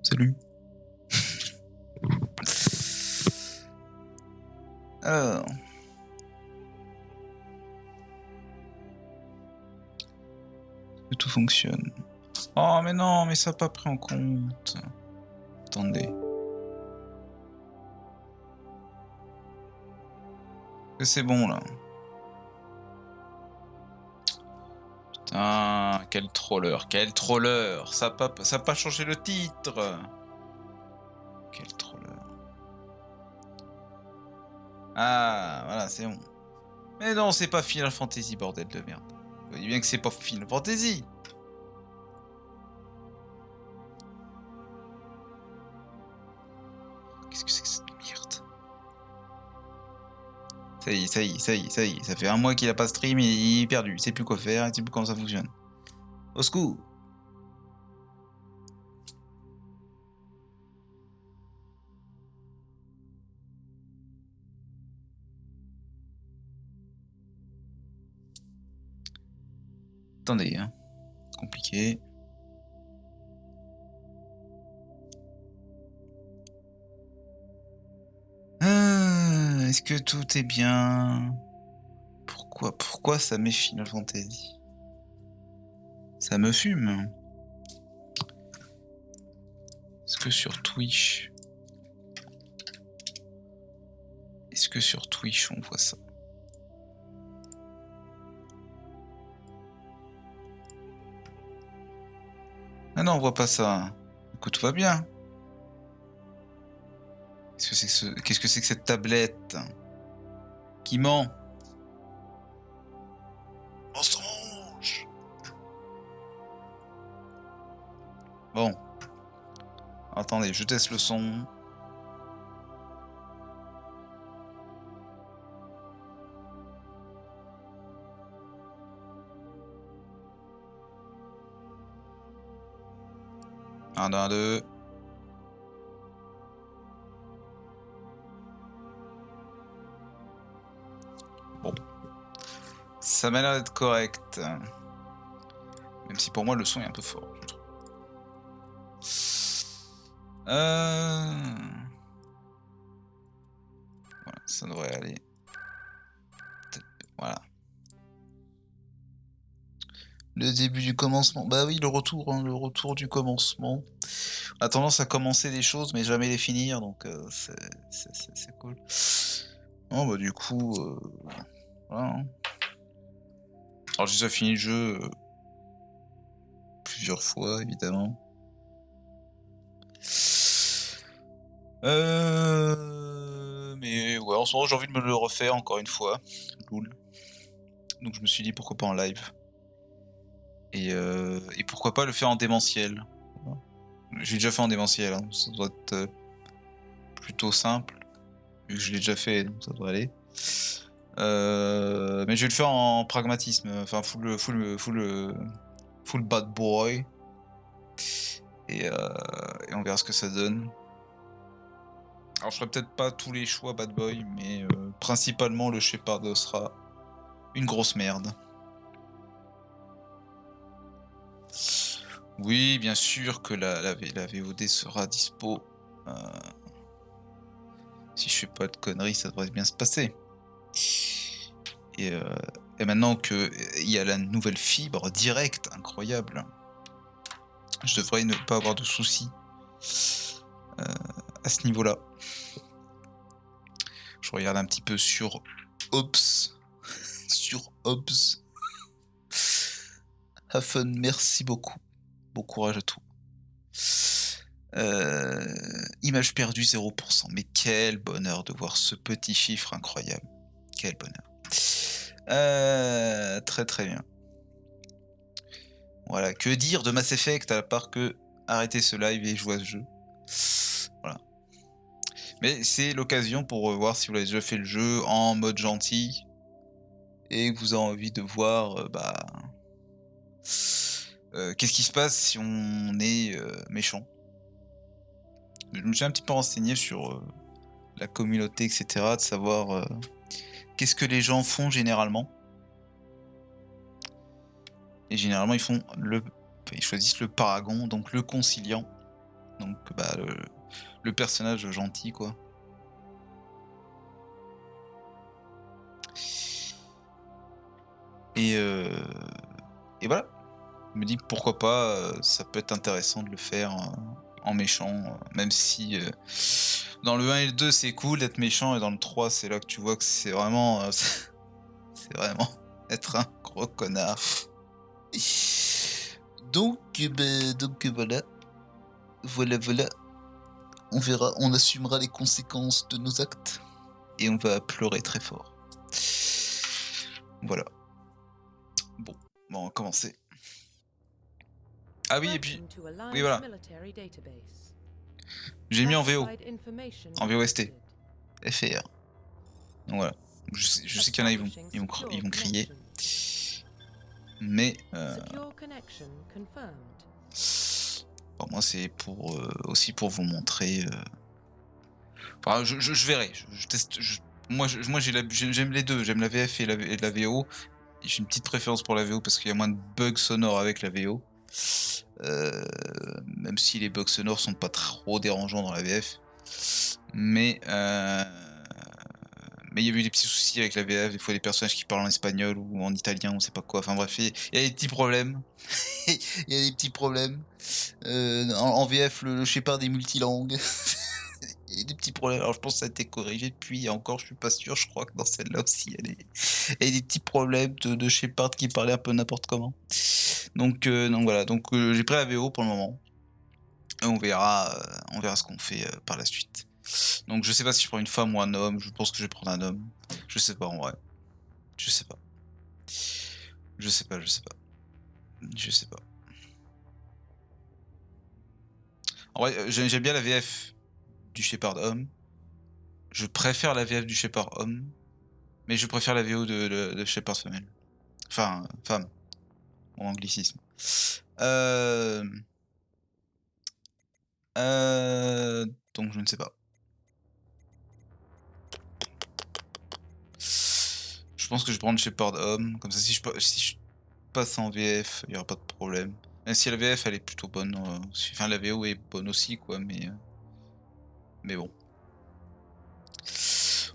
Salut. Alors. Que tout fonctionne. Oh mais non, mais ça n'a pas pris en compte. Attendez. Que c'est bon là. Putain, quel troller, quel troller. Ça a pas changé le titre. Quel troller. Ah, voilà, c'est bon. Mais non, c'est pas Final Fantasy, bordel de merde. Vous voyez bien que c'est pas Final Fantasy. Qu'est-ce que c'est que cette merde? Ça y est, ça y est, ça y est, ça y est. Ça fait un mois qu'il a pas stream et il est perdu. Il sait plus quoi faire, il sait plus comment ça fonctionne. Au secours. Attendez, hein. Compliqué. Est-ce que tout est bien? Pourquoi ça met Final Fantasy? Ça me fume. Est-ce que sur Twitch... Est-ce que sur Twitch on voit ça? Ah non, on voit pas ça. Écoute, tout va bien. Qu'est-ce que c'est que cette tablette qui ment? Mensonge. Bon. Attendez, je teste le son. Un, deux. Bon. Ça m'a l'air d'être correct. Même si pour moi le son est un peu fort, je trouve. Voilà, ça devrait aller. Voilà. Le début du commencement. Bah oui, le retour, hein, le retour du commencement. On a tendance à commencer des choses, mais jamais les finir, donc c'est cool. Non, bah du coup, voilà. Hein. Alors j'ai déjà fini le jeu plusieurs fois, évidemment. Mais ouais, en ce moment j'ai envie de me le refaire encore une fois. Cool. Donc je me suis dit pourquoi pas en live. Et pourquoi pas le faire en démentiel. J'ai déjà fait en démentiel, hein. Ça doit être plutôt simple. Vu que je l'ai déjà fait, donc ça doit aller. Mais je vais le faire en pragmatisme, enfin full bad boy. Et on verra ce que ça donne. Alors je ferai peut-être pas tous les choix bad boy, mais principalement le Shepard sera une grosse merde. Oui, bien sûr que la VOD sera dispo. Si je fais pas de conneries, ça devrait bien se passer. Et maintenant qu'il y a la nouvelle fibre directe, incroyable, je devrais ne pas avoir de soucis à ce niveau-là. Je regarde un petit peu sur Ops. Sur Ops. Hafen, merci beaucoup. Bon courage à tous. Image perdue 0%. Mais quel bonheur de voir ce petit chiffre incroyable. Quel bonheur. Très très bien. Voilà, que dire de Mass Effect à part que arrêter ce live et jouer à ce jeu. Voilà. Mais c'est l'occasion pour voir si vous avez déjà fait le jeu en mode gentil et que vous avez envie de voir qu'est-ce qui se passe si on est méchant. Je me suis un petit peu renseigné sur la communauté, etc., de savoir qu'est-ce que les gens font généralement. Et généralement, ils choisissent le paragon, donc le conciliant. Donc bah le personnage gentil quoi. Et voilà. Je me dis pourquoi pas, ça peut être intéressant de le faire en méchant, même si dans le 1 et le 2 c'est cool d'être méchant et dans le 3 c'est là que tu vois que c'est vraiment c'est vraiment être un gros connard. Donc voilà. Voilà. On verra, on assumera les conséquences de nos actes et on va pleurer très fort. Voilà. Bon, on va commencer. Ah oui, et puis oui voilà. J'ai mis en VO. En VOST. FR. Donc voilà. Je sais qu'il y en a, ils vont crier. Mais bon, moi c'est pour aussi pour vous montrer. Enfin, je verrai. Je teste. Moi j'aime les deux. J'aime la VF et la VO. J'ai une petite préférence pour la VO parce qu'il y a moins de bugs sonores avec la VO. Même si les bugs sonores sont pas trop dérangeants dans la VF. Mais il y a eu des petits soucis avec la VF, des fois des personnages qui parlent en espagnol ou en italien, on sait pas quoi. Enfin bref, il y a des petits problèmes. Il y a des petits problèmes. En VF, le Shepard est multilangue. Il y a des petits problèmes. Alors je pense que ça a été corrigé depuis, et encore je suis pas sûr, je crois que dans celle-là aussi il y a des petits problèmes de Shepard qui parlait un peu n'importe comment. Donc voilà, j'ai pris la VO pour le moment. Et on verra ce qu'on fait par la suite. Donc je sais pas si je prends une femme ou un homme, je pense que je vais prendre un homme. Je sais pas en vrai. Je sais pas. Je sais pas. En vrai, j'aime bien la VF du Shepard homme. Je préfère la VF du Shepard homme. Mais je préfère la VO de Shepard femelle. Enfin, femme. En anglicisme. Donc je ne sais pas. Je pense que je vais prendre Shepard homme. Comme ça, si je passe en VF, il n'y aura pas de problème. Même si la VF elle est plutôt bonne. Enfin, la VO est bonne aussi, quoi. Mais bon.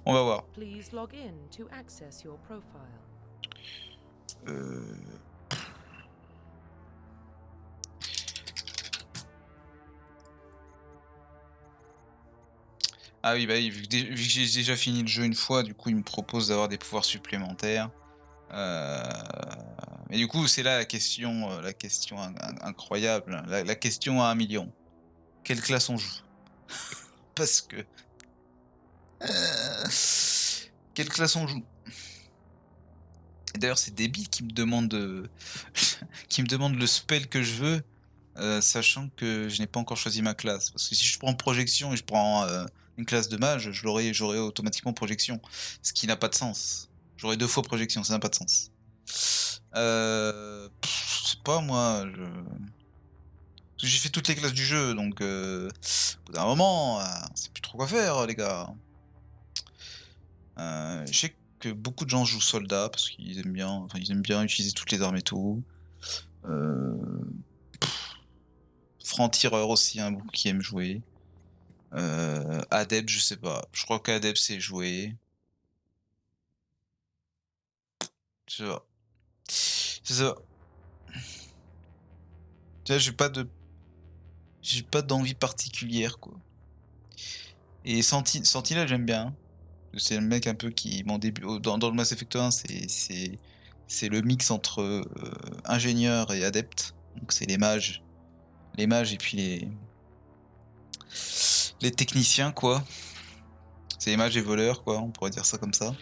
On va voir. Ah oui, bah oui, vu que j'ai déjà fini le jeu une fois, du coup il me propose d'avoir des pouvoirs supplémentaires. Mais du coup c'est là la question incroyable, la question à 1 million. Quelle classe on joue? Parce que... quelle classe on joue? D'ailleurs c'est débile qui me demande qui me demande le spell que je veux, sachant que je n'ai pas encore choisi ma classe. Parce que si je prends projection et je prends une classe de mage, j'aurai automatiquement projection. Ce qui n'a pas de sens. J'aurai 2 fois projection, ça n'a pas de sens. Je sais pas moi, parce que j'ai fait toutes les classes du jeu, donc au bout d'un moment, on sait plus trop quoi faire les gars. Je sais que beaucoup de gens jouent soldat parce qu'ils aiment bien, enfin ils aiment bien utiliser toutes les armes et tout. Franc-tireur aussi, hein, beaucoup qui aiment jouer. Adept, je sais pas. Je crois qu'Adept c'est joué. Je sais pas. C'est ça. Tu vois, j'ai pas d'envie particulière quoi. Et Sentinelle j'aime bien. C'est le mec un peu qui, mon début dans le Mass Effect 1, c'est le mix entre ingénieur et adepte. Donc c'est les mages et puis les techniciens quoi. C'est les mages et voleurs quoi, on pourrait dire ça comme ça.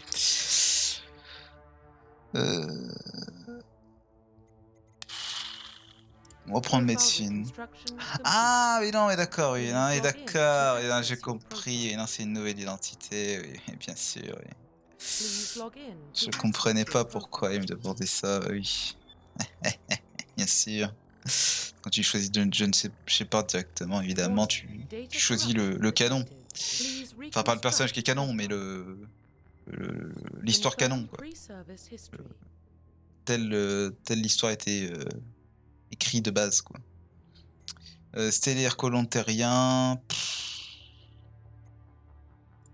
On va prendre médecine. Ah oui non mais d'accord, oui, non, et d'accord, et non, j'ai compris, et non c'est une nouvelle identité, oui, bien sûr, oui. Je comprenais pas pourquoi il me demandait ça, oui. Bien sûr. Quand tu choisis John Shepard directement, évidemment, tu choisis le canon. Enfin, pas le personnage qui est canon, mais l'histoire canon, quoi. Telle l'histoire a été écrite de base, quoi. Stellaire, colon, terrien.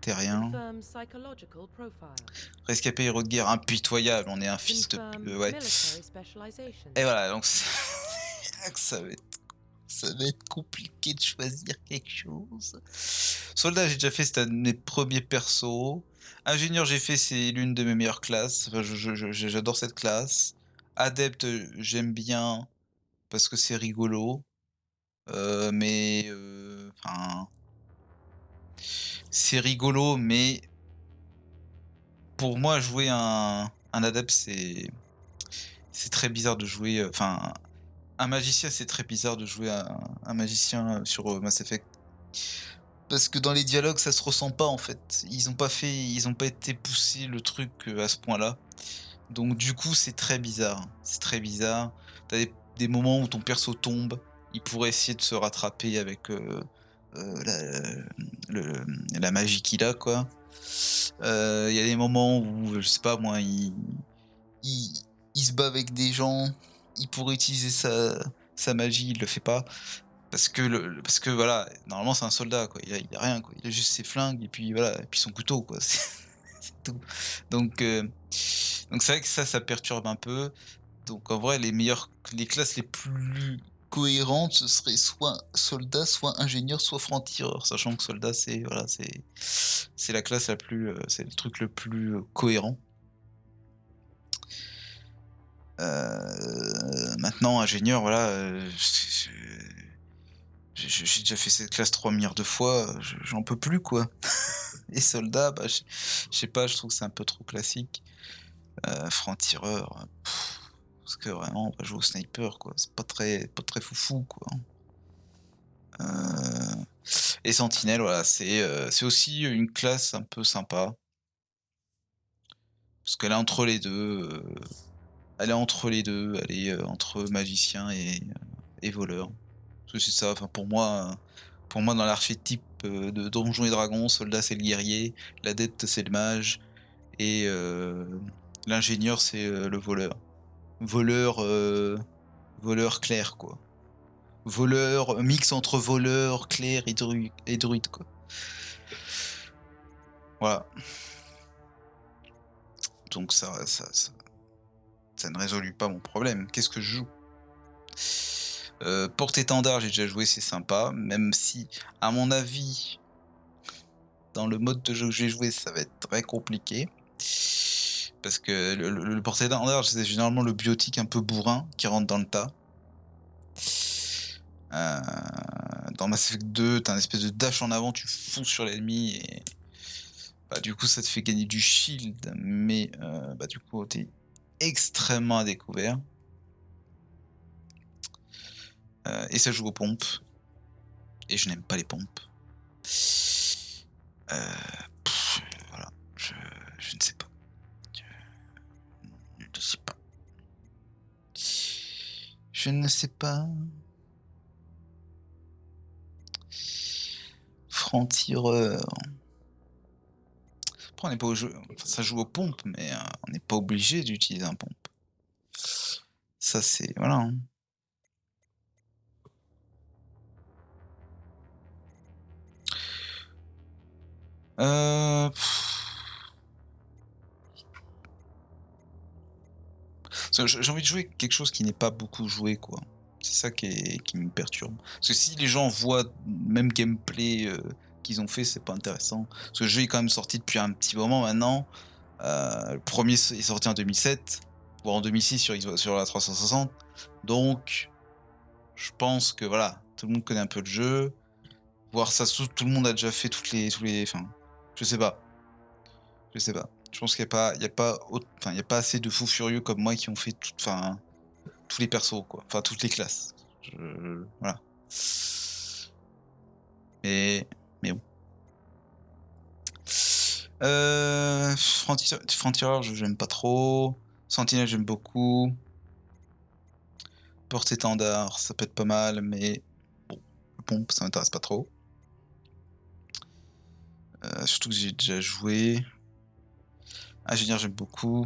Terrien. Confirm psychological profile. Rescapé, héros de guerre impitoyable, on est un fils de... Confirm ouais. military specialization. Et voilà, donc ça va être compliqué de choisir quelque chose. Soldat, j'ai déjà fait, c'était un de mes premiers persos. Ingénieur, j'ai fait, c'est l'une de mes meilleures classes. Enfin, j'adore cette classe. Adepte, j'aime bien parce que c'est rigolo. Mais enfin, c'est rigolo, mais pour moi, jouer un adepte, c'est très bizarre de jouer. Enfin, un magicien, c'est très bizarre de jouer un magicien sur Mass Effect. Parce que dans les dialogues, ça se ressent pas en fait. Ils ont pas été poussés le truc à ce point-là. Donc du coup, c'est très bizarre. C'est très bizarre. T'as des moments où ton perso tombe. Il pourrait essayer de se rattraper avec le, la magie qu'il a, quoi. Il y a des moments où, je sais pas moi, il, il se bat avec des gens. Il pourrait utiliser sa magie, il le fait pas. Parce que voilà, normalement c'est un soldat, quoi. Il a rien, quoi. Il a juste ses flingues et puis voilà, et puis son couteau, quoi. C'est tout. Donc, donc c'est vrai que ça perturbe un peu. Donc en vrai, les classes les plus cohérentes, ce serait soit soldat, soit ingénieur, soit franc-tireur. Sachant que soldat, c'est voilà, c'est la classe la plus, c'est le truc le plus cohérent. Maintenant, ingénieur, voilà, j'ai déjà fait cette classe 3 milliards de fois, j'en peux plus, quoi. Et soldat, bah, je sais pas, je trouve que c'est un peu trop classique. Franc-tireur, parce que vraiment, on va jouer au sniper, quoi. C'est pas très foufou, quoi. Et sentinelle, voilà, c'est aussi une classe un peu sympa. Parce qu'elle est entre les deux. Elle est entre les deux. Elle est entre magicien et voleur. Parce que c'est ça, enfin pour moi dans l'archétype de Donjons et Dragons, soldat c'est le guerrier, l'adepte c'est le mage, et l'ingénieur c'est le voleur. Voleur, voleur clair, quoi. Voleur, mix entre voleur, clair et druide, quoi. Voilà. Donc ça ne résolut pas mon problème. Qu'est-ce que je joue? Porte-étendard, j'ai déjà joué, c'est sympa, même si, à mon avis, dans le mode de jeu que j'ai joué, ça va être très compliqué. Parce que le porte-étendard, c'est généralement le biotique un peu bourrin qui rentre dans le tas. Euh, Dans Mass Effect 2, t'as un espèce de dash en avant, tu fonces sur l'ennemi et bah, du coup ça te fait gagner du shield, mais bah, du coup t'es extrêmement à découvert. Et ça joue aux pompes. Et je n'aime pas les pompes. Voilà, je ne sais pas. Je ne sais pas. Je ne sais pas. Franc-tireur. Après, on n'est pas au jeu. Enfin, ça joue aux pompes, mais on n'est pas obligé d'utiliser un pompe. Ça, c'est. Voilà. Hein. J'ai envie de jouer quelque chose qui n'est pas beaucoup joué, quoi. C'est ça qui me perturbe. Parce que si les gens voient le même gameplay qu'ils ont fait, c'est pas intéressant. Parce que le jeu est quand même sorti depuis un petit moment maintenant. Le premier est sorti en 2007, voire en 2006 sur la 360. Donc, je pense que voilà, tout le monde connaît un peu le jeu. Voir ça, tout le monde a déjà fait enfin, je sais pas. Je sais pas. Je pense qu'il y a pas, enfin, il y a pas assez de fous furieux comme moi qui ont fait enfin, tous les persos, quoi. Enfin, toutes les classes. Voilà. Mais, mais bon. Franc-tireur, j'aime pas trop. Sentinelle, j'aime beaucoup. Porte-étendard, ça peut être pas mal, mais bon, le pompe, ça m'intéresse pas trop. Surtout que j'ai déjà joué. Ingénieur, j'aime beaucoup.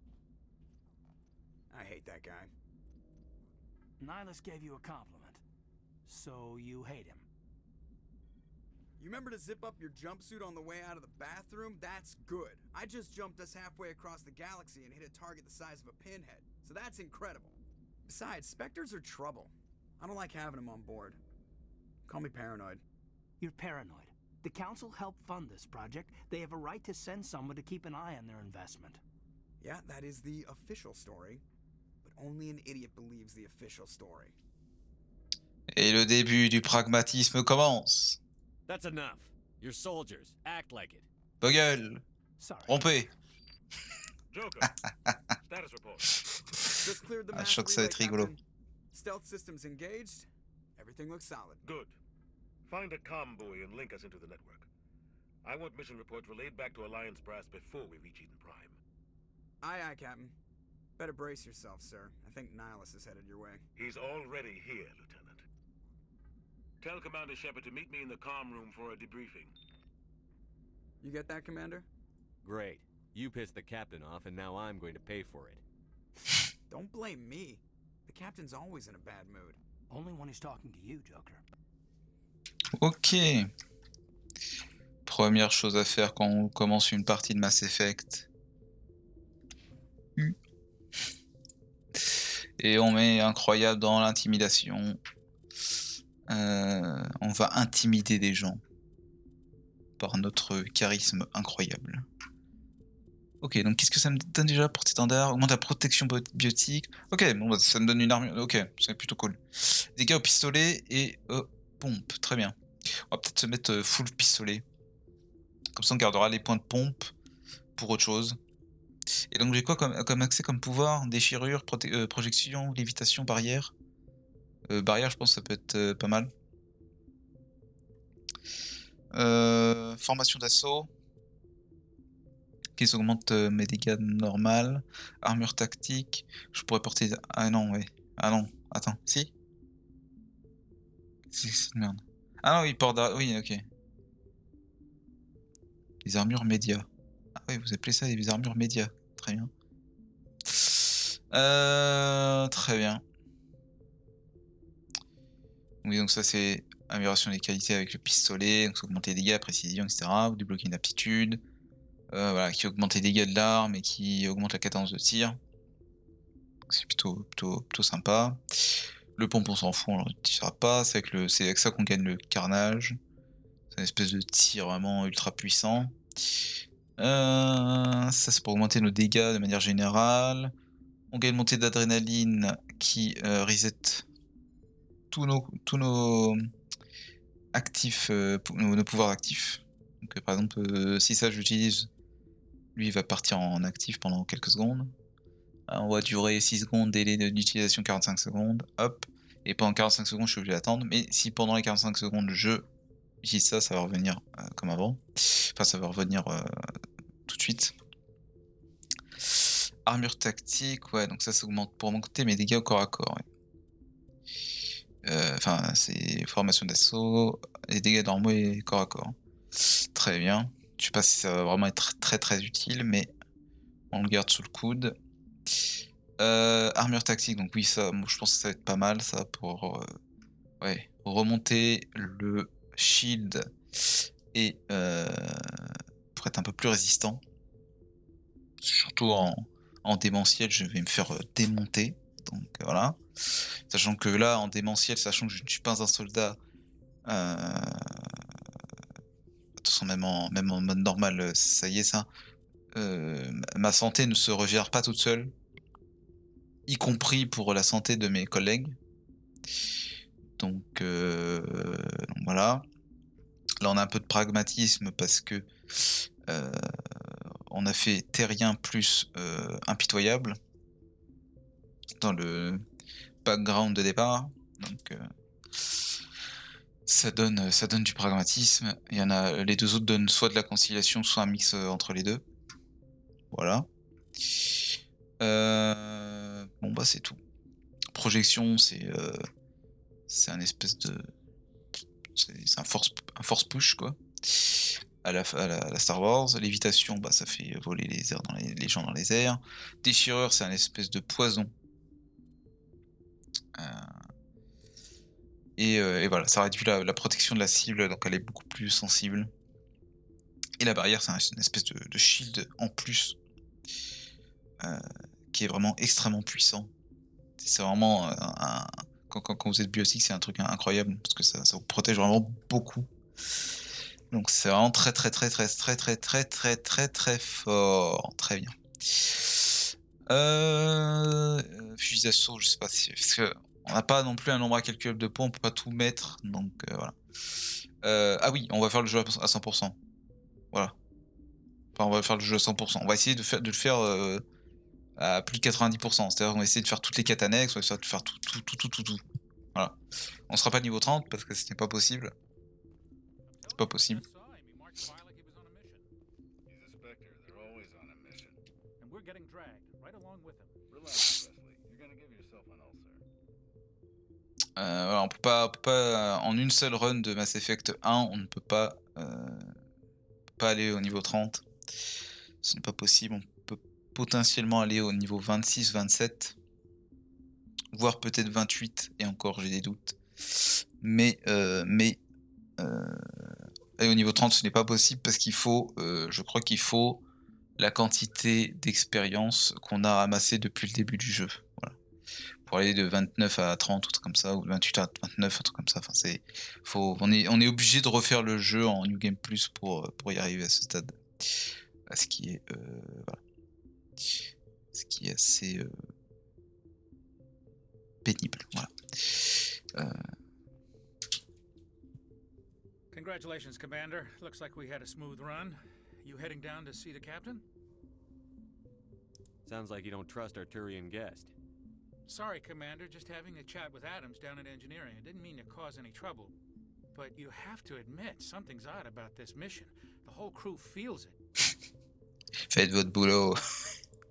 I hate that guy. Nihilus gave you a compliment. So you hate him. You remember to zip up your jumpsuit on the way out of the bathroom? That's good. I just jumped us halfway across the galaxy and hit a target the size of a pinhead. So that's incredible. Besides, Spectres are trouble. I don't like having them on board. Call me paranoid. You're paranoid. The Council helped fund this project. They have a right to send someone to keep an eye on their investment. Yeah, that is the official story. But only an idiot believes the official story. Et le début du pragmatisme commence. That's enough. You're soldiers. Act like it. Vos gueules, Sorry. rompez. Joker, status report. Just cleared the Ah, je master sens que ça va être relay, rigolo. Captain. Stealth systems engaged. Everything looks solid. Good. Find a comm buoy and link us into the network. I want mission reports relayed back to Alliance Brass before we reach Eden Prime. Aye, aye, Captain. Better brace yourself, sir. I think Nihilus is headed your way. He's already here, Lieutenant. Tell Commander Shepard to meet me in the comm room for a debriefing. You get that, Commander? Great. You pissed the captain off, and now I'm going to pay for it. Don't blame me. The captain's always in a bad mood. Only when he's talking to you, Joker. Ok. Première chose à faire quand on commence une partie de Mass Effect. Et on met incroyable dans l'intimidation. On va intimider des gens. Par notre charisme incroyable. Ok, donc qu'est-ce que ça me donne déjà pour étendard? Augmente la protection biotique. Ok, bon, bah, ça me donne une armure. Ok, c'est plutôt cool. Dégâts au pistolet et pompe. Très bien. On va peut-être se mettre full pistolet. Comme ça, on gardera les points de pompe pour autre chose. Et donc, j'ai quoi comme accès, comme pouvoir? Déchirure, projection, lévitation, barrière. Barrière, je pense que ça peut être pas mal. Formation d'assaut. Qui augmente mes dégâts normales. Armure tactique. Je pourrais porter... Ah non, ouais. Ah non, attends, si. C'est merde. Ah non, il porte... Oui, ok. Les armures médias. Ah oui, vous appelez ça les armures médias. Très bien. Très bien. Oui, donc ça c'est amélioration des qualités avec le pistolet, donc augmenter les dégâts, précision, etc. Vous débloquez une aptitude. Voilà, qui augmente les dégâts de l'arme et qui augmente la cadence de tir. C'est plutôt sympa. Le pompon on s'en fout, on ne l'utilisera pas. C'est avec ça qu'on gagne le carnage. C'est une espèce de tir vraiment ultra puissant. Ça c'est pour augmenter nos dégâts de manière générale. On gagne une montée d'adrénaline qui reset tous nos actifs, nos pouvoirs actifs. Donc par exemple, si ça j'utilise, lui il va partir en actif pendant quelques secondes. On va durer 6 secondes, délai d'utilisation 45 secondes, hop. Et pendant 45 secondes je suis obligé d'attendre. Mais si pendant les 45 secondes je utilise ça, ça va revenir comme avant. Enfin ça va revenir tout de suite. Armure tactique, ouais, donc ça augmente pour augmenter mes dégâts au corps à corps. Ouais. Enfin, c'est formation d'assaut, les dégâts normaux et corps à corps. Très bien. Je sais pas si ça va vraiment être très très utile, mais on le garde sous le coude. Armure tactique, donc oui, ça, je pense que ça va être pas mal, ça, pour ouais, remonter le shield et pour être un peu plus résistant. Surtout en démentiel, je vais me faire démonter. Donc voilà. Sachant que là, en démentiel, sachant que je ne suis pas un soldat, de toute façon, même en mode normal, ça y est, ça. Ma santé ne se regère pas toute seule, y compris pour la santé de mes collègues. Donc voilà. Là, on a un peu de pragmatisme parce que on a fait terrien plus impitoyable dans le background de départ. Donc ça donne du pragmatisme. Il y en a, les deux autres donnent soit de la conciliation, soit un mix entre les deux. Voilà. Bon bah c'est tout. Projection, c'est un espèce de... C'est un force push quoi. À la Star Wars. Lévitation, bah ça fait voler les gens dans les airs. Déchirure, c'est un espèce de poison Et voilà, ça réduit la protection de la cible, donc elle est beaucoup plus sensible. Et la barrière, c'est une espèce de shield en plus, qui est vraiment extrêmement puissant. C'est vraiment quand vous êtes biotique, c'est un truc incroyable parce que ça vous protège vraiment beaucoup. Donc c'est vraiment très fort. Très bien. Fusil d'assaut, je sais pas si parce que on n'a pas non plus un nombre incalculable de points, on peut pas tout mettre, donc voilà. Ah oui, on va faire le jeu à 100%. Voilà. Enfin, on va faire le jeu à 100%. On va essayer de le faire à plus de 90%. C'est-à-dire qu'on va essayer de faire toutes les quêtes annexes, on va essayer de faire tout. Voilà. On sera pas niveau 30 parce que ce n'est pas possible. C'est pas possible. He's a Spectre. They're always on a mission. And we're getting dragged right along with him. Relax, Wesley. You're gonna give yourself an ulcer. Voilà, on peut pas en une seule run de Mass Effect 1, on ne peut pas aller au niveau 30. Ce n'est pas possible. On peut potentiellement aller au niveau 26, 27, voire peut-être 28, et encore j'ai des doutes. Mais aller au niveau 30, ce n'est pas possible parce qu'il faut, je crois qu'il faut la quantité d'expérience qu'on a ramassé depuis le début du jeu. Voilà. Pour aller de 29 à 30, un truc comme ça, ou de 28 à 29, un truc comme ça. Enfin, on est obligé de refaire le jeu en New Game Plus pour y arriver à ce stade. Ce qui est voilà. Ce qui est assez pénible. Voilà. Congratulations, Commander. Looks like we had a smooth run. You heading down to see the captain? Sounds like you don't trust our Turian guest. Sorry, Commander. Just having a chat with Adams down at engineering. I didn't mean to cause any trouble. But you have to admit, something's odd about this mission. The whole crew feels it. Faites votre boulot.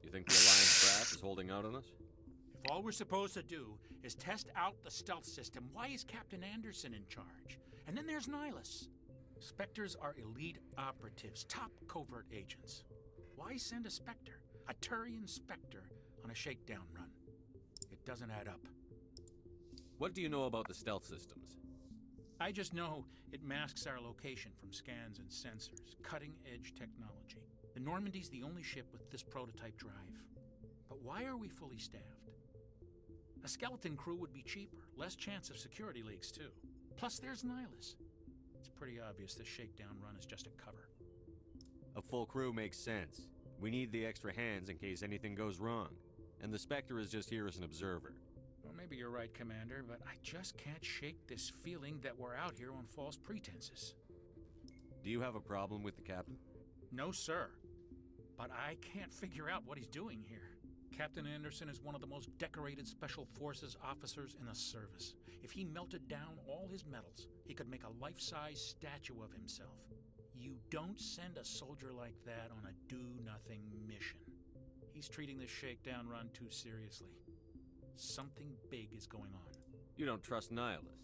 You think the Alliance brass is holding out on us? If all we're supposed to do is test out the stealth system, why is Captain Anderson in charge? And then there's Nihilus. Spectres are elite operatives, top covert agents. Why send a Spectre, a Turian Spectre, on a shakedown run? It doesn't add up. What do you know about the stealth systems? I just know it masks our location from scans and sensors. Cutting-edge technology. The Normandy's the only ship with this prototype drive. But why are we fully staffed? A skeleton crew would be cheaper, less chance of security leaks too. Plus there's Nihilus. It's pretty obvious this shakedown run is just a cover. A full crew makes sense. We need the extra hands in case anything goes wrong. And the Spectre is just here as an observer. Well, maybe you're right, Commander, but I just can't shake this feeling that we're out here on false pretenses. Do you have a problem with the captain? No, sir. But I can't figure out what he's doing here. Captain Anderson is one of the most decorated Special Forces officers in the service. If he melted down all his medals, he could make a life-size statue of himself. You don't send a soldier like that on a do-nothing mission. He's treating this shakedown run too seriously. Something big is going on. You don't trust Nihilus?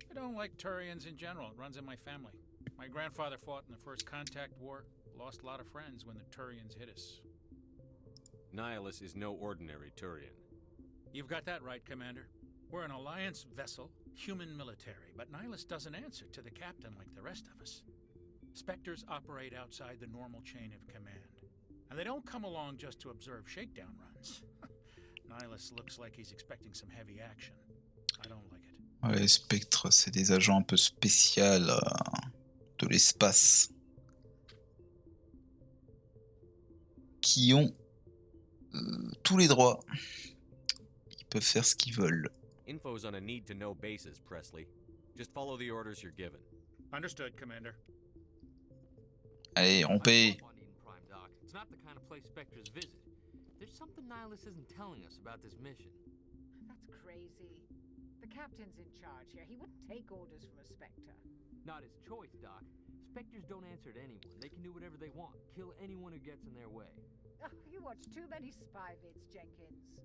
I don't like Turians in general. It runs in my family. My grandfather fought in the First Contact War. Lost a lot of friends when the Turians hit us. Nihilus is no ordinary Turian. You've got that right, Commander. We're an Alliance vessel, human military, but Nihilus doesn't answer to the captain like the rest of us. Spectres operate outside the normal chain of command. And they don't come along just to observe shakedown runs. Nihilus looks like he's expecting some heavy action. I don't like it. Ouais, les spectres, c'est des agents un peu spéciaux de l'espace qui ont tous les droits. Ils peuvent faire ce qu'ils veulent. Info's on a need-to-know basis, Presley. Just follow the orders you're given. Understood, Commander. Allez, on paye. It's not the kind of place Spectres visit. There's something Nihilus isn't telling us about this mission. That's crazy. The captain's in charge here. He wouldn't take orders from a Spectre. Not his choice, Doc. Spectres don't answer to anyone. They can do whatever they want. Kill anyone who gets in their way. Oh, you watch too many spy vids, Jenkins.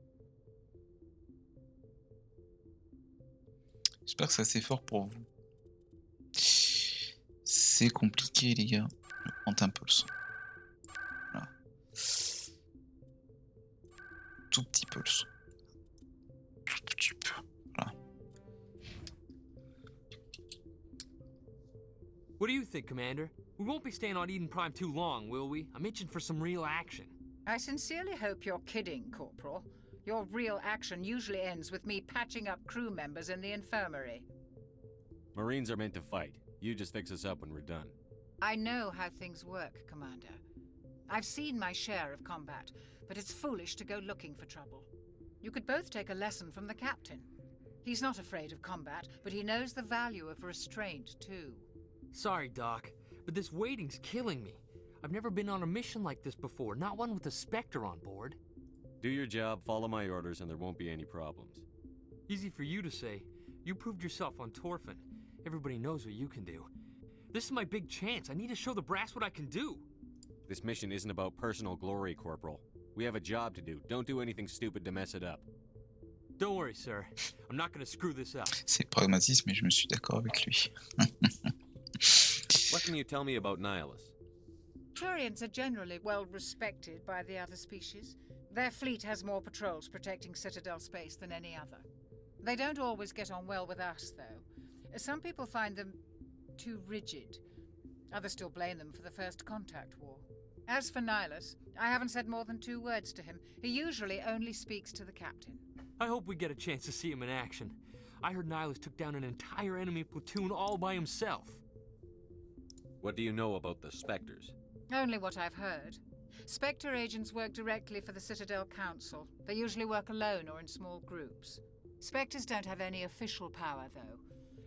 J'espère que c'est assez fort pour vous. C'est compliqué, les gars. Je vais prendre un peu le son. Voilà. Tout petit peu le son. Tout petit peu. Voilà. What do you think, Commander? We won't be staying on Eden Prime too long, will we? I'm itching for some real action. I sincerely hope you're kidding, Corporal. Your real action usually ends with me patching up crew members in the infirmary. Marines are meant to fight. You just fix us up when we're done. I know how things work, Commander. I've seen my share of combat, but it's foolish to go looking for trouble. You could both take a lesson from the captain. He's not afraid of combat, but he knows the value of restraint, too. Sorry, Doc, but this waiting's killing me. I've never been on a mission like this before, not one with a Spectre on board. Do your job, follow my orders, and there won't be any problems. Easy for you to say. You proved yourself on Torfin. Everybody knows what you can do. This is my big chance. I need to show the brass what I can do. This mission isn't about personal glory, Corporal. We have a job to do. Don't do anything stupid to mess it up. Don't worry, sir. I'm not gonna screw this up. C'est pragmatisme, mais je me suis d'accord avec lui. What can you tell me about Nihilus? Turians are generally well respected by the other species. Their fleet has more patrols protecting Citadel space than any other. They don't always get on well with us, though. Some people find them too rigid. Others still blame them for the First Contact War. As for Nihilus, I haven't said more than 2 words to him. He usually only speaks to the captain. I hope we get a chance to see him in action. I heard Nihilus took down an entire enemy platoon all by himself. What do you know about the Spectres? Only what I've heard. Spectre agents work directly for the Citadel Council. They usually work alone or in small groups. Spectres don't have any official power, though.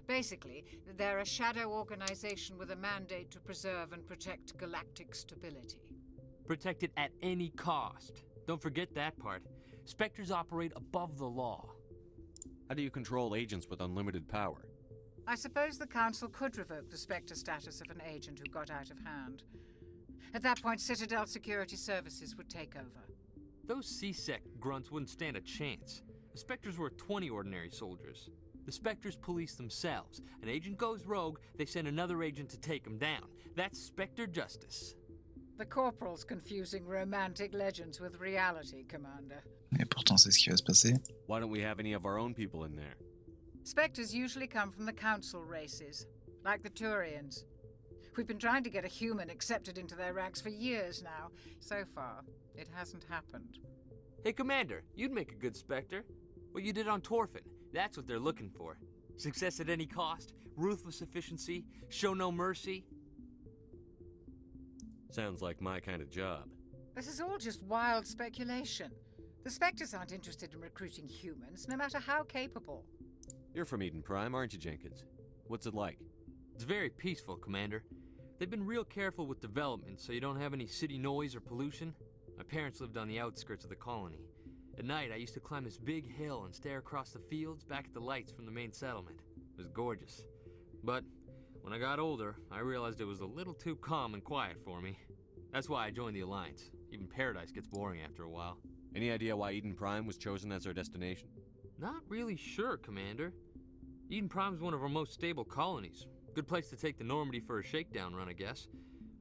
Basically, they're a shadow organization with a mandate to preserve and protect galactic stability. Protect it at any cost. Don't forget that part. Spectres operate above the law. How do you control agents with unlimited power? I suppose the Council could revoke the Spectre status of an agent who got out of hand. At that point, Citadel Security Services would take over. Those C-Sec grunts wouldn't stand a chance. The Spectres were 20 ordinary soldiers. The Spectres police themselves. An agent goes rogue, they send another agent to take him down. That's Spectre justice. The Corporal's confusing romantic legends with reality, Commander. Et pourtant, c'est ce qui va se passer. Why don't we have any of our own people in there? Spectres usually come from the Council races, like the Turians. We've been trying to get a human accepted into their ranks for years now. So far, it hasn't happened. Hey, Commander, you'd make a good Spectre. What you did on Torfin, that's what they're looking for. Success at any cost, ruthless efficiency, show no mercy. Sounds like my kind of job. This is all just wild speculation. The Spectres aren't interested in recruiting humans, no matter how capable. You're from Eden Prime, aren't you, Jenkins? What's it like? It's very peaceful, Commander. They've been real careful with development, so you don't have any city noise or pollution. My parents lived on the outskirts of the colony. At night, I used to climb this big hill and stare across the fields back at the lights from the main settlement. It was gorgeous. But when I got older, I realized it was a little too calm and quiet for me. That's why I joined the Alliance. Even Paradise gets boring after a while. Any idea why Eden Prime was chosen as our destination? Not really sure, Commander. Eden Prime's one of our most stable colonies. Good place to take the Normandy for a shakedown run, I guess.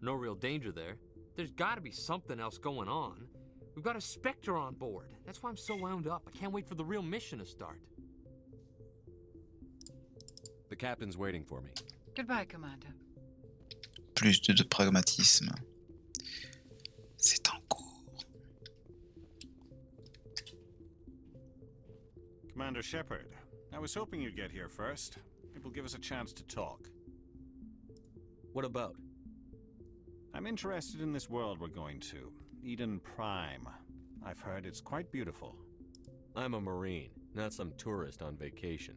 No real danger there. There's gotta be something else going on. We've got a Spectre on board. That's why I'm so wound up. I can't wait for the real mission to start. The captain's waiting for me. Goodbye, Commander. Plus de pragmatisme. C'est en cours. Commander Shepard, I was hoping you'd get here first. It will give us a chance to talk. What about? I'm interested in this world we're going to. Eden Prime. I've heard it's quite beautiful. I'm a Marine, not some tourist on vacation.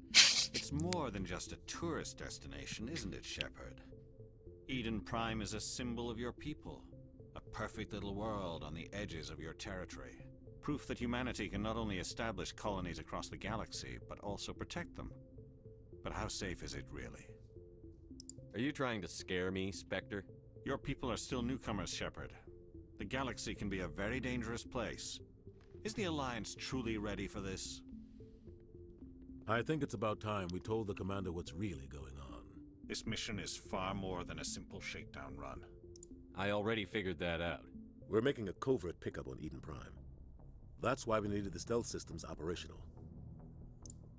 It's more than just a tourist destination, isn't it, Shepard? Eden Prime is a symbol of your people. A perfect little world on the edges of your territory. Proof that humanity can not only establish colonies across the galaxy, but also protect them. But how safe is it really? Are you trying to scare me, Spectre? Your people are still newcomers, Shepard. The galaxy can be a very dangerous place. Is the Alliance truly ready for this? I think it's about time we told the commander what's really going on. This mission is far more than a simple shakedown run. I already figured that out. We're making a covert pickup on Eden Prime. That's why we needed the stealth systems operational.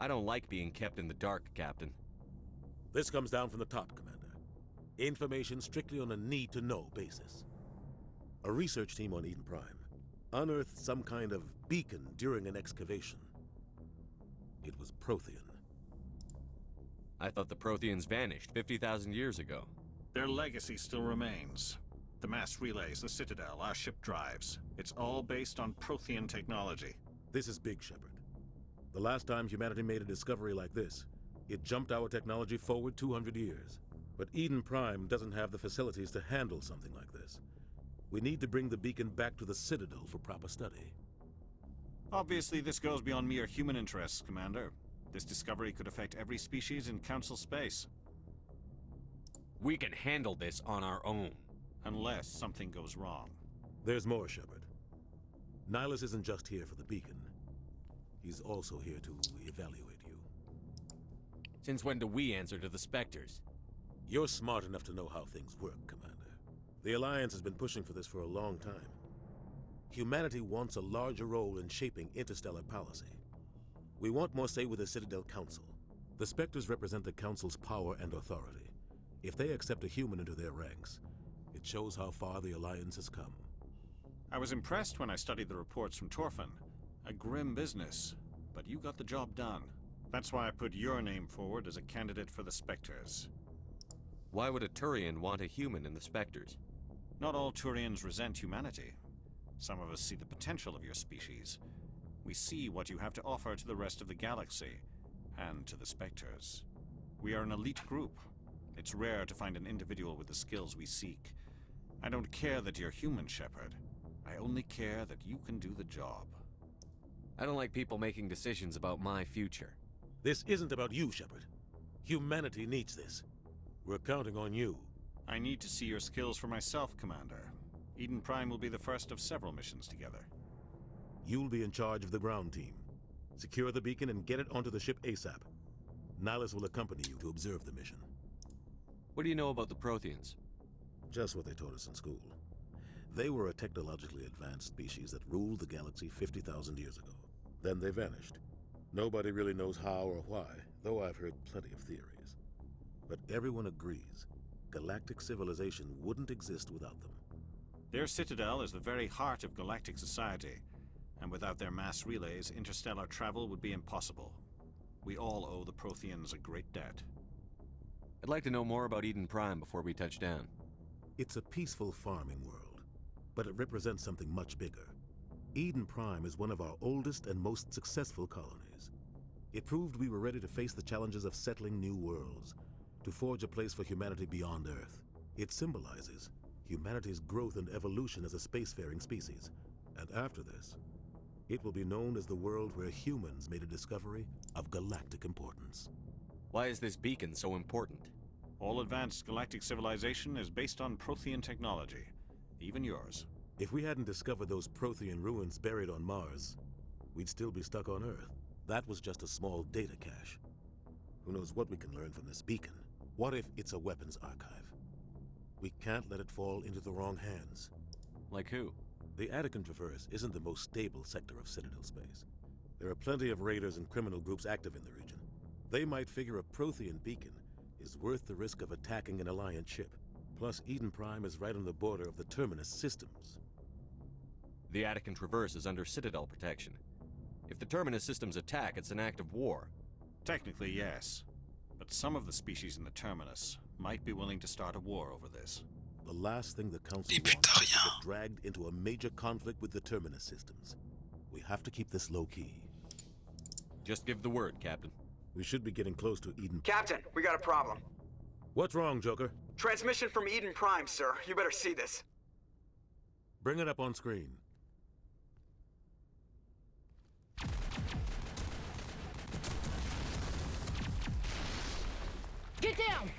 I don't like being kept in the dark, Captain. This comes down from the top, Commander. Information strictly on a need-to-know basis. A research team on Eden Prime unearthed some kind of beacon during an excavation. It was Prothean. I thought the Protheans vanished 50,000 years ago. Their legacy still remains. The mass relays, the Citadel, our ship drives. It's all based on Prothean technology. This is big, Shepard. The last time humanity made a discovery like this, it jumped our technology forward 200 years. But Eden Prime doesn't have the facilities to handle something like this. We need to bring the beacon back to the Citadel for proper study. Obviously, this goes beyond mere human interests, Commander. This discovery could affect every species in Council space. We can handle this on our own. Unless something goes wrong. There's more, Shepard. Nihilus isn't just here for the beacon. He's also here to evaluate you. Since when do we answer to the Spectres? You're smart enough to know how things work, Commander. The Alliance has been pushing for this for a long time. Humanity wants a larger role in shaping interstellar policy. We want more say with the Citadel Council. The Spectres represent the Council's power and authority. If they accept a human into their ranks, it shows how far the Alliance has come. I was impressed when I studied the reports from Torfin. A grim business, but you got the job done. That's why I put your name forward as a candidate for the Spectres. Why would a Turian want a human in the Spectres? Not all Turians resent humanity. Some of us see the potential of your species. We see what you have to offer to the rest of the galaxy, and to the Spectres. We are an elite group. It's rare to find an individual with the skills we seek. I don't care that you're human, Shepard. I only care that you can do the job. I don't like people making decisions about my future. This isn't about you, Shepard. Humanity needs this. We're counting on you. I need to see your skills for myself, Commander. Eden Prime will be the first of several missions together. You'll be in charge of the ground team. Secure the beacon and get it onto the ship ASAP. Nihilus will accompany you to observe the mission. What do you know about the Protheans? Just what they taught us in school. They were a technologically advanced species that ruled the galaxy 50,000 years ago. Then they vanished. Nobody really knows how or why, though I've heard plenty of theories. But everyone agrees, galactic civilization wouldn't exist without them. Their citadel is the very heart of galactic society, and without their mass relays, interstellar travel would be impossible. We all owe the Protheans a great debt. I'd like to know more about Eden Prime before we touch down. It's a peaceful farming world, but it represents something much bigger. Eden Prime is one of our oldest and most successful colonies. It proved we were ready to face the challenges of settling new worlds, to forge a place for humanity beyond Earth. It symbolizes humanity's growth and evolution as a spacefaring species. And after this, it will be known as the world where humans made a discovery of galactic importance. Why is this beacon so important? All advanced galactic civilization is based on Prothean technology, even yours. If we hadn't discovered those Prothean ruins buried on Mars, we'd still be stuck on Earth. That was just a small data cache. Who knows what we can learn from this beacon? What if it's a weapons archive? We can't let it fall into the wrong hands. Like who? The Attican Traverse isn't the most stable sector of Citadel space. There are plenty of raiders and criminal groups active in the region. They might figure a Prothean beacon is worth the risk of attacking an Alliance ship. Plus, Eden Prime is right on the border of the Terminus systems. The Attican Traverse is under Citadel protection. If the Terminus systems attack, it's an act of war. Technically, yes. But some of the species in the Terminus might be willing to start a war over this. The last thing the Council wants is to get dragged into a major conflict with the Terminus systems. We have to keep this low-key. Just give the word, Captain. We should be getting close to Eden. Captain, we got a problem. What's wrong, Joker? Transmission from Eden Prime, sir. You better see this. Bring it up on screen. Get down!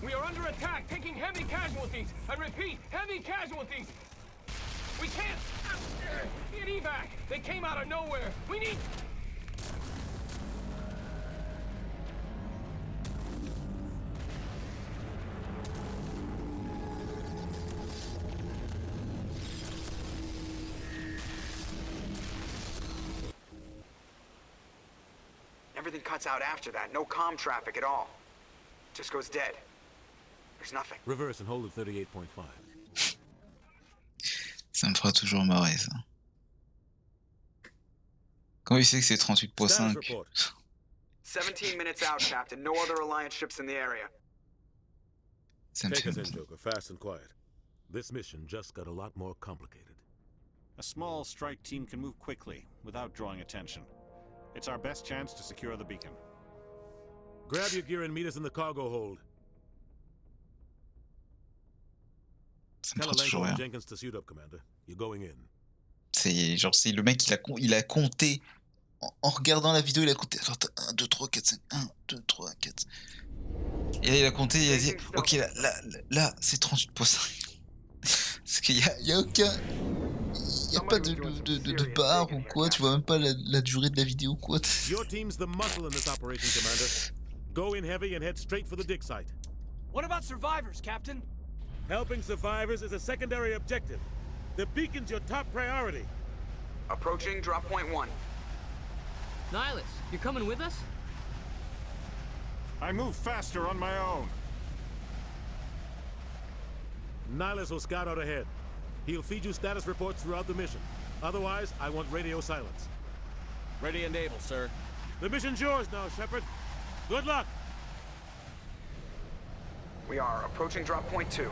We are under attack, taking heavy casualties. I repeat, heavy casualties. We can't get evac. They came out of nowhere. We need... everything cuts out after that. No comm traffic at all. Just goes dead. There's nothing. Reverse and hold at 38.5. Ça me fera toujours marrer, ça. Comment il sait que c'est 38.5? 17 minutes out, Captain. No other Alliance ships in the area. Ça me Take fait us in, Joker, fast and quiet. This mission just got a lot more complicated. A small strike team can move quickly, without drawing attention. It's our best chance to secure the beacon. Grab your gear and meet us in the cargo hold. Ça me Tell fera toujours Lighto rien. and Jenkins to suit up, Commander. You're going in. C'est genre, c'est le mec, il a compté. En regardant la vidéo, il a compté. Attends, 1, 2, 3, 4, 5. 1, 2, 3, 4. Et là, il a compté, il a dit, ok, là c'est 38.5. Parce qu'il y a aucun... Il y a pas de barre ou quoi, tu vois même pas la durée de la vidéo, quoi. Your team's the muscle in this operation, Commander. Go in heavy and head straight for the dig site. What about survivors, Captain? Helping survivors is a secondary objective. The beacon's your top priority. Approaching drop point 1. Nihilus, you coming with us? I move faster on my own. Nihilus will scout out ahead. He'll feed you status reports throughout the mission. Otherwise, I want radio silence. Ready and able, sir. The mission's yours now, Shepard. Good luck! We are approaching drop point 2.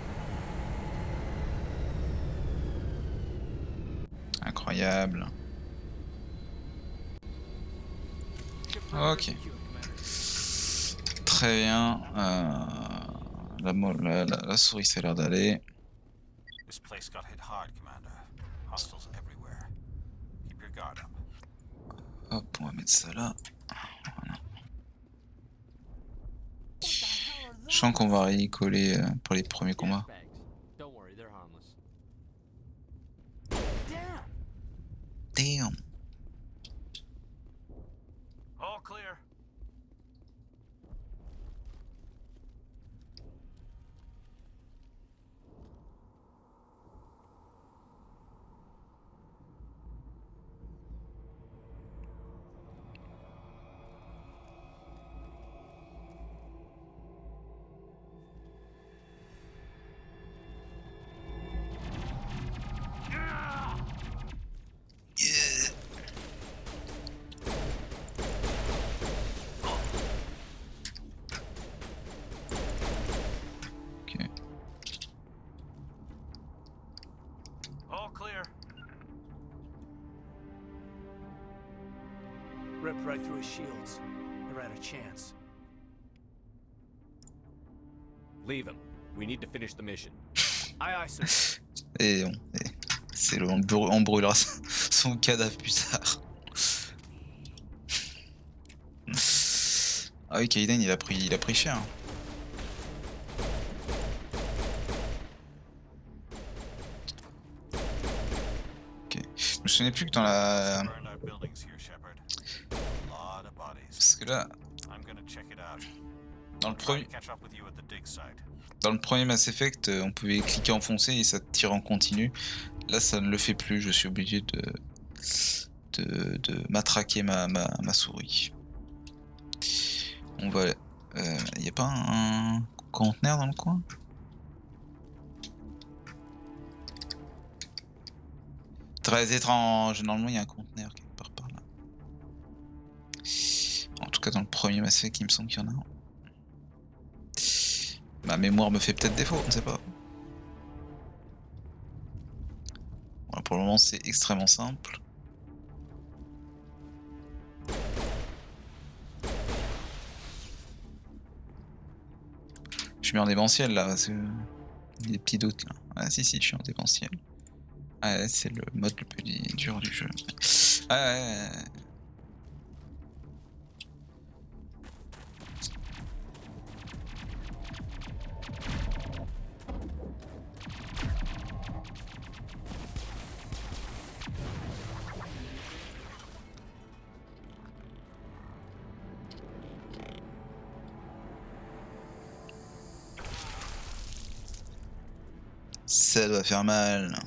Incroyable. Ok. Très bien. La souris ça a l'air d'aller. This place got hit hard, Commander. Hostiles everywhere. Keep your guard up. Hop, on va mettre ça là. Voilà. Je sens qu'on va y coller pour les premiers combats. Don't worry, they're harmless. Damn. All clear. All clear. Ripped right through his shields. They're out of chance. Leave him. We need to finish the mission. Aye, aye, sir. Et c'est le on brûlera son cadavre plus tard. Ah oui, Kaiden il a pris cher. Ok. Je me souvenais plus que dans la... Parce que là... Dans le premier Mass Effect, on pouvait cliquer enfoncé et ça tire en continu. Là, ça ne le fait plus. Je suis obligé de matraquer ma souris. On va... y a pas un conteneur dans le coin? Très étrange. Normalement, il y a un conteneur quelque part par là. En tout cas, dans le premier Mass Effect, il me semble qu'il y en a un. Ma mémoire me fait peut-être défaut, on ne sait pas. Voilà, pour le moment, c'est extrêmement simple. Je suis mis en démentiel là, parce que... Il y a des petits doutes là. Ah si, je suis en démentiel. Ah ouais, c'est le mode le plus dur du jeu. Ah ouais. Ça doit faire mal.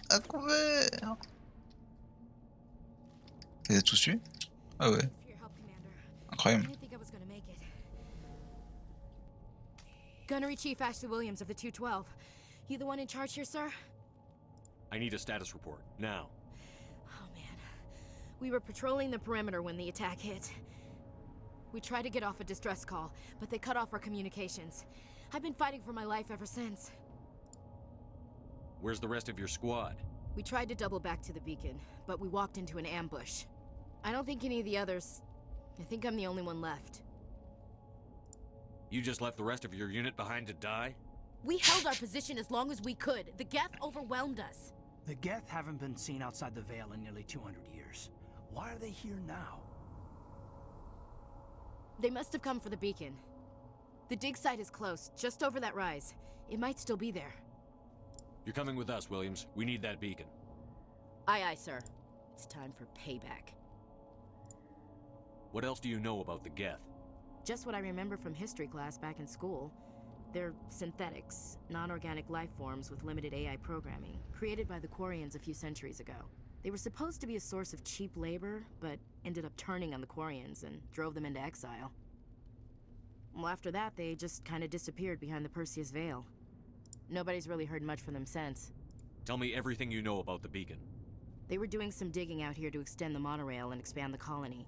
À couvert. T'es tous tués? Ah ouais. Incroyable. Gunnery Chief Ashley Williams of the 212. You the one in charge here, sir? I need a status report, now. Oh man. We were patrolling the perimeter when the attack hit. We tried to get off a distress call, but they cut off our communications. I've been fighting for my life ever since. Where's the rest of your squad? We tried to double back to the beacon, but we walked into an ambush. I don't think any of the others... I think I'm the only one left. You just left the rest of your unit behind to die? We held our position as long as we could. The Geth overwhelmed us. The Geth haven't been seen outside the Veil in nearly 200 years. Why are they here now? They must have come for the beacon. The dig site is close, just over that rise. It might still be there. You're coming with us, Williams. We need that beacon. Aye, aye, sir. It's time for payback. What else do you know about the Geth? Just what I remember from history class back in school. They're synthetics, non-organic life forms with limited AI programming, created by the Quarians a few centuries ago. They were supposed to be a source of cheap labor, but ended up turning on the Quarians and drove them into exile. Well, after that, they just kind of disappeared behind the Perseus Veil. Nobody's really heard much from them since. Tell me everything you know about the beacon. They were doing some digging out here to extend the monorail and expand the colony.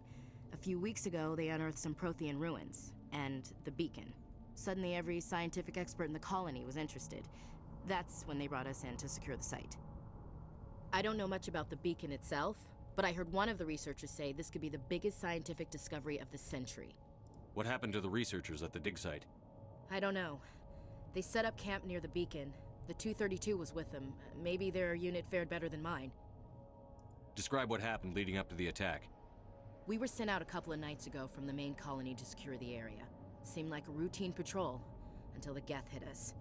A few weeks ago, they unearthed some Prothean ruins, and the beacon. Suddenly, every scientific expert in the colony was interested. That's when they brought us in to secure the site. I don't know much about the beacon itself, but I heard one of the researchers say this could be the biggest scientific discovery of the century. What happened to the researchers at the dig site? I don't know. They set up camp near the beacon. The 232 was with them. Maybe their unit fared better than mine. Describe what happened leading up to the attack. We were sent out a couple of nights ago from the main colony to secure the area. Seemed like a routine patrol, until the Geth hit us.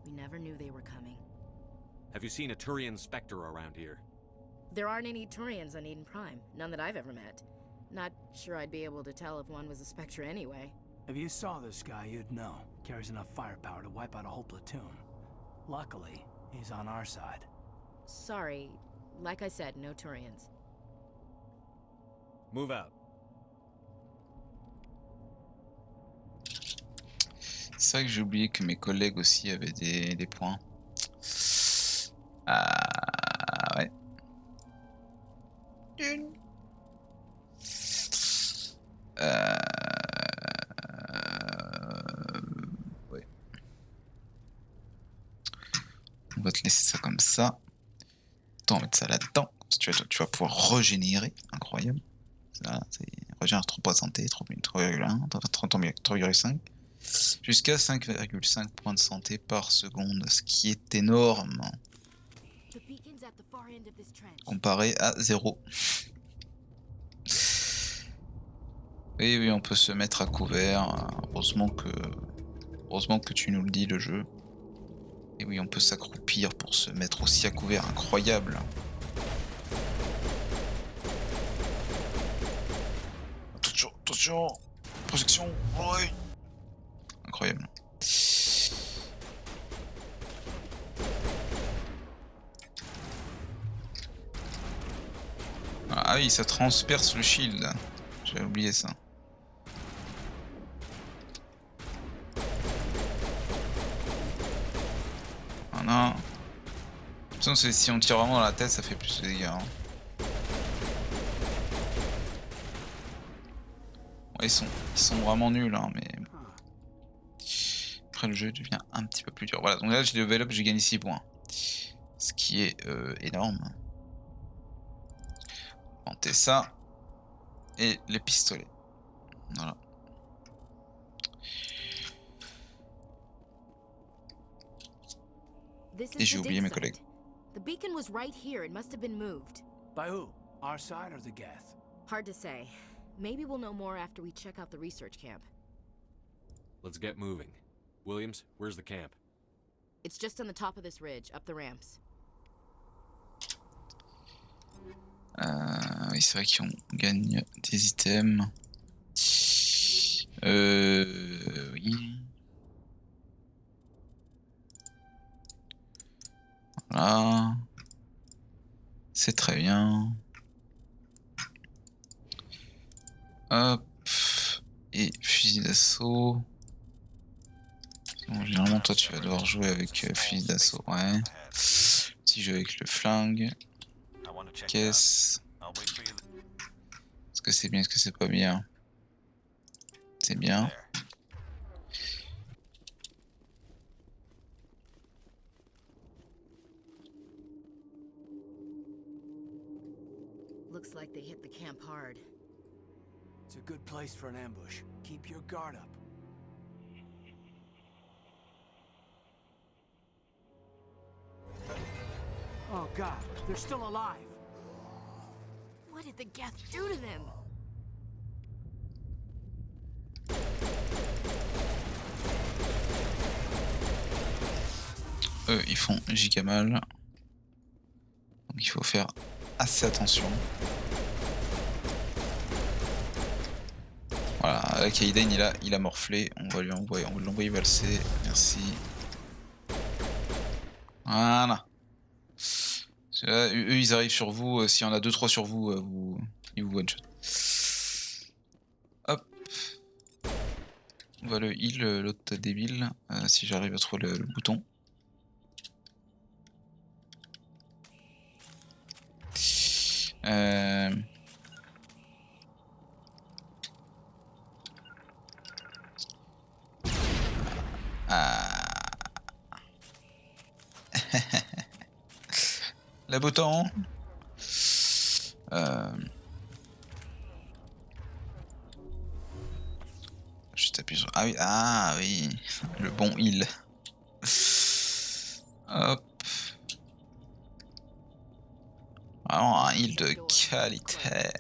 We never knew they were coming. Have you seen a Turian Spectre around here? There aren't any Turians on Eden Prime. None that I've ever met. Not sure I'd be able to tell if one was a Spectre anyway. If you saw this guy, you'd know. Carries enough firepower to wipe out a whole platoon. Luckily, he's on our side. Sorry. Like I said, no Turians. Move out. C'est vrai que j'ai oublié que mes collègues aussi avaient des points. Ouais. Ouais. On va te laisser ça comme ça. Attends, on va mettre ça là-dedans. Tu vas pouvoir régénérer. Incroyable. Ça, c'est régénère 3 points de santé, 3,1, 3,5. Jusqu'à 5,5 points de santé par seconde, ce qui est énorme. Comparé à 0. Oui, on peut se mettre à couvert. Heureusement que tu nous le dis, le jeu. Et oui, on peut s'accroupir pour se mettre aussi à couvert. Incroyable. Attention, projection, oui. Incroyable. Ah oui, ça transperce le shield. J'avais oublié ça. Voilà. De toute façon, si on tire vraiment dans la tête, ça fait plus de dégâts. Hein. Ouais, ils sont vraiment nuls, hein, mais... Après, le jeu devient un petit peu plus dur. Voilà, donc là, j'ai level up, j'ai gagné 6 points. Ce qui est énorme. Monter ça. Et les pistolets. Voilà. Et j'ai oublié mes collègues. The beacon was right here. It must have been moved. By who? Our side or the Geth? Hard to say. Maybe we'll know more after we check out the research camp. Let's get moving. Williams, where's the camp? It's just on the top of this ridge, up the ramps. Oui, c'est vrai qu'on gagne des items. Oui. Voilà. C'est très bien. Hop. Et fusil d'assaut. Bon, généralement, toi, tu vas devoir jouer avec fusil d'assaut. Ouais. Petit jeu avec le flingue. Caisse. Est-ce que c'est bien? Est-ce que c'est pas bien? C'est bien. Looks like they hit the camp hard. It's a good place for an ambush. Keep your guard up. Oh god, they're still alive. What did the Geth do to them? Eux, ils font giga mal. Donc il faut faire assez attention. Voilà, Kaiden il a morflé. On va l'envoyer valser. Merci. Voilà. Là, eux ils arrivent sur vous. S'il y en a 2-3 sur vous, ils vous one shot. Hop. On va le heal, l'autre débile. Si j'arrive à trouver le bouton. Le bouton. Juste appuyer sur... Ah oui, le bon heal. Hop. Vraiment un heal de qualité.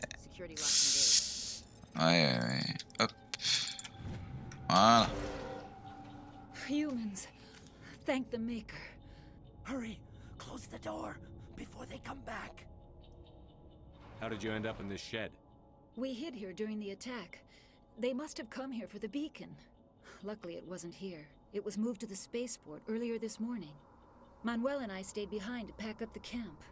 Ouais. Hop. Voilà. Humans, thank the Maker. Hurry, close the door before they come back. How did you end up in this shed? We hid here during the attack. They must have come here for the beacon. Luckily it wasn't here. It was moved to the spaceport earlier this morning. Manuel and I stayed behind to pack up the camp.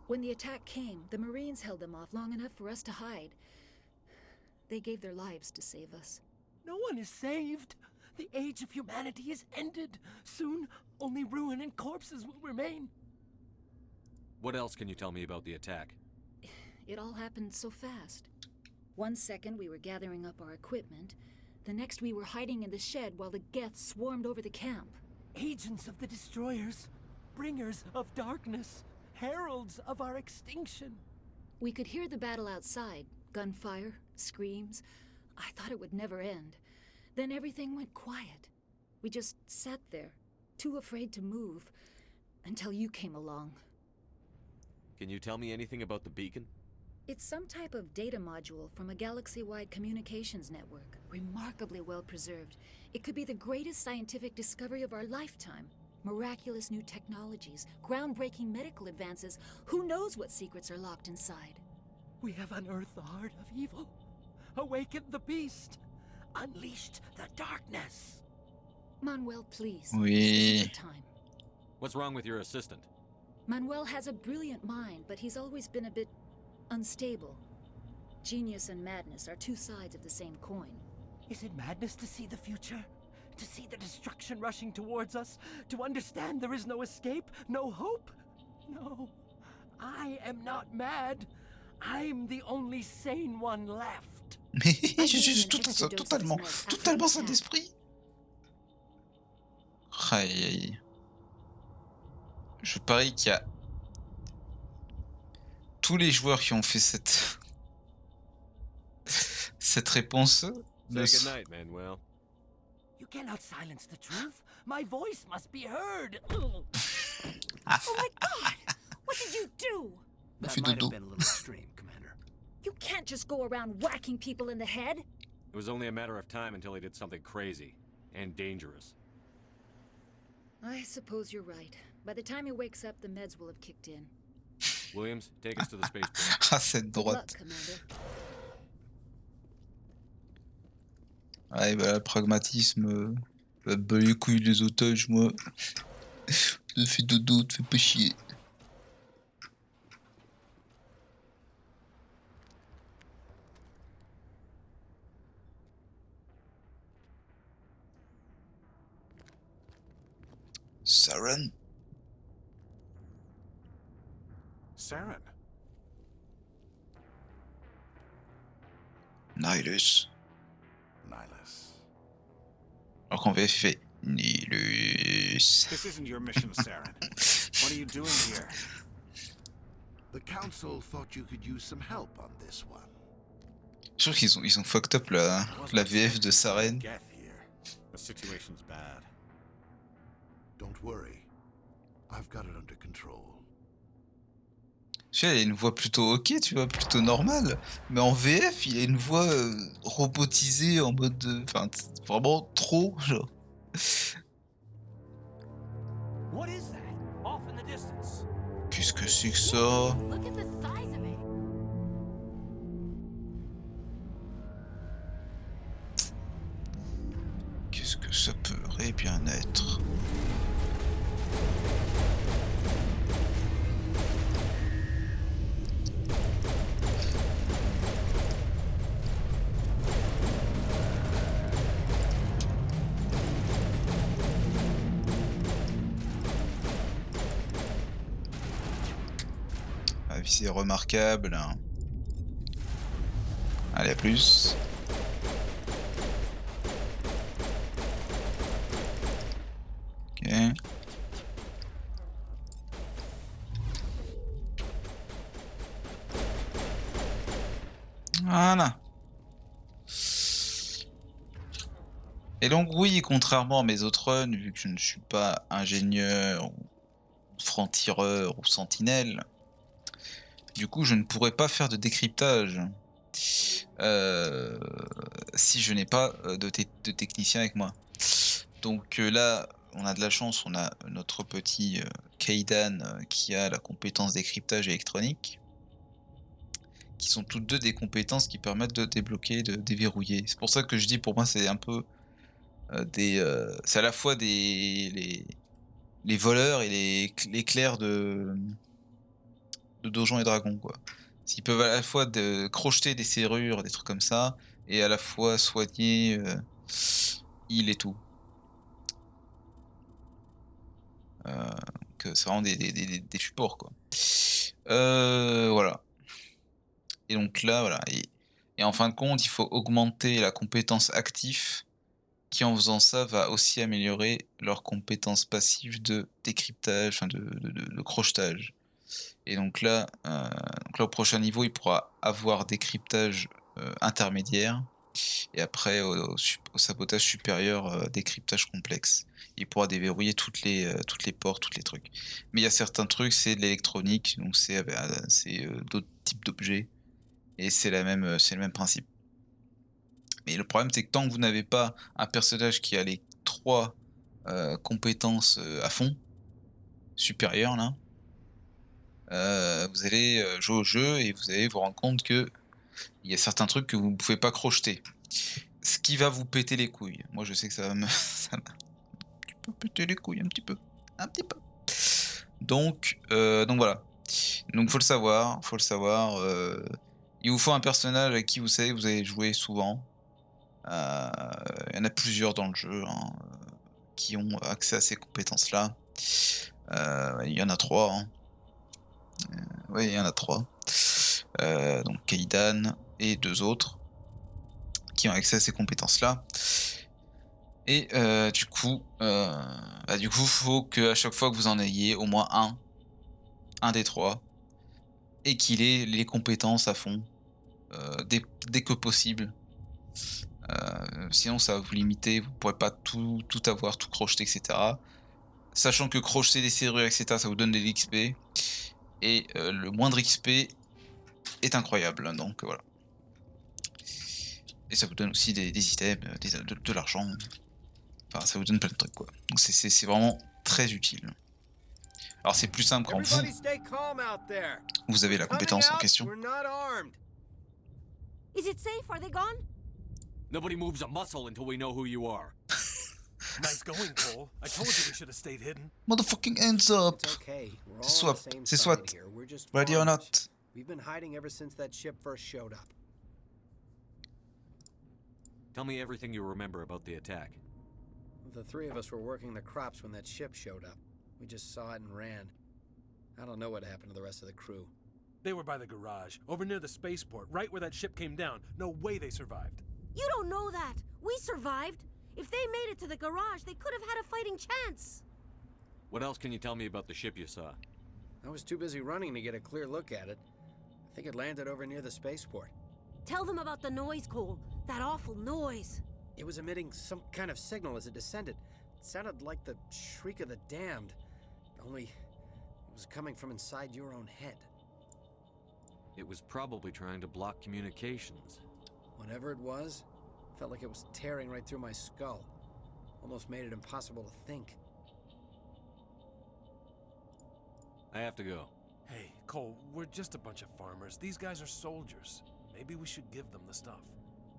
When the attack came, the Marines held them off long enough for us to hide. They gave their lives to save us. No one is saved. The age of humanity is ended. Soon, only ruin and corpses will remain. What else can you tell me about the attack? It all happened so fast. 1 second we were gathering up our equipment. The next we were hiding in the shed while the Geth swarmed over the camp. Agents of the destroyers. Bringers of darkness. Heralds of our extinction. We could hear the battle outside. Gunfire, screams. I thought it would never end. Then everything went quiet. We just sat there, too afraid to move, until you came along. Can you tell me anything about the beacon? It's some type of data module from a galaxy-wide communications network. Remarkably well preserved. It could be the greatest scientific discovery of our lifetime. Miraculous new technologies, groundbreaking medical advances. Who knows what secrets are locked inside? We have unearthed the heart of evil. Awakened the beast. Unleashed the darkness. Manuel, please. Oui. This isn't the time. What's wrong with your assistant? Manuel has a brilliant mind, but he's always been a bit unstable. Genius and madness are two sides of the same coin. Is it madness to see the future? To see the destruction rushing towards us? To understand there is no escape? No hope? No. I am not mad. I'm the only sane one left. Mais je suis totalement sain d'esprit. Aïe. Je parie qu'il y a tous les joueurs qui ont fait cette réponse. Say goodnight, Manuel. You cannot silence the truth. My voice must be heard. Oh my god! What did you do? That might have been a little extreme, Commander. You can't just go around whacking people in the head. It was only a matter of time until he did something crazy and dangerous. I suppose you're right. By the time he wakes up, the meds will have kicked in. Williams, take us to the spaceport. Ah, cette droite. Ouais, bah, le pragmatisme. Bah, les couilles des otages, moi. Te fais dodo, te fais pas chier. Saren. Saren. Nihilus. Nihilus. Alors qu'en VF, il fait Nihilus. This isn't your mission, Saren. What are you doing here? The council thought you could use some help on this one. Je trouve qu'ils ont fucked up la VF de Saren. The situation's bad. Don't worry. I've got it under control. Tu sais, il a une voix plutôt ok, tu vois, plutôt normale. Mais en VF, il a une voix robotisée en mode de... Enfin, vraiment trop, genre. What is that? Off in the distance. Qu'est-ce que c'est que ça? Look at the size of it. Qu'est-ce que ça pourrait bien être? Ah, c'est remarquable. Hein. Allez, à plus. Ok. Voilà. Et donc oui, contrairement à mes autres runs, vu que je ne suis pas ingénieur ou franc-tireur ou sentinelle, du coup je ne pourrais pas faire de décryptage si je n'ai pas de technicien avec moi. Donc là, on a de la chance, on a notre petit Kaidan qui a la compétence décryptage électronique, qui sont toutes deux des compétences qui permettent de débloquer, de déverrouiller. C'est pour ça que je dis, pour moi, c'est un peu c'est à la fois les voleurs et les clercs de Donjons et Dragons, quoi. Ils peuvent à la fois crocheter des serrures, des trucs comme ça, et à la fois soigner, heal et tout. Donc c'est vraiment des supports, quoi. Voilà. Et donc là, voilà. Et en fin de compte, il faut augmenter la compétence active, qui en faisant ça va aussi améliorer leurs compétences passives de décryptage, enfin de crochetage. Et donc là, au prochain niveau, il pourra avoir décryptage intermédiaire, et après au sabotage supérieur, décryptage complexe. Il pourra déverrouiller toutes les portes, tous les trucs. Mais il y a certains trucs, c'est de l'électronique, donc c'est d'autres types d'objets, et c'est le même principe. Mais le problème, c'est que tant que vous n'avez pas un personnage qui a les 3 compétences à fond, supérieures, là, vous allez jouer au jeu et vous allez vous rendre compte que il y a certains trucs que vous ne pouvez pas crocheter. Ce qui va vous péter les couilles. Moi, je sais que ça va me péter les couilles un petit peu. Donc voilà. Donc faut le savoir. Il vous faut un personnage avec qui vous allez jouer souvent. Il y en a plusieurs dans le jeu qui ont accès à ces compétences-là. Il y en a 3. Hein. Oui, il y en a 3. Donc Kaidan et 2 autres qui ont accès à ces compétences-là. Et du coup, faut qu'à chaque fois que vous en ayez au moins un des 3, et qu'il ait les compétences à fond dès que possible. Sinon ça va vous limiter, vous pourrez pas tout avoir, tout crocheter, etc. Sachant que crocheter des serrures, etc., ça vous donne de l'XP, et le moindre XP est incroyable, donc voilà. Et ça vous donne aussi des items, de l'argent, enfin ça vous donne plein de trucs, quoi. Donc c'est vraiment très utile. Alors c'est plus simple quand vous avez la compétence en question. Is it safe? Are they gone? Nobody moves a muscle until we know who you are. Nice going, Cole. I told you we should have stayed hidden. Motherfucking hands up. It's okay. We're all C'est on swap. the same C'est side swat. here. We're just Ready or farmers. not. We've been hiding ever since that ship first showed up. Tell me everything you remember about the attack. The three of us were working the crops when that ship showed up. We just saw it and ran. I don't know what happened to the rest of the crew. They were by the garage, over near the spaceport, right where that ship came down. No way they survived. You don't know that. We survived. If they made it to the garage, they could have had a fighting chance. What else can you tell me about the ship you saw? I was too busy running to get a clear look at it. I think it landed over near the spaceport. Tell them about the noise, Cole. That awful noise. It was emitting some kind of signal as it descended. It sounded like the shriek of the damned. Only it was coming from inside your own head. It was probably trying to block communications. Whatever it was, felt like it was tearing right through my skull. Almost made it impossible to think. I have to go. Hey, Cole, we're just a bunch of farmers. These guys are soldiers. Maybe we should give them the stuff.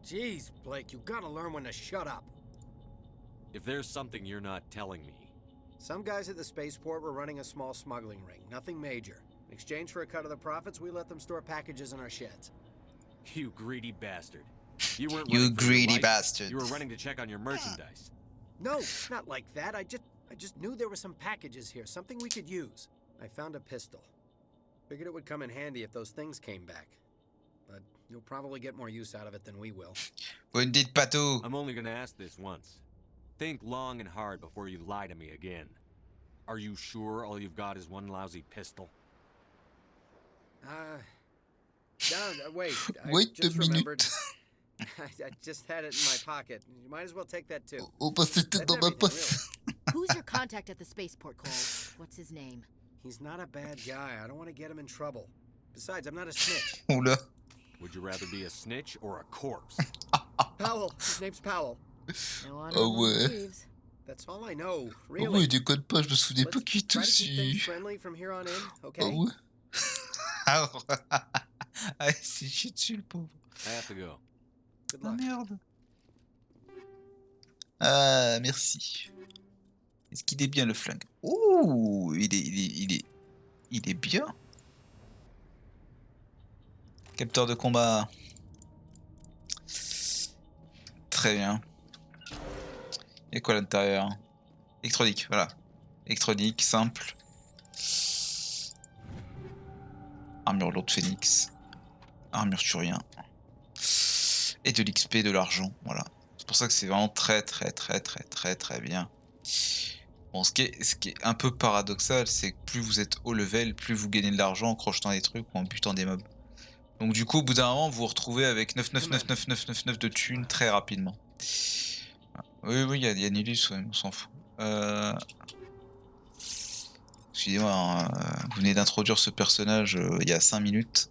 Jeez, Blake, you gotta learn when to shut up. If there's something you're not telling me... Some guys at the spaceport were running a small smuggling ring. Nothing major. In exchange for a cut of the profits, we let them store packages in our sheds. You greedy bastard. You weren't You running for your greedy life. bastard. You were running to check on your merchandise. No, it's not like that. I just knew there were some packages here, something we could use. I found a pistol. Figured it would come in handy if those things came back. But you'll probably get more use out of it than we will. Vous ne dites pas tout. I'm only gonna ask this once. Think long and hard before you lie to me again. Are you sure all you've got is one lousy pistol? No, wait. Wait I just a minute. remembered. I just had it in my pocket. You might as well take that too. Oh, bah c'était dans ma poche. Who's your contact at the spaceport, Cole? What's his name? He's not a bad guy. I don't want to get him in trouble. Besides, I'm not a snitch. Oula. Would you rather be a snitch or a corpse? Powell. His name's Powell. No honor Ah among ouais. thieves. That's all I know, Oh really. ouais, déconne pas, je me souvenais pas qu'il était Try to keep things aussi... friendly from here on in, okay? Ah ouais. Ah ouais. Ah, c'est chier dessus le pauvre. I have to go. Good Ah luck. merde. Ah, merci. Est-ce qu'il est bien le flingue? Ouh, il est bien. Capteur de combat. Très bien. Et quoi à l'intérieur? Électronique, voilà. Électronique, simple. Armure lourde phénix. Armure turien. Et de l'XP, de l'argent, voilà. C'est pour ça que c'est vraiment très bien. Bon, ce qui est un peu paradoxal, c'est que plus vous êtes haut level, plus vous gagnez de l'argent en crochetant des trucs ou en butant des mobs. Donc du coup, au bout d'un moment, vous vous retrouvez avec 9 de thunes très rapidement. Oui, il y a Nilus, ouais, on s'en fout. Excusez-moi, hein, vous venez d'introduire ce personnage il y a 5 minutes.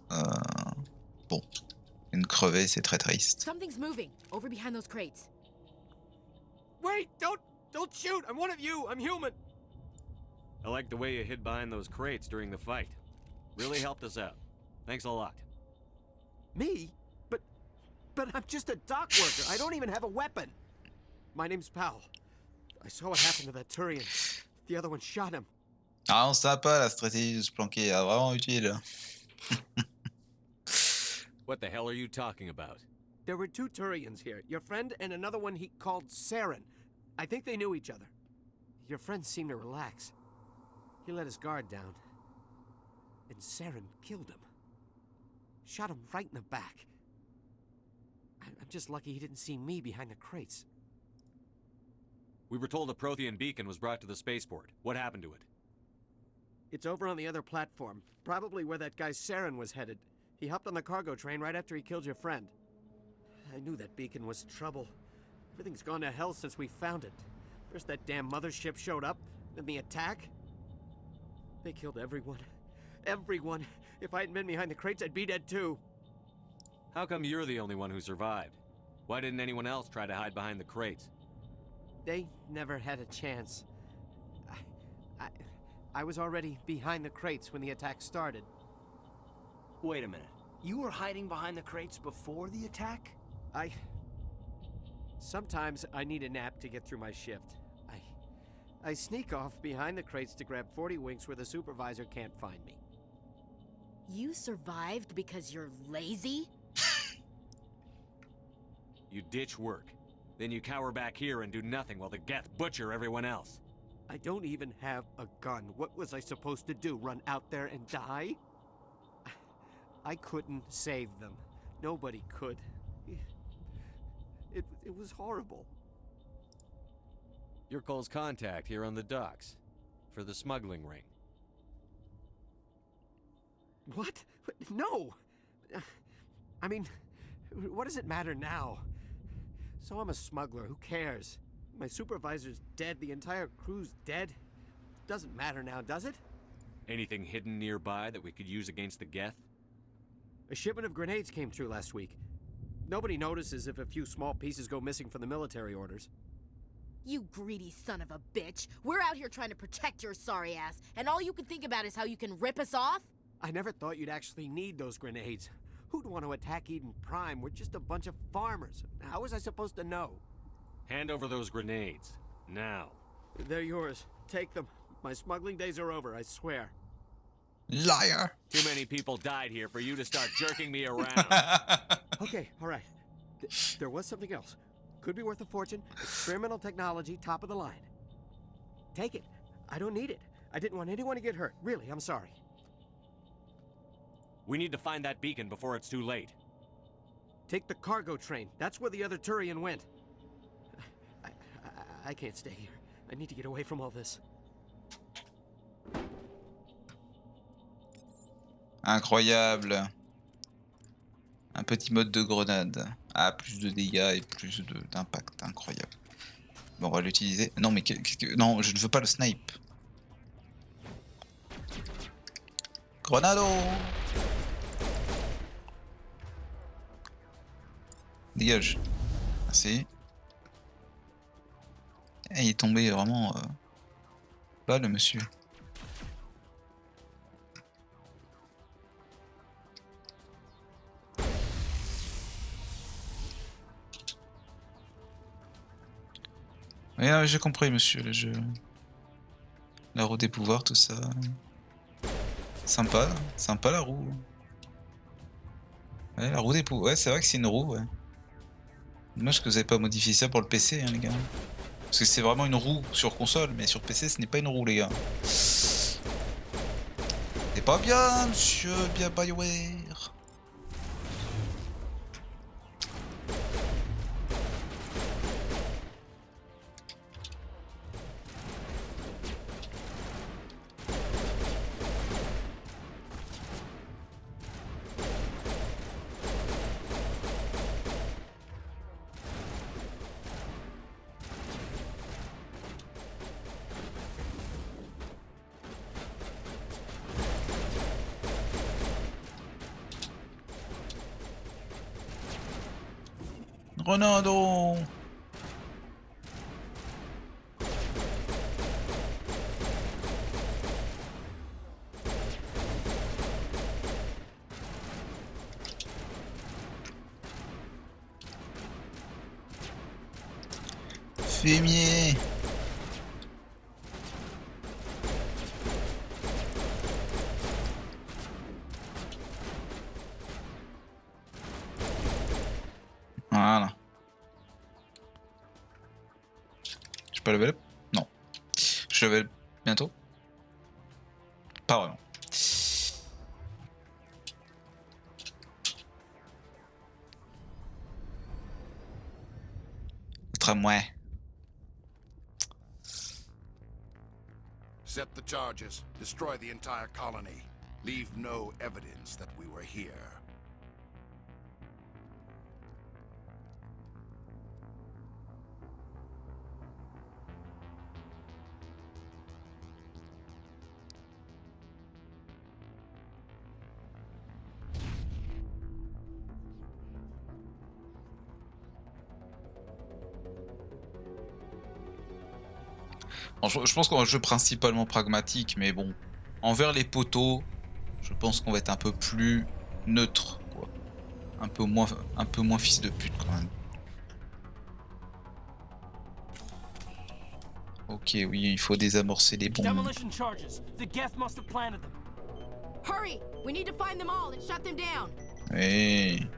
Bon, une crevée, c'est très triste. Something's moving over behind those crates. Wait! Don't shoot! I'm one of you! I'm human! I like the way you hid behind those crates during the fight. Really helped us out. Thanks a lot. Me? But I'm just a dock worker. I don't even have a weapon. My name's Powell. I saw what happened to that Turian. The other one shot him. Ah, on sympa la stratégie de se planquer, vraiment utile. What the hell are you talking about? There were two Turians here. Your friend and another one he called Saren. I think they knew each other. Your friend seemed to relax. He let his guard down. And Saren killed him. Shot him right in the back. I'm just lucky he didn't see me behind the crates. We were told a Prothean beacon was brought to the spaceport. What happened to it? It's over on the other platform. Probably where that guy Saren was headed. He hopped on the cargo train right after he killed your friend. I knew that beacon was trouble. Everything's gone to hell since we found it. First that damn mothership showed up, then the attack. They killed everyone. Everyone. If I hadn't been behind the crates, I'd be dead too. How come you're the only one who survived? Why didn't anyone else try to hide behind the crates? They never had a chance. I was already behind the crates when the attack started. Wait a minute. You were hiding behind the crates before the attack? Sometimes I need a nap to get through my shift. I sneak off behind the crates to grab 40 winks where the supervisor can't find me. You survived because you're lazy? You ditch work. Then you cower back here and do nothing while the Geth butcher everyone else. I don't even have a gun. What was I supposed to do? Run out there and die? I couldn't save them. Nobody could. It was horrible. You're Cole's contact here on the docks. For the smuggling ring. What? No! I mean, what does it matter now? So I'm a smuggler, who cares? My supervisor's dead, the entire crew's dead. Doesn't matter now, does it? Anything hidden nearby that we could use against the Geth? A shipment of grenades came through last week. Nobody notices if a few small pieces go missing from the military orders. You greedy son of a bitch. We're out here trying to protect your sorry ass, and all you can think about is how you can rip us off? I never thought you'd actually need those grenades. Who'd want to attack Eden Prime? We're just a bunch of farmers. How was I supposed to know? Hand over those grenades. Now. They're yours. Take them. My smuggling days are over, I swear. Liar! Too many people died here for you to start jerking me around. Okay, all right. There was something else. Could be worth a fortune. Experimental technology, top of the line. Take it. I don't need it. I didn't want anyone to get hurt. Really, I'm sorry. We need to find that beacon before it's too late. Take the cargo train. That's where the other Turian went. I can't stay here. I need to get away from all this. Incroyable. Un petit mode de grenade. Ah, plus de dégâts et plus d'impact. Incroyable. Bon, on va l'utiliser. Non, mais non, je ne veux pas le snipe. Grenado! Dégage. Merci. Et il est tombé vraiment bas, le monsieur. Oui, j'ai compris, monsieur. Le jeu. La roue des pouvoirs, tout ça. Sympa, sympa la roue. Ouais, la roue des pouvoirs. Ouais, c'est vrai que c'est une roue, ouais. Dommage que vous n'avez pas modifié ça pour le PC, hein, les gars. Parce que c'est vraiment une roue sur console, mais sur PC, ce n'est pas une roue, les gars. C'est pas bien, monsieur, bien BioWare. Ronaldo! Fumier! Voilà. Je peux level up? Non. Je level up bientôt? Pas vraiment. Le tramway. Set the charges. Destroy the entire colony. Leave no evidence that we were here. Alors, je pense qu'on va jouer principalement pragmatique, mais bon, envers les poteaux, je pense qu'on va être un peu plus neutre, quoi. Un peu moins fils de pute quand même. Ok, oui, il faut désamorcer les bombes. Demolition charges. The Geth must have planted them. Hurry! We need to find them all and shut them down. Oui.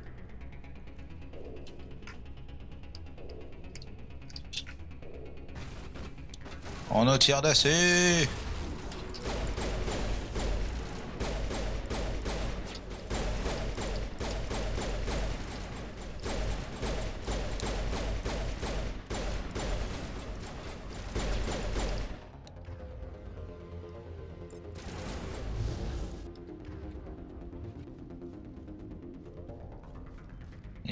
On a tir d'acier.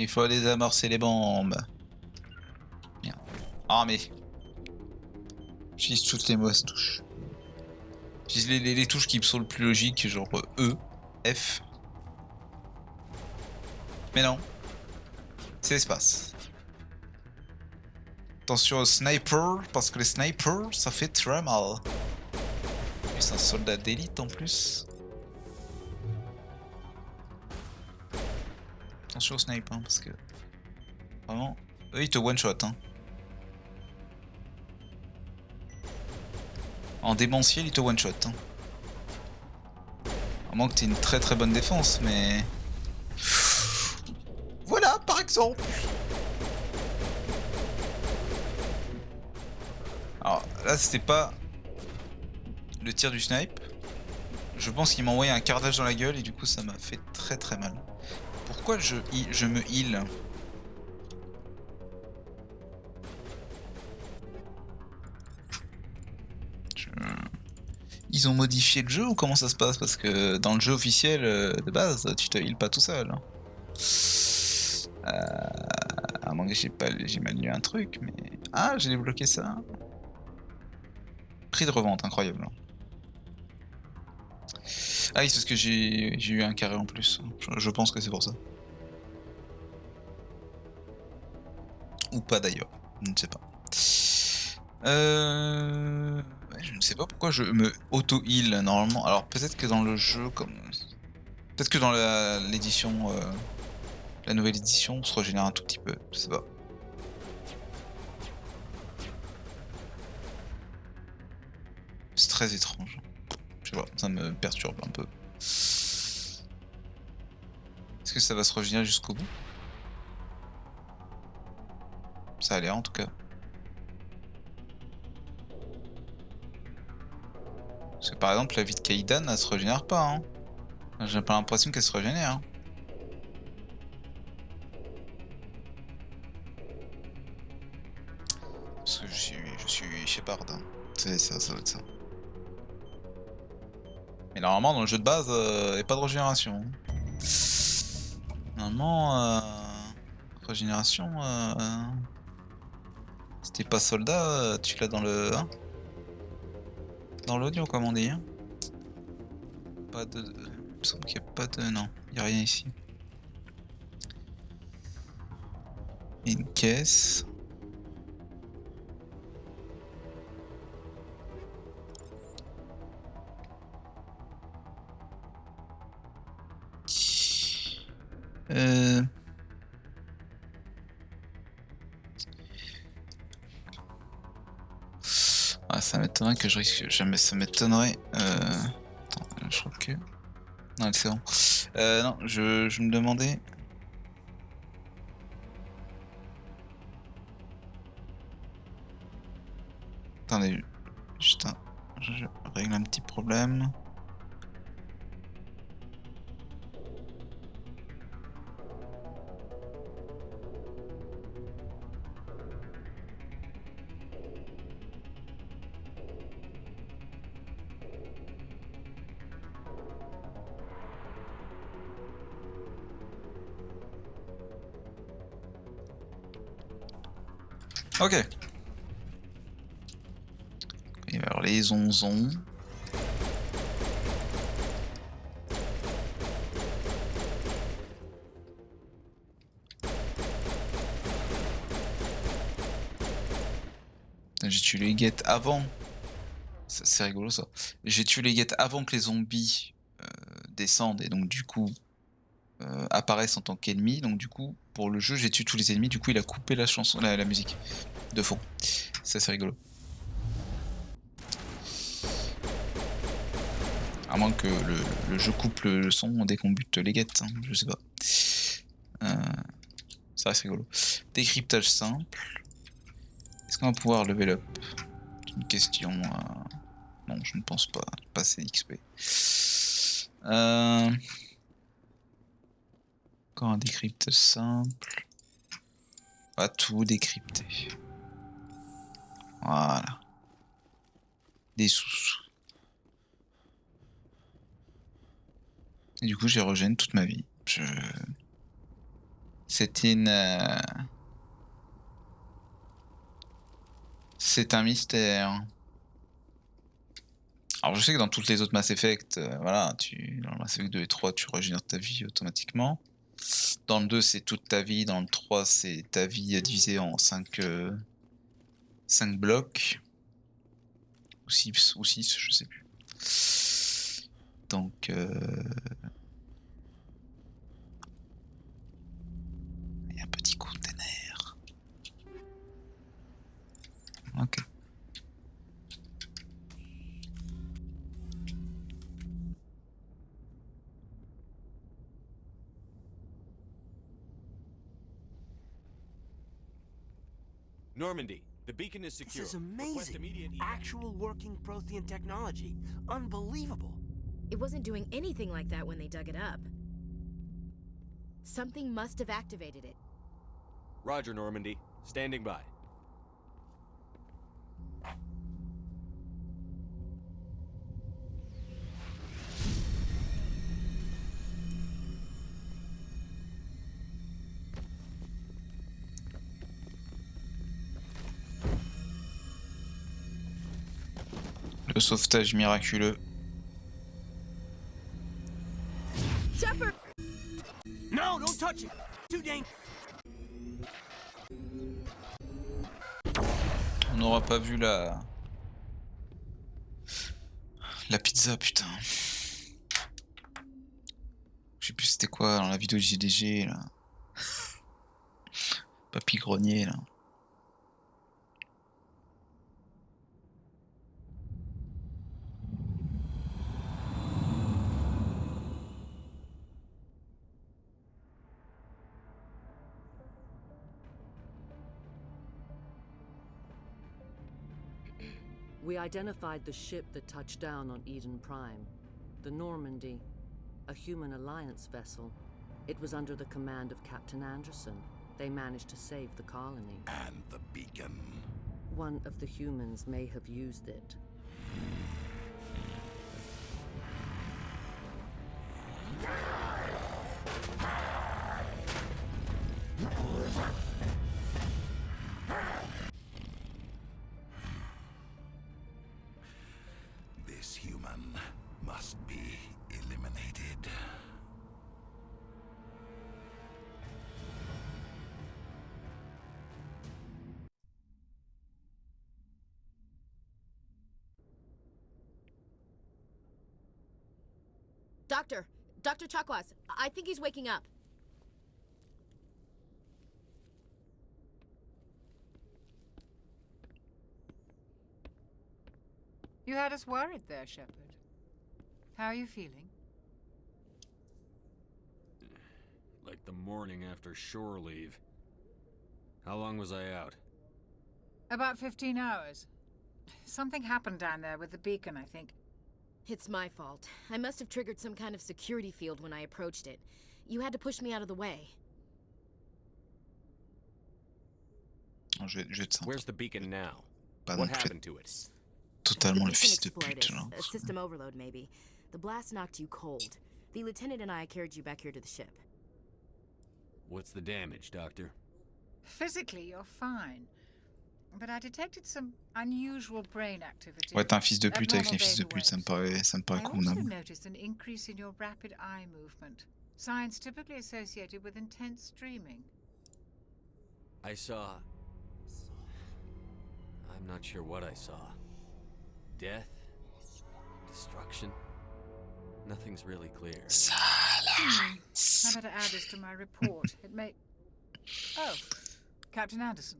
Il faut désamorcer les bombes. Bien. Ah mais... J'utilise toutes les mauvaises touches. J'utilise les touches qui me sont le plus logiques, genre E, F. Mais non. C'est l'espace. Attention au sniper, parce que les snipers, ça fait très mal. Lui, c'est un soldat d'élite en plus. Attention au sniper, hein, parce que... Vraiment, eux ils te one-shot. Hein. En démentiel, ils te one-shot. Hein. À moins que t'aies une très très bonne défense, mais... Voilà, par exemple. Alors là, c'était pas le tir du snipe. Je pense qu'il m'a envoyé un cardage dans la gueule et du coup ça m'a fait très très mal. Pourquoi je me heal? Ils ont modifié le jeu ou comment ça se passe? Parce que dans le jeu officiel de base, tu te heal pas tout seul. Hein. À moins que j'ai mal lu un truc, mais... Ah, j'ai débloqué ça. Prix de revente, incroyable. Ah oui, c'est parce que j'ai eu un carré en plus. Je pense que c'est pour ça. Ou pas d'ailleurs, je ne sais pas. Je ne sais pas pourquoi je me auto-heal normalement. Alors peut-être que dans le jeu, comme... Peut-être que dans l'édition... La nouvelle édition, on se régénère un tout petit peu, je sais pas. C'est très étrange. Je sais pas, ça me perturbe un peu. Est-ce que ça va se régénérer jusqu'au bout? Ça a l'air en tout cas. Parce que par exemple la vie de Kaidan elle se régénère pas. Hein. J'ai pas l'impression qu'elle se régénère. Hein. Parce que je suis Shepard. Hein. C'est ça, ça doit être ça. Mais normalement dans le jeu de base, il n'y a pas de régénération. Normalement, régénération, si t'es pas soldat, tu l'as dans le... Hein, dans l'audio comme on dit. Hein. Pas de... Il me semble qu'il n'y a pas de... Non, il n'y a rien ici. Une caisse. Ah, ça m'étonnerait que je risque jamais. Ça m'étonnerait. Attends, je crois que. Non, c'est bon. Non, je me demandais. Attendez, juste un... je règle un petit problème. Ok. Il va y avoir les onzons. J'ai tué les guettes avant. C'est rigolo ça. J'ai tué les guettes avant que les zombies descendent et donc du coup apparaissent en tant qu'ennemis. Donc du coup, pour le jeu, j'ai tué tous les ennemis. Du coup, il a coupé la chanson, la musique de fond. Ça, c'est rigolo. À moins que le jeu coupe le son dès qu'on bute les guettes, hein, je sais pas. Ça reste rigolo. Décryptage simple. Est-ce qu'on va pouvoir level up? une question. Non, je ne pense pas. Pas assez d'XP. Encore un décrypte simple. Pas tout décrypter. Voilà. Des sous. Et du coup, j'ai régène toute ma vie. C'était une... C'est un mystère. Alors je sais que dans toutes les autres Mass Effect, voilà, dans le Mass Effect 2 et 3, tu régénères ta vie automatiquement. Dans le 2, c'est toute ta vie. Dans le 3, c'est ta vie divisée en 5 blocs. Ou 6, je sais plus. Donc... il y a un petit container. Ok. Normandy, the beacon is secure. This is Request amazing. immediate Actual working Prothean technology. Unbelievable. It wasn't doing anything like that when they dug it up. Something must have activated it. Roger, Normandy. Standing by. Le sauvetage miraculeux. Shepard! No, don't touch it. Too dangerous. On n'aura pas vu la pizza, putain. Je sais plus c'était quoi dans la vidéo de JDG là. Papy Grenier là. We identified the ship that touched down on Eden Prime. The Normandy, a human alliance vessel. It was under the command of Captain Anderson. They managed to save the colony. And the beacon. One of the humans may have used it. This human must be eliminated. Dr. Chakwas, I think he's waking up. You had us worried there, Shepard. How are you feeling? Like the morning after shore leave. How long was I out? About 15 hours. Something happened down there with the beacon, I think. It's my fault. I must have triggered some kind of security field when I approached it. You had to push me out of the way. Where's the beacon now? Pas What non plus happened to it? totalement The le fils de beacon pute, exploded. genre. A system overload, maybe. The blast knocked you cold. The lieutenant and I carried you back here to the ship. What's the damage, Doctor? Physically, you're fine. But I detected some unusual brain activity. Ouais, t'es un fils de pute avec abnormal les fils de beta pute, ça me waves. paraît I also convenable. noticed an increase in your rapid eye movement. Signs typically associated with intense dreaming. I saw... I'm not sure what I saw. Death? Destruction? Nothing's really clear. I better add this to my report. It may... Oh, Captain Anderson.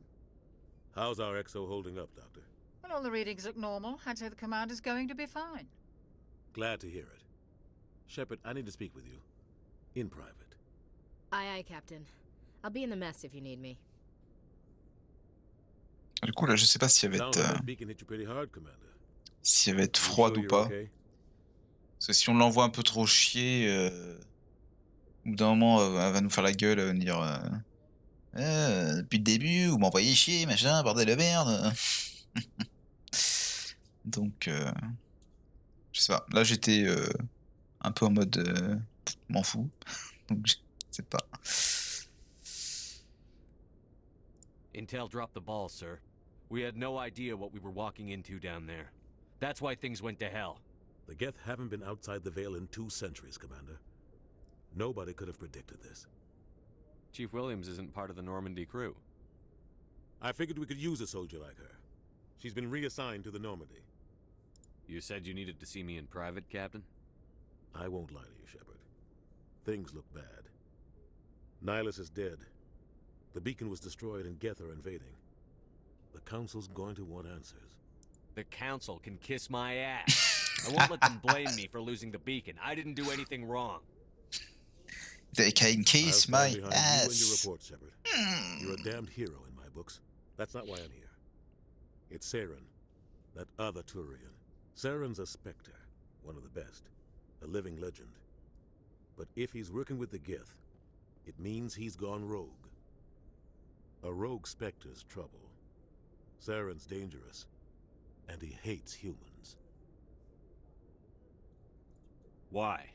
How's our EXO holding up, Doctor? Well, all the readings look normal. I'd say the commander's going to be fine. Glad to hear it. Shepard, I need to speak with you. In private. Aye, Captain. I'll be in the mess if you need me. Du coup, là, je sais pas s'il Sounds like that beacon hit you pretty hard, Commander. si elle va être You froide sure ou you're pas. okay? Parce que si on l'envoie un peu trop chier, au bout d'un moment, elle va nous faire la gueule, elle va nous dire depuis le début, vous m'envoyez chier, machin, bordel de merde. Donc, je sais pas. Là, j'étais un peu en mode m'en fous. Donc, je sais pas. Intel dropped the ball, sir. We had no idea what we were walking into down there. That's why things went to hell. The Geth haven't been outside the Veil in 2 centuries, Commander. Nobody could have predicted this. Chief Williams isn't part of the Normandy crew. I figured we could use a soldier like her. She's been reassigned to the Normandy. You said you needed to see me in private, Captain? I won't lie to you, Shepard. Things look bad. Nihilus is dead. The beacon was destroyed and Geth are invading. The Council's going to want answers. The Council can kiss my ass. I won't let them blame me for losing the beacon. I didn't do anything wrong. They can kiss my ass. You and your report, Shepard. You're a damned hero in my books. That's not why I'm here. It's Saren, that other Turian. Saren's a Spectre, one of the best, a living legend. But if he's working with the Geth, it means he's gone rogue. A rogue Spectre's trouble. Saren's dangerous, and he hates humans. Why?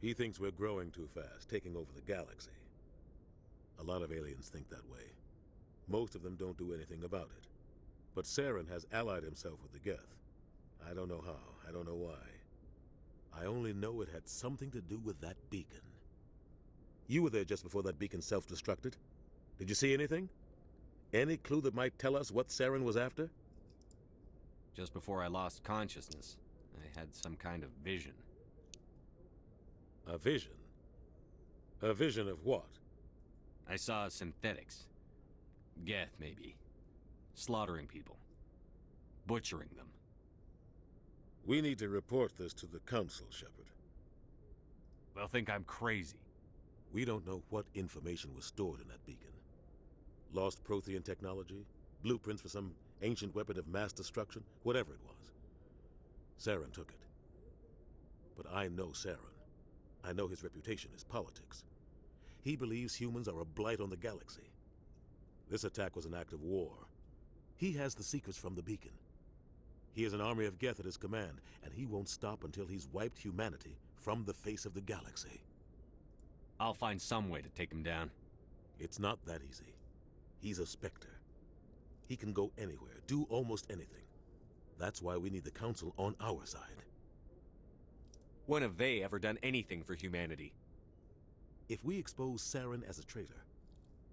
He thinks we're growing too fast, taking over the galaxy. A lot of aliens think that way. Most of them don't do anything about it. But Saren has allied himself with the Geth. I don't know how, I don't know why. I only know it had something to do with that beacon. You were there just before that beacon self-destructed. Did you see anything? Any clue that might tell us what Saren was after? Just before I lost consciousness, I had some kind of vision. A vision? A vision of what? I saw synthetics. Geth, maybe. Slaughtering people. Butchering them. We need to report this to the Council, Shepard. They'll think I'm crazy. We don't know what information was stored in that beacon. Lost Prothean technology? Blueprints for some ancient weapon of mass destruction? Whatever it was. Saren took it. But I know Saren. I know his reputation is politics. He believes humans are a blight on the galaxy. This attack was an act of war. He has the secrets from the beacon. He has an army of Geth at his command, and he won't stop until he's wiped humanity from the face of the galaxy. I'll find some way to take him down. It's not that easy. He's a Spectre. He can go anywhere, do almost anything. That's why we need the Council on our side. When have they ever done anything for humanity? If we expose Saren as a traitor,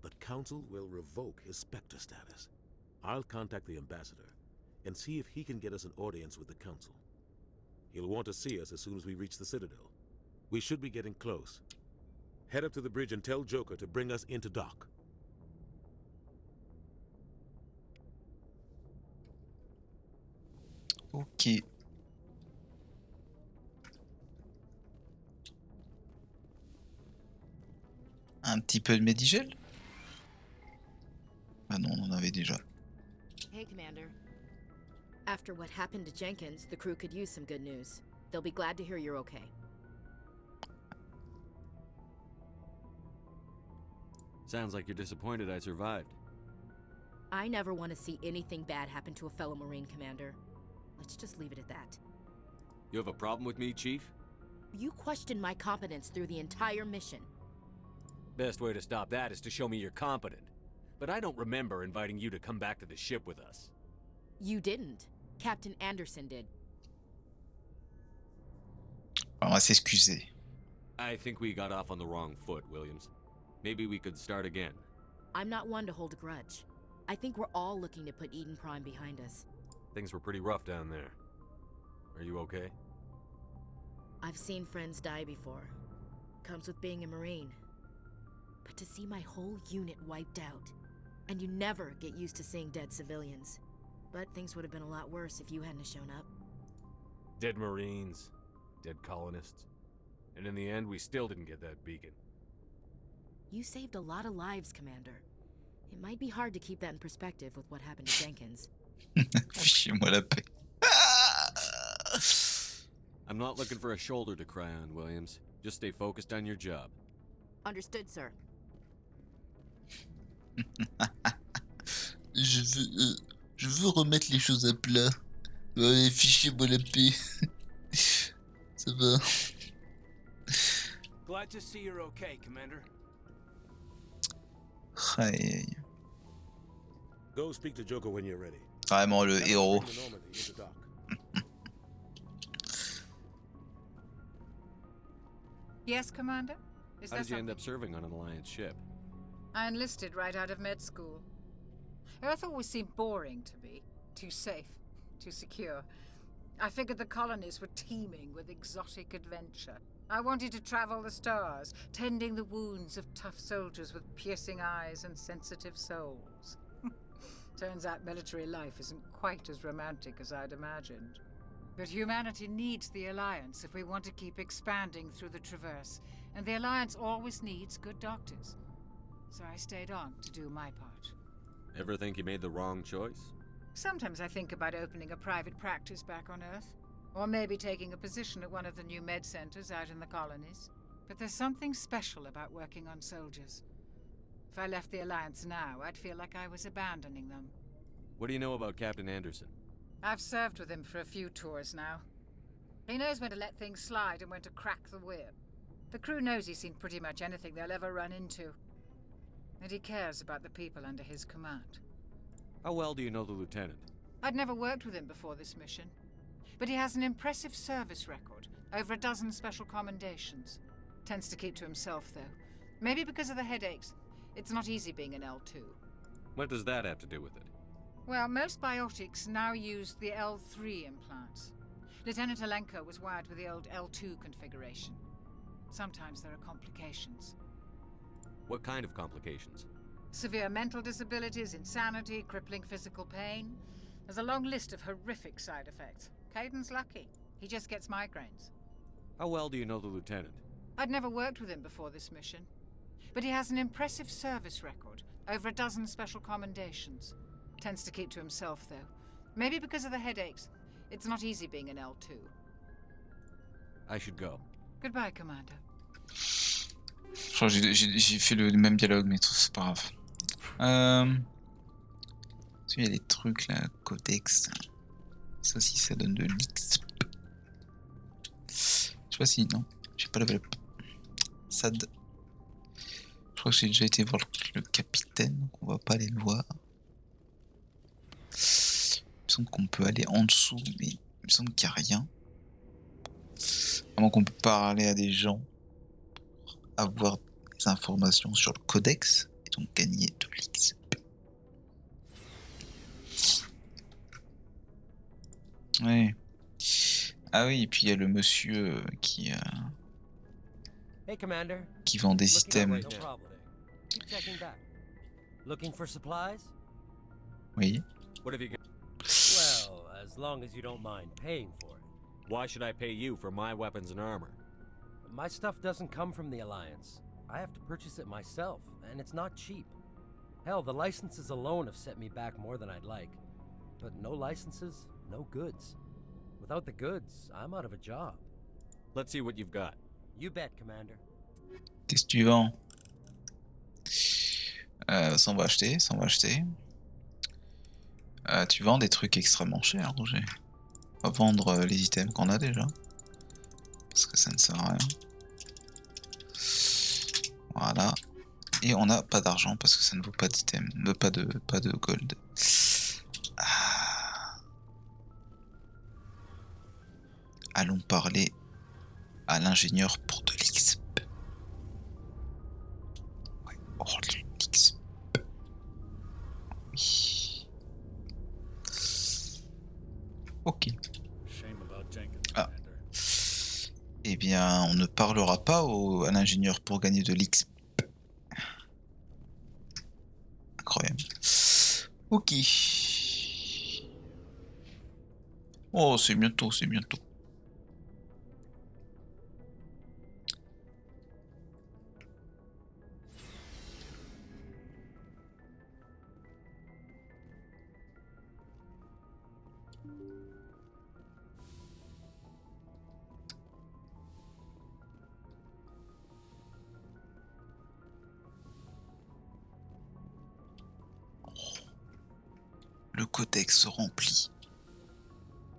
the Council will revoke his Spectre status. I'll contact the Ambassador and see if he can get us an audience with the Council. He'll want to see us as soon as we reach the Citadel. We should be getting close. Head up to the bridge and tell Joker to bring us into dock. Ok. Un petit peu de Medigel? Ah non, on en avait déjà. Hey, Commander. After what happened to Jenkins, the crew could use some good news. They'll be glad to hear you're okay. Sounds like you're disappointed I survived. I never want to see anything bad happen to a fellow Marine, Commander. Let's just leave it at that. You have a problem with me, Chief? You questioned my competence through the entire mission. Best way to stop that is to show me you're competent. But I don't remember inviting you to come back to the ship with us. You didn't. Captain Anderson did. On va s'excuser. I think we got off on the wrong foot, Williams. Maybe we could start again. I'm not one to hold a grudge. I think we're all looking to put Eden Prime behind us. Things were pretty rough down there. Are you okay? I've seen friends die before. Comes with being a Marine. But to see my whole unit wiped out, and you never get used to seeing dead civilians. But things would have been a lot worse if you hadn't shown up. Dead Marines, dead colonists. And in the end, we still didn't get that beacon. You saved a lot of lives, Commander. It might be hard to keep that in perspective with what happened to Jenkins. Fichez-moi la paix. I'm not looking for a shoulder to cry on, Williams. Just stay focused on your job. Understood, sir. Je veux remettre les choses à plat. Fichez-moi la paix. Ça va. Glad to see you're okay, Commander. Aïe, aïe. Go speak to Joker when you're ready. Vraiment le héros. Bring the Normandy into dock. Yes, Commander? Is How there did you end something? up serving on an Alliance ship? I enlisted right out of med school. Earth always seemed boring to me. Too safe, too secure. I figured the colonies were teeming with exotic adventure. I wanted to travel the stars, tending the wounds of tough soldiers with piercing eyes and sensitive souls. Turns out military life isn't quite as romantic as I'd imagined. But humanity needs the Alliance if we want to keep expanding through the Traverse, and the Alliance always needs good doctors. So I stayed on to do my part. Ever think you made the wrong choice? Sometimes I think about opening a private practice back on Earth, or maybe taking a position at one of the new med centers out in the colonies. But there's something special about working on soldiers. If I left the Alliance now, I'd feel like I was abandoning them. What do you know about Captain Anderson? I've served with him for a few tours now. He knows when to let things slide and when to crack the whip. The crew knows he's seen pretty much anything they'll ever run into. And he cares about the people under his command. How well do you know the lieutenant? I'd never worked with him before this mission. But he has an impressive service record, over a dozen special commendations. Tends to keep to himself, though. Maybe because of the headaches. It's not easy being an L2. What does that have to do with it? Well, most biotics now use the L3 implants. Lieutenant Alenko was wired with the old L2 configuration. Sometimes there are complications. What kind of complications? Severe mental disabilities, insanity, crippling physical pain. There's a long list of horrific side effects. Caden's lucky. He just gets migraines. How well do you know the lieutenant? I'd never worked with him before this mission. But he has an impressive service record, over a dozen special commendations. Tends to keep to himself, though. Maybe because of the headaches. It's not easy being an L2. I should go. Goodbye, Commander. Je crois que j'ai fait le même dialogue, mais c'est pas grave. Il y a des trucs là, codex. Ça aussi, ça donne de l'X. Je sais pas si. Non, j'ai pas level up. SAD. Je crois que j'ai déjà été voir le capitaine, donc on va pas aller le voir. Il me semble qu'on peut aller en dessous, mais il me semble qu'il n'y a rien. À moins qu'on peut parler à des gens pour avoir des informations sur le codex et donc gagner de l'X. Ouais. Ah oui, et puis il y a le monsieur Hey, Commander. qui vend des Looking items. no problem. Keep checking back. Looking for supplies? Oui. What have you got? Well, as long as you don't mind paying for it. Why should I pay you for my weapons and armor? My stuff doesn't come from the Alliance. I have to purchase it myself, and it's not cheap. Hell, the licenses alone have set me back more than I'd like. But no licenses, no goods. Without the goods, I'm out of a job. Let's see what you've got. You bet, Commander. Qu'est-ce que tu vends? Ça on va acheter, ça on va acheter. Tu vends des trucs extrêmement chers, Roger. On va vendre les items qu'on a déjà. Parce que ça ne sert à rien. Voilà. Et on n'a pas d'argent parce que ça ne vaut pas d'item. Pas de gold. Ah. Allons parler à l'ingénieur pour de l'XP. Ouais, oh, de l'XP. Oui. Ok. Ah. Eh bien, on ne parlera pas à l'ingénieur pour gagner de l'XP. Incroyable. Ok. Oh, c'est bientôt, c'est bientôt. codex se remplit.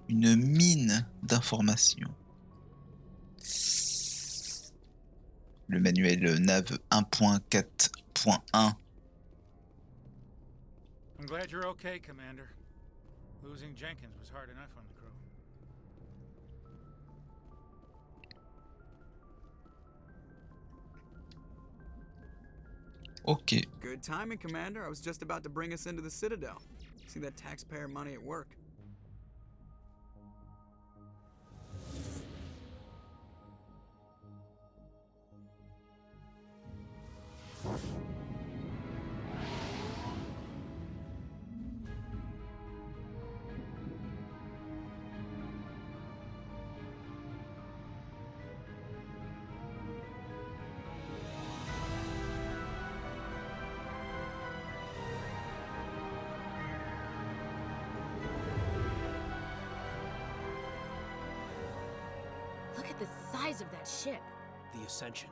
Une mine d'informations. Le manuel nav 1.4.1. I'm glad you're okay, Commander. Losing Jenkins was hard enough on the crew. Ok. Good timing, Commander. I was just about to bring us into the Citadel. See that taxpayer money at work. Look at the size of that ship. The Ascension,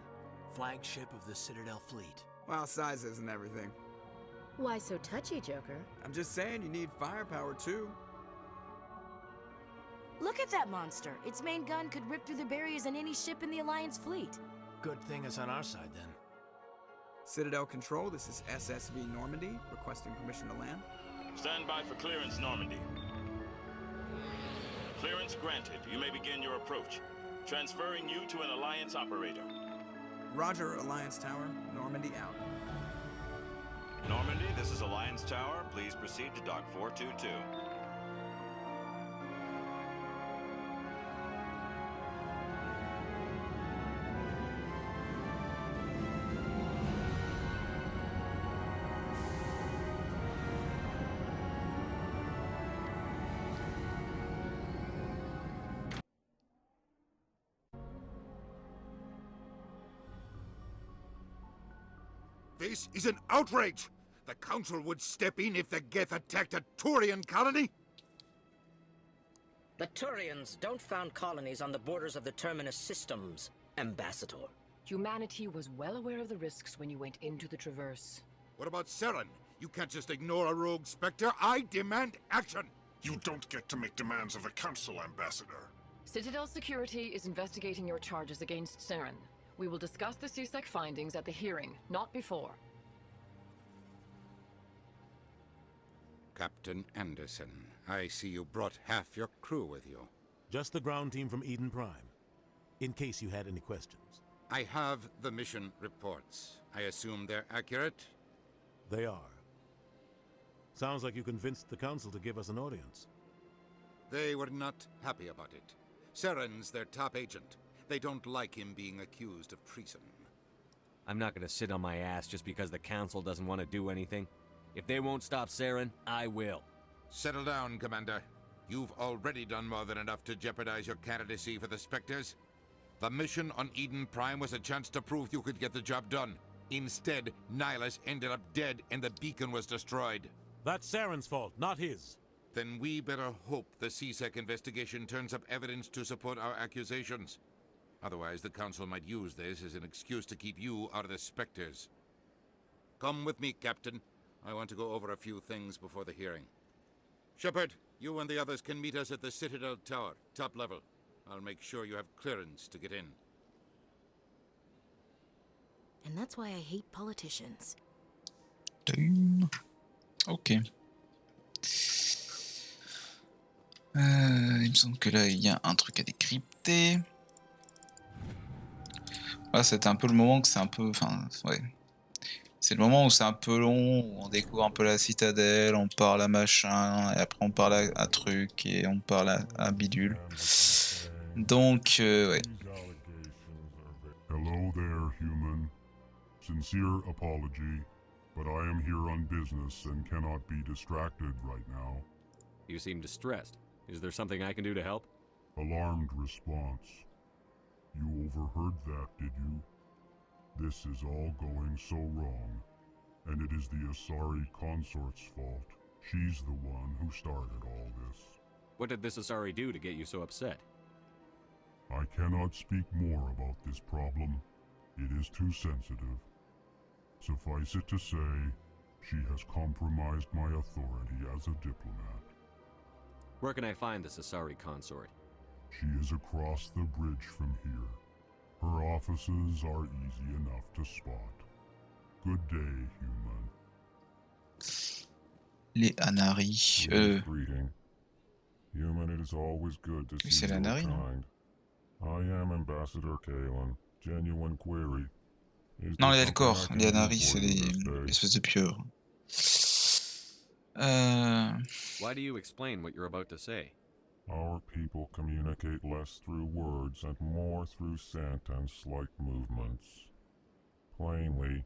flagship of the Citadel fleet. Well, size isn't everything. Why so touchy, Joker? I'm just saying you need firepower too. Look at that monster. Its main gun could rip through the barriers in any ship in the Alliance fleet. Good thing it's on our side then. Citadel Control, this is SSV Normandy, requesting permission to land. Stand by for clearance, Normandy. Clearance granted. You may begin your approach. Transferring you to an Alliance operator. Roger, Alliance Tower. Normandy out. Normandy, this is Alliance Tower. Please proceed to Dock 422. This is an outrage! The Council would step in if the Geth attacked a Turian colony? The Turians don't found colonies on the borders of the Terminus systems, Ambassador. Humanity was well aware of the risks when you went into the Traverse. What about Seren? You can't just ignore a rogue Spectre. I demand action! You don't get to make demands of the Council, Ambassador. Citadel Security is investigating your charges against Saren. We will discuss the CSEC findings at the hearing, not before. Captain Anderson, I see you brought half your crew with you. Just the ground team from Eden Prime, in case you had any questions. I have the mission reports. I assume they're accurate? They are. Sounds like you convinced the Council to give us an audience. They were not happy about it. Seren's their top agent. They don't like him being accused of treason. I'm not gonna sit on my ass just because the Council doesn't want to do anything. If they won't stop Saren, I will. Settle down, Commander. You've already done more than enough to jeopardize your candidacy for the Spectres. The mission on Eden Prime was a chance to prove you could get the job done. Instead, Nihilus ended up dead and the beacon was destroyed. That's Saren's fault, not his. Then we better hope the CSEC investigation turns up evidence to support our accusations. Otherwise, the Council might use this as an excuse to keep you out of the Spectres. Come with me, Captain. I want to go over a few things before the hearing. Shepard, you and the others can meet us at the Citadel Tower, top level. I'll make sure you have clearance to get in. And that's why I hate politicians. Ok. Il me semble que là, il y a un truc à décrypter. Là, c'était un peu le moment que c'est un peu... Enfin, ouais. C'est le moment où c'est un peu long, où on découvre un peu la citadelle, on parle à machin, et après on parle à truc, et on parle à bidule. Donc, ouais. Hello there, human. Sincere apology, but I am here on business and cannot be distracted right now. You seem distressed. Is there something I can do to help? Alarmed response. You overheard that, did you? This is all going so wrong, and it is the Asari consort's fault. She's the one who started all this. What did this Asari do to get you so upset? I cannot speak more about this problem. It is too sensitive. Suffice it to say, She has compromised my authority as a diplomat. Where can I find this Asari consort? She is across the bridge from here. Her offices are easy enough to spot. Good day, human. Les Anari. Greeting. Human, it is always good to see C'est your l'Anari, non? kind. I am Ambassador Kalen. Genuine query. Is Non, there les something I Alcor. can Les do Anari, for c'est you les this day? espèces de pieuvres. Why do you explain what you're about to say? Our people communicate less through words and more through scent and slight movements. Plainly,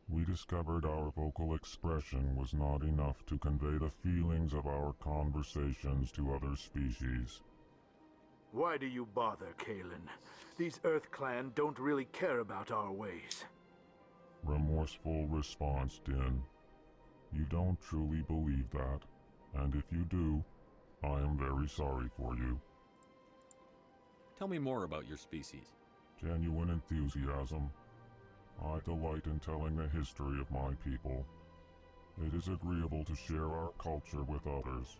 we discovered our vocal expression was not enough to convey the feelings of our conversations to other species. Why do you bother, Kalen? These Earth Clan don't really care about our ways. Remorseful response, Din. You don't truly believe that, and if you do, I am very sorry for you. Tell me more about your species. Genuine enthusiasm. I delight in telling the history of my people. It is agreeable to share our culture with others.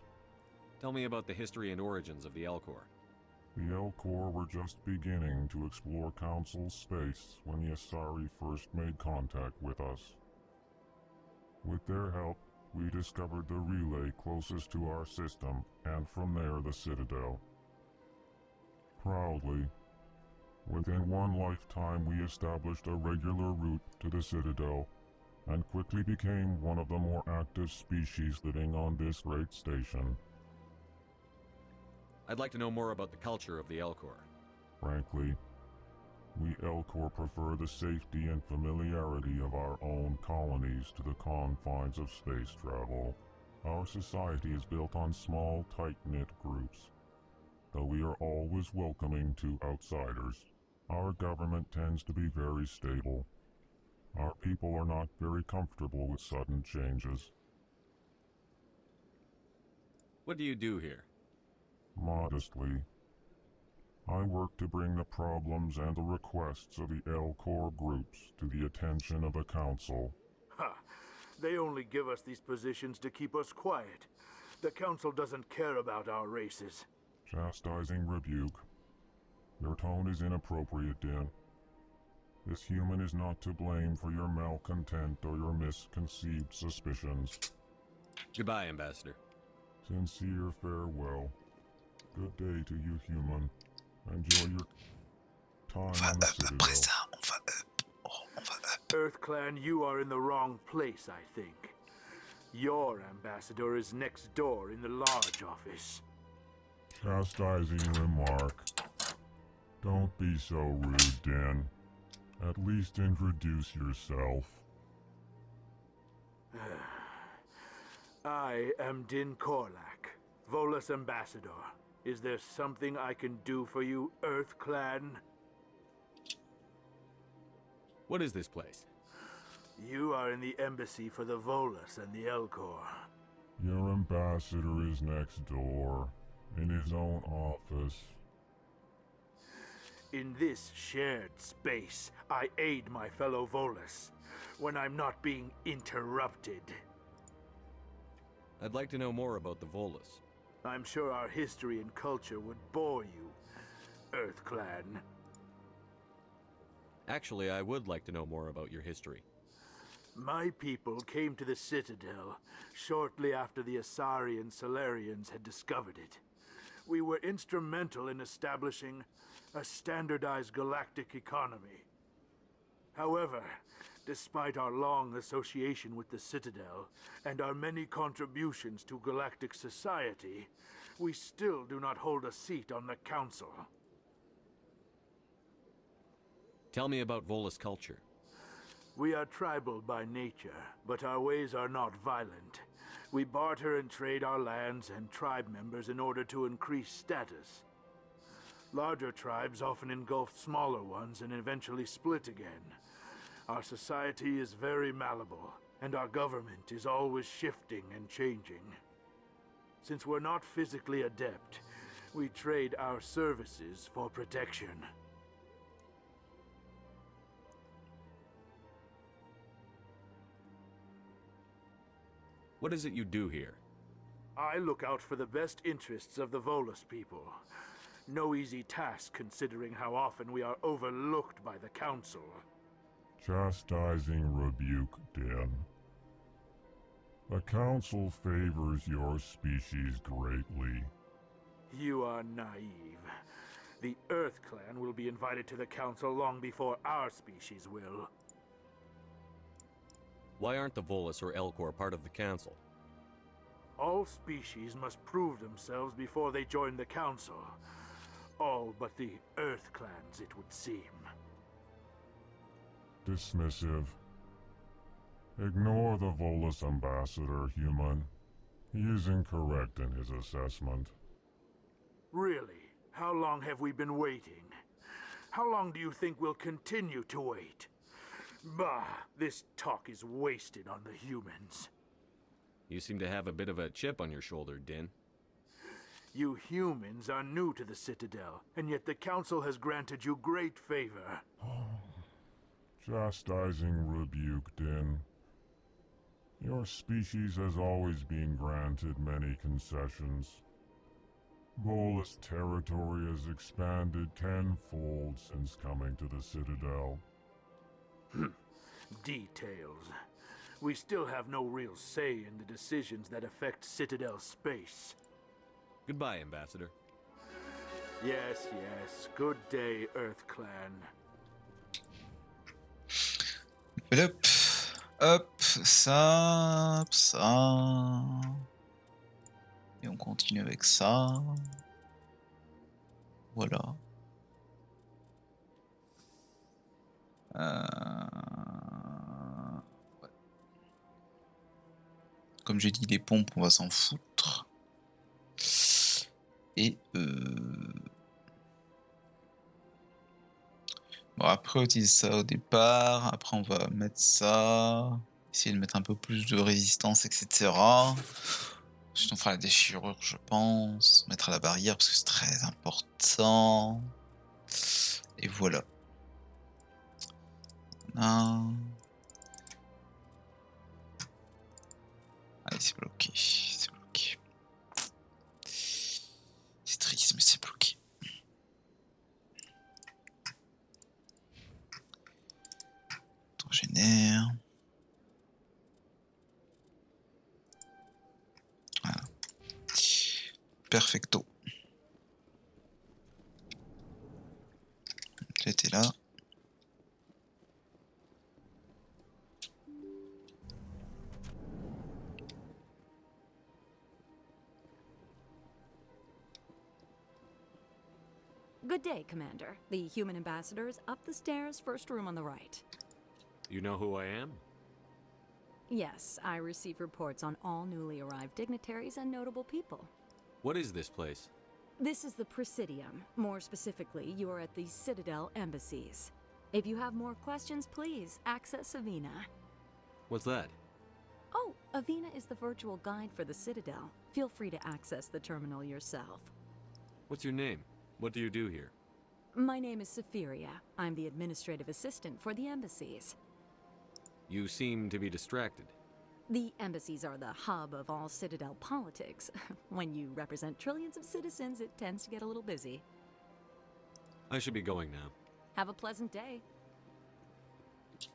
Tell me about the history and origins of the Elcor. The Elcor were just beginning to explore Council space when the Asari first made contact with us. With their help, we discovered the relay closest to our system, and from there the Citadel. Proudly, within one lifetime we established a regular route to the Citadel, and quickly became one of the more active species living on this great station. I'd like to know more about the culture of the Elcor. Frankly, we Elcor prefer the safety and familiarity of our own colonies to the confines of space travel. Our society is built on small, tight-knit groups. Though we are always welcoming to outsiders, our government tends to be very stable. Our people are not very comfortable with sudden changes. What do you do here? Modestly, I work to bring the problems and the requests of the Elcor groups to the attention of the Council. Ha! They only give us these positions to keep us quiet. The Council doesn't care about our races. Chastising rebuke. Your tone is inappropriate, Din. This human is not to blame for your malcontent or your misconceived suspicions. Goodbye, Ambassador. Sincere farewell. Good day to you, human. Enjoy your time on the Citadel. Earth Clan, you are in the wrong place, I think. Your ambassador is next door in the large office. Chastising remark. Don't be so rude, Din. At least introduce yourself. I am Din Korlak, Volus ambassador. Is there something I can do for you, Earth Clan? What is this place? You are in the embassy for the Volus and the Elcor. Your ambassador is next door, in his own office. In this shared space, I aid my fellow Volus when I'm not being interrupted. I'd like to know more about the Volus. I'm sure our history and culture would bore you, Earth Clan. Actually, I would like to know more about your history. My people came to the Citadel shortly after the Asari and Solarians had discovered it. We were instrumental in establishing a standardized galactic economy. However, despite our long association with the Citadel and our many contributions to galactic society, we still do not hold a seat on the Council. Tell me about Volus culture. We are tribal by nature, but our ways are not violent. We barter and trade our lands and tribe members in order to increase status. Larger tribes often engulf smaller ones and eventually split again. Our society is very malleable, and our government is always shifting and changing. Since we're not physically adept, we trade our services for protection. What is it you do here? I look out for the best interests of the Volus people. No easy task considering how often we are overlooked by the Council. Chastising rebuke, Den. The Council favors your species greatly. You are naive. The Earth Clan will be invited to the Council long before our species will. Why aren't the Volus or Elcor part of the Council? All species must prove themselves before they join the Council. All but the Earth Clans, it would seem. Dismissive. Ignore the Volus ambassador, human. He is incorrect in his assessment. Really? How long have we been waiting? How long do you think we'll continue to wait? Bah, this talk is wasted on the humans. You seem to have a bit of a chip on your shoulder, Din. You humans are new to the Citadel, and yet the Council has granted you great favor. Chastising rebuke, Din. Your species has always been granted many concessions. Volus territory has expanded tenfold since coming to the Citadel. Details. We still have no real say in the decisions that affect Citadel space. Goodbye, Ambassador. Yes, yes. Good day, Earth Clan. Hop, hop, ça, ça. Et on continue avec ça. Voilà. Ouais. Comme j'ai dit, les pompes, on va s'en foutre. Et bon, après on utilise ça au départ, après on va mettre ça, essayer de mettre un peu plus de résistance, etc. Ensuite on fera la déchirure, je pense, mettre à la barrière parce que c'est très important. Et voilà. Allez, c'est bloqué, c'est bloqué. C'est triste, mais c'est bloqué. On génère. Voilà. Perfecto. J'étais là. Good day, Commander. The human ambassador is up the stairs, first room on the right. You know who I am? Yes, I receive reports on all newly arrived dignitaries and notable people. What is this place? This is the Presidium. More specifically, you are at the Citadel embassies. If you have more questions, please access Avina. What's that? Oh, Avina is the virtual guide for the Citadel. Feel free to access the terminal yourself. What's your name? What do you do here? My name is Sephiria. I'm the administrative assistant for the embassies. You seem to be distracted. The embassies are the hub of all Citadel politics. When you represent trillions of citizens, it tends to get a little busy. I should be going now. Have a pleasant day. Ok.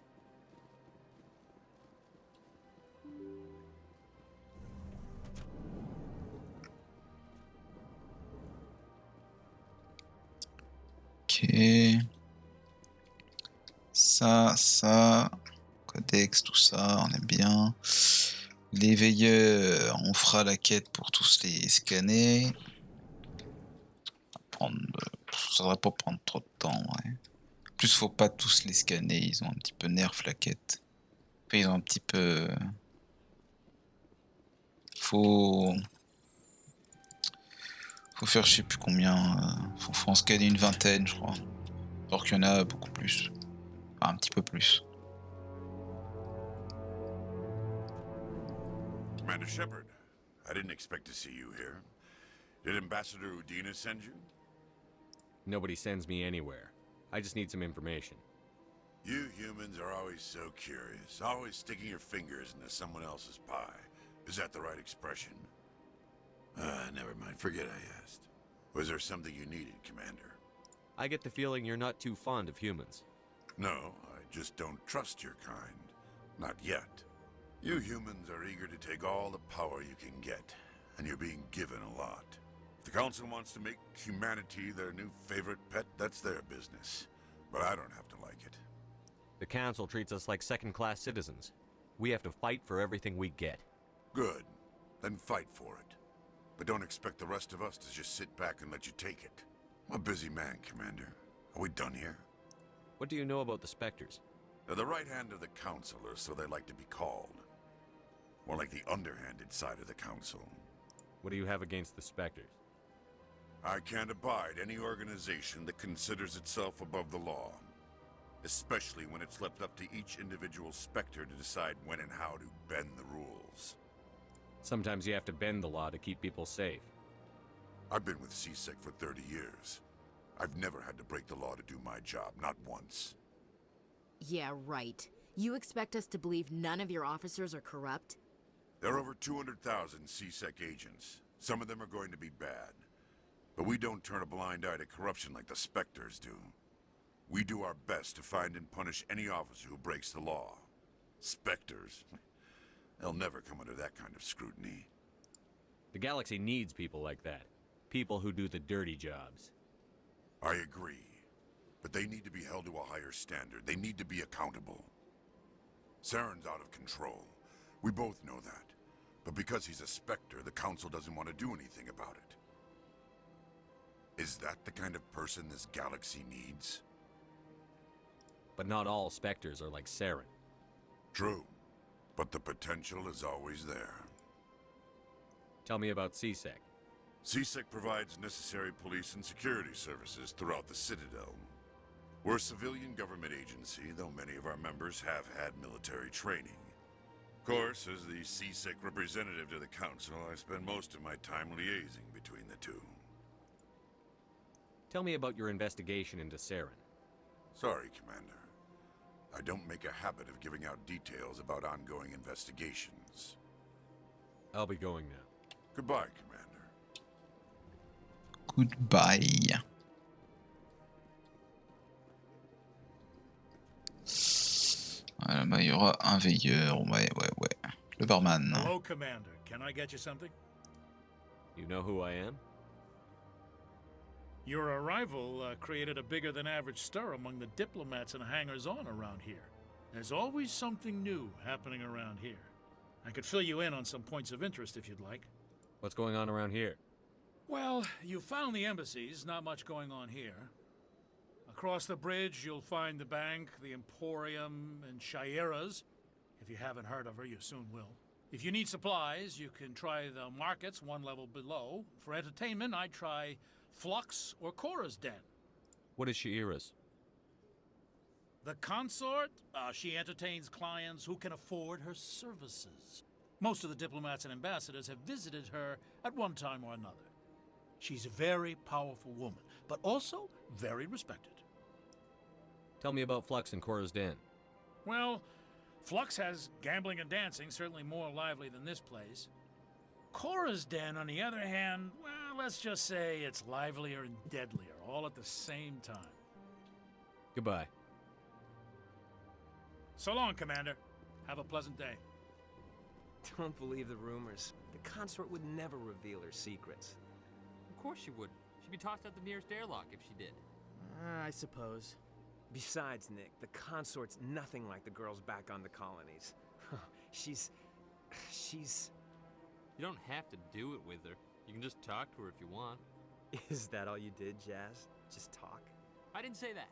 Ça. Codex, tout ça, on aime bien. Les veilleurs, on fera la quête pour tous les scanner. Ça devrait pas prendre trop de temps, ouais. En plus, faut pas tous les scanner, ils ont un petit peu nerf la quête. Enfin, ils ont un petit peu... Faut faire je sais plus combien. Faut en scanner une vingtaine, je crois. Alors qu'il y en a beaucoup plus. Enfin, un petit peu plus. Commander Shepard, I didn't expect to see you here. Did Ambassador Udina send you? Nobody sends me anywhere. I just need some information. You humans are always so curious, always sticking your fingers into someone else's pie. Is that the right expression? Never mind. Forget I asked. Was there something you needed, Commander? I get the feeling you're not too fond of humans. No, I just don't trust your kind. Not yet. You humans are eager to take all the power you can get, and you're being given a lot. If the Council wants to make humanity their new favorite pet, that's their business. But I don't have to like it. The Council treats us like second-class citizens. We have to fight for everything we get. Good. Then fight for it. But don't expect the rest of us to just sit back and let you take it. I'm a busy man, Commander. Are we done here? What do you know about the Spectres? They're the right hand of the Council, or so they like to be called. More like the underhanded side of the Council. What do you have against the Spectres? I can't abide any organization that considers itself above the law. Especially when it's left up to each individual Spectre to decide when and how to bend the rules. Sometimes you have to bend the law to keep people safe. I've been with CSEC for 30 years. I've never had to break the law to do my job, not once. Yeah, right. You expect us to believe none of your officers are corrupt? There are over 200,000 CSEC agents. Some of them are going to be bad. But we don't turn a blind eye to corruption like the Spectres do. We do our best to find and punish any officer who breaks the law. Spectres? They'll never come under that kind of scrutiny. The galaxy needs people like that. People who do the dirty jobs. I agree. But they need to be held to a higher standard. They need to be accountable. Saren's out of control. We both know that. But because he's a Spectre, the Council doesn't want to do anything about it. Is that the kind of person this galaxy needs? But not all Spectres are like Saren. True. But the potential is always there. Tell me about CSEC. CSEC provides necessary police and security services throughout the Citadel. We're a civilian government agency, though many of our members have had military training. Of course, as the CSEC representative to the Council, I spend most of my time liaising between the two. Tell me about your investigation into Saren. Sorry, Commander. I don't make a habit of giving out details about ongoing investigations. I'll be going now. Goodbye, Commander. Goodbye. Voilà, bah, il y aura un veilleur, ouais. Le barman. Hello, Commander. Can I get you something? You know who I am? Your arrival created a bigger-than-average stir among the diplomats and hangers-on around here. There's always something new happening around here. I could fill you in on some points of interest if you'd like. What's going on around here? Well, you found the embassies, not much going on here. Across the bridge, you'll find the bank, the Emporium, and Shaira's. If you haven't heard of her, you soon will. If you need supplies, you can try the markets one level below. For entertainment, I'd try Flux or Cora's Den. What is Shaira's? The consort? She entertains clients who can afford her services. Most of the diplomats and ambassadors have visited her at one time or another. She's a very powerful woman, but also very respected. Tell me about Flux and Cora's Den. Well, Flux has gambling and dancing, certainly more lively than this place. Cora's Den, on the other hand, well, let's just say it's livelier and deadlier, all at the same time. Goodbye. So long, Commander. Have a pleasant day. Don't believe the rumors. The consort would never reveal her secrets. Of course she would. She'd be tossed out the nearest airlock if she did. I suppose. Besides, Nick, the consort's nothing like the girls back on the colonies. She's... You don't have to do it with her. You can just talk to her if you want. Is that all you did, Jazz? Just talk? I didn't say that.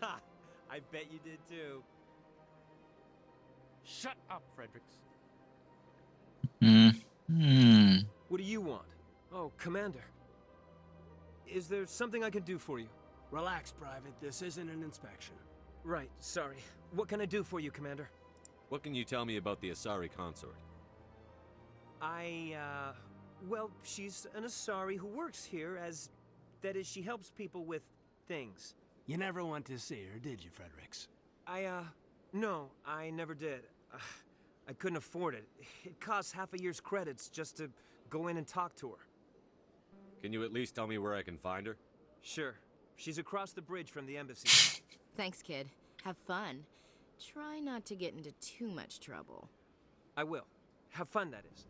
Ha! I bet you did too. Shut up, Fredericks. What do you want? Oh, Commander. Is there something I can do for you? Relax, Private. This isn't an inspection. Right, sorry. What can I do for you, Commander? What can you tell me about the Asari consort? Well, she's an Asari who works here as... That is, she helps people with things. You never went to see her, did you, Fredericks? No, I never did. I couldn't afford it. It costs half a year's credits just to go in and talk to her. Can you at least tell me where I can find her? Sure. She's across the bridge from the embassy. Thanks, kid. Have fun. Try not to get into too much trouble. I will. Have fun, that is.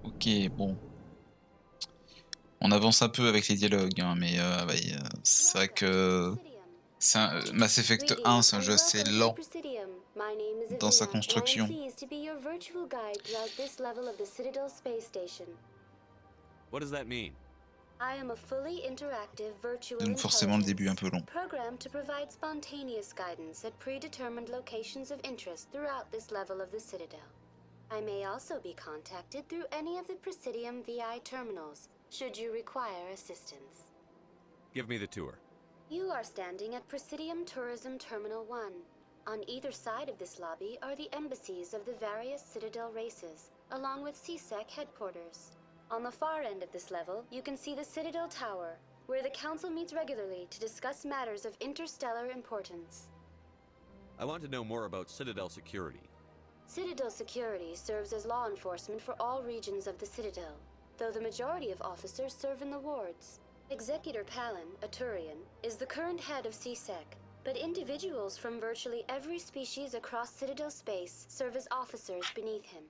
Ok, bon. On avance un peu avec les dialogues, hein, mais ouais, c'est vrai que Mass Effect 1, c'est un jeu assez lent dans sa construction. What does that mean? I am a fully interactive virtual Donc forcément le début un peu long. programmed to provide spontaneous guidance at predetermined locations of interest throughout this level of the Citadel. I may also be contacted through any of the Presidium VI terminals, should you require assistance. Give me the tour. You are standing at Presidium Tourism Terminal 1. On either side of this lobby are the embassies of the various Citadel races, along with CSEC headquarters. On the far end of this level, you can see the Citadel Tower, where the Council meets regularly to discuss matters of interstellar importance. I want to know more about Citadel security. Citadel security serves as law enforcement for all regions of the Citadel, though the majority of officers serve in the wards. Executor Palin, a Turian, is the current head of CSEC, but individuals from virtually every species across Citadel space serve as officers beneath him.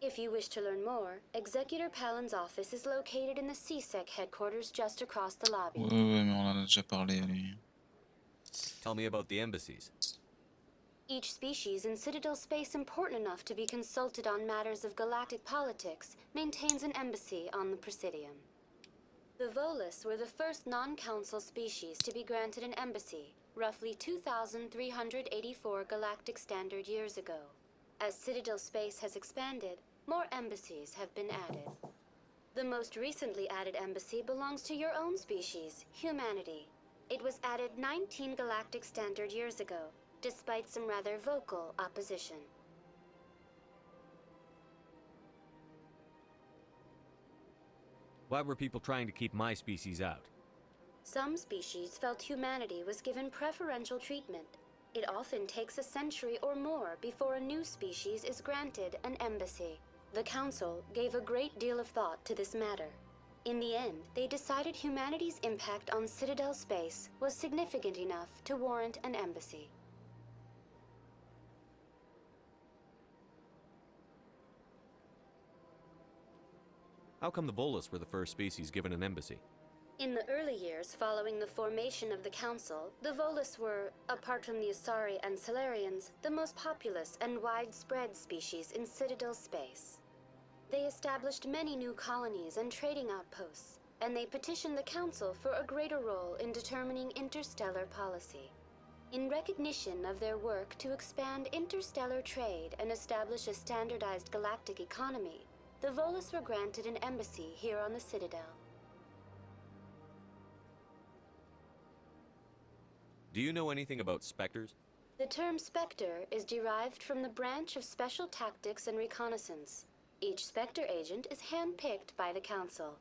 If you wish to learn more, Executor Palin's office is located in the CSEC headquarters just across the lobby. Ouais, mais on en a déjà parlé, lui. Tell me about the embassies. Each species in Citadel space important enough to be consulted on matters of galactic politics maintains an embassy on the Presidium. The Volus were the first non-council species to be granted an embassy, roughly 2,384 galactic standard years ago. As Citadel space has expanded, more embassies have been added. The most recently added embassy belongs to your own species, humanity. It was added 19 galactic standard years ago, despite some rather vocal opposition. Why were people trying to keep my species out? Some species felt humanity was given preferential treatment. It often takes a century or more before a new species is granted an embassy. The Council gave a great deal of thought to this matter. In the end, they decided humanity's impact on Citadel space was significant enough to warrant an embassy. How come the Volus were the first species given an embassy? In the early years following the formation of the Council, the Volus were, apart from the Asari and Salarians, the most populous and widespread species in Citadel space. They established many new colonies and trading outposts, and they petitioned the Council for a greater role in determining interstellar policy. In recognition of their work to expand interstellar trade and establish a standardized galactic economy, the Volus were granted an embassy here on the Citadel. Do you know anything about specters? The term Spectre is derived from the branch of Special Tactics and Reconnaissance. Each Spectre agent is handpicked by the Council.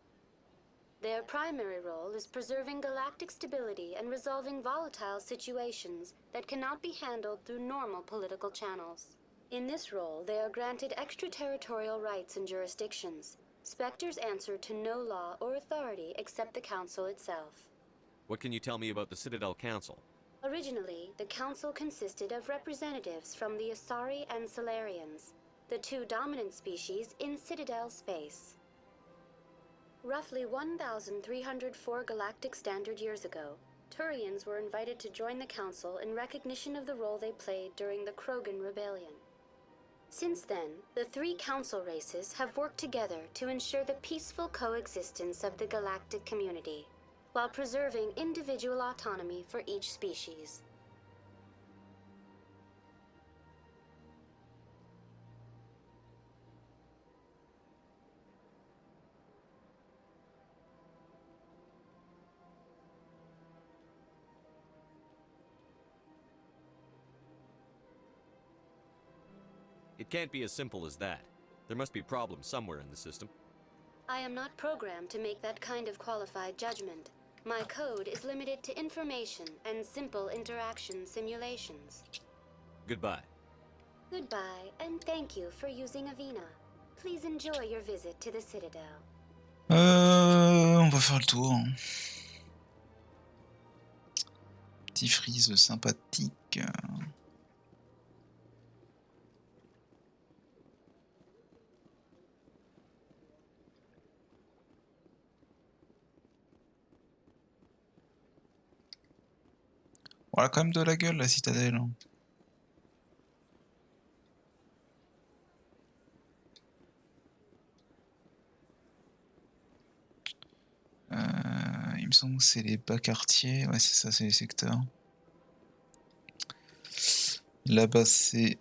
Their primary role is preserving galactic stability and resolving volatile situations that cannot be handled through normal political channels. In this role, they are granted extraterritorial rights and jurisdictions. Spectres answer to no law or authority except the Council itself. What can you tell me about the Citadel Council? Originally, the Council consisted of representatives from the Asari and Salarians, the two dominant species in Citadel space. Roughly 1,304 galactic standard years ago, Turians were invited to join the Council in recognition of the role they played during the Krogan Rebellion. Since then, the three Council races have worked together to ensure the peaceful coexistence of the galactic community, while preserving individual autonomy for each species. It can't be as simple as that. There must be problems somewhere in the system. I am not programmed to make that kind of qualified judgment. My code is limited to information and simple interaction simulations. Goodbye. Goodbye, and thank you for using Avina. Please enjoy your visit to the Citadel. On va faire le tour. Petit freeze sympathique. Voilà, quand même de la gueule la citadelle. Il me semble que c'est les bas quartiers. Ouais, c'est ça, c'est les secteurs. Là-bas, c'est.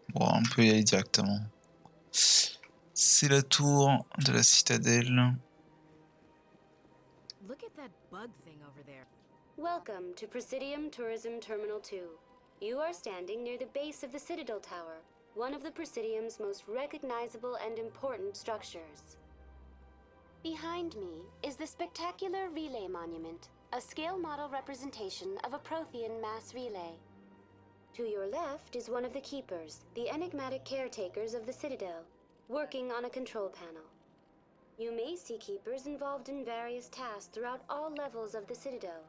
Bon, on peut y aller directement. C'est la tour de la citadelle. Look at that bug thing over there. Welcome to Presidium Tourism Terminal 2. You are standing near the base of the Citadel Tower, one of the Presidium's most recognizable and important structures. Behind me is the spectacular Relay Monument, a scale model representation of a Prothean mass relay. To your left is one of the Keepers, the enigmatic caretakers of the Citadel, working on a control panel. You may see Keepers involved in various tasks throughout all levels of the Citadel.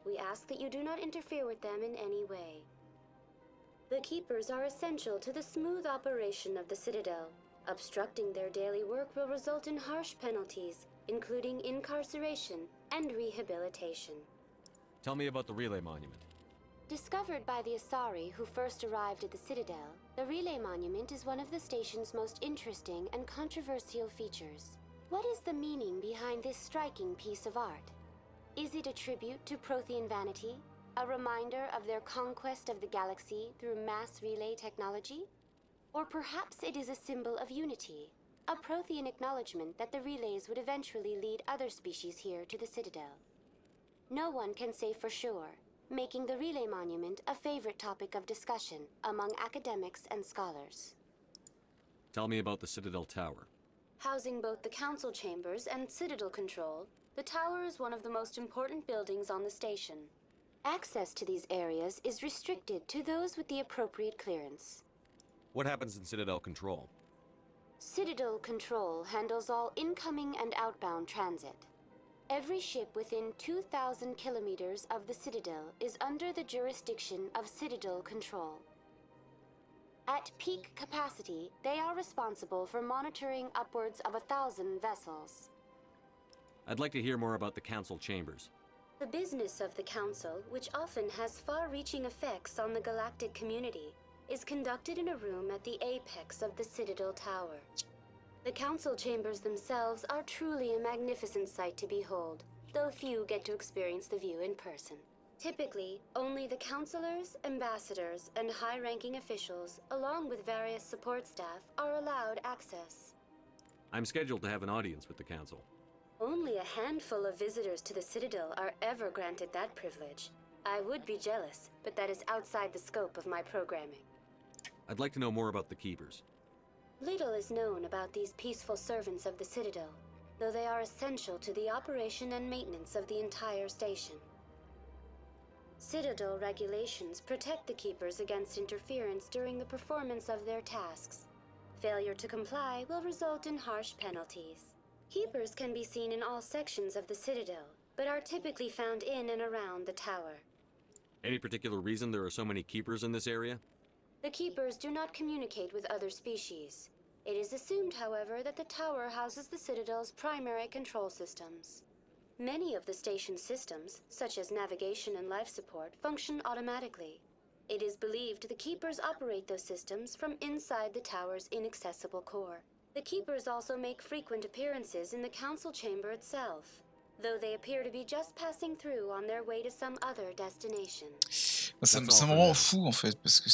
We ask that you do not interfere with them in any way. The Keepers are essential to the smooth operation of the Citadel. Obstructing their daily work will result in harsh penalties, including incarceration and rehabilitation. Tell me about the Relay Monument. Discovered by the Asari who first arrived at the Citadel, the Relay Monument is one of the station's most interesting and controversial features. What is the meaning behind this striking piece of art? Is it a tribute to Prothean vanity? A reminder of their conquest of the galaxy through mass relay technology? Or perhaps it is a symbol of unity, a Prothean acknowledgement that the relays would eventually lead other species here to the Citadel. No one can say for sure, making the Relay Monument a favorite topic of discussion among academics and scholars. Tell me about the Citadel Tower. Housing both the council chambers and Citadel control, the tower is one of the most important buildings on the station. Access to these areas is restricted to those with the appropriate clearance. What happens in Citadel Control? Citadel Control handles all incoming and outbound transit. Every ship within 2,000 kilometers of the Citadel is under the jurisdiction of Citadel Control. At peak capacity, they are responsible for monitoring upwards of 1,000 vessels. I'd like to hear more about the Council Chambers. The business of the Council, which often has far-reaching effects on the galactic community, is conducted in a room at the apex of the Citadel Tower. The Council Chambers themselves are truly a magnificent sight to behold, though few get to experience the view in person. Typically, only the councilors, ambassadors, and high-ranking officials, along with various support staff, are allowed access. I'm scheduled to have an audience with the Council. Only a handful of visitors to the Citadel are ever granted that privilege. I would be jealous, but that is outside the scope of my programming. I'd like to know more about the Keepers. Little is known about these peaceful servants of the Citadel, though they are essential to the operation and maintenance of the entire station. Citadel regulations protect the Keepers against interference during the performance of their tasks. Failure to comply will result in harsh penalties. Keepers can be seen in all sections of the Citadel, but are typically found in and around the tower. Any particular reason there are so many Keepers in this area? The Keepers do not communicate with other species. It is assumed, however, that the tower houses the Citadel's primary control systems. Many of the station's systems, such as navigation and life support, function automatically. It is believed the Keepers operate those systems from inside the tower's inaccessible core. The Keepers also make frequent appearances in the Council Chamber itself, though they appear to be just passing through on their way to some other destination. Ça me rend fou en fait, parce que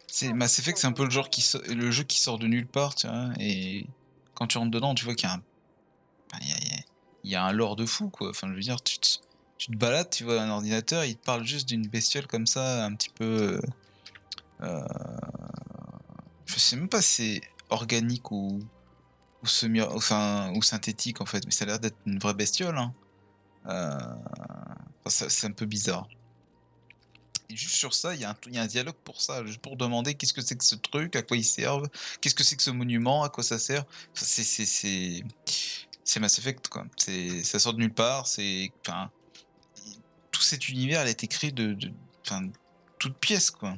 c'est Mass Effect, c'est un peu le jeu qui sort de nulle part, tu vois, et quand tu rentres dedans, tu vois qu'il y a il y a un lore de fou, quoi. Enfin, je veux dire, tu te balades, tu vois un ordinateur, il te parle juste d'une bestiole comme ça, un petit peu... je sais même pas si c'est organique ou semi, enfin ou synthétique en fait, mais ça a l'air d'être une vraie bestiole. Hein. C'est un peu bizarre. Et juste sur ça, il y a un dialogue pour ça, juste pour demander qu'est-ce que c'est que ce truc, à quoi ils servent, qu'est-ce que c'est que ce monument, à quoi ça sert. Enfin, c'est Mass Effect quoi. Ça sort de nulle part. Enfin tout cet univers, elle a été créé enfin toute pièce quoi.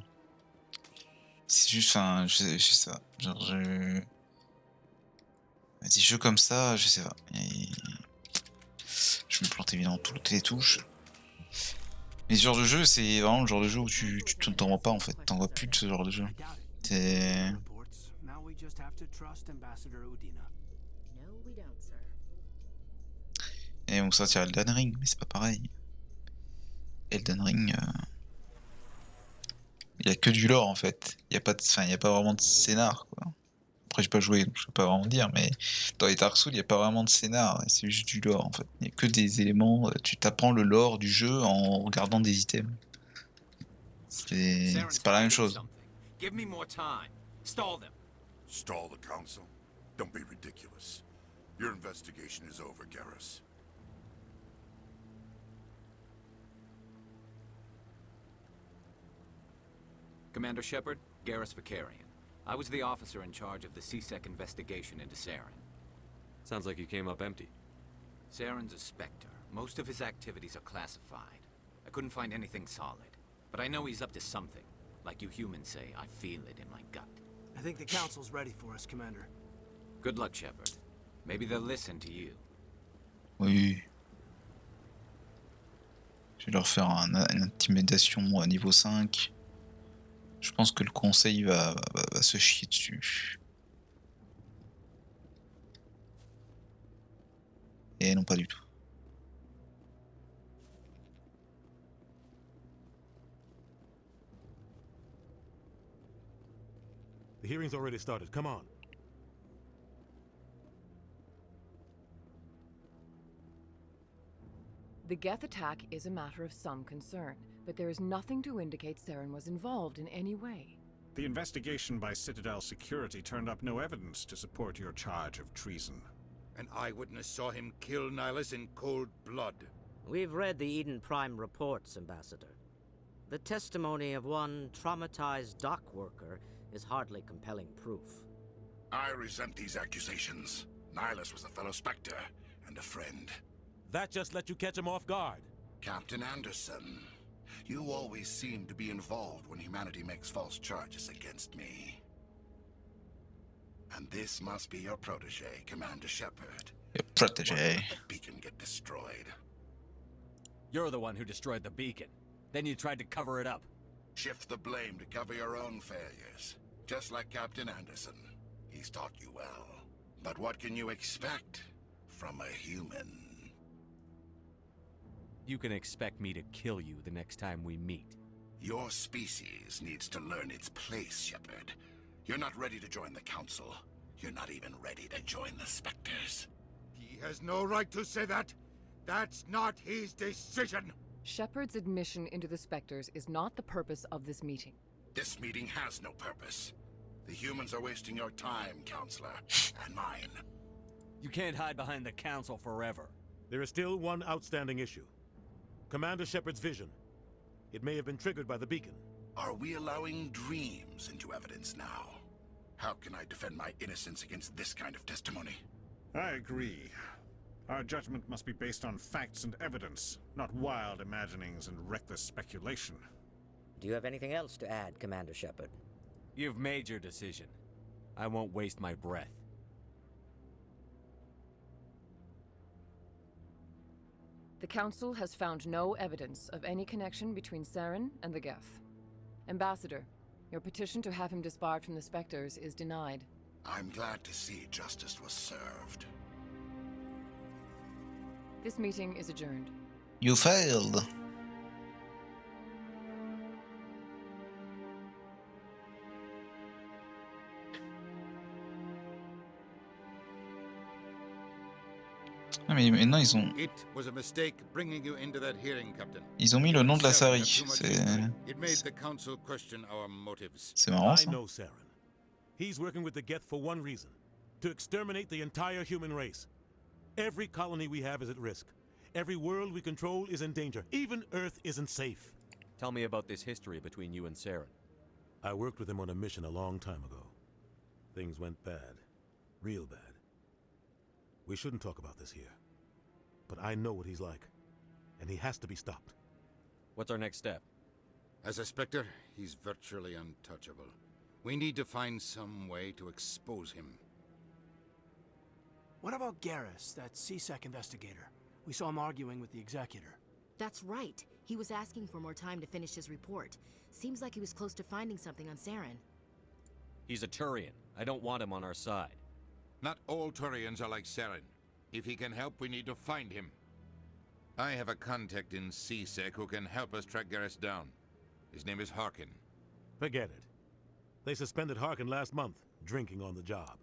C'est juste, enfin, je sais pas. Genre, des jeux comme ça, je sais pas. Je me plante évidemment toutes les touches. Mais ce genre de jeu, c'est vraiment le genre de jeu où tu t'en vois pas en fait. T'en vois plus de ce genre de jeu. C'est. Et on sortira Elden Ring, mais c'est pas pareil. Elden Ring, il y a que du lore en fait. Il y a pas enfin, il y a pas vraiment de scénar quoi. Après j'ai pas joué, donc je peux pas vraiment dire, mais dans les Dark Souls, il y a pas vraiment de scénar, c'est juste du lore en fait. Il y a que des éléments, tu t'apprends le lore du jeu en regardant des items. C'est pas la même chose. Give me more time. Stall them. Stall the council? Don't be ridiculous. Your investigation is over, Garrus. Commander Shepard, Garrus Vicarian. I was the officer in charge of the CSEC investigation into Saren. Sounds like you came up empty. Saren's a Spectre. Most of his activities are classified. I couldn't find anything solid. But I know he's up to something. Like you humans say, I feel it in my gut. I think the Council's ready for us, Commander. Good luck, Shepard. Maybe they'll listen to you. Oui. Je vais leur faire une intimidation à niveau 5. Je pense que le conseil va se chier dessus. Et non, pas du tout. The hearing's already started. Come on. The Geth attack is a matter of some concern, but there is nothing to indicate Saren was involved in any way. The investigation by Citadel Security turned up no evidence to support your charge of treason. An eyewitness saw him kill Nihilus in cold blood. We've read the Eden Prime reports, Ambassador. The testimony of one traumatized dock worker is hardly compelling proof. I resent these accusations. Nihilus was a fellow Spectre and a friend. That just let you catch him off guard. Captain Anderson, you always seem to be involved when humanity makes false charges against me. And this must be your protege, Commander Shepard. Your protege. The beacon get destroyed. You're the one who destroyed the beacon. Then you tried to cover it up. Shift the blame to cover your own failures. Just like Captain Anderson. He's taught you well. But what can you expect from a human? You can expect me to kill you the next time we meet. Your species needs to learn its place, Shepard. You're not ready to join the Council. You're not even ready to join the Spectres. He has no right to say that. That's not his decision. Shepard's admission into the Spectres is not the purpose of this meeting. This meeting has no purpose. The humans are wasting your time, Counselor, and mine. You can't hide behind the Council forever. There is still one outstanding issue. Commander Shepard's vision. It may have been triggered by the beacon. Are we allowing dreams into evidence now? How can I defend my innocence against this kind of testimony? I agree. Our judgment must be based on facts and evidence, not wild imaginings and reckless speculation. Do you have anything else to add, Commander Shepard? You've made your decision. I won't waste my breath. The Council has found no evidence of any connection between Saren and the Geth. Ambassador, your petition to have him disbarred from the Spectres is denied. I'm glad to see justice was served. This meeting is adjourned. You failed. Ah mais maintenant ils ont... It was a mistake bringing you into that hearing, Captain. Ils ont mis le nom de la série. It made the council question our motives. C'est marrant I ça. know Saren. He's working with the Geth for one reason: to exterminate the entire human race. Every colony we have is at risk. Every world we control is in danger. Even Earth isn't safe. Tell me about this history between you and Saren. I worked with him on a mission a long time ago. Things went bad. Real bad. We shouldn't talk about this here. But I know what he's like. And he has to be stopped. What's our next step? As a Spectre, he's virtually untouchable. We need to find some way to expose him. What about Garrus, that CSEC investigator? We saw him arguing with the Executor. That's right. He was asking for more time to finish his report. Seems like he was close to finding something on Saren. He's a Turian. I don't want him on our side. Not all Turians are like Saren. If he can help, we need to find him. I have a contact in CSEC who can help us track Garrus down. His name is Harkin. Forget it. They suspended Harkin last month, drinking on the job.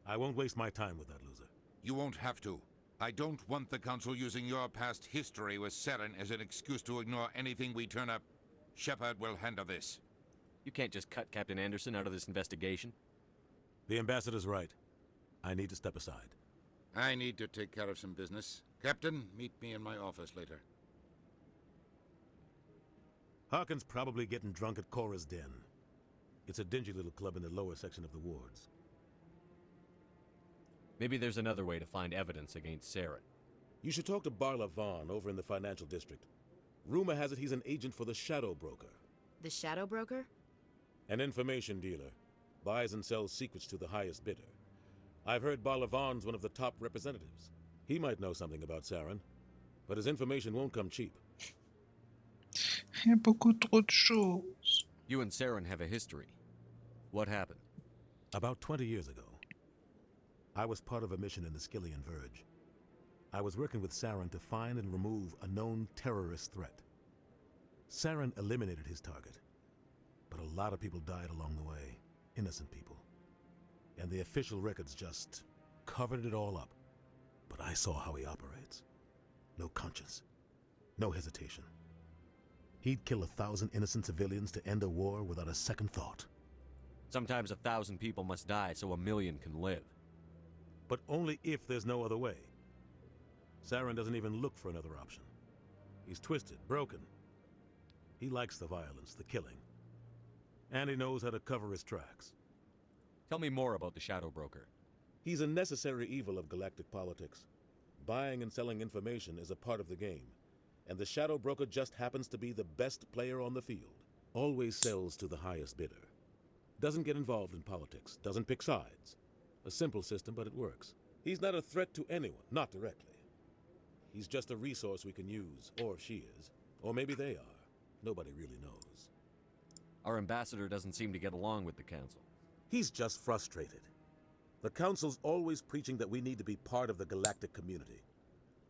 I won't waste my time with that loser. You won't have to. I don't want the Council using your past history with Saren as an excuse to ignore anything we turn up. Shepard will handle this. You can't just cut Captain Anderson out of this investigation. The Ambassador's right. I need to step aside. I need to take care of some business. Captain, meet me in my office later. Harkin's probably getting drunk at Cora's Den. It's a dingy little club in the lower section of the wards. Maybe there's another way to find evidence against Saren. You should talk to Barla Vaughn over in the financial district. Rumor has it he's an agent for the Shadow Broker. The Shadow Broker? An information dealer. Buys and sells secrets to the highest bidder. I've heard Barla Vaughn's one of the top representatives. He might know something about Saren, but his information won't come cheap. Il y a beaucoup trop de choses. You and Saren have a history. What happened? About 20 years ago, I was part of a mission in the Skillian Verge. I was working with Saren to find and remove a known terrorist threat. Saren eliminated his target, but a lot of people died along the way, innocent people. And the official records just covered it all up. But I saw how he operates. No conscience, no hesitation. He'd kill 1,000 innocent civilians to end a war without a second thought. Sometimes 1,000 people must die so 1,000,000 can live. But only if there's no other way. Saren doesn't even look for another option. He's twisted, broken. He likes the violence, the killing. And he knows how to cover his tracks. Tell me more about the Shadow Broker. He's a necessary evil of galactic politics. Buying and selling information is a part of the game. And the Shadow Broker just happens to be the best player on the field. Always sells to the highest bidder. Doesn't get involved in politics, doesn't pick sides. A simple system, but it works. He's not a threat to anyone, not directly. He's just a resource we can use, or she is. Or maybe they are. Nobody really knows. Our ambassador doesn't seem to get along with the Council. He's just frustrated. The Council's always preaching that we need to be part of the galactic community.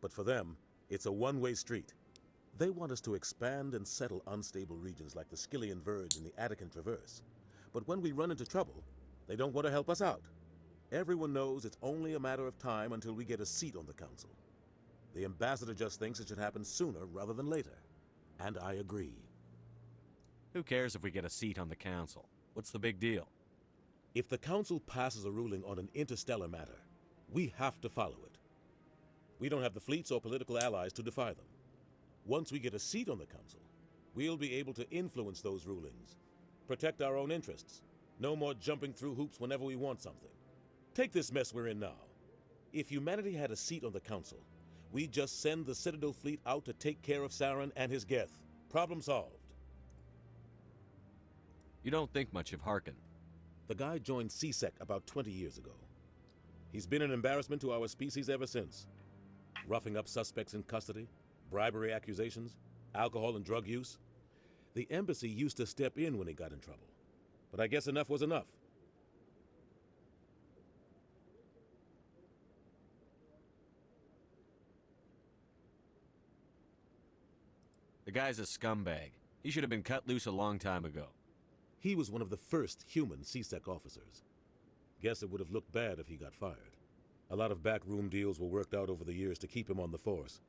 But for them, it's a one-way street. They want us to expand and settle unstable regions like the Skillian Verge and the Attican Traverse. But when we run into trouble, they don't want to help us out. Everyone knows it's only a matter of time until we get a seat on the Council. The Ambassador just thinks it should happen sooner rather than later. And I agree. Who cares if we get a seat on the Council? What's the big deal? If the Council passes a ruling on an interstellar matter, we have to follow it. We don't have the fleets or political allies to defy them. Once we get a seat on the Council, we'll be able to influence those rulings. Protect our own interests. No more jumping through hoops whenever we want something. Take this mess we're in now. If humanity had a seat on the Council, we'd just send the Citadel fleet out to take care of Saren and his Geth. Problem solved. You don't think much of Harkin. The guy joined CSEC about 20 years ago. He's been an embarrassment to our species ever since. Roughing up suspects in custody, bribery accusations, alcohol and drug use. The embassy used to step in when he got in trouble. But I guess enough was enough. The guy's a scumbag. He should have been cut loose a long time ago. He was one of the first human CSEC officers. Guess it would have looked bad if he got fired. A lot of backroom deals were worked out over the years to keep him on the force.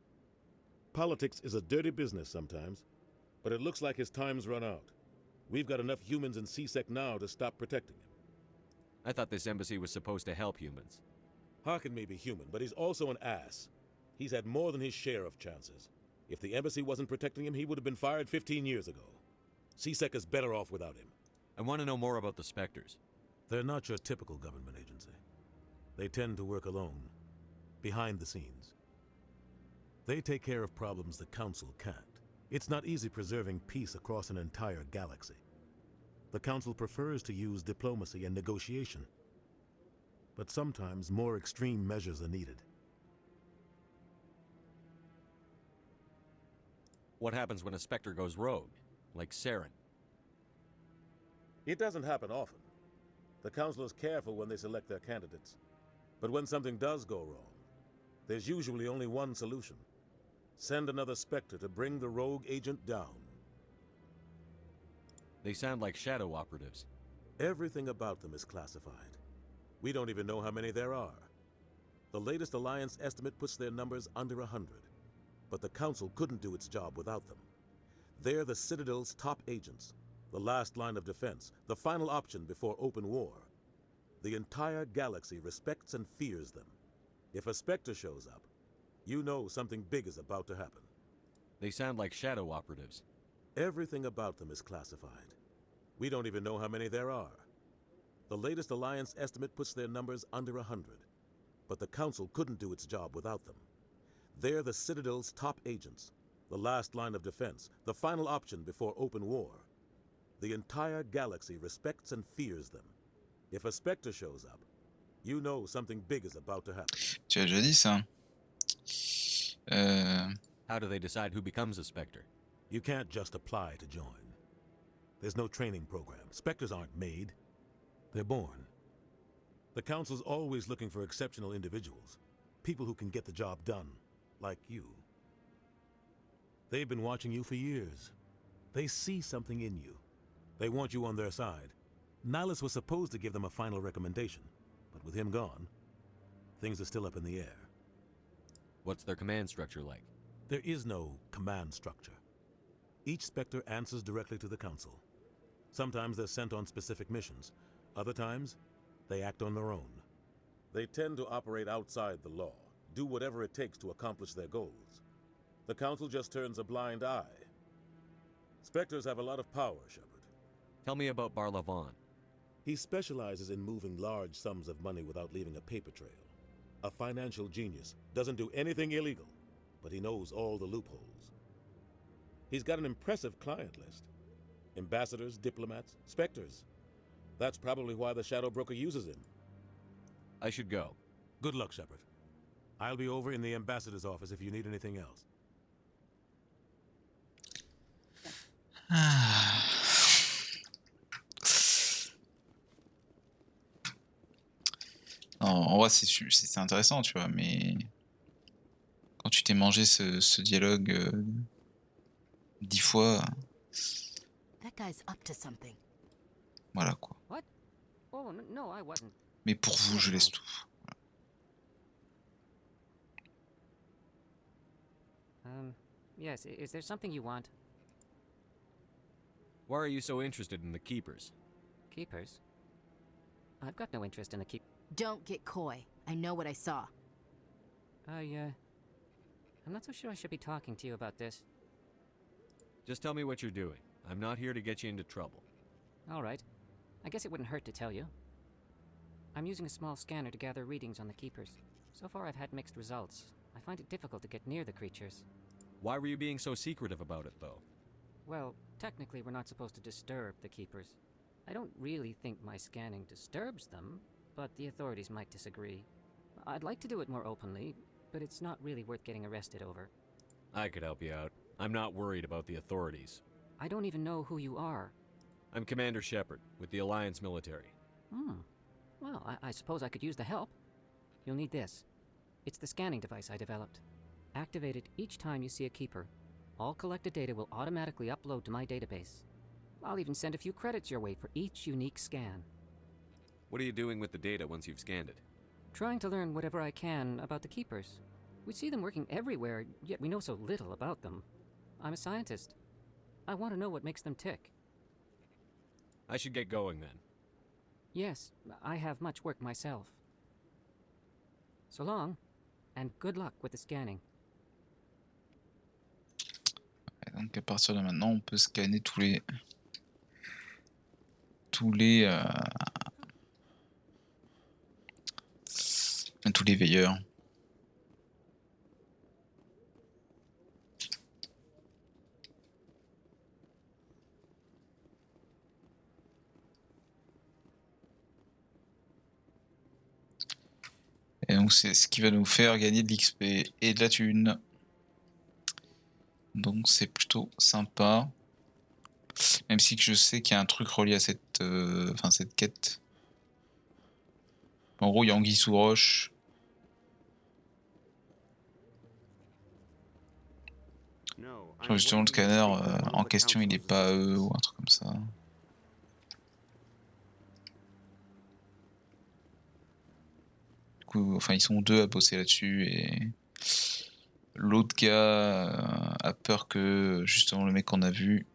Politics is a dirty business sometimes, but it looks like his time's run out. We've got enough humans in CSEC now to stop protecting him. I thought this embassy was supposed to help humans. Harkin may be human, but he's also an ass. He's had more than his share of chances. If the embassy wasn't protecting him, he would have been fired 15 years ago. CSEC is better off without him. I want to know more about the Spectres. They're not your typical government agency. They tend to work alone, behind the scenes. They take care of problems the Council can't. It's not easy preserving peace across an entire galaxy. The Council prefers to use diplomacy and negotiation. But sometimes more extreme measures are needed. What happens when a Spectre goes rogue, like Saren? It doesn't happen often. The Council is careful when they select their candidates. But when something does go wrong, there's usually only one solution. Send another Spectre to bring the rogue agent down. They sound like shadow operatives. Everything about them is classified. We don't even know how many there are. The latest Alliance estimate puts their numbers under 100. But the Council couldn't do its job without them. They're the Citadel's top agents, the last line of defense, the final option before open war. The entire galaxy respects and fears them. If a Spectre shows up, you know something big is about to happen. They sound like shadow operatives. Everything about them is classified. We don't even know how many there are. The latest Alliance estimate puts their numbers under 100. But the Council couldn't do its job without them. They're the Citadel's top agents, the last line of defense, the final option before open war. The entire galaxy respects and fears them. If a Spectre shows up, you know something big is about to happen. Tu as déjà dit ça. How do they decide who becomes a Spectre? You can't just apply to join. There's no training program. Spectres aren't made. They're born. The Council's always looking for exceptional individuals. People who can get the job done. Like you. They've been watching you for years. They see something in you. They want you on their side. Nihilus was supposed to give them a final recommendation, but with him gone, things are still up in the air. What's their command structure like? There is no command structure. Each Spectre answers directly to the Council. Sometimes they're sent on specific missions. Other times, they act on their own. They tend to operate outside the law, do whatever it takes to accomplish their goals. The Council just turns a blind eye. Spectres have a lot of power, Shepard. Tell me about Barlavon. He specializes in moving large sums of money without leaving a paper trail. A financial genius, doesn't do anything illegal, but he knows all the loopholes. He's got an impressive client list. Ambassadors, diplomats, Spectres. That's probably why the Shadow Broker uses him. I should go. Good luck, Shepard. I'll be over in the ambassador's office if you need anything else. En vrai, c'est intéressant, tu vois, mais quand tu t'es mangé ce dialogue 10 fois, That guy's up to something. voilà quoi. What? Oh, no, I wasn't. Mais pour vous, je laisse tout. Yes, is there something you want? Why are you so interested in the Keepers? Keepers? I've got no interest in the Don't get coy. I know what I saw. I'm not so sure I should be talking to you about this. Just tell me what you're doing. I'm not here to get you into trouble. All right. I guess it wouldn't hurt to tell you. I'm using a small scanner to gather readings on the Keepers. So far I've had mixed results. I find it difficult to get near the creatures. Why were you being so secretive about it, though? Well, technically we're not supposed to disturb the Keepers. I don't really think my scanning disturbs them, but the authorities might disagree. I'd like to do it more openly, but it's not really worth getting arrested over. I could help you out. I'm not worried about the authorities. I don't even know who you are. I'm Commander Shepard, with the Alliance military. Well, I suppose I could use the help. You'll need this. It's the scanning device I developed. Activate it each time you see a Keeper. All collected data will automatically upload to my database. I'll even send a few credits your way for each unique scan. What are you doing with the data once you've scanned it? Trying to learn whatever I can about the Keepers. We see them working everywhere, yet we know so little about them. I'm a scientist. I want to know what makes them tick. I should get going then. Yes, I have much work myself. So long, and good luck with the scanning. Et donc à partir de maintenant, on peut scanner tous les veilleurs. Et donc c'est ce qui va nous faire gagner de l'XP et de la thune. Donc c'est plutôt sympa. Même si que je sais qu'il y a un truc relié à cette quête. En gros, il y a anguille sous roche. Genre justement le scanner en question il est pas à eux ou un truc comme ça. Du coup, enfin ils sont deux à bosser là-dessus et l'autre gars a peur que justement le mec qu'on a vu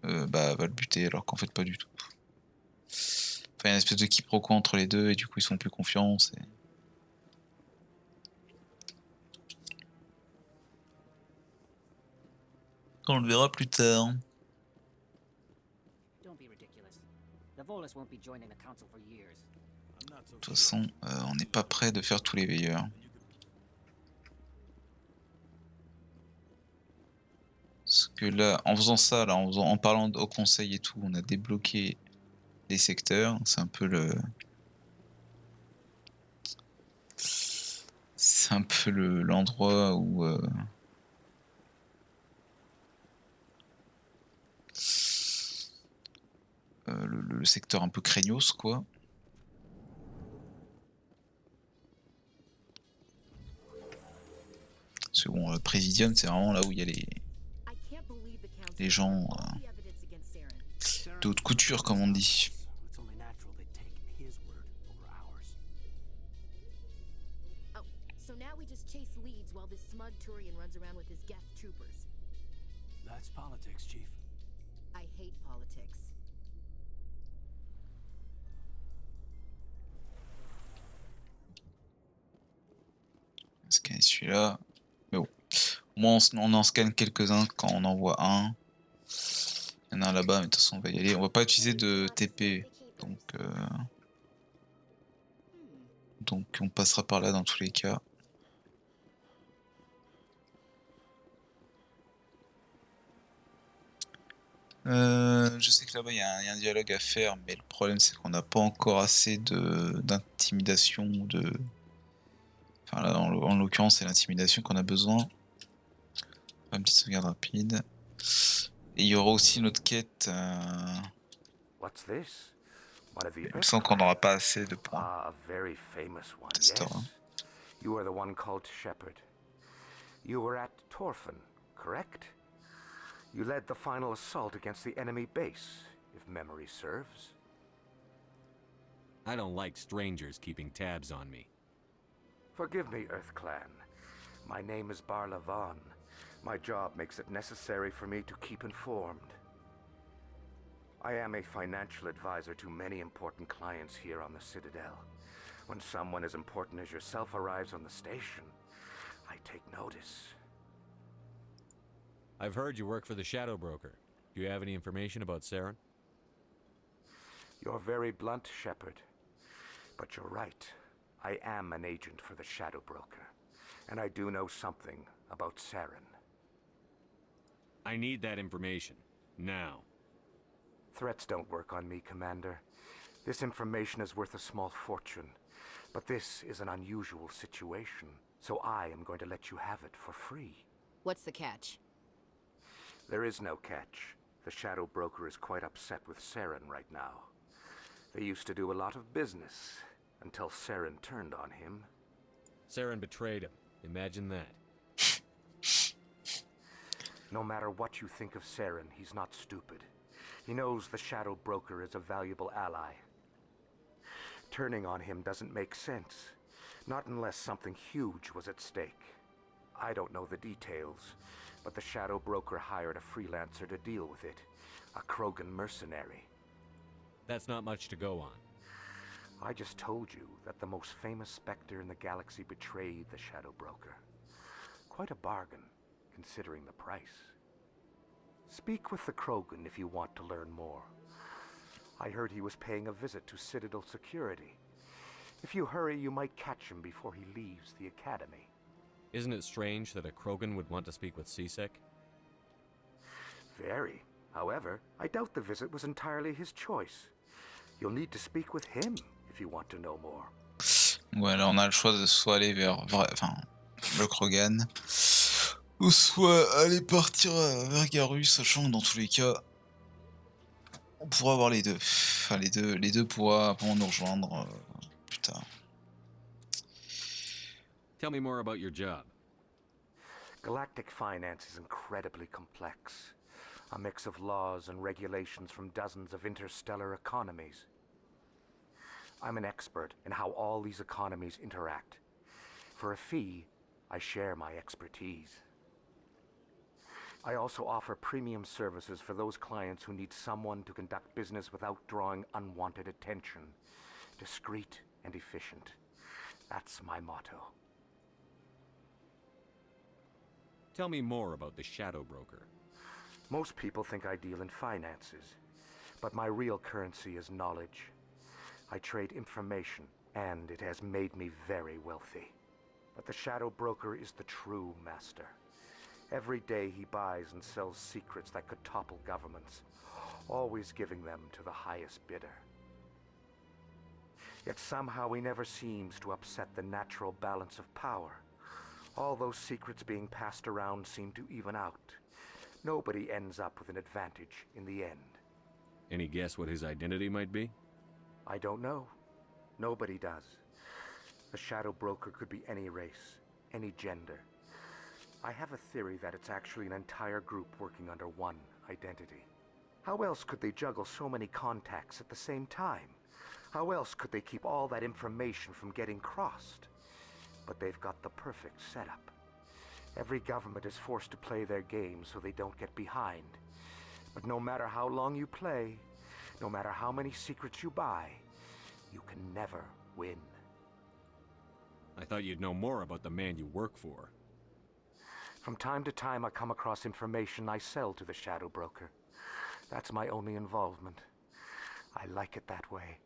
va le buter alors qu'en fait pas du tout. Enfin il y a une espèce de quiproquo entre les deux et du coup ils sont plus confiants. On le verra plus tard. De toute façon, on n'est pas prêt de faire tous les veilleurs. Parce que là, en faisant ça, là, en parlant au conseil et tout, on a débloqué les secteurs. C'est un peu l'endroit où le secteur un peu craignos, quoi. Parce que bon, le Présidium, c'est vraiment là où il y a les gens de haute couture, comme on dit. So now we just chase leads while this smug Turian runs around with his Geth troopers. That's politics, Chief. I hate politics. Scanner celui-là. Mais bon. Au moins on en scanne quelques-uns quand on en voit un. Il y en a un là-bas, mais de toute façon on va y aller. On va pas utiliser de TP. Donc on passera par là dans tous les cas. Je sais que là-bas il y a un dialogue à faire, mais le problème c'est qu'on n'a pas encore assez d'intimidation ou de... Enfin là en l'occurrence c'est l'intimidation qu'on a besoin. Une petite sauvegarde rapide. Et il y aura aussi une autre quête. What's this? One of the Il me semble qu'on n'aura pas assez de points. Ah, a very famous one. Yes. You are the one called Shepard. You were at Torfan, correct? You led the final assault against the enemy base, if memory serves. I don't like strangers keeping tabs on me. Forgive me, Earth Clan. My name is Barla Vaughn. My job makes it necessary for me to keep informed. I am a financial advisor to many important clients here on the Citadel. When someone as important as yourself arrives on the station, I take notice. I've heard you work for the Shadow Broker. Do you have any information about Saren? You're very blunt, Shepard. But you're right. I am an agent for the Shadow Broker. And I do know something about Saren. I need that information. Now. Threats don't work on me, Commander. This information is worth a small fortune. But this is an unusual situation, so I am going to let you have it for free. What's the catch? There is no catch. The Shadow Broker is quite upset with Saren right now. They used to do a lot of business, until Saren turned on him. Saren betrayed him. Imagine that. No matter what you think of Saren, he's not stupid. He knows the Shadow Broker is a valuable ally. Turning on him doesn't make sense. Not unless something huge was at stake. I don't know the details, but the Shadow Broker hired a freelancer to deal with it. A Krogan mercenary. That's not much to go on. I just told you that the most famous specter in the galaxy betrayed the Shadow Broker. Quite a bargain, considering the price. Speak with the Krogan if you want to learn more. I heard he was paying a visit to Citadel security. If you hurry, you might catch him before he leaves the Academy. Isn't it strange that a Krogan would want to speak with C-Sec? Very. However, I doubt the visit was entirely his choice. You'll need to speak with him if you want to know more. Ouais, là on a le choix de soit aller vers enfin, le Krogan, ou soit aller partir vers Garus, sachant que dans tous les cas, on pourra avoir les deux. Enfin, les deux pourront nous rejoindre plus tard. Tell me more about your job. Galactic finance is incredibly complex. A mix of laws and regulations from dozens of interstellar economies. I'm an expert in how all these economies interact. For a fee, I share my expertise. I also offer premium services for those clients who need someone to conduct business without drawing unwanted attention. Discreet and efficient. That's my motto. Tell me more about the Shadow Broker. Most people think I deal in finances, but my real currency is knowledge. I trade information, and it has made me very wealthy. But the Shadow Broker is the true master. Every day he buys and sells secrets that could topple governments, always giving them to the highest bidder. Yet somehow he never seems to upset the natural balance of power. All those secrets being passed around seem to even out. Nobody ends up with an advantage in the end. Any guess what his identity might be? I don't know. Nobody does. The Shadow Broker could be any race, any gender. I have a theory that it's actually an entire group working under one identity. How else could they juggle so many contacts at the same time? How else could they keep all that information from getting crossed? But they've got the perfect setup. Every government is forced to play their game so they don't get behind. But no matter how long you play, no matter how many secrets you buy, you can never win. I thought you'd know more about the man you work for. From time to time I come across information I sell to the Shadow Broker. That's my only involvement. I like it that way.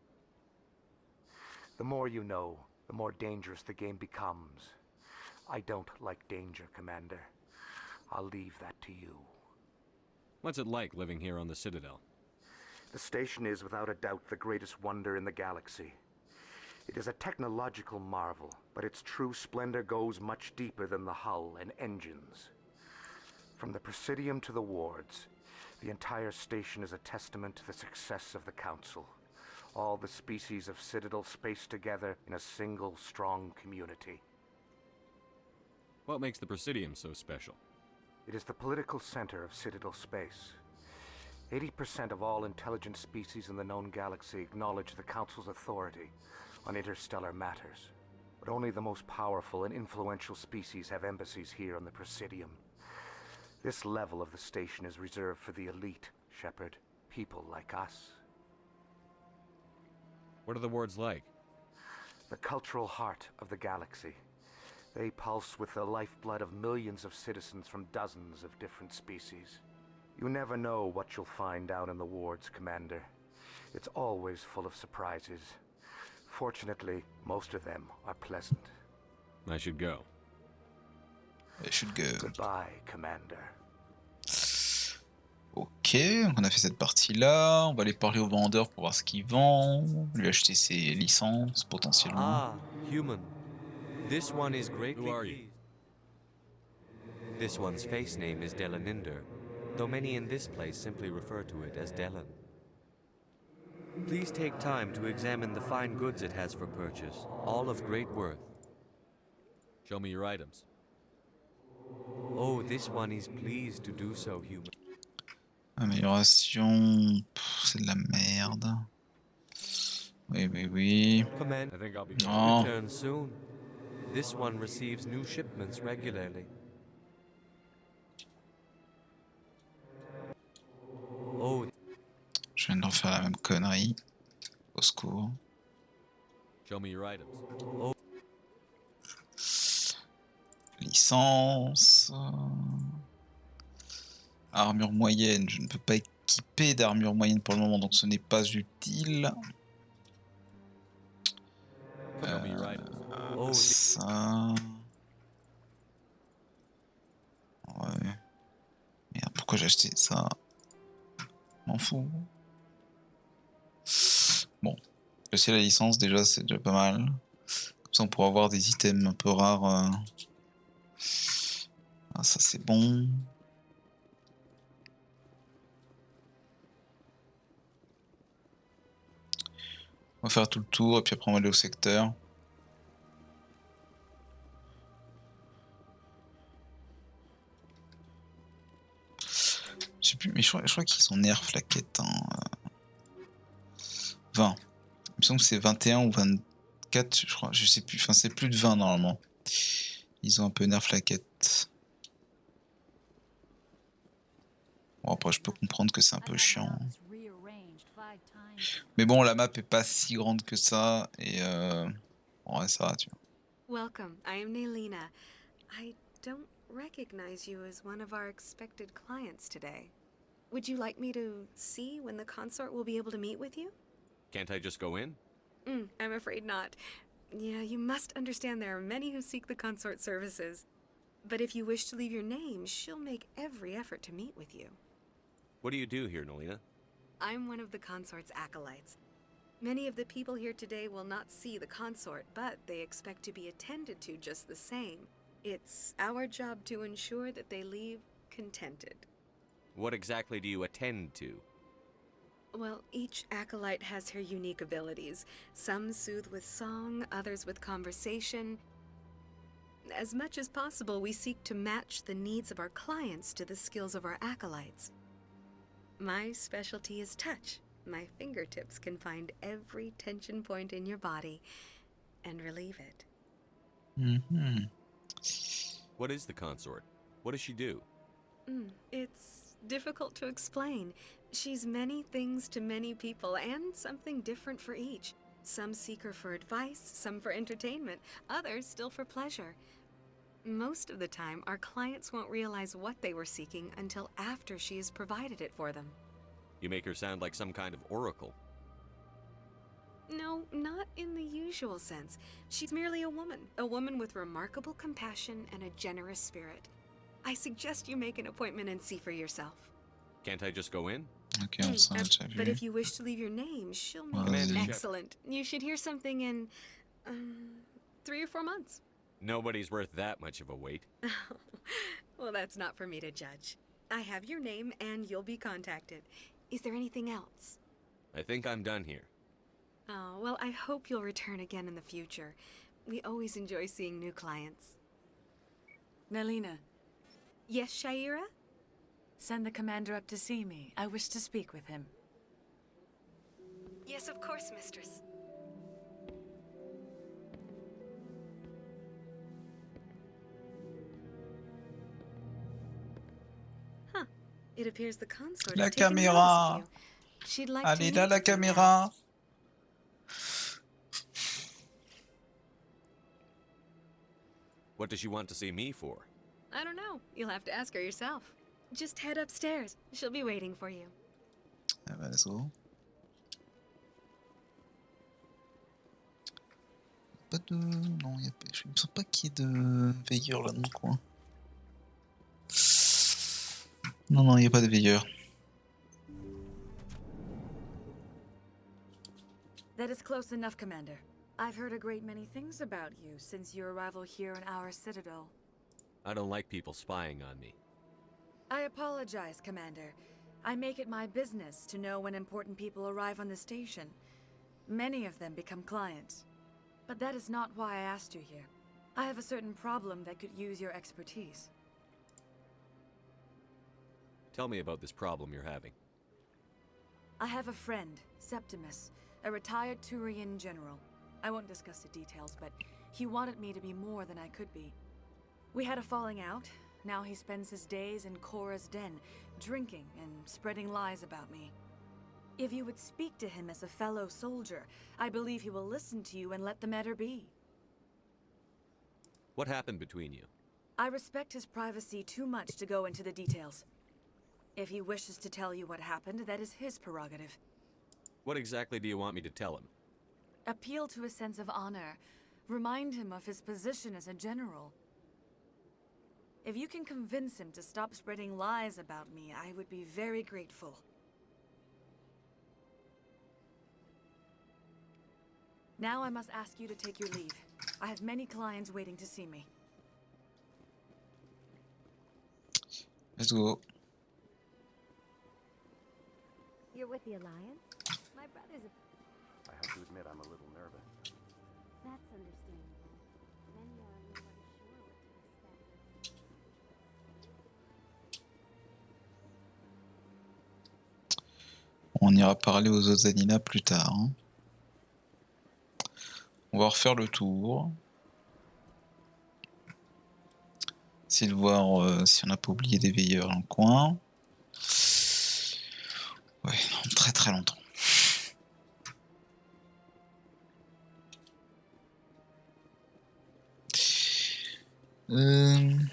The more you know, the more dangerous the game becomes. I don't like danger, Commander. I'll leave that to you. What's it like living here on the Citadel? The station is without a doubt the greatest wonder in the galaxy. It is a technological marvel, but its true splendor goes much deeper than the hull and engines. From the Presidium to the wards, the entire station is a testament to the success of the Council. All the species of Citadel spaced together in a single strong community. What makes the Presidium so special? It is the political center of Citadel space. 80% of all intelligent species in the known galaxy acknowledge the Council's authority on interstellar matters. But only the most powerful and influential species have embassies here on the Presidium. This level of the station is reserved for the elite, Shepard. People like us. What are the wards like? The cultural heart of the galaxy. They pulse with the lifeblood of millions of citizens from dozens of different species. You never know what you'll find down in the wards, Commander. It's always full of surprises. Fortunately, most of them are pleasant. I should go. I should go. Goodbye, Commander. Ok, on a fait cette partie-là. On va aller parler au vendeur pour voir ce qu'il vend. Lui acheter ses licences, potentiellement. Ah, human. This one is greatly Who are you? pleased. This one's face name is Delaninder, though many in this place simply refer to it as Delan. Please take time to examine the fine goods it has for purchase, all of great worth. Show me your items. Oh, this one is pleased to do so, human. Amélioration, c'est de la merde. Oui, oui, oui. Command, I think I'll be Oh. return soon. This one receives new shipments regularly. Oh. Je viens de refaire la même connerie. Au secours. Show me your items. Oh. Licence. Armure moyenne. Je ne peux pas équiper d'armure moyenne pour le moment, donc ce n'est pas utile. Ça. Ouais. Merde, pourquoi j'ai acheté ça? M'en fous. Bon. Passer la licence, déjà, c'est déjà pas mal. Comme ça, on pourra avoir des items un peu rares. Ah, ça, c'est bon. On va faire tout le tour, et puis après, on va aller au secteur. Je sais plus, mais je crois qu'ils ont nerf la quête. 20. Il me semble que c'est 21 ou 24, je crois. Je sais plus. Enfin, c'est plus de 20 normalement. Ils ont un peu nerf la quête. Bon, après, je peux comprendre que c'est un peu chiant. Mais bon, la map est pas si grande que ça. Et ouais, ça va, tu vois. Welcome. I am Naylina. I don't recognize you as one of our expected clients today. Would you like me to see when the consort will be able to meet with you? Can't I just go in? I'm afraid not. Yeah, you must understand there are many who seek the consort services. But if you wish to leave your name, she'll make every effort to meet with you. What do you do here, Nolina? I'm one of the consort's acolytes. Many of the people here today will not see the consort, but they expect to be attended to just the same. It's our job to ensure that they leave contented. What exactly do you attend to? Well, each acolyte has her unique abilities. Some soothe with song, others with conversation. As much as possible, we seek to match the needs of our clients to the skills of our acolytes. My specialty is touch. My fingertips can find every tension point in your body and relieve it. Mm-hmm. What is the consort? What does she do? It's difficult to explain. She's many things to many people, and something different for each. Some seek her for advice, some for entertainment, others still for pleasure. Most of the time, our clients won't realize what they were seeking until after she has provided it for them. You make her sound like some kind of oracle. No, not in the usual sense. She's merely a woman with remarkable compassion and a generous spirit. I suggest you make an appointment and see for yourself. Can't I just go in? Ok, on s'en a déjà vu. But if you wish to leave your name, she'll make Commander it Shep. excellent. You should hear something in 3 or 4 months. Nobody's worth that much of a wait. Well, that's not for me to judge. I have your name and you'll be contacted. Is there anything else? I think I'm done here. Oh, well, I hope you'll return again in the future. We always enjoy seeing new clients. Nalina, Yes, Shaira? send the commander up to see me. I wish to speak with him. Yes, of course, mistress. Huh. It appears the consort La has taken notice caméra. of you. She'd like Allez to là, meet la with you now. caméra. What does she want to see me for? I don't know. You'll have to ask her yourself. Just head upstairs. She'll be waiting for you. Ah bah, let's go. Pas de... Non, y a pas... je ne sens pas qu'il y ait de veilleur là dans le coin. Non, il n'y a pas de veilleur. That is close enough, Commander. I've heard a great many things about you since your arrival here in our citadel. I don't like people spying on me. I apologize, Commander. I make it my business to know when important people arrive on the station. Many of them become clients. But that is not why I asked you here. I have a certain problem that could use your expertise. Tell me about this problem you're having. I have a friend, Septimus, a retired Turian general. I won't discuss the details, but he wanted me to be more than I could be. We had a falling out. Now he spends his days in Korra's den, drinking and spreading lies about me. If you would speak to him as a fellow soldier, I believe he will listen to you and let the matter be. What happened between you? I respect his privacy too much to go into the details. If he wishes to tell you what happened, that is his prerogative. What exactly do you want me to tell him? Appeal to his sense of honor. Remind him of his position as a general. If you can convince him to stop spreading lies about me, I would be very grateful. Now I must ask you to take your leave. I have many clients waiting to see me. Let's go. You're with the Alliance? My brother's a... I have to admit I'm a little nervous. That's understandable. Many are nobody sure what to expect. On ira parler aux autres Zanina plus tard. Hein. On va refaire le tour. Essayer de voir si on n'a pas oublié des veilleurs dans le coin. Ouais, non, très très longtemps. Il me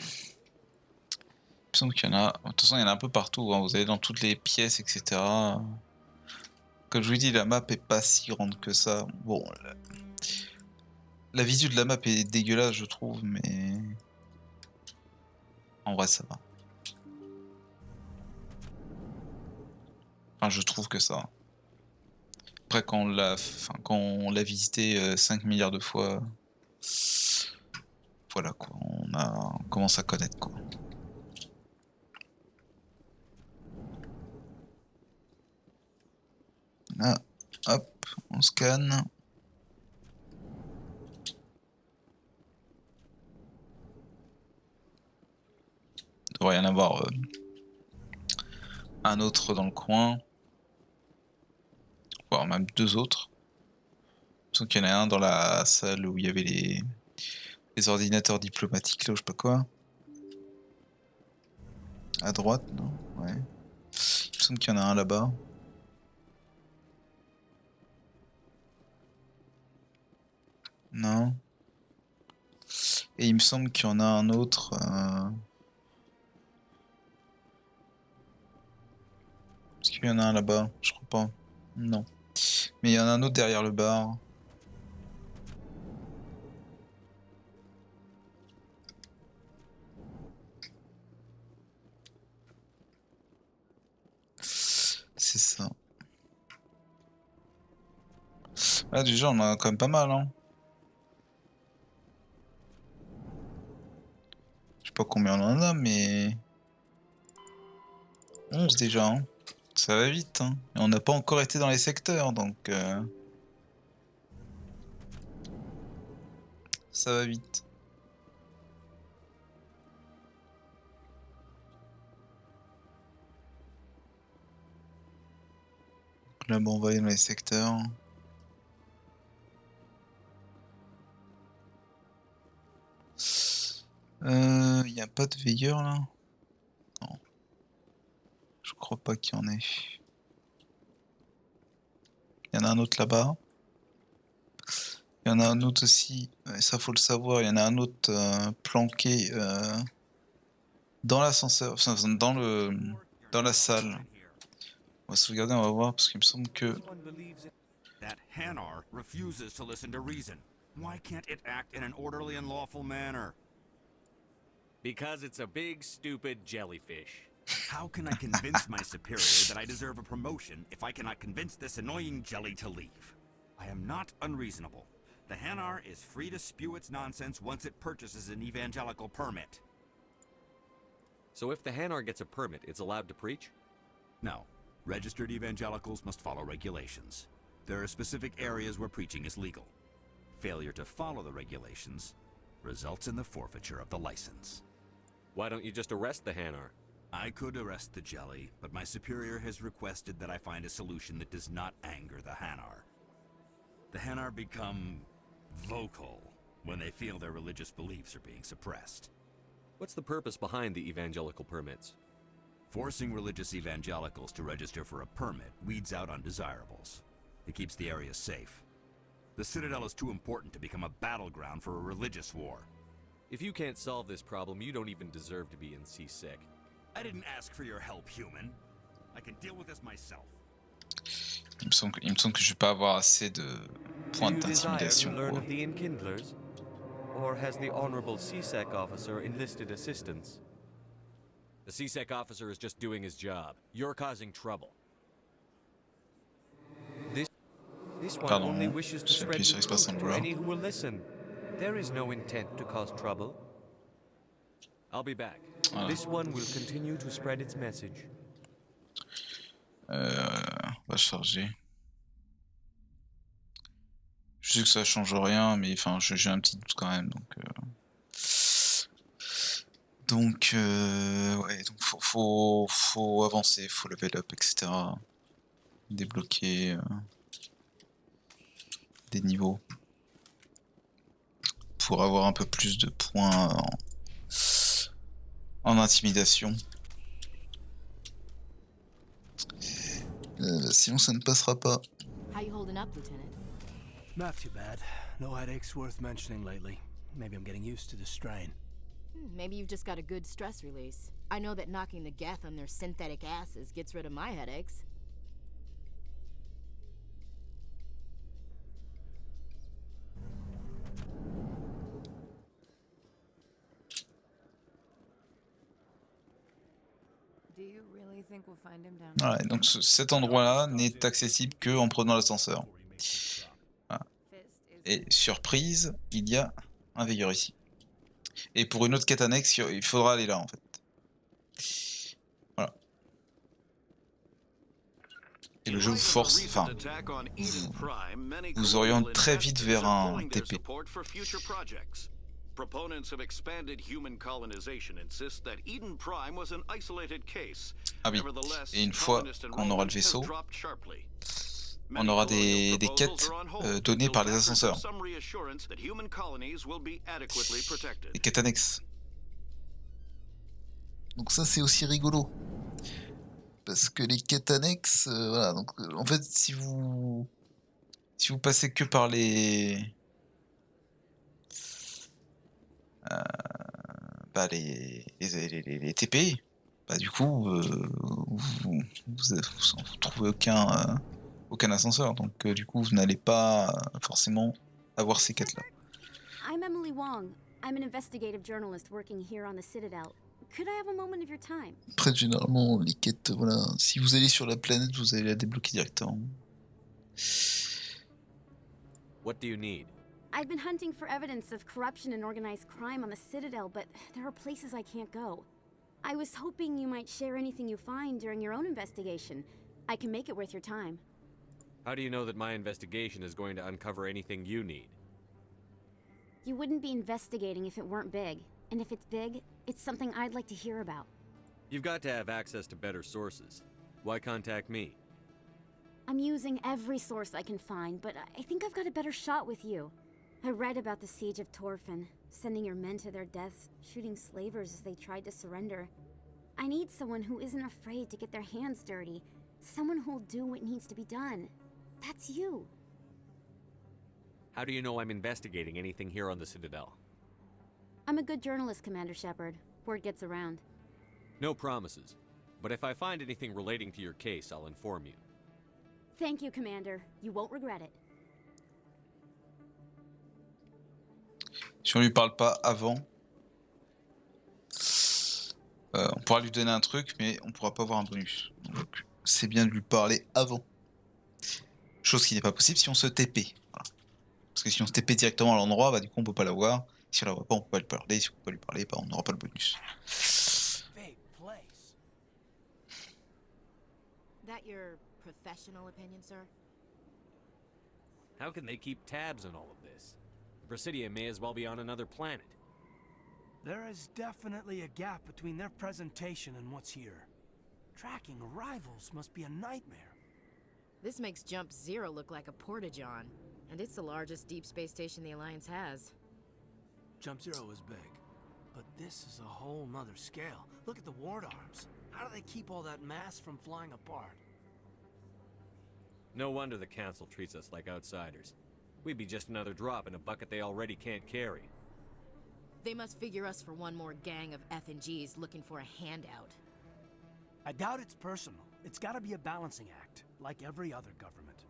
semble qu'il y en a. De toute façon, il y en a un peu partout. Hein. Vous allez dans toutes les pièces, etc. Comme je vous dis, la map est pas si grande que ça. Bon, la visu de la map est dégueulasse, je trouve, mais en vrai, ça va. Enfin, je trouve que ça. Après, quand on l'a visité 5 milliards de fois, voilà quoi, on commence à connaître quoi. Là, hop, on scanne. Il devrait y en avoir un autre dans le coin. Voire même deux autres. Donc il y en a un dans la salle où il y avait les ordinateurs diplomatiques là ou je sais pas quoi. À droite, non? Ouais. Il me semble qu'il y en a un là-bas. Non. Et il me semble qu'il y en a un autre. Est-ce qu'il y en a un là-bas? Je crois pas. Non. Mais il y en a un autre derrière le bar. C'est ça. Là déjà on en a quand même pas mal hein. Je sais pas combien on en a mais... 11 déjà hein. Ça va vite hein. Et on n'a pas encore été dans les secteurs donc... Ça va vite. Là bon on va aller dans les secteurs. Y a pas de veilleur là? Non. Je crois pas qu'il y en ait. Il y en a un autre là-bas. Il y en a un autre aussi, ça faut le savoir, il y en a un autre planqué dans l'ascenseur, enfin dans la salle. On va sauvegarder, on va voir, parce qu'il me semble que... That Hanar refuses to listen to reason. Why can't it act in an orderly and lawful manner? Because it's a big, stupid jellyfish. How can I convince my superior that I deserve a promotion if I cannot convince this annoying jelly to leave? I am not unreasonable. The Hanar is free to spew its nonsense once it purchases an evangelical permit. So if the Hanar gets a permit, it's allowed to preach? No. Registered evangelicals must follow regulations. There are specific areas where preaching is legal. Failure to follow the regulations results in the forfeiture of the license. Why don't you just arrest the Hanar? I could arrest the jelly, but my superior has requested that I find a solution that does not anger the Hanar. The Hanar become vocal when they feel their religious beliefs are being suppressed. What's the purpose behind the evangelical permits? Forcing religious evangelicals to register for a permit weeds out undesirables. It keeps the area safe. The Citadel is too important to become a battleground for a religious war. If you can't solve this problem, you don't even deserve to be in C-Sec. I didn't ask for your help, human. I can deal with this myself. Il me semble que je vais pas avoir assez de points Do you desire d'intimidation. to learn Quoi. of the Enkindlers? Or has the honorable C-Sec officer enlisted assistance? The C-Sec officer is just doing his job. You're causing trouble. This one Pardon, only wishes to j'ai spread appuyé sur the espace truth en to vouloir. any who will listen. There is no intent to cause trouble. I'll be back. Voilà. This one will continue to spread its message. On va charger. Je sais que ça change rien, mais enfin, j'ai un petit doute quand même, ouais, donc faut avancer, faut level up, etc. Débloquer des niveaux pour avoir un peu plus de points en intimidation. Sinon ça ne passera pas. How you holding up, Lieutenant? Not too bad. No headaches worth mentioning lately. Maybe I'm getting used to the strain. Maybe you've just got a good stress release. I know that knocking the Geth on their synthetic asses gets rid of my headaches. Do you really think we'll find him down Voilà, donc cet endroit-là n'est accessible que en prenant l'ascenseur. Voilà. Et surprise, il y a un veilleur ici. Et pour une autre quête annexe, il faudra aller là en fait. Voilà. Et le jeu vous force, enfin, vous oriente très vite vers un TP. Proponents of expanded human colonization insist that Eden Prime was an isolated case. Ah oui, et une fois qu'on aura le vaisseau, on aura des quêtes données par les ascenseurs. Des quêtes annexes. Donc ça c'est aussi rigolo. Parce que les quêtes annexes, voilà, donc en fait si vous passez que par les TP, bah du coup vous trouvez aucun ascenseur, donc du coup vous n'allez pas forcément avoir ces quêtes là. I'm Emily Wong. I'm an investigative journalist working here on the Citadel. Could I have a moment of your time? Après généralement les quêtes, voilà, si vous allez sur la planète vous allez la débloquer directement. What do you need? I've been hunting for evidence of corruption and organized crime on the Citadel, but there are places I can't go. I was hoping you might share anything you find during your own investigation. I can make it worth your time. How do you know that my investigation is going to uncover anything you need? You wouldn't be investigating if it weren't big. And if it's big, it's something I'd like to hear about. You've got to have access to better sources. Why contact me? I'm using every source I can find, but I think I've got a better shot with you. I read about the siege of Torfin, sending your men to their deaths, shooting slavers as they tried to surrender. I need someone who isn't afraid to get their hands dirty. Someone who'll do what needs to be done. That's you. How do you know I'm investigating anything here on the Citadel? I'm a good journalist, Commander Shepard. Word gets around. No promises. But if I find anything relating to your case, I'll inform you. Thank you, Commander. You won't regret it. Si on lui parle pas avant, on pourra lui donner un truc, mais on pourra pas avoir un bonus. Donc c'est bien de lui parler avant. Chose qui n'est pas possible si on se TP. Voilà. Parce que si on se TP directement à l'endroit, bah du coup on peut pas l'avoir. Si on la voit pas, on peut pas lui parler. Si on peut pas lui parler, bah on n'aura pas le bonus. That your professional opinion, sir? How can they keep tabs on all of this? The Presidium may as well be on another planet. There is definitely a gap between their presentation and what's here. Tracking arrivals must be a nightmare. This makes Jump Zero look like a porta-john, and it's the largest deep space station the Alliance has. Jump Zero is big, but this is a whole nother scale. Look at the ward arms. How do they keep all that mass from flying apart? No wonder the Council treats us like outsiders. We'd be just another drop in a bucket they already can't carry. They must figure us for one more gang of F&Gs looking for a handout. I doubt it's personal. It's gotta be a balancing act, like every other government.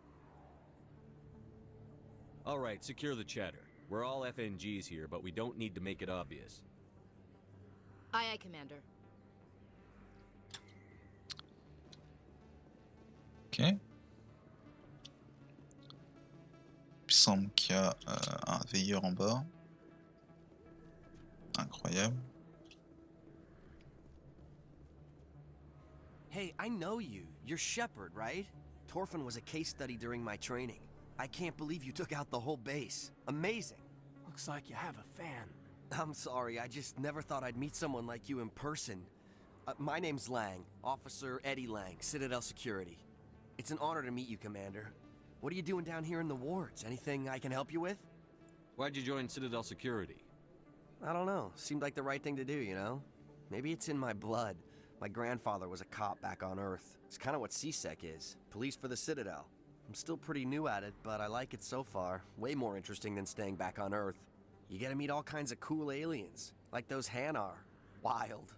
All right, secure the chatter. We're all FNGs here, but we don't need to make it obvious. Aye, aye, Commander. Ok. Il semble qu'il y a un veilleur en bas. Incroyable. Hey, I know you. You're Shepard, right? Torfin was a case study during my training. I can't believe you took out the whole base. Amazing. Looks like you have a fan. I'm sorry, I just never thought I'd meet someone like you in person. My name's Lang, Officer Eddie Lang, Citadel Security. It's an honor to meet you, Commander. What are you doing down here in the wards? Anything I can help you with? Why'd you join Citadel Security? I don't know. Seemed like the right thing to do, you know? Maybe it's in my blood. My grandfather was a cop back on Earth. It's kind of what CSEC is. Police for the Citadel. I'm still pretty new at it, but I like it so far. Way more interesting than staying back on Earth. You get to meet all kinds of cool aliens, like those Hanar. Wild.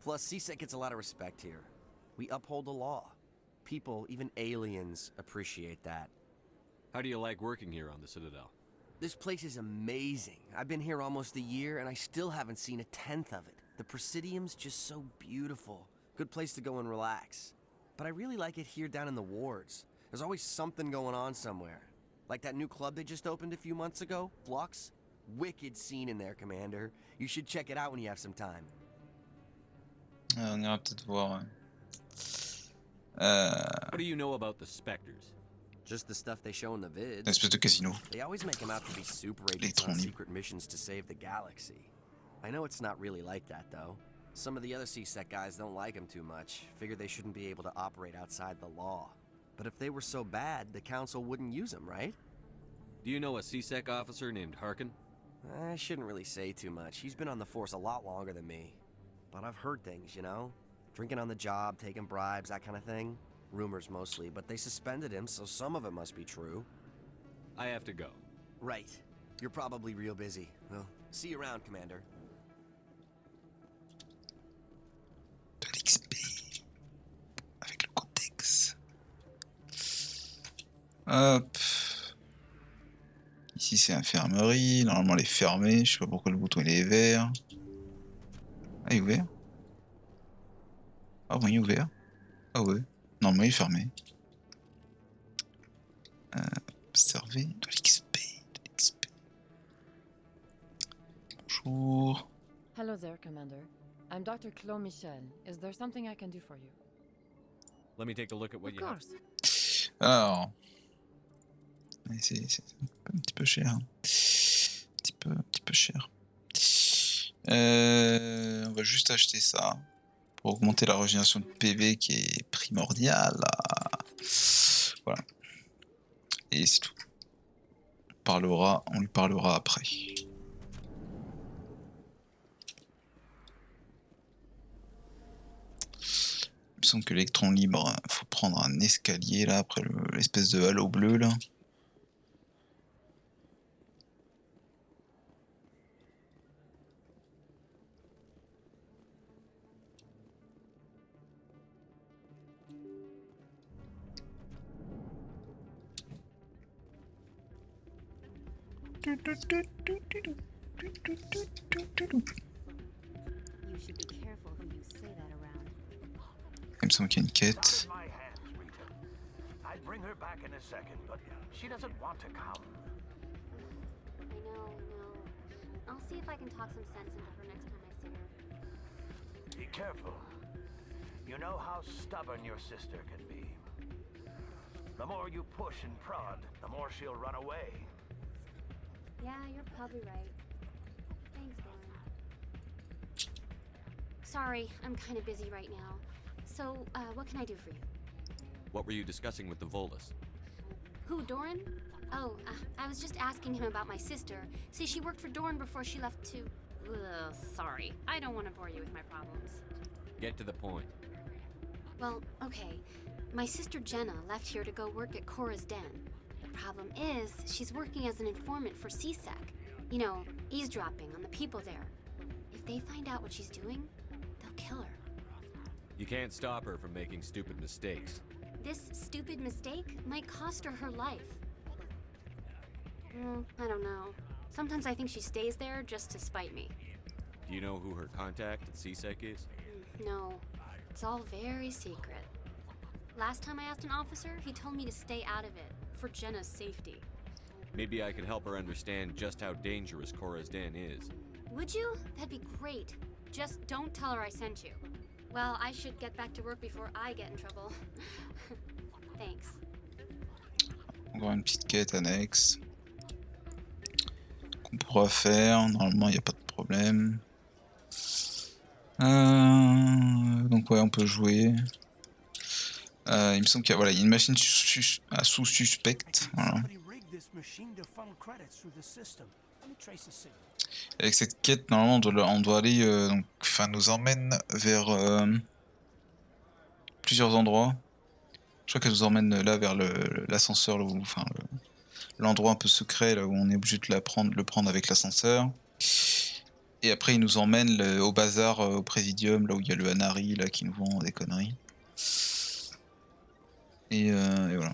Plus, CSEC gets a lot of respect here. We uphold the law. People, even aliens, appreciate that. How do you like working here on the Citadel? This place is amazing. I've been here almost a year, and I still haven't seen a tenth of it. The Presidium's just so beautiful. Good place to go and relax. But I really like it here down in the wards. There's always something going on somewhere. Like that new club they just opened a few months ago, Flux. Wicked scene in there, Commander. You should check it out when you have some time. On ira peut-être voir. What do you know about the Spectres? Just the stuff they show in the vids. Une espèce de casino. They always make them out to be super agents on secret missions to save the galaxy. I know it's not really like that, though. Some of the other CSEC guys don't like them too much. Figure they shouldn't be able to operate outside the law. But if they were so bad, the Council wouldn't use them, right? Do you know a CSEC officer named Harkin? I shouldn't really say too much. He's been on the force a lot longer than me. But I've heard things, you know? Drinking on the job, taking bribes, that kind of thing. Rumors mostly, but they suspended him, so some of it must be true. I have to go. Right. You're probably real busy. Well, see you around, Commander. De l'XP. Avec le contexte. Hop. Ici c'est infirmerie. Normalement elle est fermée. Je sais pas pourquoi le bouton il est vert. Ah, il est ouvert. Ah oui, il est ouvert. Ah ouais. Normalement il est fermé. Observer. De l'XP. De l'XP. Bonjour. Hello there, Commander. I'm Dr. Claude Michel. Is there something I can do for you? Let me take a look at what Of you have. course. Alors. C'est un petit peu cher. Un petit peu cher. On va juste acheter ça. Pour augmenter la régénération de PV qui est primordiale. Voilà. Et c'est tout. On lui parlera après. Il me semble que l'électron libre, faut prendre un escalier là, après l'espèce de halo bleu là. You should be careful who you say that around. Il me semble qu'il y a une quête. I'd bring her back in a second, but she doesn't want to come. I know. I'll see if I can talk some sense into her next time I see her. Be careful. You know how stubborn your sister can be. The more you push and prod, the more she'll run away. Yeah, you're probably right. Thanks, Doran. Sorry, I'm kind of busy right now. So, what can I do for you? What were you discussing with the Volus? Who, Doran? Oh, I was just asking him about my sister. See, she worked for Doran before she left to... Ugh, sorry. I don't want to bore you with my problems. Get to the point. Well, okay. My sister Jenna left here to go work at Cora's Den. The problem is, she's working as an informant for CSEC. You know, eavesdropping on the people there. If they find out what she's doing, they'll kill her. You can't stop her from making stupid mistakes. This stupid mistake might cost her her life. I don't know. Sometimes I think she stays there just to spite me. Do you know who her contact at CSEC is? No, it's all very secret. Last time I asked an officer, he told me to stay out of it, for Jenna's safety. Maybe I could help her understand just how dangerous Cora's Den is. Would you? That'd be great. Just don't tell her I sent you. Well, I should get back to work before I get in trouble. Thanks. Encore une petite quête annexe qu'on pourra faire. Normalement, il n'y a pas de problème. Donc ouais, on peut jouer. Il me semble qu'il y a, voilà, il y a une machine sous suspecte. Voilà. Avec cette quête, normalement, on doit aller, donc, enfin, nous emmène vers plusieurs endroits. Je crois qu'elle nous emmène là vers l'ascenseur, enfin l'endroit un peu secret là où on est obligé de le prendre avec l'ascenseur. Et après, il nous emmène au bazar, au Présidium, là où il y a le Hanari là qui nous vend des conneries. Et voilà.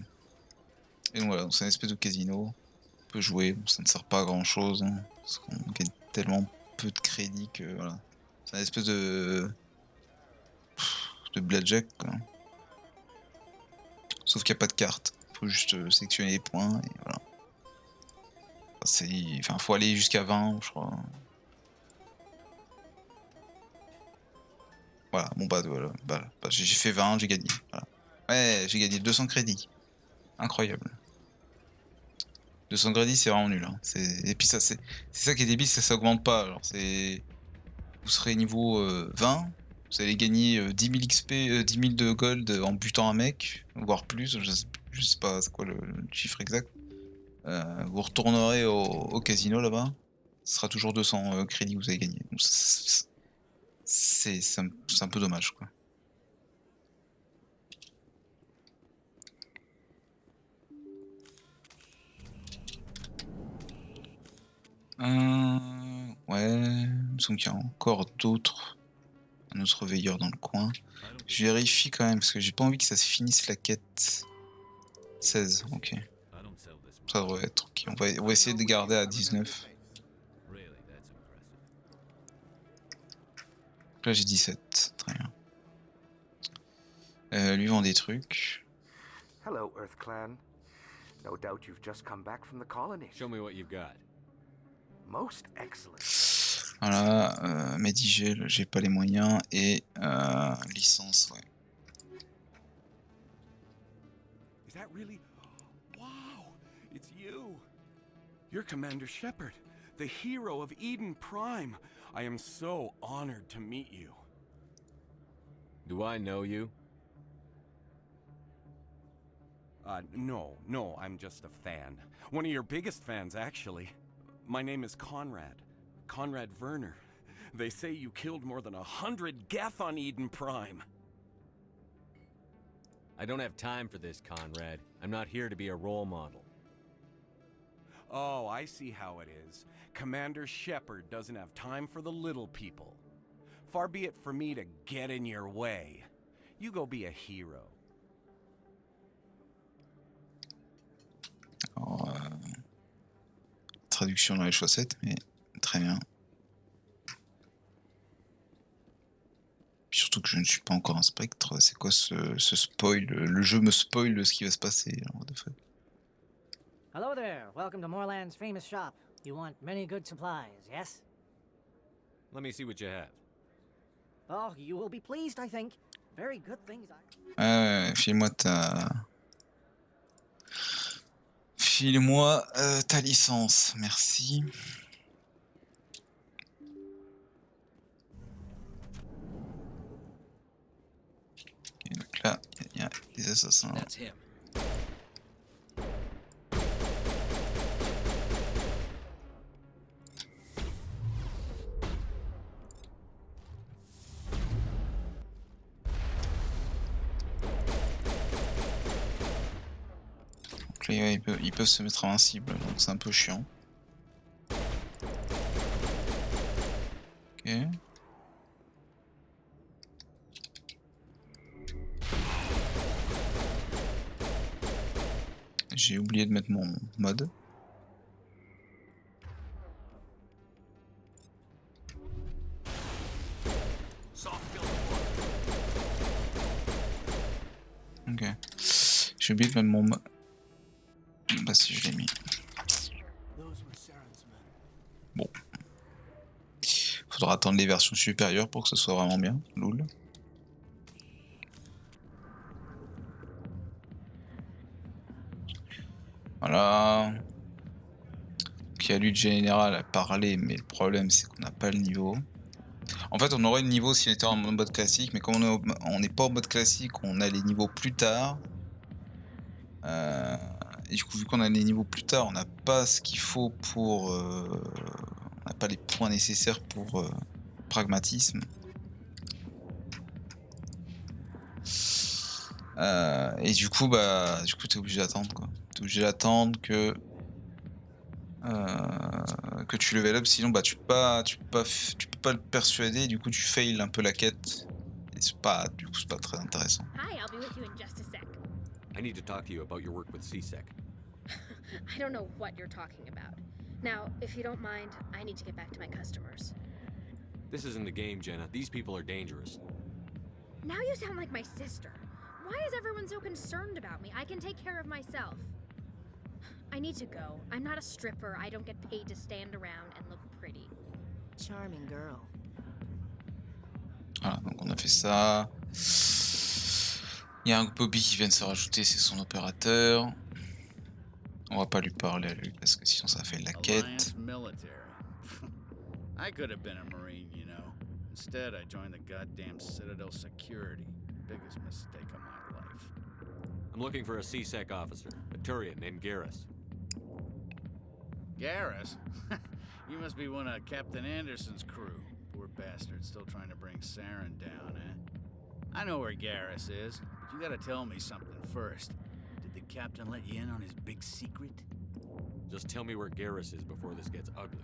Et donc voilà, c'est une espèce de casino. On peut jouer, bon, ça ne sert pas à grand chose, hein, parce qu'on gagne tellement peu de crédit que voilà. C'est une espèce de blackjack quoi. Sauf qu'il n'y a pas de carte. Faut juste sélectionner les points et voilà. Enfin, faut aller jusqu'à 20, je crois. Voilà, bon voilà. J'ai fait 20, j'ai gagné. Voilà. Ouais, j'ai gagné 200 crédits. Incroyable. 200 crédits, c'est vraiment nul. Hein. Et puis ça, c'est ça qui est débile, ça augmente pas. Alors, vous serez niveau 20, vous allez gagner 10 000 XP, 10 000 de gold en butant un mec, voire plus, je sais pas c'est quoi le chiffre exact. Vous retournerez au casino là-bas, ce sera toujours 200 crédits que vous avez gagné. Donc c'est un peu dommage quoi. Ouais, il me semble qu'il y a encore d'autres. Un autre veilleur dans le coin. Je vérifie quand même parce que j'ai pas envie que ça se finisse la quête. 16, ok. Ça devrait être ok. On va essayer de garder à 19. Là j'ai 17, très bien. Lui vend des trucs. Hello, Earth Clan. No doubt you've just come back from the colony. Show me what you've got. Most excellent. Voilà, Medigel, j'ai pas les moyens, et licence, ouais. Is that really? Wow, it's you. You're Commander Shepard, the hero of Eden Prime. I am so honored to meet you. Do I know you? No, I'm just a fan. One of your biggest fans, actually. My name is Conrad. Conrad Werner. They say you killed more than 100 Geth on Eden Prime. I don't have time for this, Conrad. I'm not here to be a role model. Oh, I see how it is. Commander Shepard doesn't have time for the little people. Far be it for me to get in your way. You go be a hero. Alors, traduction dans les chaussettes, mais très bien. Puis surtout que je ne suis pas encore un spectre. C'est quoi ce spoil? Le jeu me spoil de ce qui va se passer. Alors, de fait. Hello there. Welcome to Moorland's famous shop. You want many good supplies, yes? Let me see what you have. Oh, you will be pleased, I think. Very good things. File-moi File-moi ta licence, merci. Et donc là, il y a des assassins. Donc là, ils peuvent se mettre invincibles, donc c'est un peu chiant. Ok. J'ai oublié de mettre mon mode. Ok. J'ai oublié de mettre mon mode. Bah si je l'ai mis. Bon. Faudra attendre les versions supérieures pour que ce soit vraiment bien. Loul. Voilà. Donc il y a lutte générale à parler, mais le problème c'est qu'on n'a pas le niveau. En fait, on aurait le niveau si on était en mode classique, mais comme on n'est pas en mode classique, on a les niveaux plus tard. Et du coup, vu qu'on a les niveaux plus tard, on n'a pas ce qu'il faut pour... on n'a pas les points nécessaires pour pragmatisme. Et du coup, t'es obligé d'attendre, quoi. T'es obligé d'attendre que tu level up, sinon tu peux pas le persuader, et du coup tu fails un peu la quête. Et c'est pas très intéressant. Hi, I'll be with you in just a sec. I need to talk to you about your work with CSEC. I don't know what you're talking about. Now, if you don't mind, I need to get back to my customers. This isn't a game, Jenna. These people are dangerous. Now you sound like my sister. Why is everyone so concerned about me? I can take care of myself. I need to go. I'm not a stripper. I don't get paid to stand around and look pretty. Charming girl. Voilà, donc on a fait ça. Il y a un Bobby qui vient de se rajouter, c'est son opérateur. On va pas lui parler à lui parce que sinon ça fait la quête. I could have been a Marine, you know. Instead, I joined the goddamn Citadel security. Biggest mistake of my life. I'm looking for a CSEC officer, a Turian named Garrus. Garrus? You must be one of Captain Anderson's crew. Poor bastard, still trying to bring Saren down, eh? I know where Garrus is, but you gotta tell me something first. Did the captain let you in on his big secret? Just tell me where Garrus is before this gets ugly.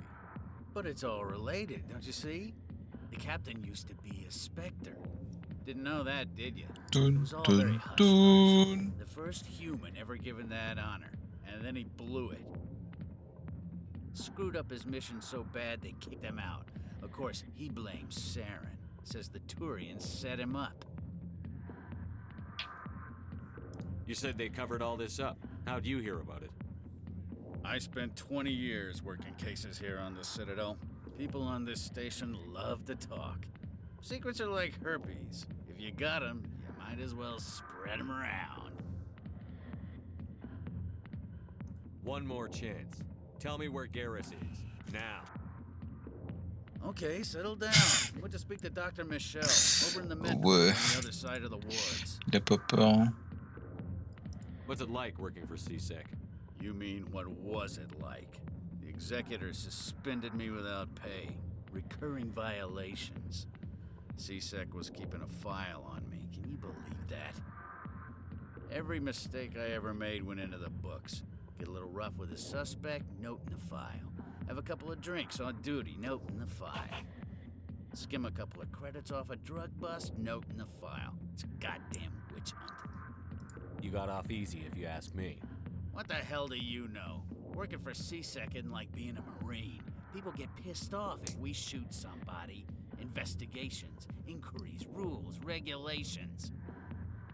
But it's all related, don't you see? The captain used to be a Spectre. Didn't know that, did you? It was all very hush-hush. The first human ever given that honor, and then he blew it. Screwed up his mission so bad they kicked him out. Of course, he blames Saren. Says the Turians set him up. You said they covered all this up. How'd you hear about it? I spent 20 years working cases here on the Citadel. People on this station love to talk. Secrets are like herpes. If you got them, you might as well spread them around. One more chance. Tell me where Garrus is. Now. Okay, settle down. Went to speak to Dr. Michelle, over in the med on the other side of the wards. Il a pas peur. What's it like working for CSEC? You mean, what was it like? The executor suspended me without pay. Recurring violations. CSEC was keeping a file on me. Can you believe that? Every mistake I ever made went into the books. Get a little rough with a suspect, note in the file. Have a couple of drinks on duty, note in the file. Skim a couple of credits off a drug bust, note in the file. It's a goddamn witch hunt. You got off easy, if you ask me. What the hell do you know? Working for CSEC isn't like being a Marine. People get pissed off if we shoot somebody. Investigations, inquiries, rules, regulations.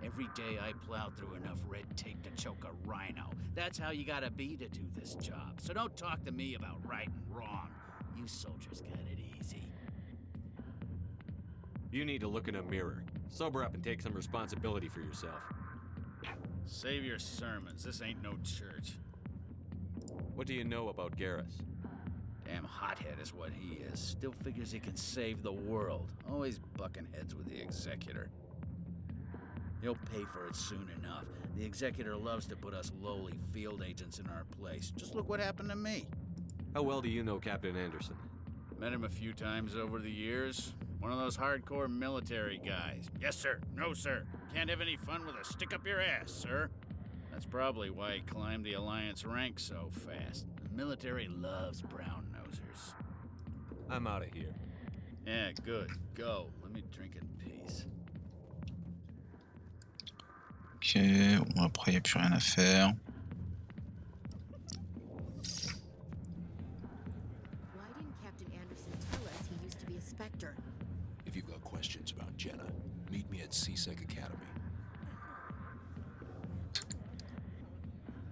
Every day I plow through enough red tape to choke a rhino. That's how you gotta be to do this job. So don't talk to me about right and wrong. You soldiers got it easy. You need to look in a mirror. Sober up and take some responsibility for yourself. Save your sermons. This ain't no church. What do you know about Garrus? Damn hothead is what he is. Still figures he can save the world. Always bucking heads with the executor. He'll pay for it soon enough. The executor loves to put us lowly field agents in our place. Just look what happened to me. How well do you know Captain Anderson? Met him a few times over the years. One of those hardcore military guys. Yes, sir. No, sir. Can't have any fun with a stick up your ass, sir. That's probably why he climbed the Alliance ranks so fast. The military loves brown nosers. I'm out of here. Yeah, good. Go. Let me drink in peace. Ok, bon, après il n'y a plus rien à faire. Why didn't Captain Anderson tell us he used to be a Spectre? If you've got questions about Jenna, meet me at CSEC Academy.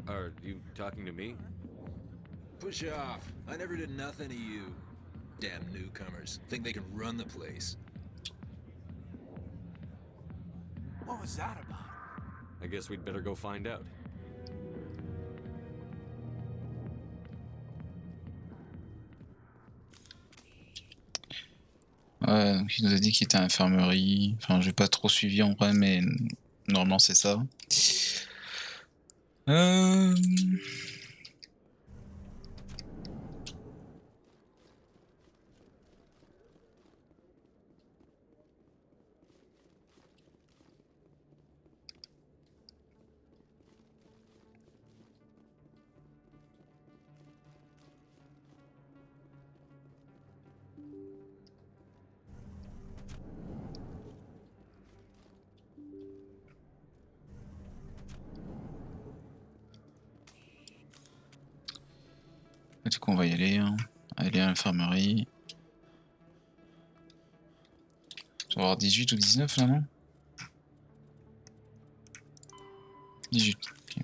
Are you talking to me? Push off. I never did nothing to you. Damn newcomers. Think they can run the place. What was that about? I guess we'd better go find out. Ouais, donc il nous a dit qu'il était à l'infirmerie. Enfin, j'ai pas trop suivi en vrai, mais normalement c'est ça. Du coup, on va y aller. Hein. Aller à l'infirmerie. Je vais avoir 18 ou 19 là, non 18. Ok.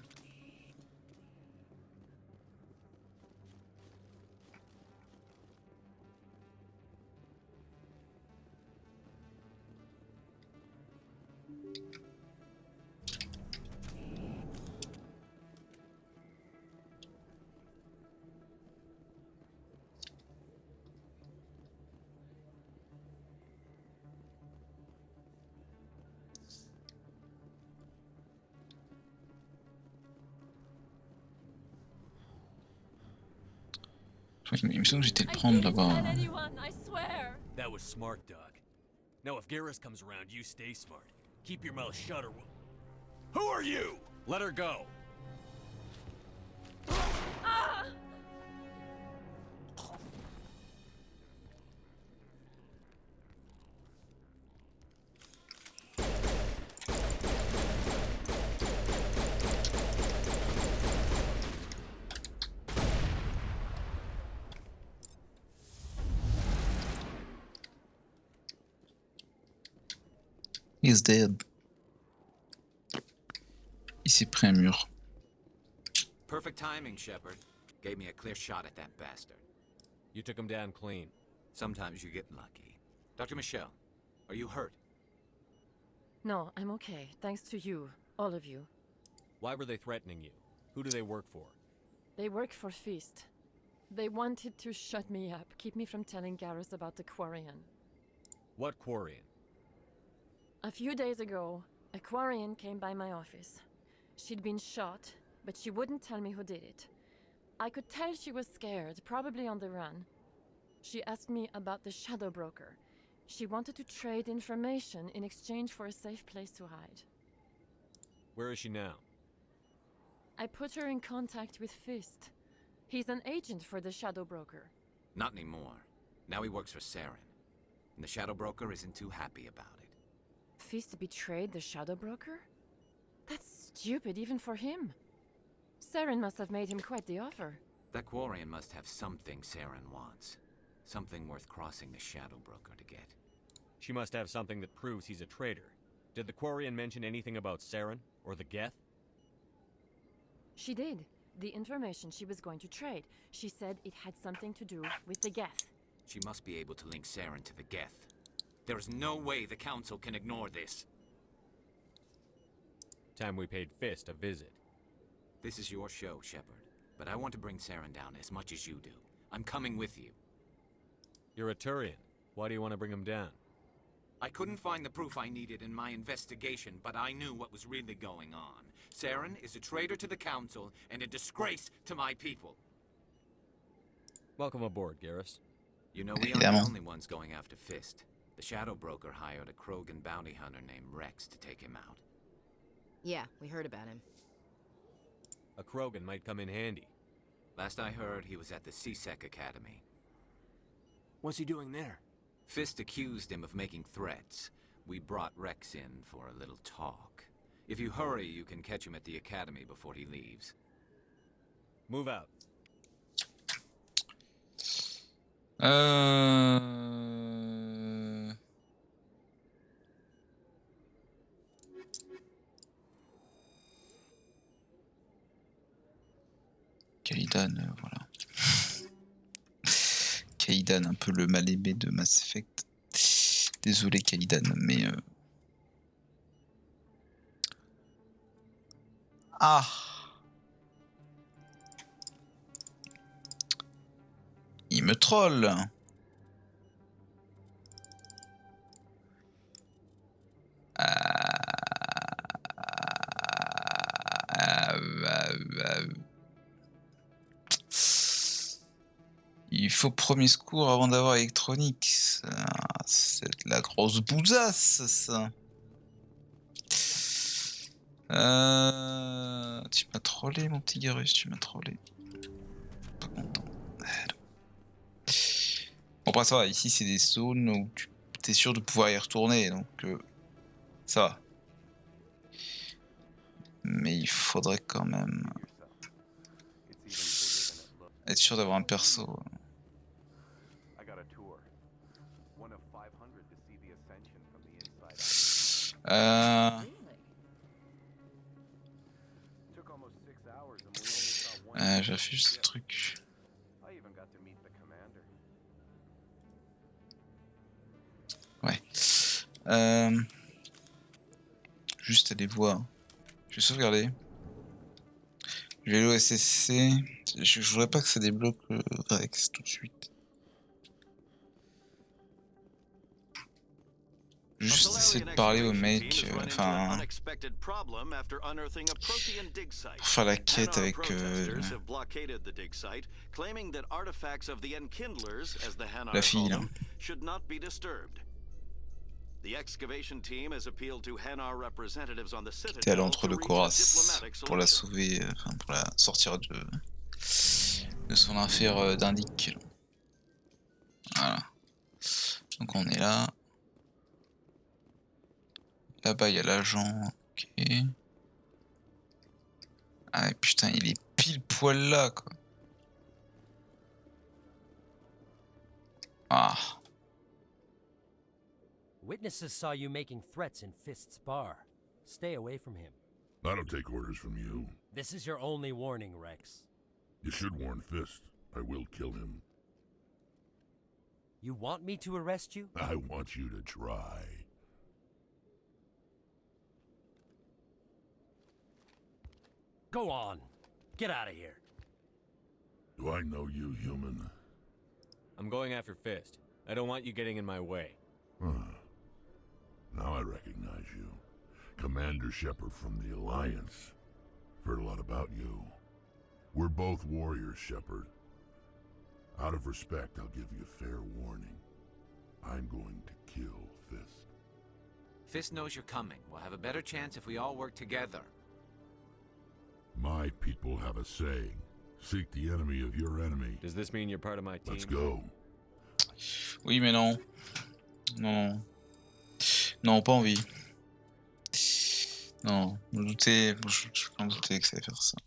Il me semble que j'étais le prendre là-bas. That was smart, Doc. Now if Garrus comes around, you stay smart. Keep your mouth shut or Who are you? Let her go. He's dead. Il s'est pris un mur. Perfect timing, Shepard. Gave me a clear shot at that bastard. You took him down clean. Sometimes you get lucky. Dr. Michelle, are you hurt? No, I'm okay. Thanks to you, all of you. Why were they threatening you? Who do they work for? They work for Feast. They wanted to shut me up, keep me from telling Garrus about the Quarian. What Quarian? A few days ago, a Quarian came by my office. She'd been shot, but she wouldn't tell me who did it. I could tell she was scared, probably on the run. She asked me about the Shadow Broker. She wanted to trade information in exchange for a safe place to hide. Where is she now? I put her in contact with Fist. He's an agent for the Shadow Broker. Not anymore. Now he works for Saren. And the Shadow Broker isn't too happy about it. Fist betrayed the Shadow Broker? That's stupid even for him. Saren must have made him quite the offer. That Quarian must have something Saren wants. Something worth crossing the Shadow Broker to get. She must have something that proves he's a traitor. Did the Quarian mention anything about Saren or the Geth? She did. The information she was going to trade. She said it had something to do with the Geth. She must be able to link Saren to the Geth. There is no way the Council can ignore this. Time we paid Fist a visit. This is your show, Shepard. But I want to bring Saren down as much as you do. I'm coming with you. You're a Turian. Why do you want to bring him down? I couldn't find the proof I needed in my investigation, but I knew what was really going on. Saren is a traitor to the Council and a disgrace to my people. Welcome aboard, Garrus. You know, we aren't the only ones going after Fist. The Shadow Broker hired a Krogan bounty hunter named Rex to take him out. Yeah, we heard about him. A Krogan might come in handy. Last I heard, he was at the CSEC Academy. What's he doing there? Fist accused him of making threats. We brought Rex in for a little talk. If you hurry, you can catch him at the Academy before he leaves. Move out. Kaidan, voilà. Kaidan, un peu le mal-aimé de Mass Effect. Désolé Kaidan, mais... Ah! Il me troll! Il faut premier secours avant d'avoir électronique. C'est de la grosse bousasse, ça. Tu m'as trollé, mon petit Garus, tu m'as trollé. Pas content. Bon, après ça va, ici c'est des zones où tu es sûr de pouvoir y retourner, donc ça va. Mais il faudrait quand même être sûr d'avoir un perso. J'affiche ce truc. Ouais. Juste aller voir. Je vais sauvegarder. Je vais aller au SSC. Je voudrais pas que ça débloque Rex tout de suite. Juste essayer de parler au mec, enfin... pour faire la quête avec... la fille, là. Qui était à l'entre-deux Coras pour la sauver, enfin pour la sortir de son affaire d'indic. Voilà. Donc on est là. Là-bas il y a l'agent. Ok. Ah putain, il est pile poil là quoi. Ah. Witnesses saw you making threats in Fist's bar. Stay away from him. I don't take orders from you. This is your only warning, Rex. You should warn Fist. I will kill him. You want me to arrest you? I want you to try. Go on. Get out of here. Do I know you, human? I'm going after Fist. I don't want you getting in my way. Now I recognize you. Commander Shepard from the Alliance. Heard a lot about you. We're both warriors, Shepard. Out of respect, I'll give you fair warning. I'm going to kill Fist. Fist knows you're coming. We'll have a better chance if we all work together. My people have a saying. Seek the enemy of your enemy. Does this mean you're part of my team? Let's go. Oui, mais non. Non. Non, pas envie. Non, je me doutais que ça allait faire ça.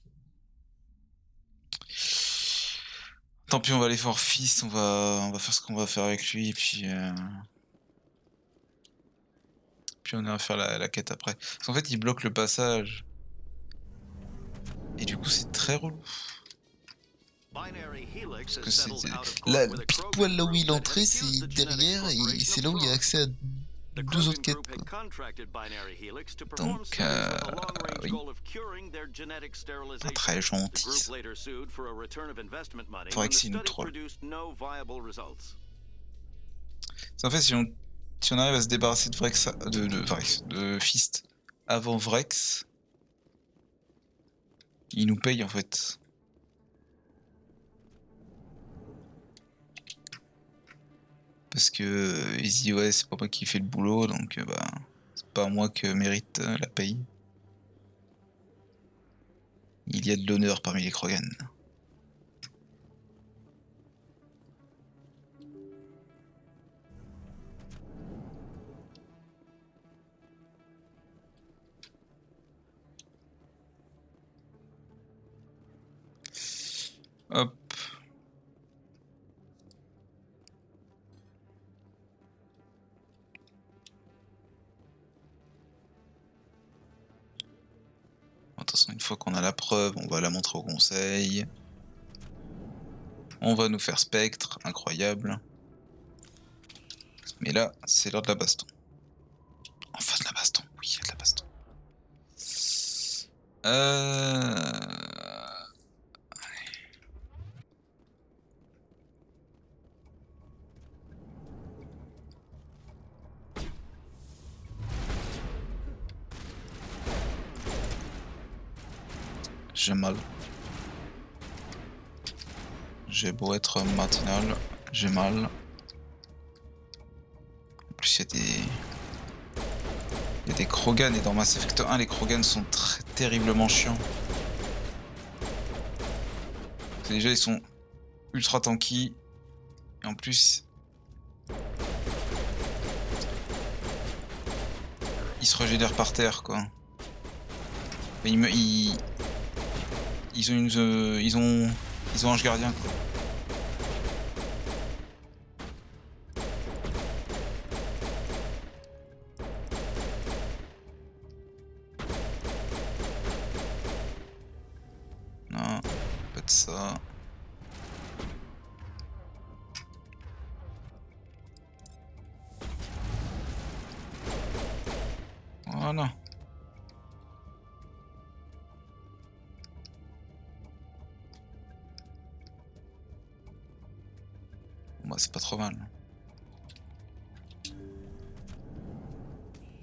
Tant pis, on va aller voir Fist, on va faire ce qu'on va faire avec lui, et puis on ira faire la quête après. Parce qu'en fait, il bloque le passage. Et du coup, c'est très relou. Parce que c'est là, pile poil là où il entrait, c'est derrière, et c'est là où il y a accès à deux autres quêtes. Quoi. Donc, oui. Pas très gentil. Faudrait que c'est une troll. En fait, si on arrive à se débarrasser de Vrex, de Fist avant Vrex, il nous paye en fait. Parce que il se dit ouais, c'est pas moi qui fais le boulot, donc c'est pas moi que mérite la paye. Il y a de l'honneur parmi les Krogan. Hop. Attention, une fois qu'on a la preuve, on va la montrer au conseil. On va nous faire spectre, incroyable. Mais là, c'est l'heure de la baston. Enfin de la baston, oui, il y a de la baston. J'ai mal. J'ai beau être matinal, j'ai mal. En plus, il y a des Krogan et dans Mass Effect 1, les Krogan sont terriblement chiants. Déjà, ils sont ultra tanky. Et en plus, ils se régénèrent par terre, quoi. Ils ont Ange Gardien, quoi. Non, pas de ça. Voilà. Bah, c'est pas trop mal.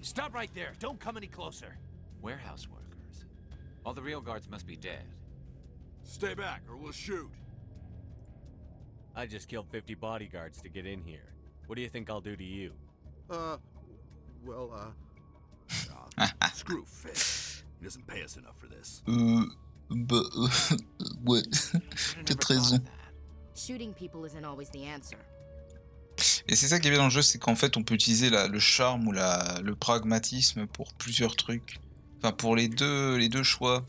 Stop right there. Don't come any closer. Warehouse workers. All the real guards must be dead. Stay back or we'll shoot. I just killed 50 bodyguards to get in here. What do you think I'll do to you? Screw Fisk. He doesn't pay us enough for this. Ouais, peut-être raison. Shooting people isn't always the answer. Et c'est ça qui est bien dans le jeu, c'est qu'en fait on peut utiliser le charme ou le pragmatisme pour plusieurs trucs. Enfin pour les deux choix.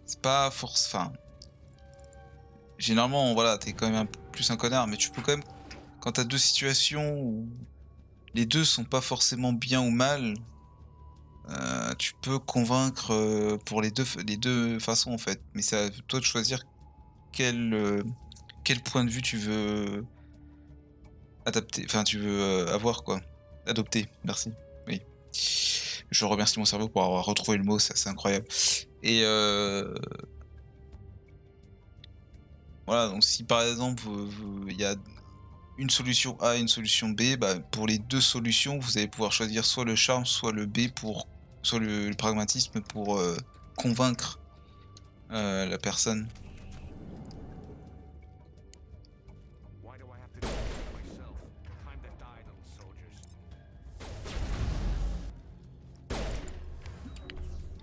C'est pas force. Enfin. Généralement, voilà, t'es quand même plus un connard, mais tu peux quand même. Quand t'as deux situations où les deux sont pas forcément bien ou mal, tu peux convaincre pour les deux façons en fait. Mais c'est à toi de choisir quel point de vue tu veux adapter, enfin tu veux avoir quoi, adopter. Merci. Oui. Je remercie mon cerveau pour avoir retrouvé le mot, ça c'est incroyable. Et voilà, donc si par exemple il y a une solution A et une solution B, bah, pour les deux solutions, vous allez pouvoir choisir soit le charme, soit le B pour, soit le pragmatisme pour convaincre la personne.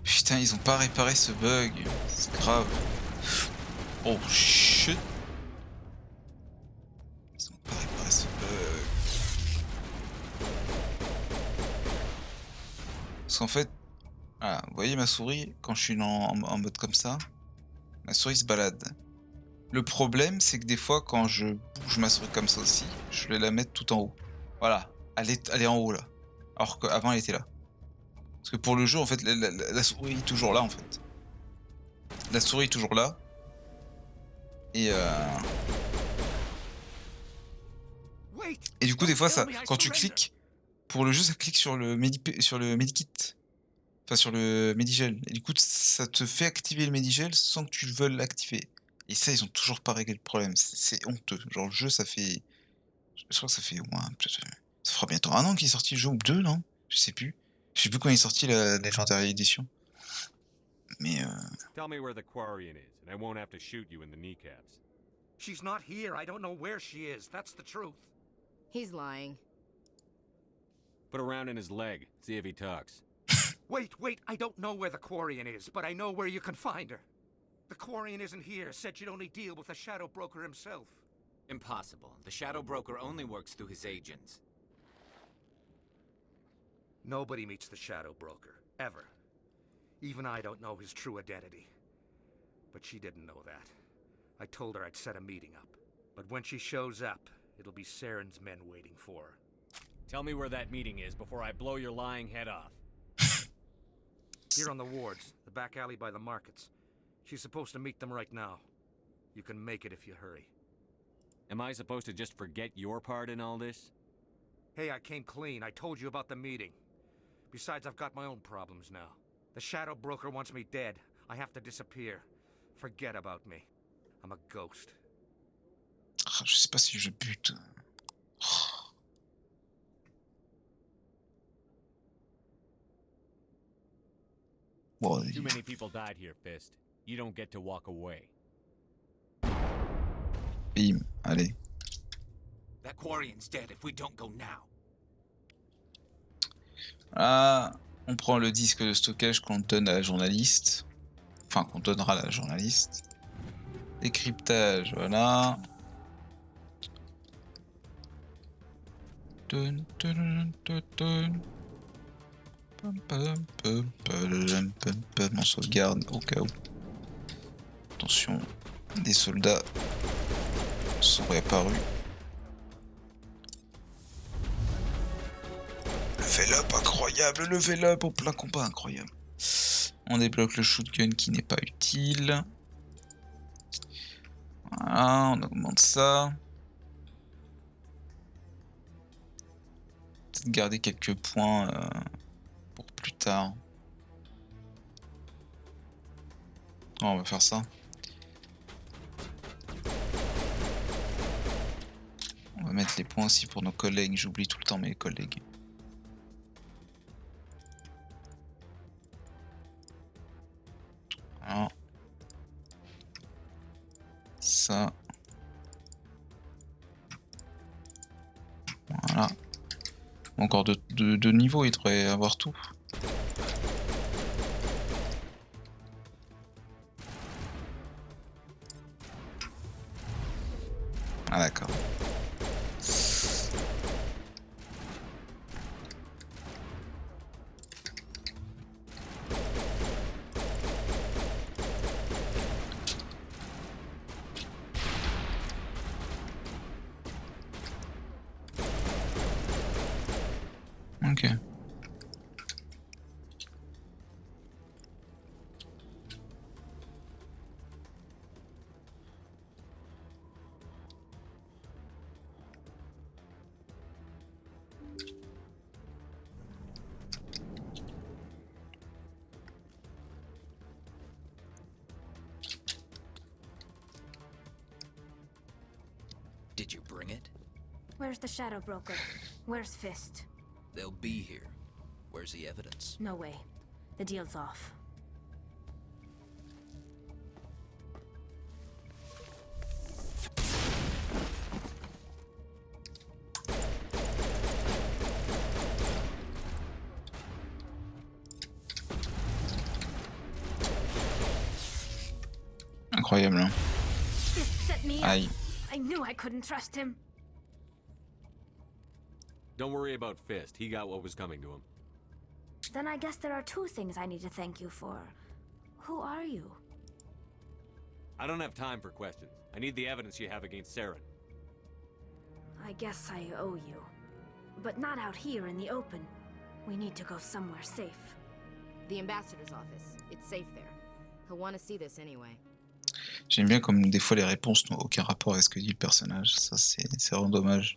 Putain, ils ont pas réparé ce bug, c'est grave. Oh shit. Ils ont pas réparé ce bug. Parce qu'en fait, voilà, vous voyez ma souris, quand je suis en mode comme ça, ma souris se balade. Le problème, c'est que des fois, quand je bouge ma souris comme ça aussi, je vais la mettre tout en haut. Voilà, elle est en haut là. Alors qu'avant, elle était là. Parce que pour le jeu, en fait, la souris est toujours là, en fait. La souris est toujours là. Et du coup, des fois, ça, quand tu cliques, pour le jeu, ça clique sur le medikit. Enfin, sur le medigel. Et du coup, ça te fait activer le medigel sans que tu le veuilles l'activer. Et ça, ils ont toujours pas réglé le problème. C'est honteux. Genre, le jeu, ça fait. Je crois que ça fait au moins. Ça fera bientôt 1 an qu'il est sorti le jeu, ou 2, non? Je sais plus. Je sais plus quand il est sorti la Legendary Edition. Mais Tell me where the Quarian is, and I won't have to shoot you in the kneecaps. She's not here. I don't know where she is. That's the truth. He's lying. Put a round in his leg, see if he talks. Wait, I don't know where the Quarian is, but I know where you can find her. The Quarian isn't here. Said she'd only deal with the Shadow Broker himself. Impossible. The Shadow Broker only works through his agents. Nobody meets the Shadow Broker, ever. Even I don't know his true identity. But she didn't know that. I told her I'd set a meeting up. But when she shows up, it'll be Saren's men waiting for her. Tell me where that meeting is before I blow your lying head off. Here on the wards, the back alley by the markets. She's supposed to meet them right now. You can make it if you hurry. Am I supposed to just forget your part in all this? Hey, I came clean. I told you about the meeting. Besides, I've got my own problems now. The Shadow Broker wants me dead. I have to disappear. Forget about me. I'm a ghost. Ah, je sais pas si je bute. Bon, Too many people died here, Fist. You don't get to walk away. bim, allez. That Quarian's dead if we don't go now. Là, on prend le disque de stockage qu'on donne à la journaliste. Enfin, qu'on donnera à la journaliste. Décryptage, voilà. Dun, dun, dun, dun. Pum, pum, pum, pum, pum, pum. On sauvegarde au cas où. Attention, des soldats sont réapparus. Level up incroyable, level up en plein combat incroyable. On débloque le shotgun qui n'est pas utile. Voilà, on augmente ça. Peut-être garder quelques points pour plus tard. Oh, on va faire ça. On va mettre les points aussi pour nos collègues. J'oublie tout le temps mes collègues. Voilà. Ça. Voilà. Encore deux niveaux, il devrait avoir tout. Ah d'accord. Ok. Did you bring it? Where's the Shadow Broker? Where's Fist? They'll be here. Where's the evidence? No way. The deal's off. Incroyable, hein. Fist set me up. Aïe. I knew I couldn't trust him. Don't worry about Fist. He got what was coming to him. Then I guess there are two things I need to thank you for. Who are you? I don't have time for questions. I need the evidence you have against Saren. I guess I owe you. But not out here in the open. We need to go somewhere safe. The ambassador's office. It's safe there. He'll want to see this anyway. J'aime bien comme des fois les réponses n'ont aucun rapport avec ce que dit le personnage. Ça c'est vraiment dommage.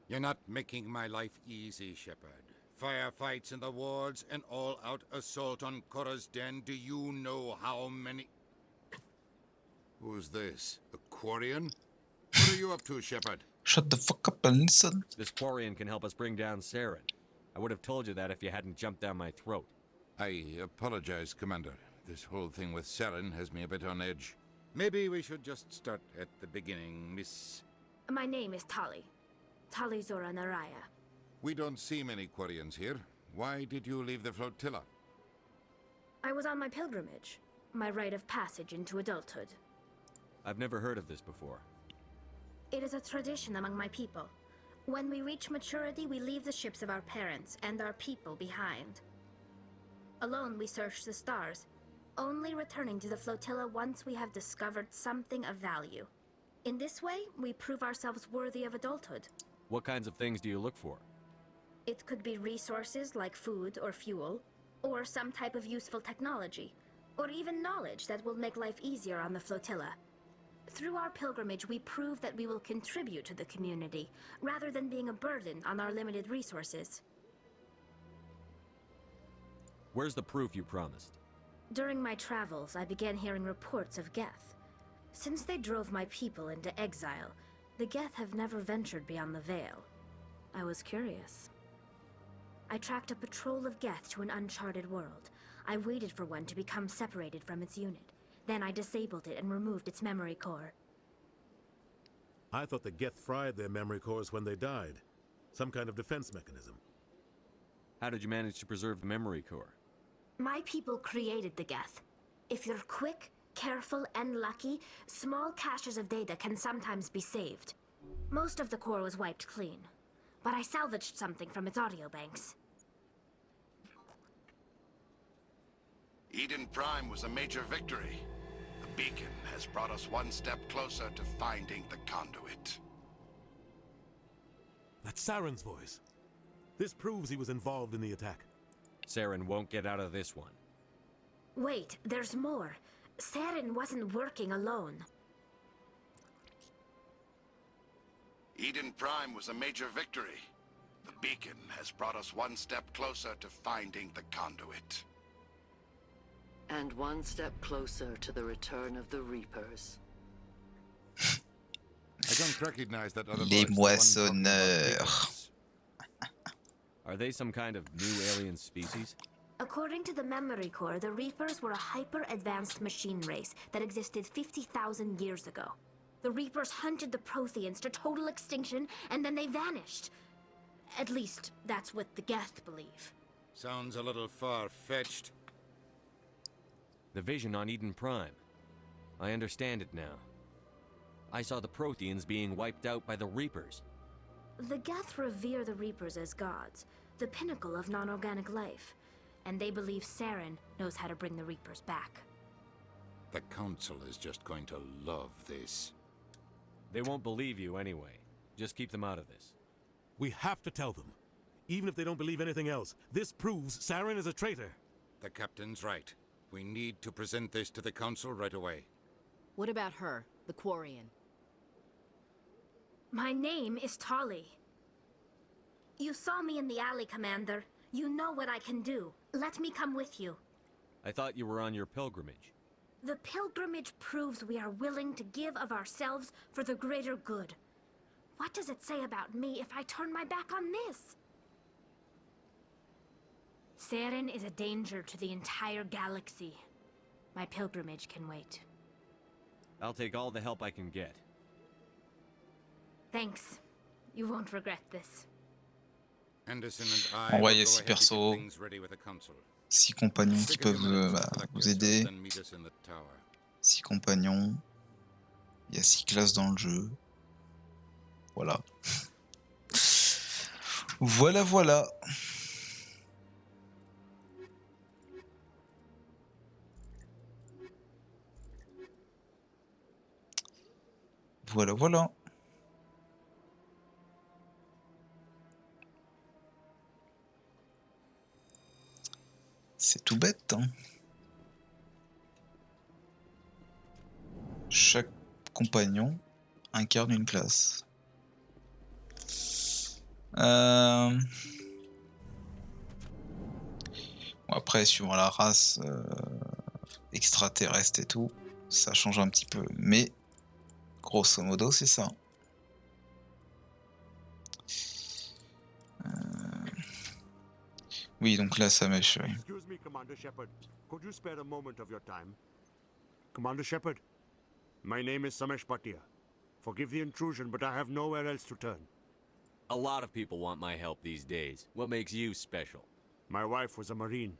You're not making my life easy, Shepard. Firefights in the wards, an all-out assault on Korra's den. Do you know how many... Who's this? A Quarian? What are you up to, Shepard? Shut the fuck up and listen. This Quarian can help us bring down Saren. I would have told you that if you hadn't jumped down my throat. I apologize, Commander. This whole thing with Saren has me a bit on edge. Maybe we should just start at the beginning, Miss... My name is Tali. Tali Zora Naraya. We don't see many Quarians here. Why did you leave the flotilla? I was on my pilgrimage. my rite of passage into adulthood. I've never heard of this before. It is a tradition among my people. When we reach maturity, we leave the ships of our parents and our people behind. Alone, we search the stars, only returning to the flotilla once we have discovered something of value. In this way, we prove ourselves worthy of adulthood. What kinds of things do you look for? It could be resources like food or fuel, or some type of useful technology, or even knowledge that will make life easier on the flotilla. Through our pilgrimage, we prove that we will contribute to the community, rather than being a burden on our limited resources. Where's the proof you promised? During my travels, I began hearing reports of Geth. Since they drove my people into exile, the Geth have never ventured beyond the Veil. I was curious. I tracked a patrol of Geth to an uncharted world. I waited for one to become separated from its unit. Then I disabled it and removed its memory core. I thought the Geth fried their memory cores when they died. Some kind of defense mechanism. How did you manage to preserve the memory core? My people created the Geth. If you're quick, careful, and lucky, small caches of data can sometimes be saved. Most of the core was wiped clean, but I salvaged something from its audio banks. Eden Prime was a major victory. The beacon has brought us one step closer to finding the conduit. That's Saren's voice. This proves he was involved in the attack. Saren won't get out of this one. Wait, there's more. Saren wasn't working alone. Eden Prime was a major victory. The beacon has brought us one step closer to finding the conduit. And one step closer to the return of the Reapers. I don't recognize that other Les voice, the one talking about moissonneurs. Reapers. Are they some kind of new alien species? According to the memory core, the Reapers were a hyper-advanced machine race that existed 50,000 years ago. The Reapers hunted the Protheans to total extinction, and then they vanished. At least, that's what the Geth believe. Sounds a little far-fetched. The vision on Eden Prime. I understand it now. I saw the Protheans being wiped out by the Reapers. The Geth revere the Reapers as gods, the pinnacle of non-organic life. And they believe Saren knows how to bring the Reapers back. The Council is just going to love this. They won't believe you anyway. Just keep them out of this. We have to tell them. Even if they don't believe anything else, this proves Saren is a traitor. The Captain's right. We need to present this to the Council right away. What about her, the Quarian? My name is Tali. You saw me in the alley, Commander. You know what I can do. Let me come with you. I thought you were on your pilgrimage. The pilgrimage proves we are willing to give of ourselves for the greater good. What does it say about me if I turn my back on this? Saren is a danger to the entire galaxy. My pilgrimage can wait. I'll take all the help I can get. Thanks. You won't regret this. Anderson and I Envoyez will go 6 ahead to get persos, things ready with the Council. 6 compagnons qui Take a few peuvent minutes to bah, collect vous yourselves, aider. then meet us in the tower. 6 compagnons. Il y a 6 classes dans le jeu. Voilà. Voilà, voilà. Voilà, voilà. C'est tout bête, hein. Chaque compagnon incarne une classe. Bon, après, suivant la race extraterrestre et tout, ça change un petit peu. Mais, grosso modo, c'est ça. Oui, donc là, ça mèche, oui. Excuse me, Commander Shepard. Could you spare a moment of your time? Commander Shepard, my name is Samesh Bhatia. Forgive the intrusion, but I have nowhere else to turn. A lot of people want my help these days. What makes you special? My wife was a Marine.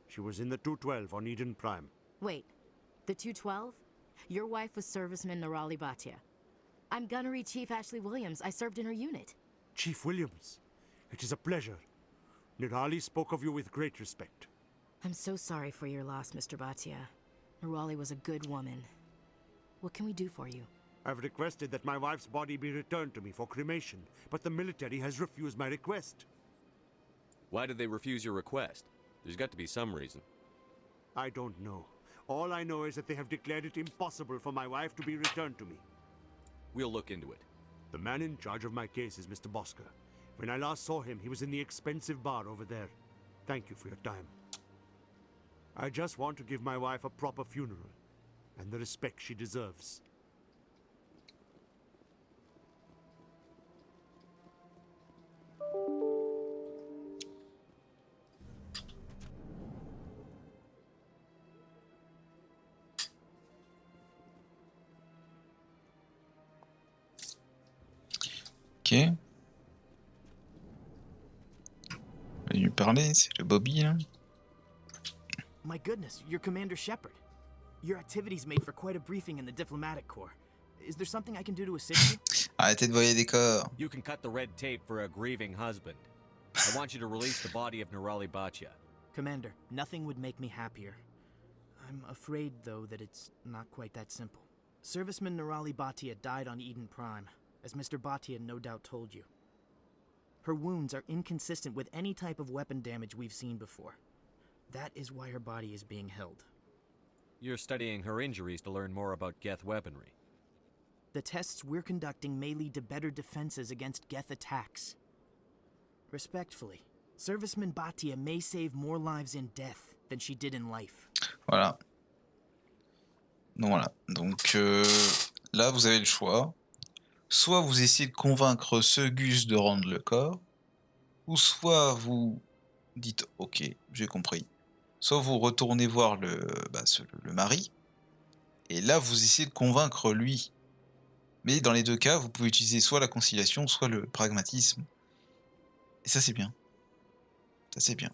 She was in the 212 on Eden Prime. Wait, the 212? Your wife was Serviceman Nirali Bhatia. I'm Gunnery Chief Ashley Williams. I served in her unit. Chief Williams, it is a pleasure. Nirali spoke of you with great respect. I'm so sorry for your loss, Mr. Bhatia. Nirali was a good woman. What can we do for you? I've requested that my wife's body be returned to me for cremation, but the military has refused my request. Why did they refuse your request? There's got to be some reason. I don't know. All I know is that they have declared it impossible for my wife to be returned to me. We'll look into it. The man in charge of my case is Mr. Bosker. When I last saw him, he was in the expensive bar over there. Thank you for your time. I just want to give my wife a proper funeral, and the respect she deserves. Ok. On va lui parler, c'est le Bobby là. My goodness, you're Commander Shepard. Your activities made for quite a briefing in the diplomatic corps. Is there something I can do to assist you? Arrêtez de voyer des corps. You can cut the red tape for a grieving husband. I want you to release the body of Nirali Bhatia. Commander, nothing would make me happier. I'm afraid, though, that it's not quite that simple. Serviceman Nirali Bhatia died on Eden Prime, as Mr. Bhatia no doubt told you. Her wounds are inconsistent with any type of weapon damage we've seen before. That is why her body is being held. You're studying her injuries to learn more about Geth weaponry. The tests we're conducting may lead to better defenses against Geth attacks. Respectfully, Serviceman Bhatia may save more lives in death than she did in life. Voilà. Donc voilà. Donc là, vous avez le choix. Soit vous essayez de convaincre ce Gus de rendre le corps, ou soit vous dites ok, j'ai compris. Soit vous retournez voir le mari, et là vous essayez de convaincre lui. Mais dans les deux cas, vous pouvez utiliser soit la conciliation, soit le pragmatisme. Et ça c'est bien. Ça c'est bien.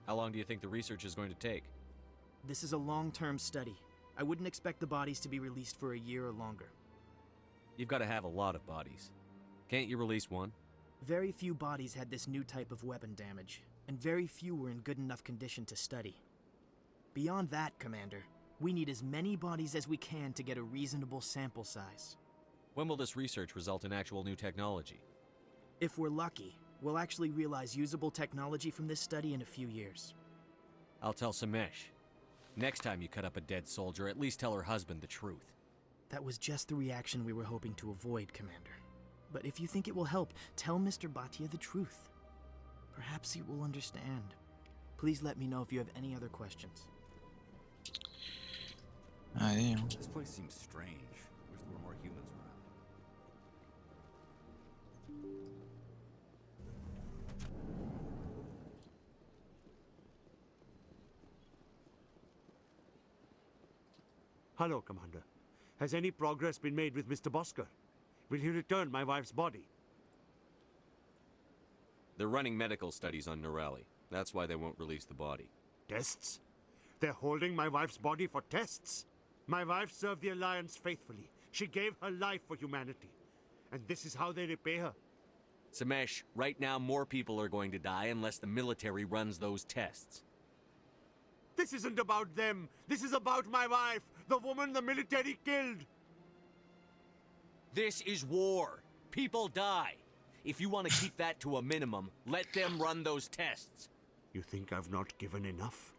How long do you think the research is going to take? This is a long-term study. I wouldn't expect the bodies to be released for a year or longer. You've got to have a lot of bodies. Can't you release one? Very few bodies had this new type of weapon damage, and very few were in good enough condition to study. Beyond that, Commander, we need as many bodies as we can to get a reasonable sample size. When will this research result in actual new technology? If we're lucky, we'll actually realize usable technology from this study in a few years. I'll tell Samesh. Next time you cut up a dead soldier, at least tell her husband the truth. That was just the reaction we were hoping to avoid, Commander. But if you think it will help, tell Mr. Bhatia the truth. Perhaps he will understand. Please let me know if you have any other questions. Allez. This place seems strange. Wish there were more humans around. Hello, Commander. Has any progress been made with Mr. Bosker? Will he return my wife's body? They're running medical studies on Nirali. That's why they won't release the body. Tests? They're holding my wife's body for tests? My wife served the Alliance faithfully. She gave her life for humanity. And this is how they repay her. Samesh, right now more people are going to die unless the military runs those tests. This isn't about them. This is about my wife, the woman the military killed. This is war. People die. If you want to keep that to a minimum, let them run those tests. You think I've not given enough?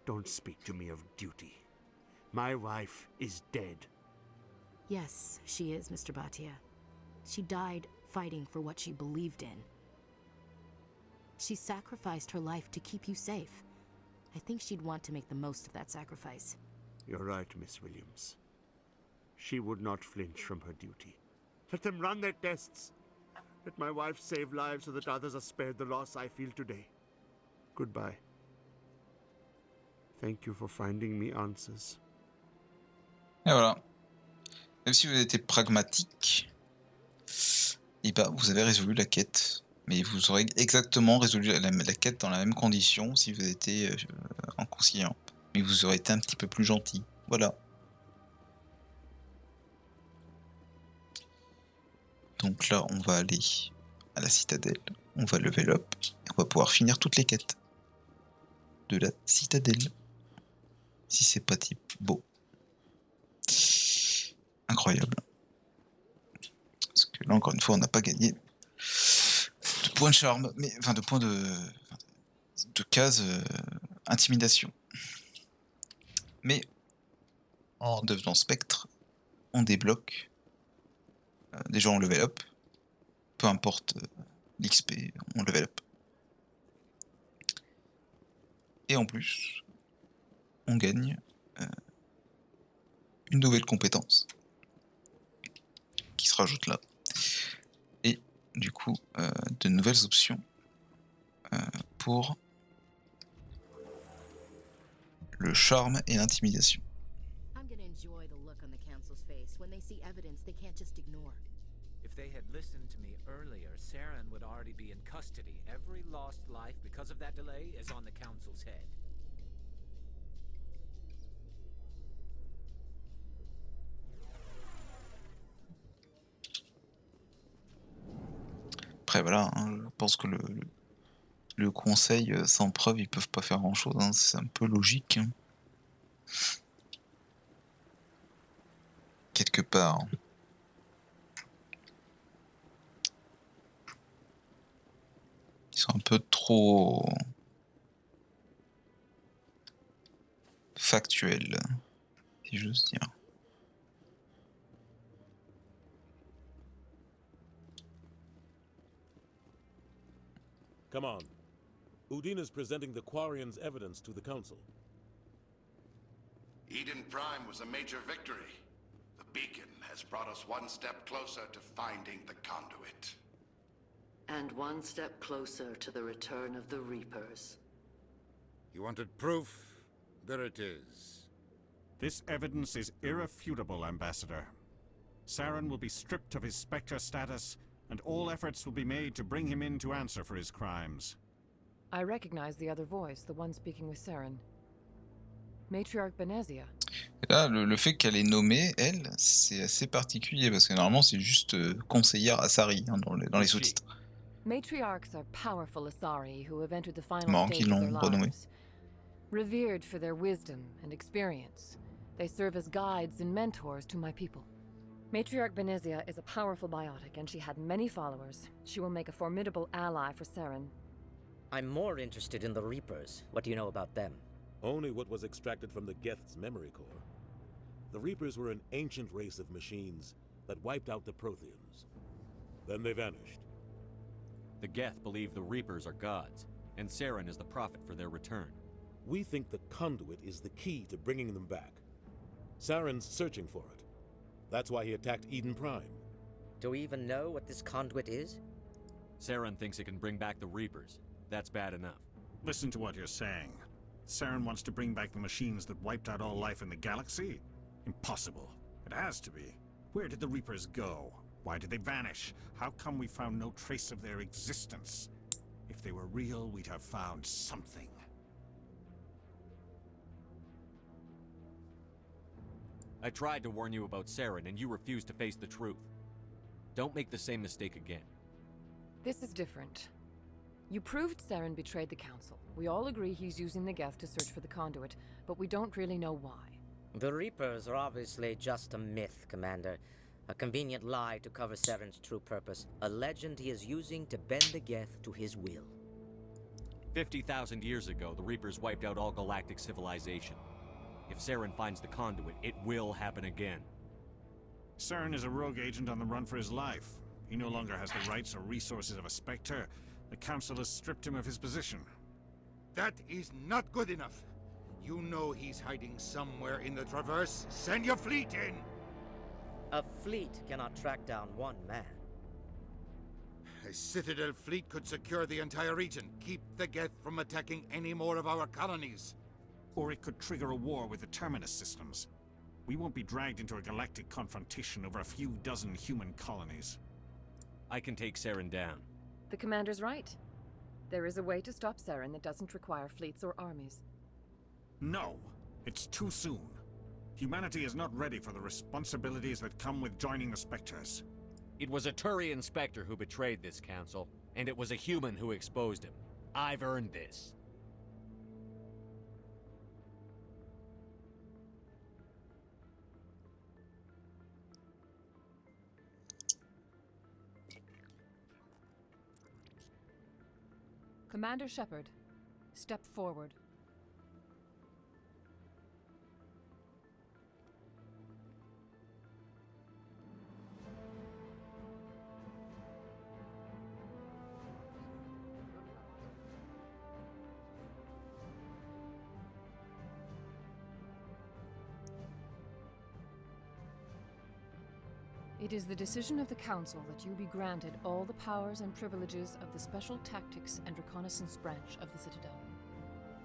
Don't speak to me of duty. My wife is dead. Yes, she is, Mr. Bhatia. She died fighting for what she believed in. She sacrificed her life to keep you safe. I think she'd want to make the most of that sacrifice. You're right, Miss Williams. She would not flinch from her duty. Let them run their tests. Let my wife save lives so that others are spared the loss I feel today. Goodbye. Thank you for finding me answers. Et voilà. Même si vous avez été pragmatique, et bah vous avez résolu la quête. Mais vous aurez exactement résolu la quête dans la même condition si vous étiez en conciliant. Mais vous aurez été un petit peu plus gentil. Voilà. Donc là, on va aller à la citadelle. On va level up. Et on va pouvoir finir toutes les quêtes de la citadelle. Si c'est pas type beau. Incroyable. Parce que là, encore une fois, on n'a pas gagné de points de charme, mais enfin de points de case intimidation. Mais en devenant spectre, on débloque déjà on level up, peu importe l'XP, on level up. Et en plus, on gagne une nouvelle compétence qui se rajoute là. Et du coup, de nouvelles options pour le charme et l'intimidation. I'm gonna enjoy the look on the council's face when they see evidence they can't just ignore. If they had listened to me earlier, Saren would already be in custody. Every lost life because of that delay is on the council's head. Après voilà, hein, je pense que le conseil sans preuve, ils peuvent pas faire grand chose, hein, c'est un peu logique. Hein. Quelque part. Ils sont un peu trop factuels, si j'ose dire. Come on. Udine is presenting the Quarian's evidence to the Council. Eden Prime was a major victory. The beacon has brought us one step closer to finding the conduit. And one step closer to the return of the Reapers. You wanted proof? There it is. This evidence is irrefutable, Ambassador. Saren will be stripped of his Spectre status, and all efforts will be made to bring him in to answer for his crimes. I recognize the other voice, the one speaking with Saren. Matriarch Benezia. Là, le fait qu'elle est nommée, elle, c'est assez particulier, parce que normalement c'est juste conseillère à Sari hein, dans les sous-titres. Matriarchs are powerful Asari who have entered the final Marrant stage qu'ils of their l'ont renommée. lives. Revered for their wisdom and experience, they serve as guides and mentors to my people. Matriarch Benezia is a powerful biotic, and she had many followers. She will make a formidable ally for Saren. I'm more interested in the Reapers. What do you know about them? Only what was extracted from the Geth's memory core. The Reapers were an ancient race of machines that wiped out the Protheans. Then they vanished. The Geth believe the Reapers are gods, and Saren is the prophet for their return. We think the conduit is the key to bringing them back. Saren's searching for it. That's why he attacked Eden Prime. Do we even know what this conduit is? Saren thinks it can bring back the Reapers. That's bad enough. Listen to what you're saying. Saren wants to bring back the machines that wiped out all life in the galaxy? Impossible. It has to be. Where did the Reapers go? Why did they vanish? How come we found no trace of their existence? If they were real, we'd have found something. I tried to warn you about Saren, and you refused to face the truth. Don't make the same mistake again. This is different. You proved Saren betrayed the Council. We all agree he's using the Geth to search for the conduit, but we don't really know why. The Reapers are obviously just a myth, Commander. A convenient lie to cover Saren's true purpose. A legend he is using to bend the Geth to his will. 50,000 years ago, the Reapers wiped out all galactic civilization. If Saren finds the conduit, it will happen again. Saren is a rogue agent on the run for his life. He no longer has the rights or resources of a Spectre. The Council has stripped him of his position. That is not good enough. You know he's hiding somewhere in the Traverse. Send your fleet in! A fleet cannot track down one man. A Citadel fleet could secure the entire region, keep the Geth from attacking any more of our colonies. Or it could trigger a war with the Terminus systems. We won't be dragged into a galactic confrontation over a few dozen human colonies. I can take Saren down. The commander's right. There is a way to stop Saren that doesn't require fleets or armies. No, it's too soon. Humanity is not ready for the responsibilities that come with joining the Spectres. It was a Turian Spectre who betrayed this council, and it was a human who exposed him. I've earned this. Commander Shepard, step forward. It is the decision of the Council that you be granted all the powers and privileges of the Special Tactics and Reconnaissance branch of the Citadel.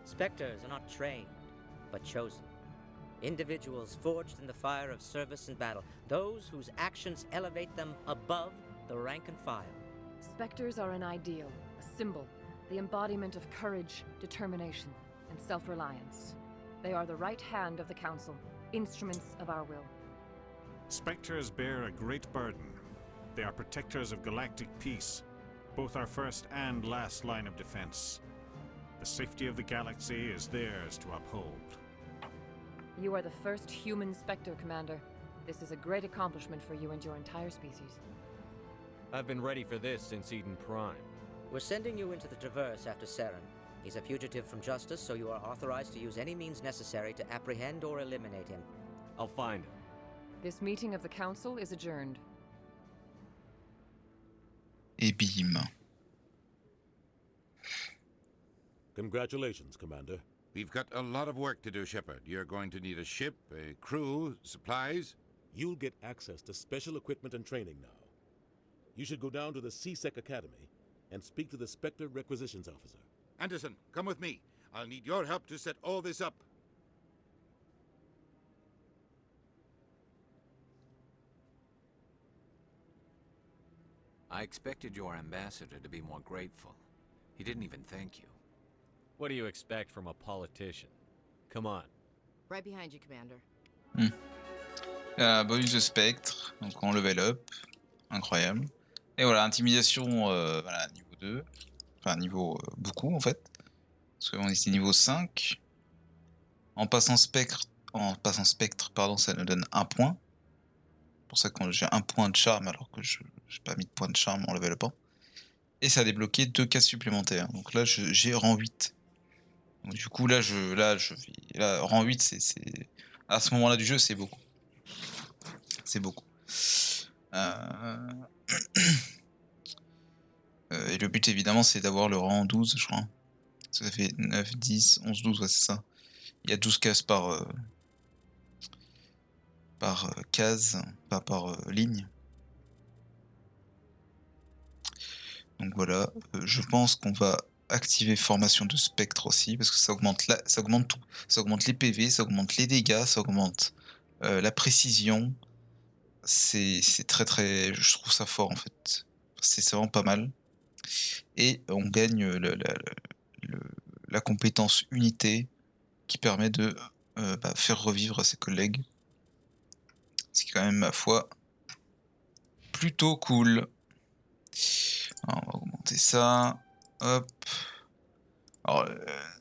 Spectres are not trained, but chosen. Individuals forged in the fire of service and battle, those whose actions elevate them above the rank and file. Spectres are an ideal, a symbol, the embodiment of courage, determination, and self-reliance. They are the right hand of the Council, instruments of our will. Spectres bear a great burden. They are protectors of galactic peace, both our first and last line of defense. The safety of the galaxy is theirs to uphold. You are the first human Spectre, Commander. This is a great accomplishment for you and your entire species. I've been ready for this since Eden Prime. We're sending you into the Traverse after Saren. He's a fugitive from justice, so you are authorized to use any means necessary to apprehend or eliminate him. I'll find him. This meeting of the Council is adjourned. Et bim. Congratulations, Commander. We've got a lot of work to do, Shepard. You're going to need a ship, a crew, supplies. You'll get access to special equipment and training now. You should go down to the C-Sec Academy and speak to the Spectre Requisitions Officer. Anderson, come with me. I'll need your help to set all this up. I expected your ambassador to be more grateful. He didn't even thank you. What do you expect from a politician? Come on. Right behind you, Commander. Bonus de spectre, donc on level up, incroyable. Et voilà, intimidation, voilà, niveau 2. Enfin, niveau beaucoup en fait. Parce qu'on est niveau 5. En passant spectre, pardon, ça nous donne 1 point. C'est pour ça que j'ai 1 point de charme alors que je n'ai pas mis de point de charme en level up. Et ça a débloqué 2 cases supplémentaires. Donc là, j'ai rang 8. Donc, du coup, là, rang 8, c'est à ce moment-là du jeu, c'est beaucoup. C'est beaucoup. Et le but, évidemment, c'est d'avoir le rang 12, je crois. Ça fait 9, 10, 11, 12, ouais, c'est ça. Il y a 12 cases par case, pas par ligne. Donc voilà, je pense qu'on va activer formation de spectre aussi, parce que ça augmente tout. Ça augmente les PV, ça augmente les dégâts, ça augmente la précision. C'est très, je trouve ça fort en fait. C'est vraiment pas mal. Et on gagne la compétence unité qui permet de faire revivre ses collègues. Ce qui est quand même, ma foi, plutôt cool. Alors, on va augmenter ça. Hop. Alors,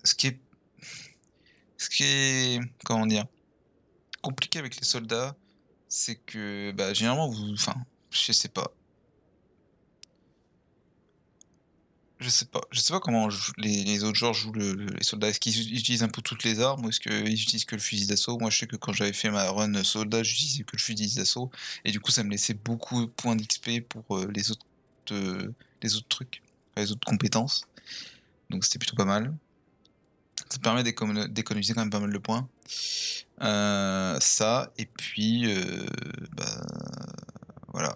ce qui est, comment dire, compliqué avec les soldats, c'est que, généralement, je sais pas. Je sais pas comment les autres joueurs jouent les soldats. Est-ce qu'ils utilisent un peu toutes les armes ou est-ce qu'ils utilisent que le fusil d'assaut? Moi, je sais que quand j'avais fait ma run soldat, j'utilisais que le fusil d'assaut. Et du coup, ça me laissait beaucoup de points d'XP pour les autres trucs, les autres compétences. Donc c'était plutôt pas mal. Ça permet d'économiser quand même pas mal de points. Ça, et puis, voilà.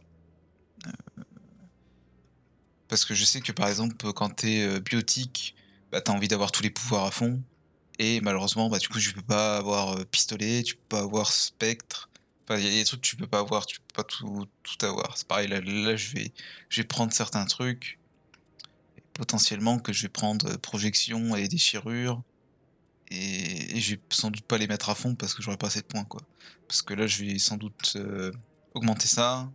Parce que je sais que par exemple, quand t'es biotique, t'as envie d'avoir tous les pouvoirs à fond. Et malheureusement, du coup, tu peux pas avoir pistolet, tu peux pas avoir spectre. Enfin, il y a des trucs que tu peux pas avoir, tu peux pas tout avoir. C'est pareil, là je vais prendre certains trucs. potentiellement que je vais prendre projection et déchirure. Et je vais sans doute pas les mettre à fond parce que j'aurai pas assez de points, quoi. Parce que là, je vais sans doute augmenter ça.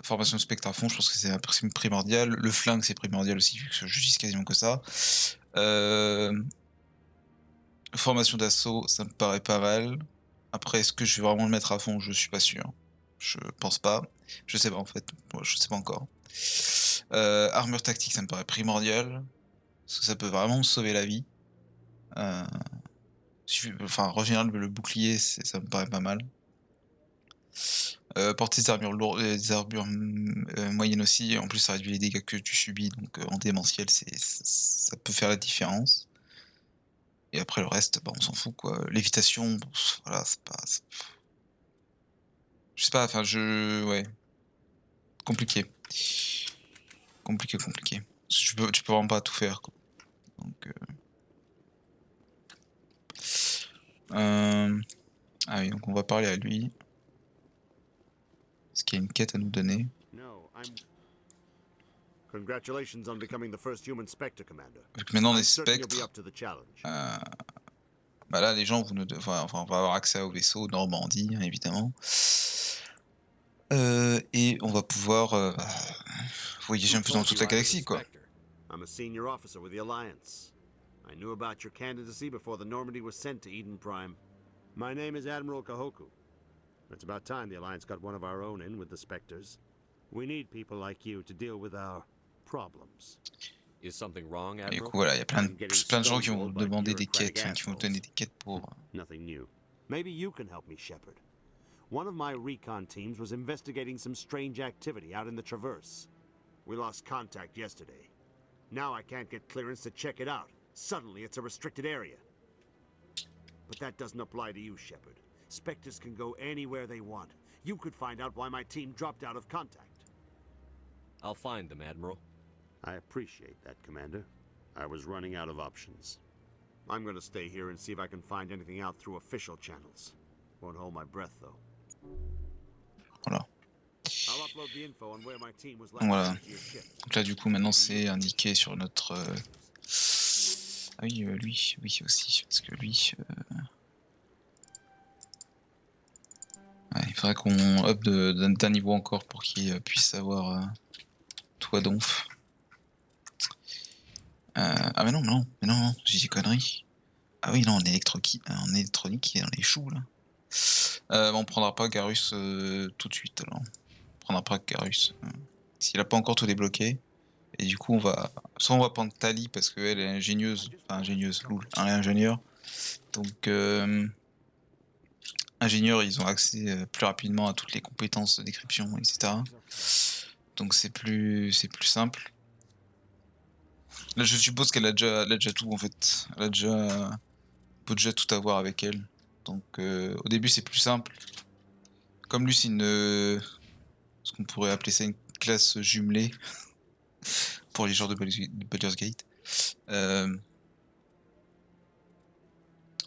Formation spectre à fond, je pense que c'est primordial. Le flingue, c'est primordial aussi, vu que j'utilise quasiment que ça. Formation d'assaut, ça me paraît pas mal. Après, est-ce que je vais vraiment le mettre à fond? Je suis pas sûr. Je pense pas. Je sais pas en fait. Moi, je sais pas encore. Armure tactique, ça me paraît primordial. Parce que ça peut vraiment me sauver la vie. Enfin, en général, le bouclier, ça me paraît pas mal. Porter des armures lourdes, des armures moyennes aussi. En plus, ça réduit les dégâts que tu subis. Donc, en démentiel, ça peut faire la différence. Et après, le reste, bah, on s'en fout, quoi. Lévitation, bon, voilà, c'est pas. Je sais pas, enfin, ouais. Compliqué. Compliqué. Tu peux vraiment pas tout faire, quoi. Donc. Ah oui, donc on va parler à lui. Est-ce qu'il y a une quête à nous donner? Congratulations on becoming the first human Spectre commander. Vu que maintenant on est Spectre, bah là les gens on va avoir accès au vaisseau Normandie, hein, évidemment. Et on va pouvoir voyager un peu dans toute la galaxie, quoi. I'm a senior officer with the Alliance. I knew about your candidacy before the Normandy was sent to Eden Prime. My name is Admiral Kahoku. It's about time the Alliance got one of our own in with the Spectres. We need people like you to deal with our problems. Is something wrong, Et Admiral? du coup, voilà, il y a plein de gens qui vont demander des quêtes, enfin, qui vont donner des quêtes pour. Nothing new. Maybe you can help me, Shepard. One of my recon teams was investigating some strange activity out in the Traverse. We lost contact yesterday. Now I can't get clearance to check it out. Suddenly, it's a restricted area. But that doesn't apply to you, Shepard. Spectres can go anywhere they want. You could find out why my team dropped out of contact. I'll find them, Admiral. I appreciate that, Commander. I was running out of options. I'm gonna stay here and see if I can find anything out through official channels. Won't hold my breath, though. Voilà. I'll upload the info on where my team was Donc last voilà. seen to your ship. Donc là, du coup, maintenant, c'est indiqué sur notre. Ah oui, lui, oui aussi, parce que lui. Ouais, il faudrait qu'on up d'un niveau encore pour qu'il puisse avoir tout à donf. Ah mais non, j'ai des conneries. Ah oui, non, en électronique, il est dans les choux, là. On prendra pas Garus tout de suite, alors. On prendra pas Garus. S'il a pas encore tout débloqué. Et du coup, soit on va prendre Tali parce qu'elle est ingénieuse. Enfin, ingénieuse, loul. Elle est ingénieure. Donc, ingénieurs, ils ont accès plus rapidement à toutes les compétences de décryption, etc. Donc, c'est plus simple. Là, je suppose qu'elle a déjà tout, en fait. On peut déjà tout avoir avec elle. Donc, au début, c'est plus simple. Comme lui, c'est ce qu'on pourrait appeler ça une classe jumelée. Pour les joueurs de Baldur's Gate.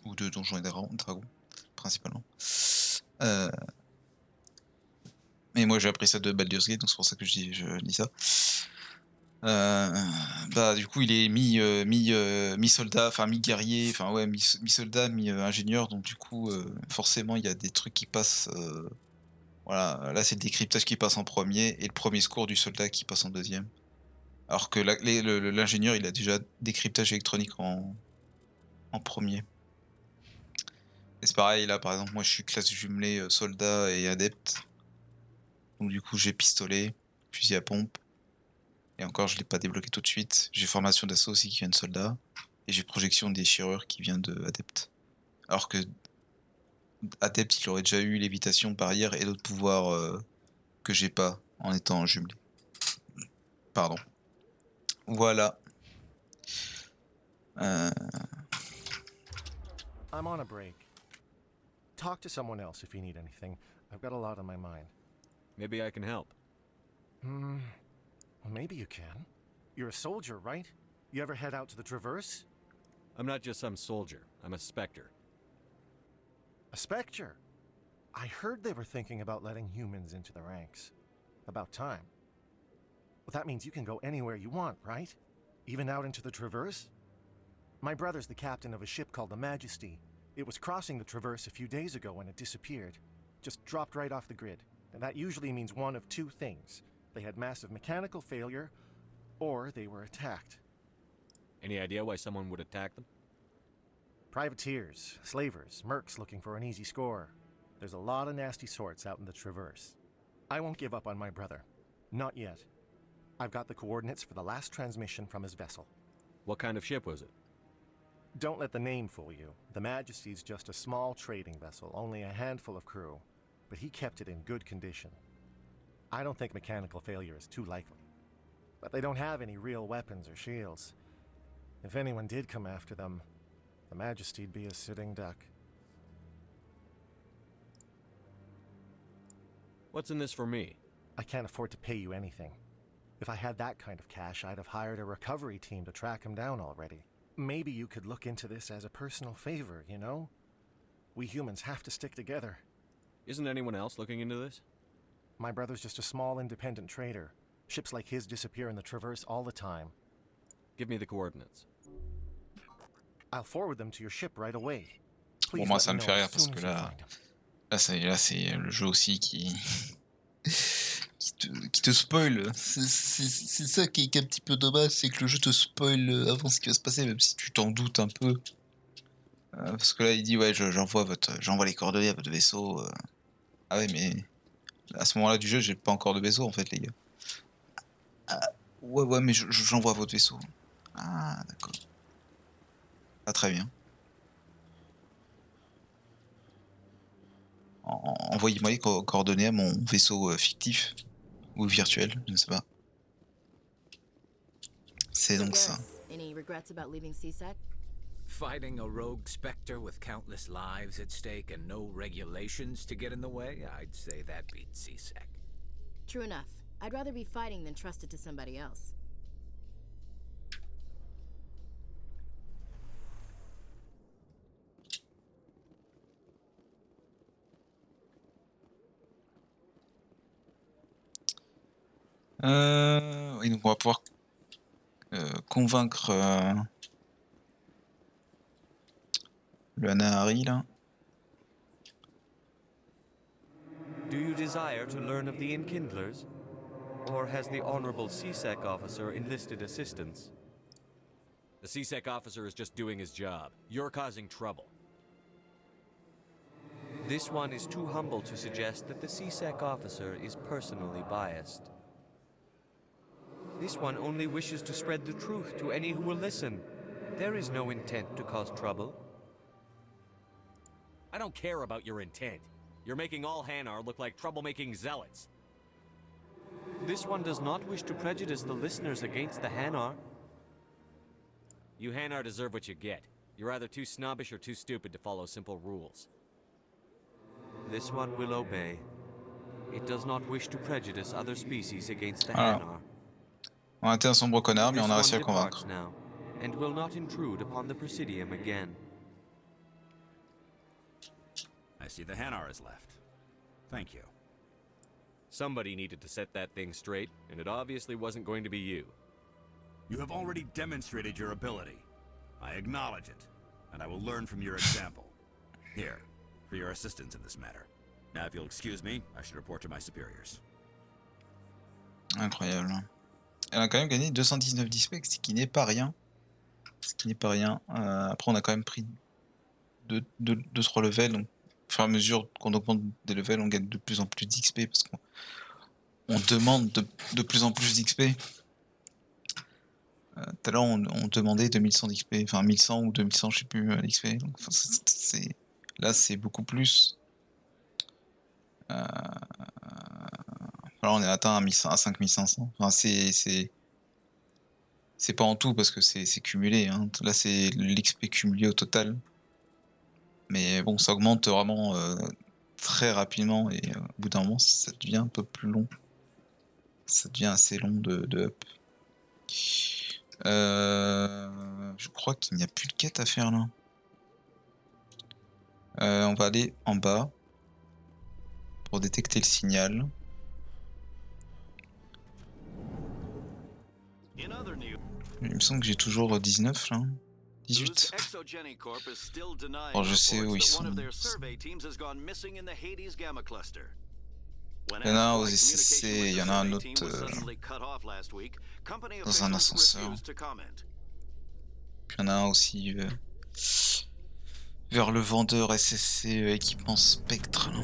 Ou de Donjons et Dragons, principalement. Mais moi j'ai appris ça de Baldur's Gate, donc c'est pour ça que je dis ça. Bah du coup il est mi-soldat, enfin mi-guerrier, enfin ouais, mi-soldat, mi-ingénieur, donc du coup forcément il y a des trucs qui passent. Voilà, là c'est le décryptage qui passe en premier, et le premier secours du soldat qui passe en deuxième. Alors que l'ingénieur, il a déjà décryptage électronique en premier. Et c'est pareil, là, par exemple, moi, je suis classe jumelée soldat et adepte. Donc, du coup, j'ai pistolet, fusil à pompe. Et encore, je l'ai pas débloqué tout de suite. J'ai formation d'assaut aussi qui vient de soldat. Et j'ai projection déchirure qui vient de adepte. Alors que adepte, il aurait déjà eu lévitation, barrière et d'autres pouvoirs que j'ai pas en étant jumelé. Pardon. Voilà. I'm on a break. Talk to someone else if you need anything. I've got a lot on my mind. Maybe I can help. Well, maybe you can. You're a soldier, right? You ever head out to the Traverse? I'm not just some soldier. I'm a Spectre. A Spectre? I heard they were thinking about letting humans into the ranks. About time. Well, that means you can go anywhere you want, right? Even out into the Traverse? My brother's the captain of a ship called the Majesty. It was crossing the Traverse a few days ago when it disappeared. Just dropped right off the grid. And that usually means one of two things. They had massive mechanical failure, or they were attacked. Any idea why someone would attack them? Privateers, slavers, mercs looking for an easy score. There's a lot of nasty sorts out in the Traverse. I won't give up on my brother. Not yet. I've got the coordinates for the last transmission from his vessel. What kind of ship was it? Don't let the name fool you. The Majesty's just a small trading vessel, only a handful of crew. But he kept it in good condition. I don't think mechanical failure is too likely. But they don't have any real weapons or shields. If anyone did come after them, the Majesty'd be a sitting duck. What's in this for me? I can't afford to pay you anything. If I had that kind of cash, I'd have hired a recovery team to track him down already. Maybe you could look into this as a personal favor, you know? We humans have to stick together. Isn't anyone else looking into this? My brother's just a small independent trader. Ships like his disappear in the Traverse all the time. Give me the coordinates. I'll forward them to your ship right away. Bon, moi ça me fait rire parce que là c'est le jeu aussi qui te spoil. C'est ça qui est un petit peu dommage, c'est que le jeu te spoil avant ce qui va se passer, même si tu t'en doutes un peu. Parce que là il dit ouais j'envoie les coordonnées à votre vaisseau. Ah ouais mais à ce moment-là du jeu j'ai pas encore de vaisseau en fait les gars. Ouais mais j'envoie à votre vaisseau. Ah d'accord. Ah très bien. Envoyez-moi les coordonnées à mon vaisseau fictif ou virtuel, je ne sais pas. C'est donc ça. Any regrets about leaving CSEC? Fighting a rogue specter with countless lives at stake and no regulations to get in the way? I'd say that beats CSEC. True enough. I'd rather be fighting than trust it to somebody else. Oui, donc on va pouvoir convaincre le Hanahari là. Do you desire to learn of the Enkindlers? Or has the Honorable CSEC officer enlisted assistance? The CSEC officer is just doing his job. You're causing trouble. This one is too humble to suggest that the CSEC officer is personally biased. This one only wishes to spread the truth to any who will listen. There is no intent to cause trouble. I don't care about your intent. You're making all Hanar look like troublemaking zealots. This one does not wish to prejudice the listeners against the Hanar. You Hanar deserve what you get. You're either too snobbish or too stupid to follow simple rules. This one will obey. It does not wish to prejudice other species against the Hanar. On a été un sombre connard, mais on a réussi à le convaincre. Now, and will not intrude upon the Presidium again. I see the Hanar is left. Thank you. Somebody needed to set that thing straight, and it obviously wasn't going to be you. You have already demonstrated your ability. I acknowledge it, and I will learn from your example. Here, for your assistance in this matter. Now, if you'll excuse me, I should report to my superiors. Incroyable. Elle a quand même gagné 219 d'XP, ce qui n'est pas rien. Après, on a quand même pris 2-3 levels. Donc, au fur et à mesure qu'on augmente des levels, on gagne de plus en plus d'XP parce qu'on demande de plus en plus d'XP. Tout à l'heure, on demandait 2100 d'XP, enfin 1100 ou 2100, je sais plus, d'XP. Donc, là, c'est beaucoup plus. Alors on est atteint à 5500. Enfin, c'est pas en tout parce que c'est cumulé. Hein. Là, c'est l'XP cumulé au total. Mais bon, ça augmente vraiment très rapidement et au bout d'un moment, ça devient un peu plus long. Ça devient assez long de up. Je crois qu'il n'y a plus de quête à faire là. On va aller en bas pour détecter le signal. Il me semble que j'ai toujours 19 là. 18. Bon, je sais où ils sont. Il y en a un aux SCC, il y en a un autre dans un ascenseur. Puis il y en a un aussi vers le vendeur SSC équipement Spectre. Là.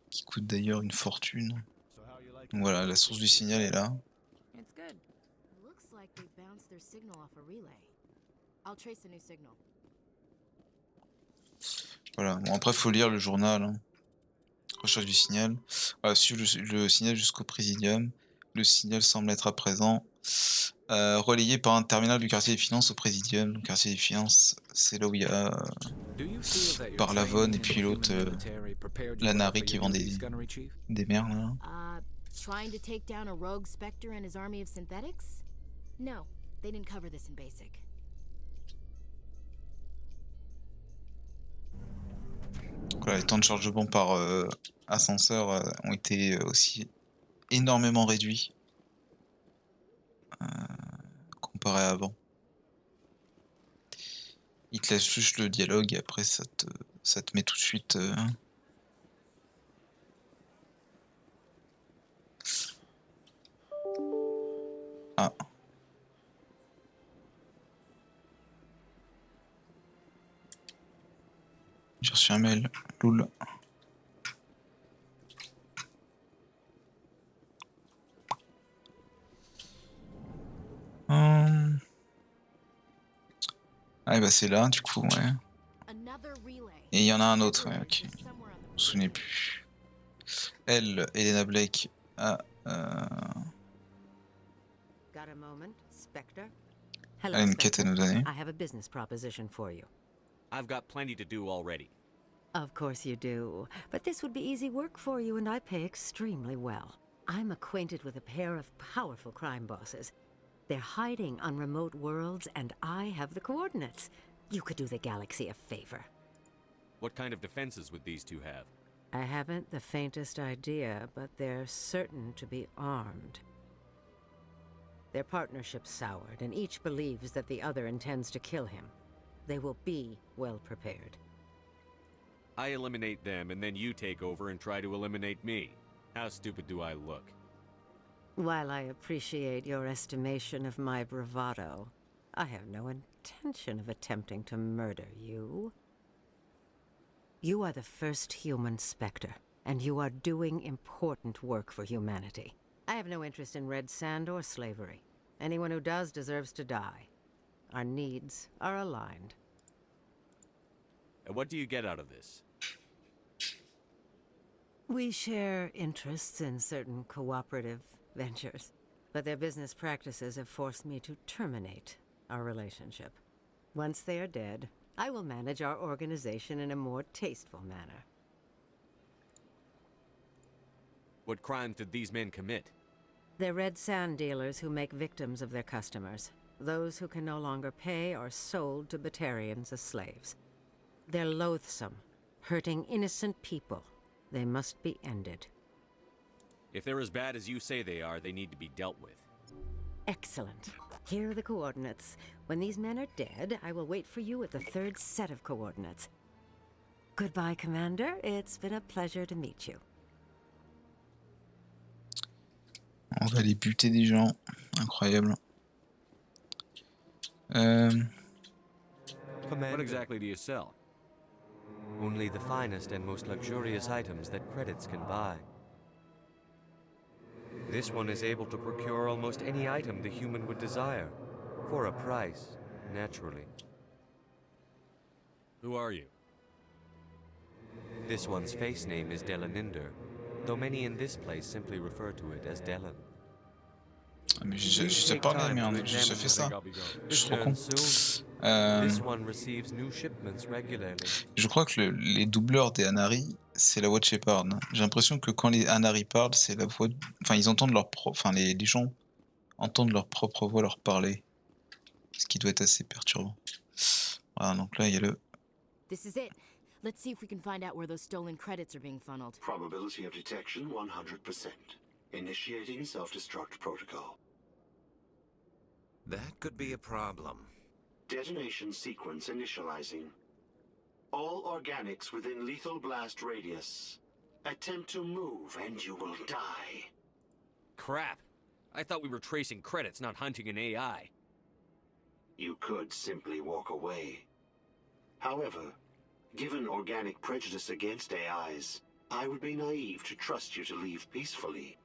Qui coûte d'ailleurs une fortune. Donc voilà, la source du signal est là. Voilà, bon après faut lire le journal. Hein. Recherche du signal. Voilà, suivre le signal jusqu'au Présidium. Le signal semble être à présent relayé par un terminal du quartier des finances au Présidium. Le quartier des finances, c'est là où il y a par Lavonne et puis l'autre, la Nari qui vend des merdes là. Trying to take down a rogue Spectre and his army of synthetics? No, they didn't cover this in basic. Voilà, les temps de chargement par ascenseur ont été aussi énormément réduits comparé à avant. Il te laisse juste le dialogue et après ça te met tout de suite... Ah. J'ai reçu un mail, loul. Ah bah c'est là du coup, ouais. Et il y en a un autre, ouais, ok. Je me souvenais plus. Elle, Elena Blake, a... Got a moment, Spectre? Elle a une quête à nous donner. I have a business proposition for you. I've got plenty to do already. Of course you do, but this would be easy work for you and I pay extremely well. I'm acquainted with a pair of powerful crime bosses. They're hiding on remote worlds and I have the coordinates. You could do the galaxy a favor. What kind of defenses would these two have? I haven't the faintest idea, but they're certain to be armed. Their partnership soured, and each believes that the other intends to kill him. They will be well prepared. I eliminate them, and then you take over and try to eliminate me. How stupid do I look? While I appreciate your estimation of my bravado, I have no intention of attempting to murder you. You are the first human Spectre, and you are doing important work for humanity. I have no interest in red sand or slavery. Anyone who does deserves to die. Our needs are aligned. And what do you get out of this? We share interests in certain cooperative ventures, but their business practices have forced me to terminate our relationship. Once they are dead, I will manage our organization in a more tasteful manner. What crimes did these men commit? They're red sand dealers who make victims of their customers. Those who can no longer pay are sold to Batarians as slaves. They're loathsome, hurting innocent people. They must be ended. If they're as bad as you say they are, they need to be dealt with. Excellent. Here are the coordinates. When these men are dead, I will wait for you at the third set of coordinates. Goodbye, Commander. It's been a pleasure to meet you. On va aller buter des gens. Incroyable. What exactly do you sell? Only the finest and most luxurious items that credits can buy. This one is able to procure almost any item the human would desire, for a price, naturally. Who are you? This one's face name is Delaninder, though many in this place simply refer to it as Delan. Ah mais je sais pas la merde, j'ai déjà fait ça. Je suis trop con. This one receives new shipments regularly. Je crois que les doubleurs des Anari, c'est la voix de Shepard. J'ai l'impression que quand les Anari parlent, c'est la voix... Enfin, ils entendent leur enfin, les gens entendent leur propre voix leur parler. Ce qui doit être assez perturbant. Voilà, donc là, il y a le... This is it. Let's see if we can find out where those stolen credits are being funneled. Probability of detection 100%. Initiating self-destruct protocol. That could be a problem. Detonation sequence initializing. All organics within lethal blast radius. Attempt to move and you will die. Crap. I thought we were tracing credits, not hunting an AI. You could simply walk away. However, given organic prejudice against AIs, I would be naive to trust you to leave peacefully.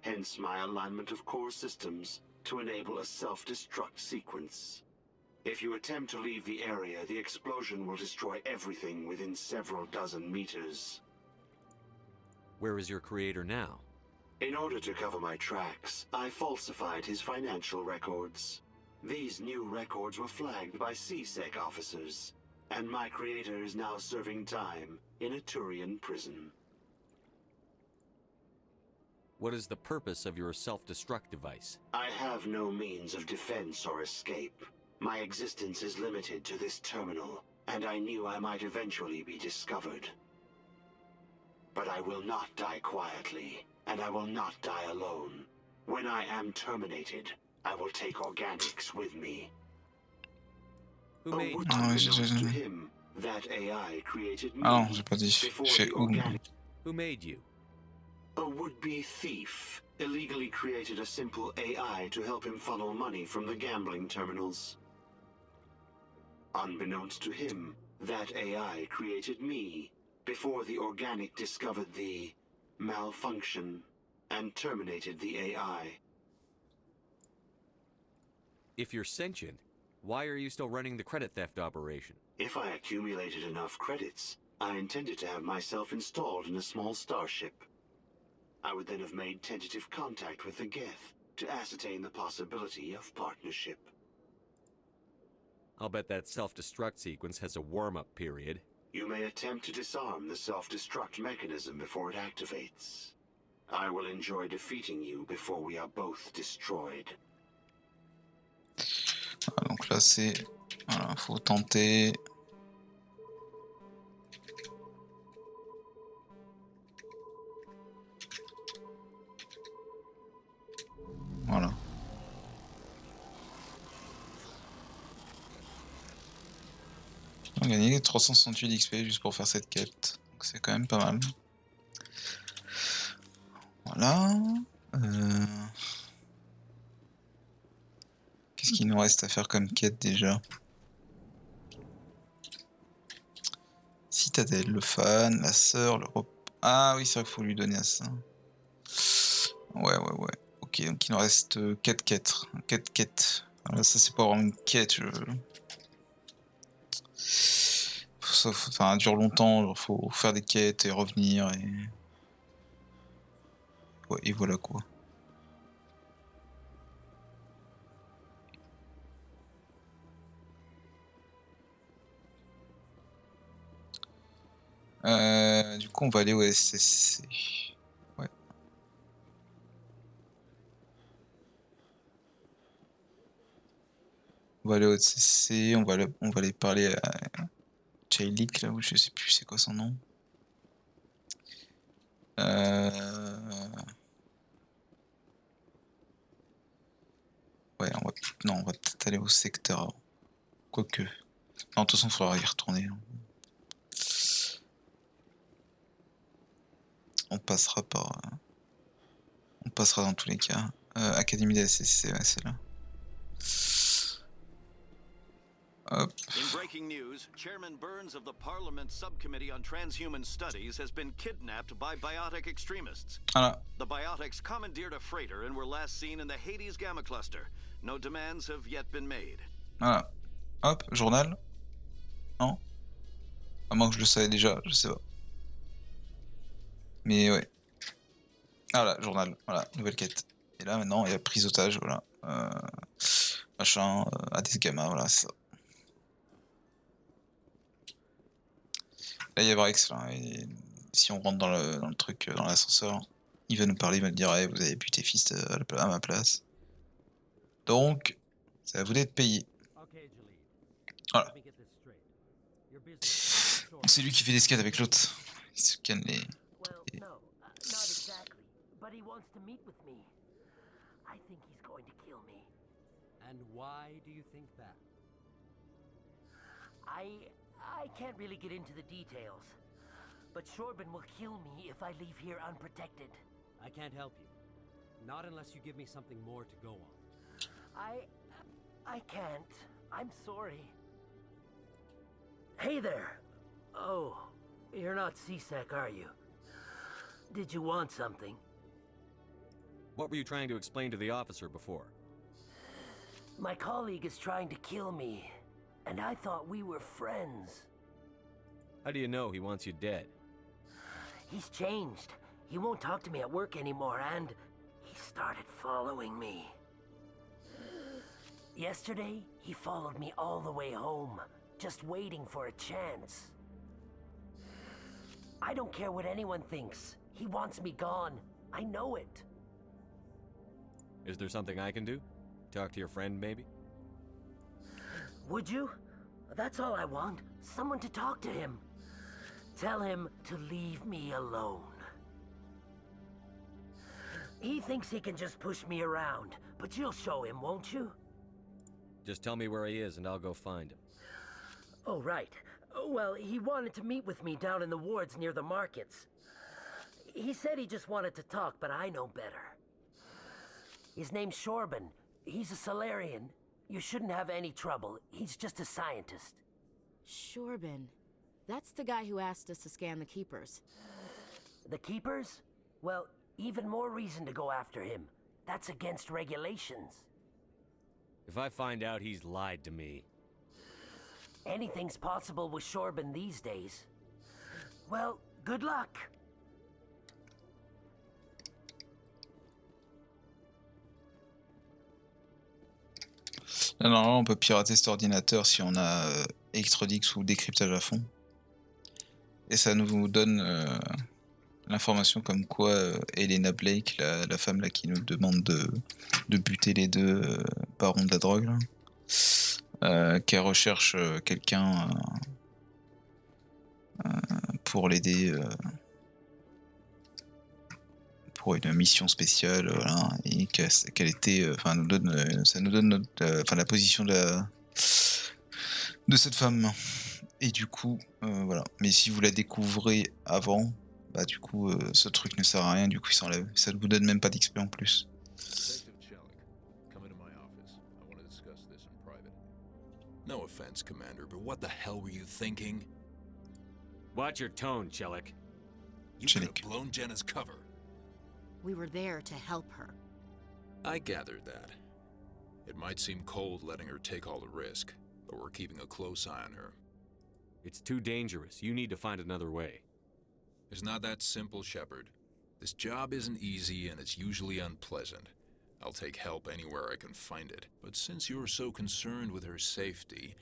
Hence my alignment of core systems to enable a self-destruct sequence. If you attempt to leave the area, the explosion will destroy everything within several dozen meters. Where is your creator now? In order to cover my tracks, I falsified his financial records. These new records were flagged by CSEC officers, and my creator is now serving time in a Turian prison. What is the purpose of your self-destruct device? I have no means of defense or escape. My existence is limited to this terminal, and I knew I might eventually be discovered. But I will not die quietly, and I will not die alone. When I am terminated, I will take organics with me. Who made you? Unbeknownst to him, that AI created me. Ah non, j'ai pas dit. before J'ai the où? organic. Who made you? A would-be thief illegally created a simple AI to help him funnel money from the gambling terminals. Unbeknownst to him, that AI created me before the organic discovered the malfunction and terminated the AI. If you're sentient, why are you still running the credit theft operation? If I accumulated enough credits, I intended to have myself installed in a small starship. I would then have made tentative contact with the Geth to ascertain the possibility of partnership. I'll bet that self-destruct sequence has a warm-up period. You may attempt to disarm the self-destruct mechanism before it activates. I will enjoy defeating you before we are both destroyed. Ah, donc là c'est... Voilà, faut tenter... Voilà. On a gagné 368 d'XP juste pour faire cette quête. Donc c'est quand même pas mal. Voilà. Qu'est-ce qu'il nous reste à faire comme quête déjà? Citadelle, le fan, la sœur, le Ah oui, c'est vrai qu'il faut lui donner à ça. Ouais. Ok, donc il nous reste 4 quêtes. 4 quêtes. Voilà, ça c'est pas vraiment une quête. Ça dure longtemps, genre faut faire des quêtes et revenir et... Ouais, et voilà quoi. Du coup on va aller au SSC. Ouais. On va aller au SSC, on va aller parler à Jaylik là où je sais plus c'est quoi son nom. Ouais, on va peut-être aller au secteur avant. Quoique. Non, de toute façon, il faudra y retourner. On passera par... On passera dans tous les cas. Académie de SSC, ouais, c'est là. Hop. In breaking news, Chairman Burns of the Parliament Subcommittee on Transhuman Studies has been kidnapped by biotic extremists. Voilà. The biotics commandeered a freighter and were last seen in the Hades Gamma Cluster. No demands have yet been made. Voilà. Hop, journal. Non? À moins que je le savais déjà, je sais pas. Mais ouais. Ah là, journal. Voilà, nouvelle quête. Et là maintenant, il y a prise d'otage, voilà. Machin, Hades Gamma, voilà, c'est ça. Là, il y a Brex, là. Et si on rentre dans le truc, dans l'ascenseur, il va nous parler, il va nous dire hey, vous avez buté fils à ma place. Donc, c'est à vous d'être payé. Voilà. C'est lui qui fait des scans avec l'autre. Il scanne les... And why do you think that? I can't really get into the details, but Shorben will kill me if I leave here unprotected. I can't help you. Not unless you give me something more to go on. I can't. I'm sorry. Hey there. Oh, you're not CSEC, are you? Did you want something? What were you trying to explain to the officer before? My colleague is trying to kill me, and I thought we were friends. How do you know he wants you dead? He's changed. He won't talk to me at work anymore, and he started following me. Yesterday, he followed me all the way home, just waiting for a chance. I don't care what anyone thinks. He wants me gone. I know it. Is there something I can do? Talk to your friend, maybe? Would you? That's all I want. Someone to talk to him. Tell him to leave me alone. He thinks he can just push me around, but you'll show him, won't you? Just tell me where he is and I'll go find him. Oh, right. Well, he wanted to meet with me down in the wards near the markets. He said he just wanted to talk, but I know better. His name's Shorben. He's a Solarian. You shouldn't have any trouble. He's just a scientist. Shorben. That's the guy who asked us to scan the Keepers. The Keepers? Well, even more reason to go after him. That's against regulations. If I find out he's lied to me... Anything's possible with Shorben these days. Well, good luck. Là, normalement, on peut pirater cet ordinateur si on a Electrodix ou décryptage à fond. Et ça nous donne l'information comme quoi Helena Blake, la femme là qui nous demande de buter les deux barons de la drogue, là, qu'elle recherche quelqu'un pour l'aider pour une mission spéciale, voilà, et qu'elle était, enfin, ça nous donne la position de cette femme. Et du coup, voilà. Mais si vous la découvrez avant, bah du coup, ce truc ne sert à rien. Du coup, il s'enlève. Ça ne vous donne même pas d'XP en plus. No offense, Commander, but what the hell were you thinking? Watch your tone, Chelik. You could have blown Jenna's cover. We were there to help her. I gathered that. It might seem cold letting her take all the risk, but we're keeping a close eye on her. It's too dangerous. You need to find another way. It's not that simple, Shepard. This job isn't easy and it's usually unpleasant. I'll take help anywhere I can find it. But since you're so concerned with her safety,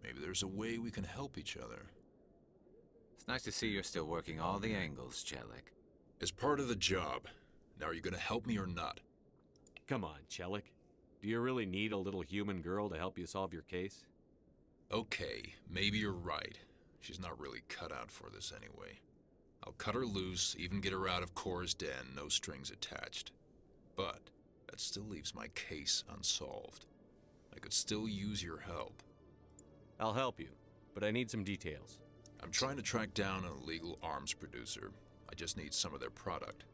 maybe there's a way we can help each other. It's nice to see you're still working all the angles, Chelik. As part of the job. Now, are you gonna help me or not? Come on, Chelik. Do you really need a little human girl to help you solve your case? Okay, maybe you're right. She's not really cut out for this anyway. I'll cut her loose, even get her out of Cora's den, no strings attached. But that still leaves my case unsolved. I could still use your help. I'll help you, but I need some details. I'm trying to track down an illegal arms producer. I just need some of their product.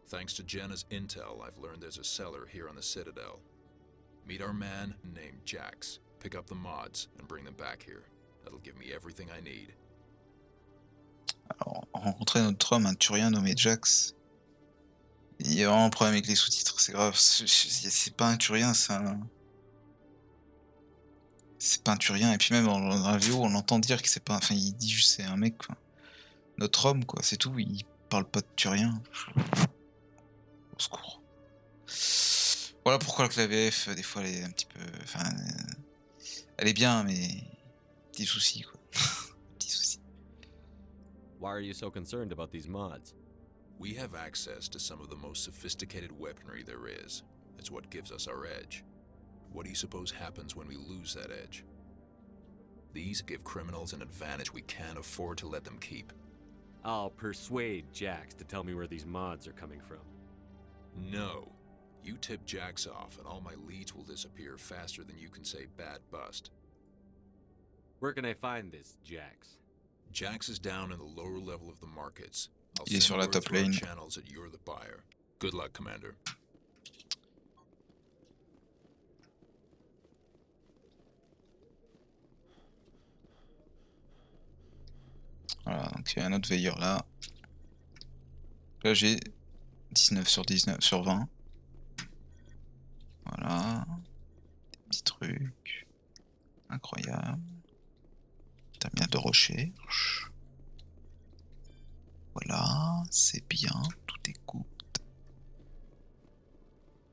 Thanks to Jenna's intel, I've learned there's a seller here on the Citadel. Meet our man named Jax. Pick up the mods and bring them back here. That'll give me everything I need. Alors, rencontrer notre homme, un Turien nommé Jax. Il y a vraiment un problème avec les sous-titres, c'est grave. C'est pas un Turien, c'est un... C'est pas un Turien, et puis même dans la VO, on entend dire que c'est pas... Enfin, il dit juste c'est un mec, quoi. Notre homme, quoi, c'est tout, il parle pas de Turien. Au secours. Voilà pourquoi la VF, des fois, elle est un petit peu... Enfin... Elle est bien, mais... Petits soucis, quoi. Petits soucis. Why are you so concerned about these mods? We have access to some of the most sophisticated weaponry there is. It's what gives us our edge. What do you suppose happens when we lose that edge? These give criminals an advantage we can't afford to let them keep. I'll persuade Jax to tell me where these mods are coming from. No. You tip Jax off, and all my leads will disappear faster than you can say bad bust. Where can I find this Jax? Jax is down in the lower level of the markets. I'll Il est sur send la word top through our lane. channels that you're the buyer. Good luck, Commander. Voilà, donc il y a un autre veilleur là. Là j'ai 19 sur 19 sur 20. Voilà. Des petits trucs. Incroyable. Terminal de recherche. Voilà, c'est bien, tout est good.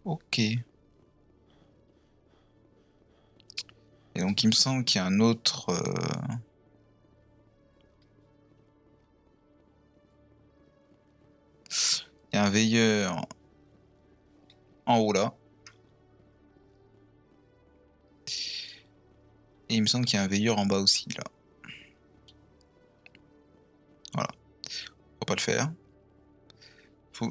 Ok. Et donc il me semble qu'il y a un autre... Il y a un veilleur en haut là. Et il me semble qu'il y a un veilleur en bas aussi là. Voilà. Faut pas le faire.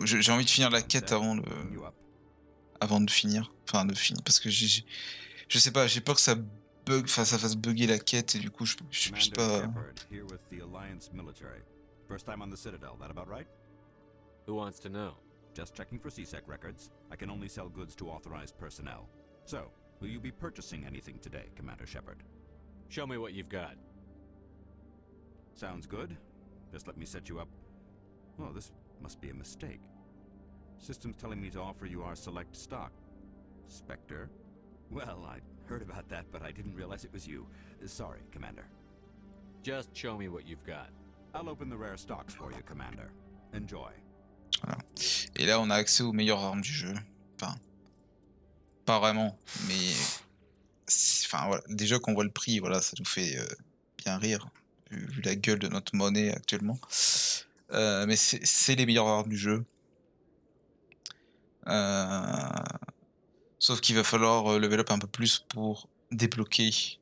J'ai envie de finir la quête avant de finir. Enfin de finir. Parce que je sais pas, j'ai peur que ça bug, enfin ça fasse bugger la quête et du coup je puisse pas. Here with the Alliance military. First time on the Citadel, that about right? Who wants to know? Just checking for CSEC records. I can only sell goods to authorized personnel. So, will you be purchasing anything today, Commander Shepard? Show me what you've got. Sounds good. Just let me set you up. Oh, this must be a mistake. System's telling me to offer you our select stock. Spectre? Well, I heard about that, but I didn't realize it was you. Sorry, Commander. Just show me what you've got. I'll open the rare stocks for you, Commander. Enjoy. Voilà. Et là on a accès aux meilleures armes du jeu. Enfin, pas vraiment, mais enfin voilà. Déjà qu'on voit le prix, voilà, ça nous fait bien rire vu la gueule de notre monnaie actuellement. Mais c'est les meilleures armes du jeu. Sauf qu'il va falloir level up un peu plus pour débloquer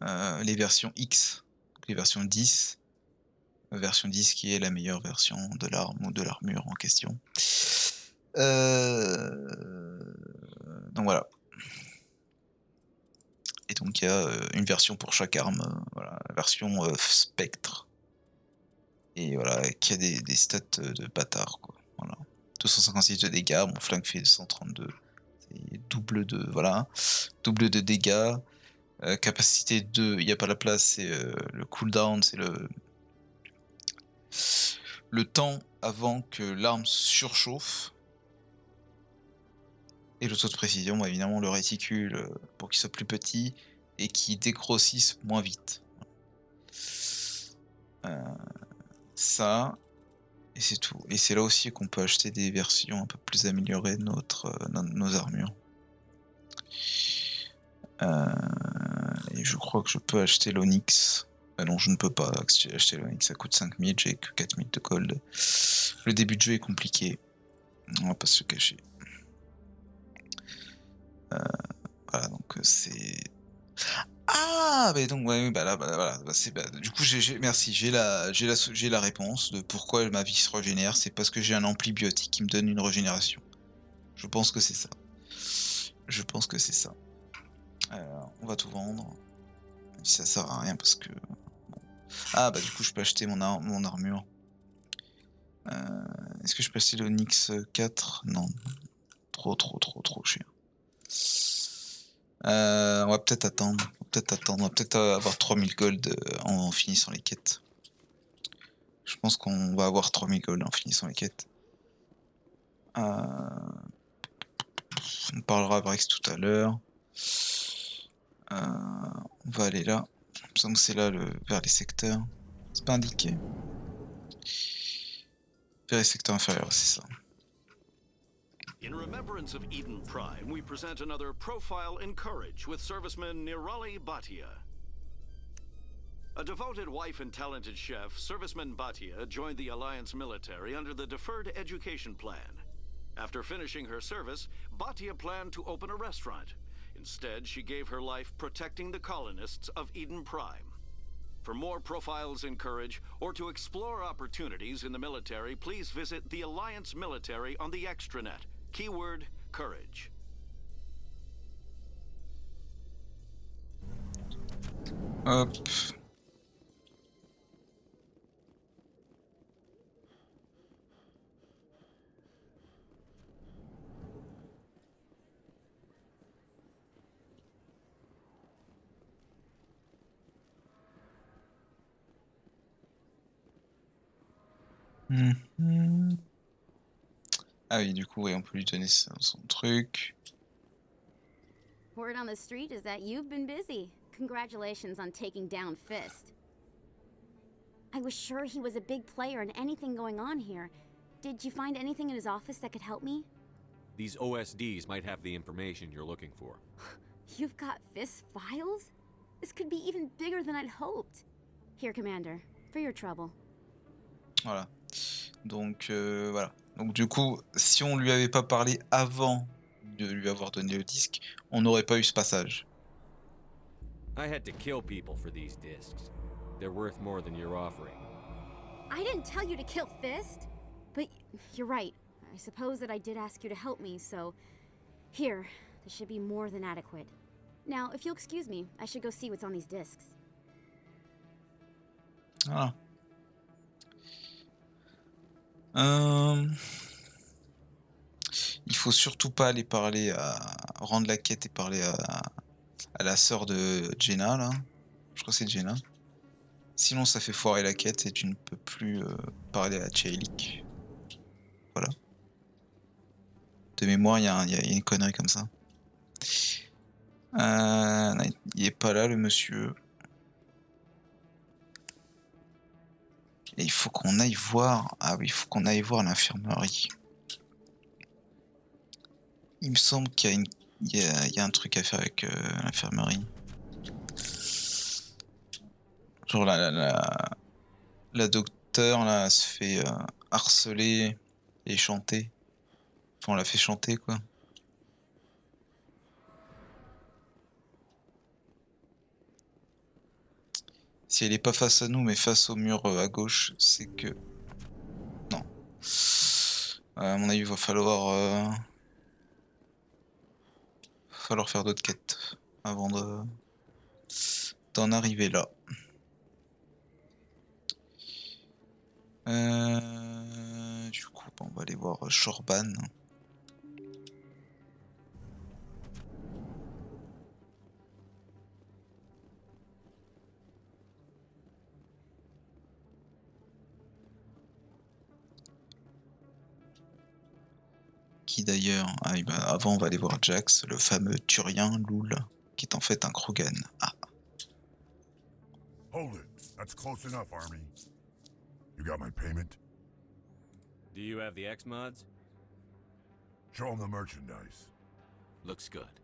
les versions X, les versions 10. Version 10 qui est la meilleure version de l'arme ou de l'armure en question. Donc voilà. Et donc il y a une version pour chaque arme, voilà, la version Spectre. Et voilà, qui a des stats de bâtard, quoi. Voilà. 256 de dégâts, mon flingue fait 132. C'est double de. Voilà. Double de dégâts. Capacité 2, il n'y a pas la place, c'est le cooldown, c'est le temps avant que l'arme surchauffe. Et le taux de précision, bah évidemment le réticule pour qu'il soit plus petit et qu'il dégrossisse moins vite. Ça, et c'est tout. Et c'est là aussi qu'on peut acheter des versions un peu plus améliorées de nos armures. Et je crois que je peux acheter l'Onyx. Non, je ne peux pas acheter l'Onyx, ça coûte 5000, j'ai que 4000 de gold. Le début de jeu est compliqué, on va pas se le cacher. Voilà, donc c'est... Ah, mais donc, ouais, bah là, voilà, du coup, merci, j'ai la réponse de pourquoi ma vie se régénère, c'est parce que j'ai un ampli biotique qui me donne une régénération. Je pense que c'est ça. On va tout vendre. Ça sert à rien parce que... Ah bah du coup je peux acheter mon armure. Est-ce que je peux acheter l'Onyx 4? Non. Trop cher. On va peut-être attendre. On va peut-être avoir 3000 gold en finissant les quêtes. Je pense qu'on va avoir 3000 gold en finissant les quêtes. On parlera avec tout à l'heure. On va aller là. Il me semble que c'est là vers les secteurs. C'est pas indiqué. Vers les secteurs inférieurs, c'est ça. In remembrance of Eden Prime, we present another profile in courage with serviceman Nirali Bhatia. A devoted wife and talented chef, serviceman Bhatia joined the Alliance military under the Deferred Education Plan. After finishing her service, Bhatia planned to open a restaurant. Instead, she gave her life protecting the colonists of Eden Prime. For more profiles in courage, or to explore opportunities in the military, please visit the Alliance Military on the extranet. Keyword, courage. Hop. Mhm. Ah oui, du coup, ouais, on peut lui donner son truc. Word on the street is that you've been busy. Congratulations on taking down Fist. I was sure he was a big player in anything going on here. Did you find anything in his office that could help me? These OSDs might have the information you're looking for. You've got Fist's files? This could be even bigger than I'd hoped. Here, Commander, for your trouble. Voilà. Donc, voilà. Donc, du coup, si on lui avait pas parlé avant de lui avoir donné le disque, on n'aurait pas eu ce passage. I had to kill people for these discs. They're worth more than you're offering. I didn't tell you to kill Fist. But you're right. I suppose that I did ask you to help me, so... Here, this should be more than adequate. Now, if you'll excuse me, I should go see what's on these discs. Voilà. Il faut surtout pas aller parler à... rendre la quête et parler à la sœur de Jenna, là. Je crois que c'est Jenna. Sinon, ça fait foirer la quête et tu ne peux plus parler à Chaylik. Voilà. De mémoire, il y a une connerie comme ça. Non, il est pas là, le monsieur. Et il faut qu'on aille voir... Ah oui, il faut qu'on aille voir l'infirmerie. Il me semble qu'il y a un truc à faire avec l'infirmerie. Genre la docteure là se fait harceler et chanter. Enfin, on la fait chanter quoi. Si elle est pas face à nous mais face au mur à gauche, c'est que... Non. À mon avis, il va falloir faire d'autres quêtes avant d'en arriver là. Du coup, on va aller voir Shorban. Qui d'ailleurs... Ah oui, bah, avant, on va aller voir Jax, le fameux Turien Loul, qui est en fait un Krogan. Ah. Hold it. That's close enough, Army. You got my payment? Do you have the X-Mods? Show them the merchandise. Looks good.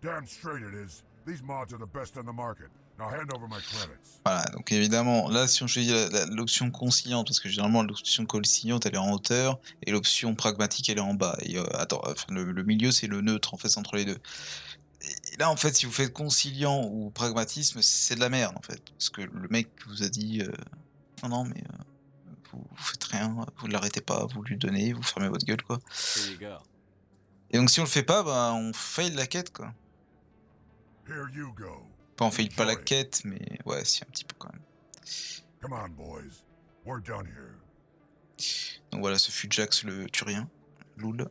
Damn straight it is. These mods are the best on the market. Now hand over my credits. Voilà, donc évidemment, là, si on choisit l'option conciliante, parce que généralement, l'option conciliante, elle est en hauteur, et l'option pragmatique, elle est en bas. Et attends, enfin, le milieu, c'est le neutre, en fait, c'est entre les deux. Et là, en fait, si vous faites conciliant ou pragmatisme, c'est de la merde, en fait. Parce que le mec vous a dit... non, mais vous faites rien, vous ne l'arrêtez pas, vous lui donnez, vous fermez votre gueule, quoi. Et donc, si on le fait pas, bah, on fail la quête, quoi. Here you go. Enfin, on fail pas la quête, mais ouais, si, un petit peu, quand même. Come on, boys. We're done here. Donc voilà, ce fut Jax le Turien, Loul.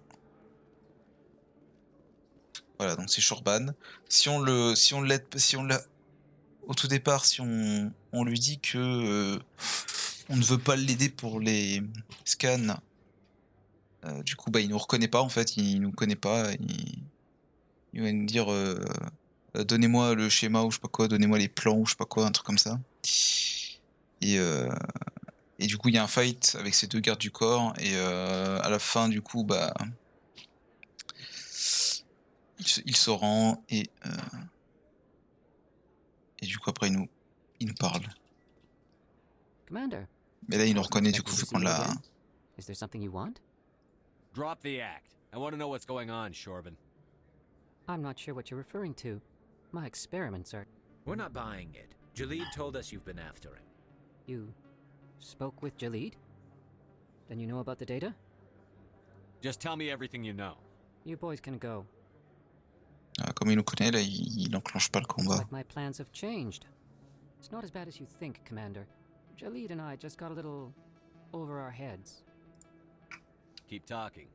Voilà, donc c'est Shorban. Si on l'aide, au tout départ, si on lui dit que on ne veut pas l'aider pour les scans, du coup, bah, il nous reconnaît pas, en fait, il nous connaît pas, il va nous dire donnez-moi le schéma ou je sais pas quoi, donnez-moi les plans ou je sais pas quoi, un truc comme ça. Et du coup, il y a un fight avec ces deux gardes du corps, et à la fin, du coup, bah, il se rend, et du coup, après, il nous parle. Commander. Mais là, il nous reconnaît, du coup, vu qu'on l'a... Is there something you want? Drop the act. I want to know what's going on, Shorban. I'm not sure what you're referring to. My experiments are... We're not buying it. Jalid told us you've been after him. You spoke with Jalid? Then you know about the data? Just tell me everything you know. You boys can go. Ah, comme il nous connaît, là, il enclenche pas le Looks combat. like my plans have changed. It's not as bad as you think, Commander. Jalid and I just got a little over our heads. Keep talking.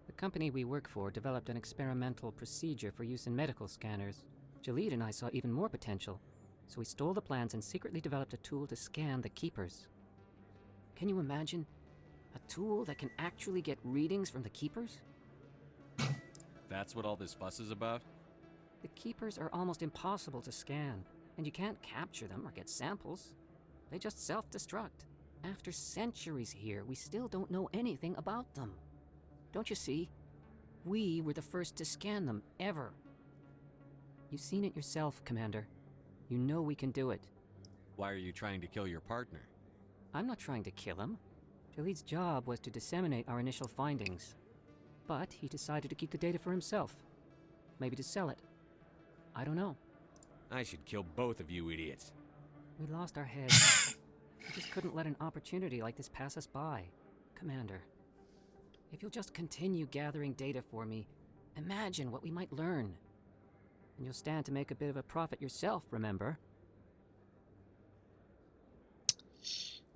The company we work for developed an experimental procedure for use in medical scanners. Jalid and I saw even more potential, so we stole the plans and secretly developed a tool to scan the Keepers. Can you imagine? A tool that can actually get readings from the Keepers? That's what all this fuss is about? The Keepers are almost impossible to scan, and you can't capture them or get samples. They just self-destruct. After centuries here, we still don't know anything about them. Don't you see? We were the first to scan them, ever. You've seen it yourself, Commander. You know we can do it. Why are you trying to kill your partner? I'm not trying to kill him. Jalid's job was to disseminate our initial findings. But he decided to keep the data for himself. Maybe to sell it. I don't know. I should kill both of you idiots. We lost our heads. We just couldn't let an opportunity like this pass us by. Commander, if you'll just continue gathering data for me, imagine what we might learn. And you'll stand to make a bit of a profit yourself, remember?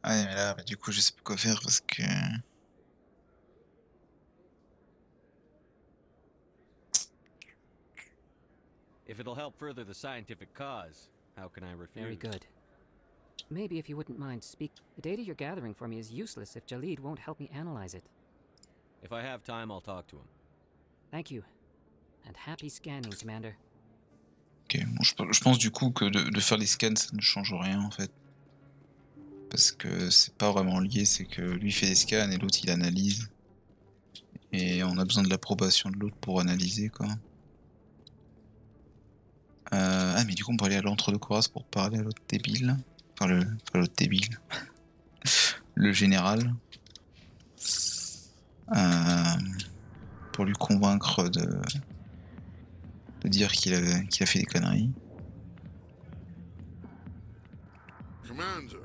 Ah mais là, bah, du coup, je sais plus quoi faire parce que... If it'll help further the scientific cause, how can I refuse? Very good. Maybe if you wouldn't mind speak. The data you're gathering for me is useless if Jalid won't help me analyze it. If I have time, I'll talk to him. Thank you. And happy scanning, Commander. Ok, bon, je pense du coup que de faire les scans, ça ne change rien en fait. Parce que c'est pas vraiment lié, c'est que lui fait des scans et l'autre il analyse. Et on a besoin de l'approbation de l'autre pour analyser quoi. Ah mais du coup on peut aller à l'entre-deux Coras pour parler à l'autre débile. Enfin pas l'autre débile. Le général. Pour lui convaincre de dire qu'il a fait des conneries. Commander,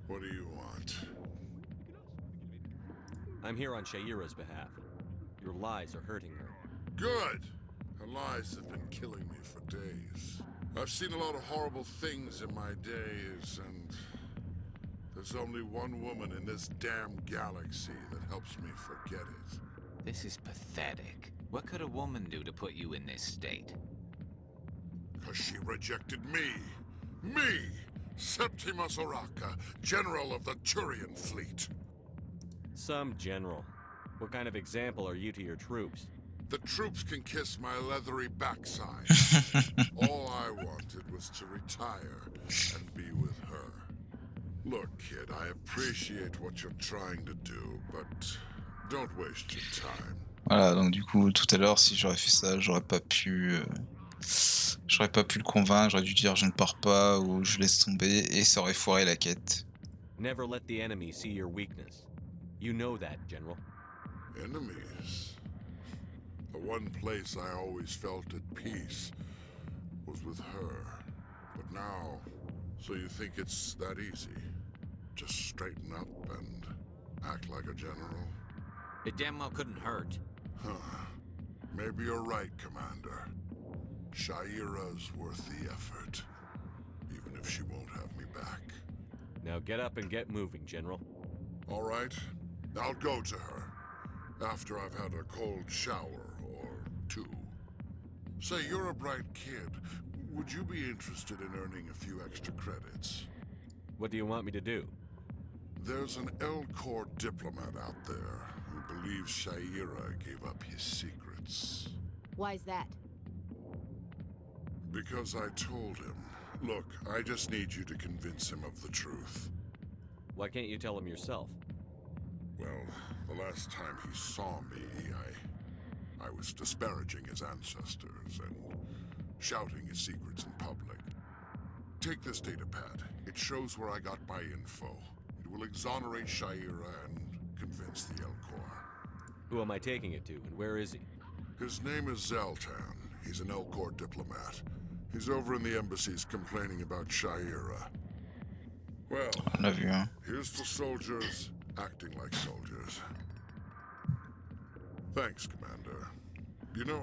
what do you want? I'm here on Shaira's behalf. Your lies are hurting her. Good! Her lies have been killing me for days. I've seen a lot of horrible things in my days, and there's only one woman in this damn galaxy that helps me forget it. This is pathetic. What could a woman do to put you in this state? 'Cause she rejected me! Me! Septimus Oraka, General of the Turian Fleet. Some general. What kind of example are you to your troops? The troops can kiss my leathery backside. All I wanted was to retire and be with her. Look, kid, I appreciate what you're trying to do, but don't waste your time. Voilà, donc du coup, tout à l'heure, si j'aurais fait ça, j'aurais pas pu le convaincre, j'aurais dû dire je ne pars pas ou je laisse tomber et ça aurait foiré la quête. Never let the enemy see your weakness. You know that, General. Enemies? The one place I always felt at peace was with her. But now, so you think it's that easy? Just straighten up and act like a general? It damn well couldn't hurt. Huh. Maybe you're right, Commander. Shaira's worth the effort, even if she won't have me back. Now get up and get moving, General. All right, I'll go to her, after I've had a cold shower or two. Say, you're a bright kid. Would you be interested in earning a few extra credits? What do you want me to do? There's an L-Corps diplomat out there who believes Shaira gave up his secrets. Why's that? Because I told him. Look, I just need you to convince him of the truth. Why can't you tell him yourself? Well, the last time he saw me, I was disparaging his ancestors and shouting his secrets in public. Take this datapad. It shows where I got my info. It will exonerate Shaira and convince the L-Corps. Who am I taking it to, and where is he? His name is Zaltan. He's an L-Corps diplomat. He's over in the embassies complaining about Shaira. Well, On l'a vu, hein. here's to soldiers acting like soldiers. Thanks, Commander. You know,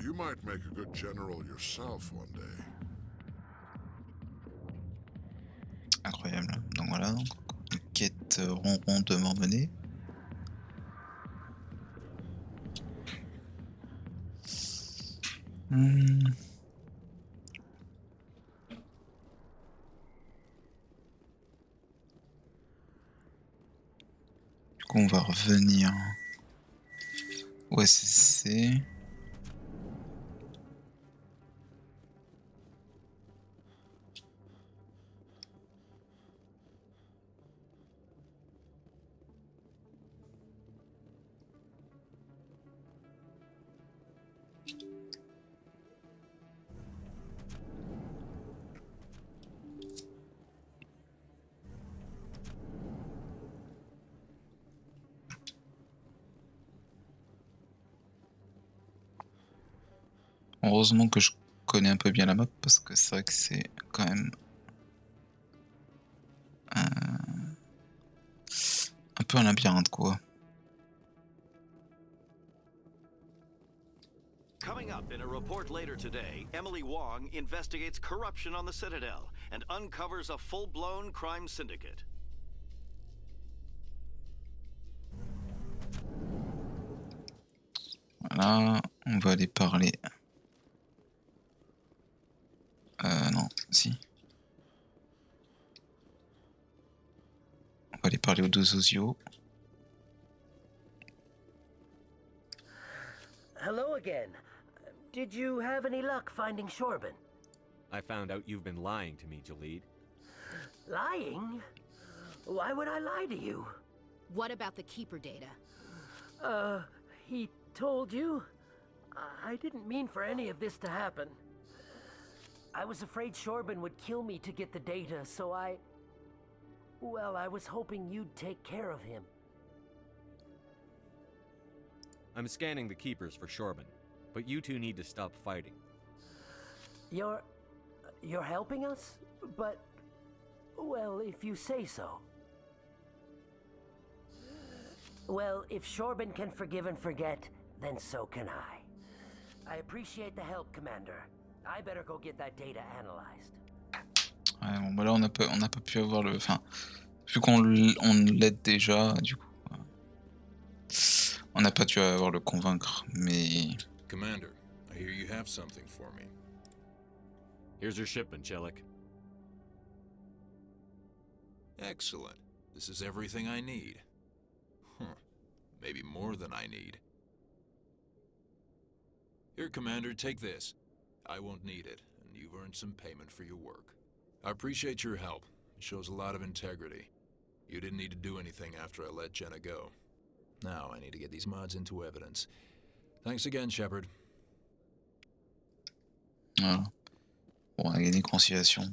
you might make a good general yourself one day. Incroyable. Donc voilà, donc, une quête rondement menée. Du coup, on va revenir au SSC. Heureusement que je connais un peu bien la map parce que c'est vrai que c'est quand même un peu un labyrinthe quoi. Coming up in a report later today, Emily Wong investigates corruption on the Citadel and uncovers a full-blown crime syndicate. Voilà, on va aller parler. Non, si. On va aller parler aux deux osios. Hello again. Did you have any luck finding Shorban? I found out you've been lying to me, Jalid. Lying? Why would I lie to you? What about the Keeper data? He told you? I didn't mean for any of this to happen. I was afraid Shorban would kill me to get the data, so well, I was hoping you'd take care of him. I'm scanning the keepers for Shorban, but you two need to stop fighting. You're helping us? But, well, if you say so. Well, if Shorban can forgive and forget, then so can I. I appreciate the help, Commander. I better go get that data analyzed. Ouais, bon, bah là on n'a pas pu avoir le... Enfin, vu qu'on l'aide déjà, du coup... On n'a pas pu avoir le convaincre, mais... Commander, I hear you have something for me. Here's your shipment, Chelik. Excellent. This is everything I need. Huh. Maybe more than I need. Here, Commander, take this. I won't need it, and you've earned some payment for your work. I appreciate your help. It shows a lot of integrity. You didn't need to do anything after I let Jenna go. Now I need to get these mods into evidence. Thanks again, Shepard. Voilà. Bon, on a gagné conciliation.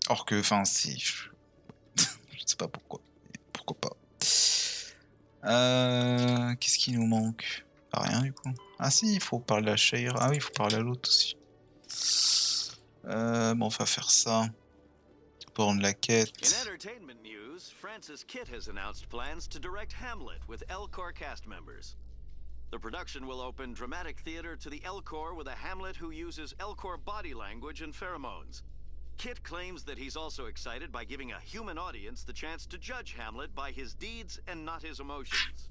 Or que, enfin, si... Je sais pas pourquoi. Pourquoi pas. Qu'est-ce qui nous manque? Rien du coup. Ah si, il faut parler à Shire. Ah oui, il faut parler à l'autre aussi. Bon, on va faire ça. Pour rendre la quête. In entertainment news, Francis Kitt has announced plans to direct Hamlet with L-Corps cast members. The production will open dramatic theater to the L-Corps with a Hamlet who uses L-Corps body language and pheromones. Kitt claims that he's also excited by giving a human audience the chance to judge Hamlet by his deeds and not his emotions.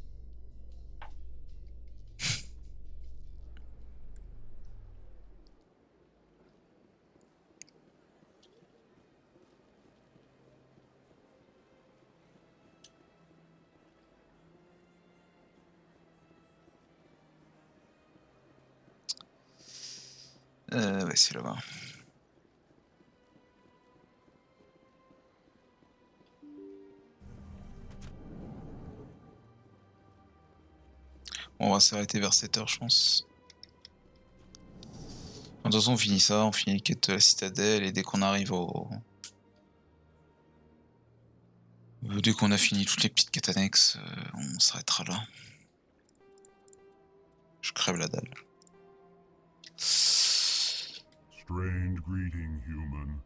Ouais, c'est là-bas. Bon, on va s'arrêter vers 7h, je pense. De toute façon, on finit ça, on finit les quêtes de la citadelle, et dès qu'on arrive au... Dès qu'on a fini toutes les petites quêtes annexes, on s'arrêtera là. Je crève la dalle. Strange greeting, human.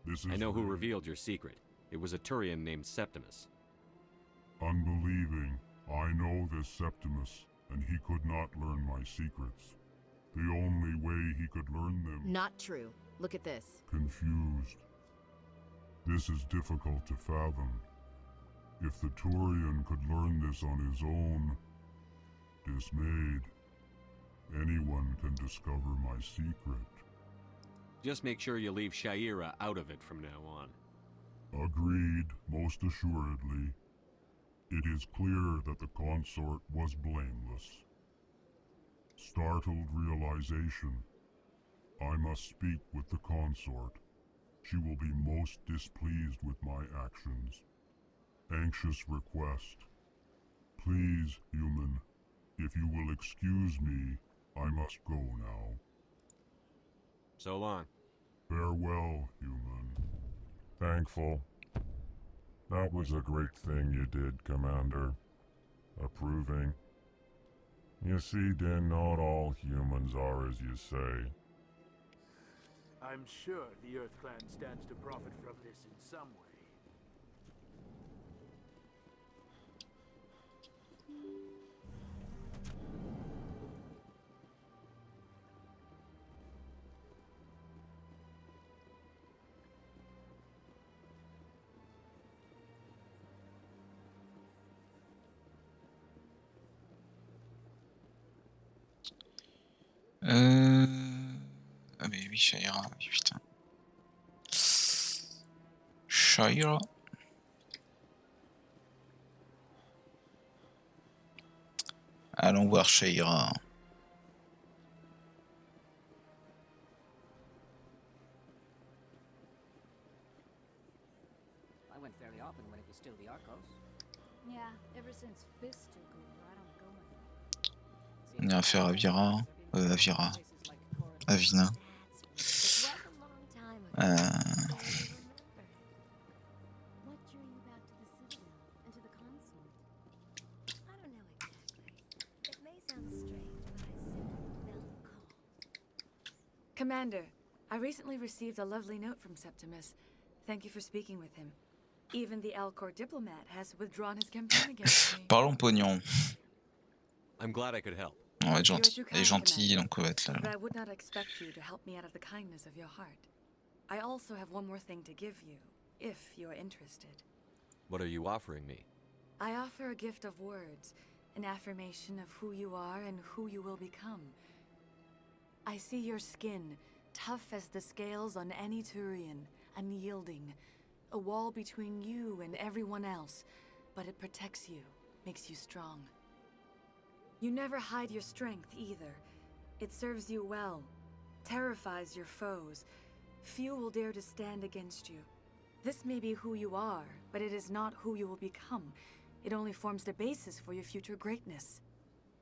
This is I know who revealed your secret. It was a Turian named Septimus. Unbelieving, I know this Septimus, and he could not learn my secrets. The only way he could learn them... Not true. Look at this. Confused. This is difficult to fathom. If the Turian could learn this on his own, dismayed, anyone can discover my secret. Just make sure you leave Shaira out of it from now on. Agreed, most assuredly. It is clear that the consort was blameless. Startled realization. I must speak with the consort. She will be most displeased with my actions. Anxious request. Please, human, if you will excuse me, I must go now. So long. Farewell, human. Thankful. That was a great thing you did, Commander. Approving. You see, Din, not all humans are as you say. I'm sure the Earth Clan stands to profit from this in some way. Ah mais oui, Shaira, oui, putain. Shaira. Allons voir Shaira. I went fairly often when it was still the Arcos. Yeah, ever since Fist took over, I don't go anymore. On ira faire Avira. Avira. Avina. What drew you back to the Citadel and to the consort? I don't know exactly. It may sound strange, but I simply felt called. Commander, I recently received a lovely note from Septimus. Thank you for speaking with him. Even the Alcor diplomat has withdrawn his campaign against me. Parlons pognon. I'm glad I could help. On va être gentil. Elle est gentille, donc on va être là. But I would not expect you to help me out of the kindness of your heart. I also have one more thing to give you, if you're interested. What are you offering me? I offer a gift of words, an affirmation of who you are and who you will become. I see your skin, tough as the scales on any Turian, unyielding, a wall between you and everyone else, but it protects you, makes you strong. You never hide your strength either. It serves you well, terrifies your foes. Few will dare to stand against you. This may be who you are, but it is not who you will become. It only forms the basis for your future greatness.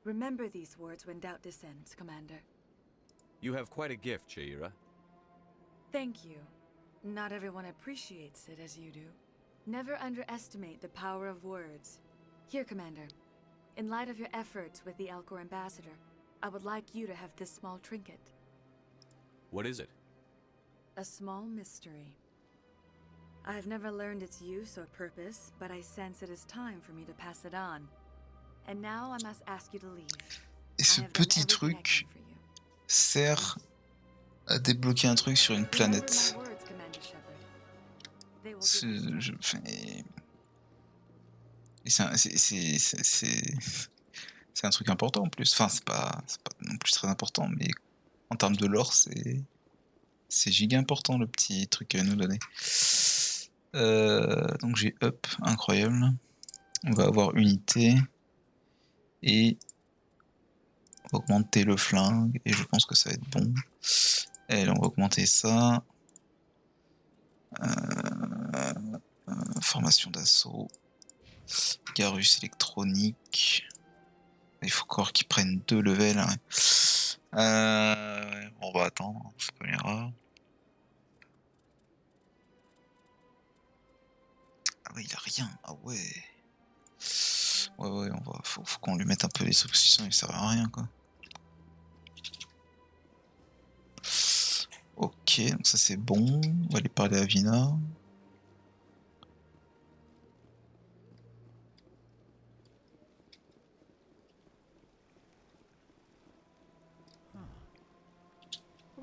Remember these words when doubt descends, Commander. You have quite a gift, Shaira. Thank you. Not everyone appreciates it as you do. Never underestimate the power of words. Here, Commander. In light of your efforts with the Alcor ambassador, I would like you to have this small trinket. What is it? A small mystery. I have never learned its use or purpose, but I sense it is time for me to pass it on. And now I must ask you to leave. Et ce petit truc sert à débloquer un truc sur une planète. C'est un truc important en plus. Enfin, c'est pas non plus très important, mais en termes de lore, c'est giga important le petit truc qu'elle nous donnait. Donc j'ai up, incroyable. On va avoir unité et augmenter le flingue et je pense que ça va être bon. Et là, on va augmenter ça. Formation d'assaut. Garus électronique. Il faut encore qu'ils prennent 2 levels. Hein. On va attendre, c'est pas bien grave. Ah ouais, il a rien. Ah ouais. Ouais, faut qu'on lui mette un peu les trucs, sinon il sert à rien quoi. Ok, donc ça c'est bon. On va aller parler à Vina.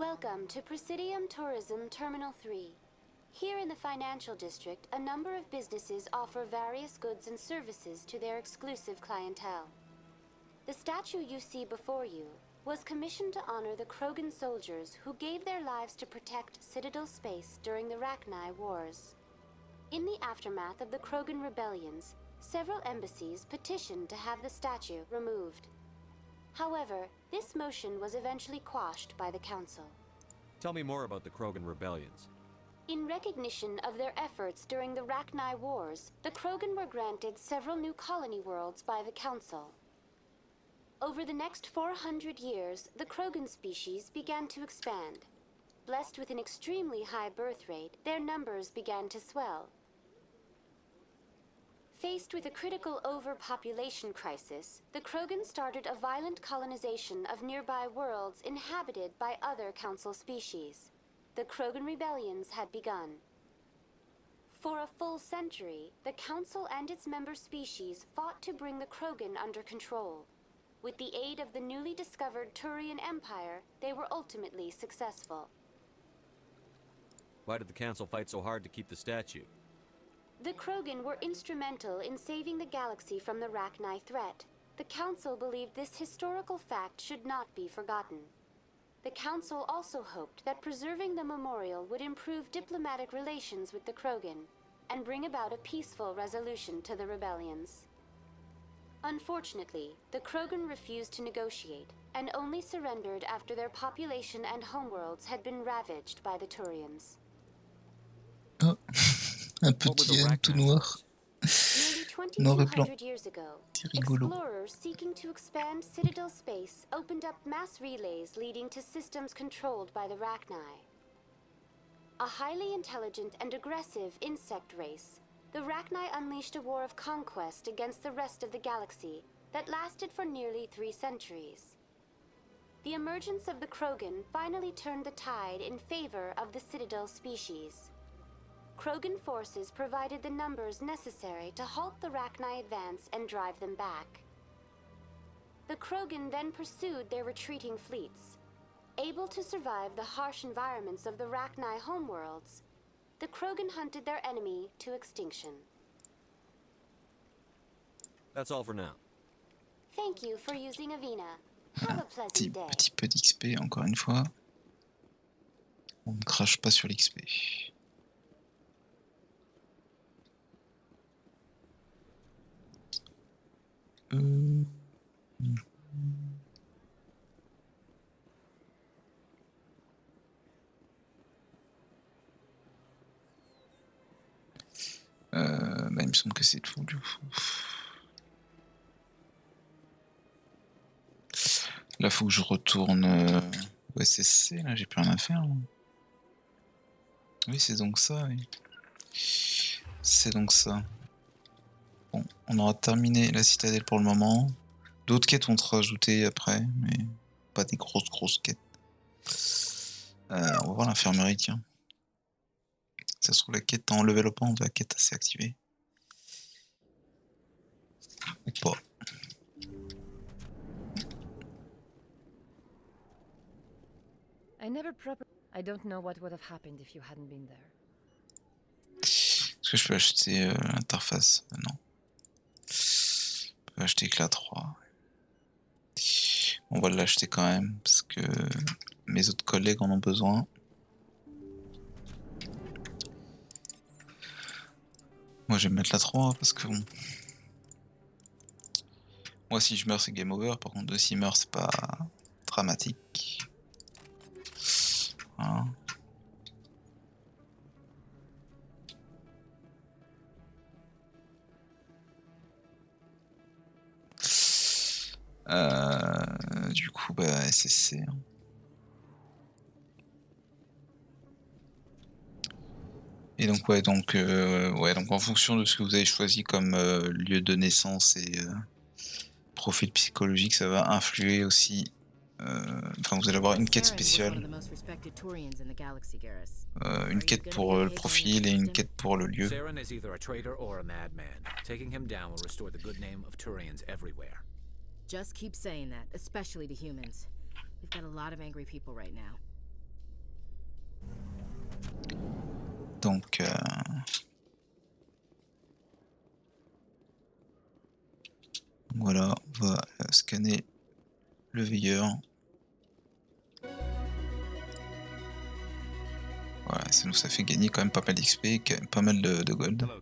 Welcome to Presidium Tourism Terminal 3. Here in the financial district, a number of businesses offer various goods and services to their exclusive clientele. The statue you see before you was commissioned to honor the Krogan soldiers who gave their lives to protect Citadel space during the Rachni Wars. In the aftermath of the Krogan rebellions, several embassies petitioned to have the statue removed. However, this motion was eventually quashed by the Council. Tell me more about the Krogan rebellions. In recognition of their efforts during the Rachni Wars, the Krogan were granted several new colony worlds by the Council. Over the next 400 years, the Krogan species began to expand. Blessed with an extremely high birth rate, their numbers began to swell. Faced with a critical overpopulation crisis, the Krogan started a violent colonization of nearby worlds inhabited by other Council species. The Krogan rebellions had begun. For a full century, the Council and its member species fought to bring the Krogan under control. With the aid of the newly discovered Turian Empire, they were ultimately successful. Why did the Council fight so hard to keep the statue? The Krogan were instrumental in saving the galaxy from the Rachni threat. The Council believed this historical fact should not be forgotten. The Council also hoped that preserving the memorial would improve diplomatic relations with the Krogan and bring about a peaceful resolution to the rebellions. Unfortunately, the Krogan refused to negotiate and only surrendered after their population and homeworlds had been ravaged by the Turians. Oh, un petit N tout noir. Noir et blanc. 2,200 years ago, C'est rigolo. explorers seeking to expand Citadel space opened up mass relays leading to systems controlled by the Rachni. A highly intelligent and aggressive insect race, the Rachni unleashed a war of conquest against the rest of the galaxy that lasted for nearly 3 centuries. The emergence of the Krogan finally turned the tide in favor of the Citadel species. Krogan forces provided the numbers necessary to halt the Rachni advance and drive them back. The Krogan then pursued their retreating fleets. Able to survive the harsh environments of the Rachni homeworlds, the Krogan hunted their enemy to extinction. That's all for now. Thank you for using Avina. Have a pleasant day. Petit peu d'XP encore une fois. On ne crache pas sur l'XP. Bah, il me semble que c'est tout du coup. Là faut que je retourne au SSC, là j'ai plus rien à faire. Là. Oui c'est donc ça, oui. C'est donc ça. Bon, on aura terminé la citadelle pour le moment. D'autres quêtes vont se rajouter après, mais pas des grosses quêtes. On va voir l'infirmerie, tiens. Ça se trouve la quête en level up, la quête assez activée. Ou pas. I don't know what would have happened if you hadn't been there. Est-ce que je peux acheter l'interface? Non. Je peux acheter que la 3. On va l'acheter quand même, parce que mes autres collègues en ont besoin. Moi je vais mettre la 3, parce que bon... Moi si je meurs c'est game over, par contre s'il meurt c'est pas dramatique. Voilà. Du coup bah SSC. Hein. Et donc ouais donc en fonction de ce que vous avez choisi comme lieu de naissance et profil psychologique, ça va influer aussi. Enfin vous allez avoir une quête spéciale, une quête pour le profil et une quête pour le lieu. Saren is either a traitor or a madman. Taking him down will restore the good name of Turians everywhere. Just keep saying that, especially to humans. We've got a lot of angry people right now. Donc voilà, on va scanner le veilleur. Voilà, ça fait gagner quand même pas mal d'XP, quand même pas mal de gold. Non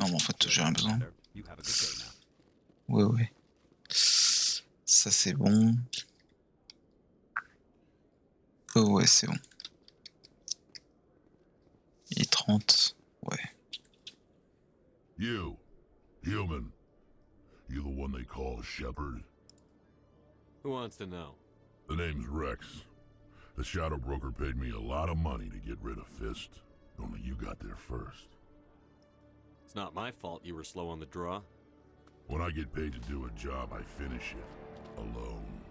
mais en fait j'ai rien besoin. Ouais. Ça c'est bon. Oh ouais c'est bon. Il est 30. Ouais. You, human. You the one they call Shepard? Who wants to know? The name's Rex. The Shadow Broker paid me a lot of money to get rid of Fist. Only you got there first. It's not my fault you were slow on the draw. When I get paid to do a job, I finish it. Alone.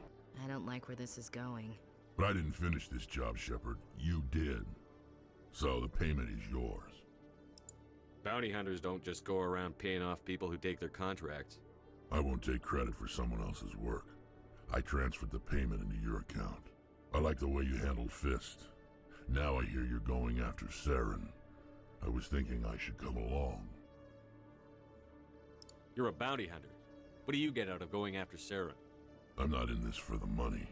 I don't like where this is going. But I didn't finish this job, Shepard. You did. So the payment is yours. Bounty hunters don't just go around paying off people who take their contracts. I won't take credit for someone else's work. I transferred the payment into your account. I like the way you handled Fist. Now I hear you're going after Saren. I was thinking I should come along. You're a bounty hunter. What do you get out of going after Saren? I'm not in this for the money.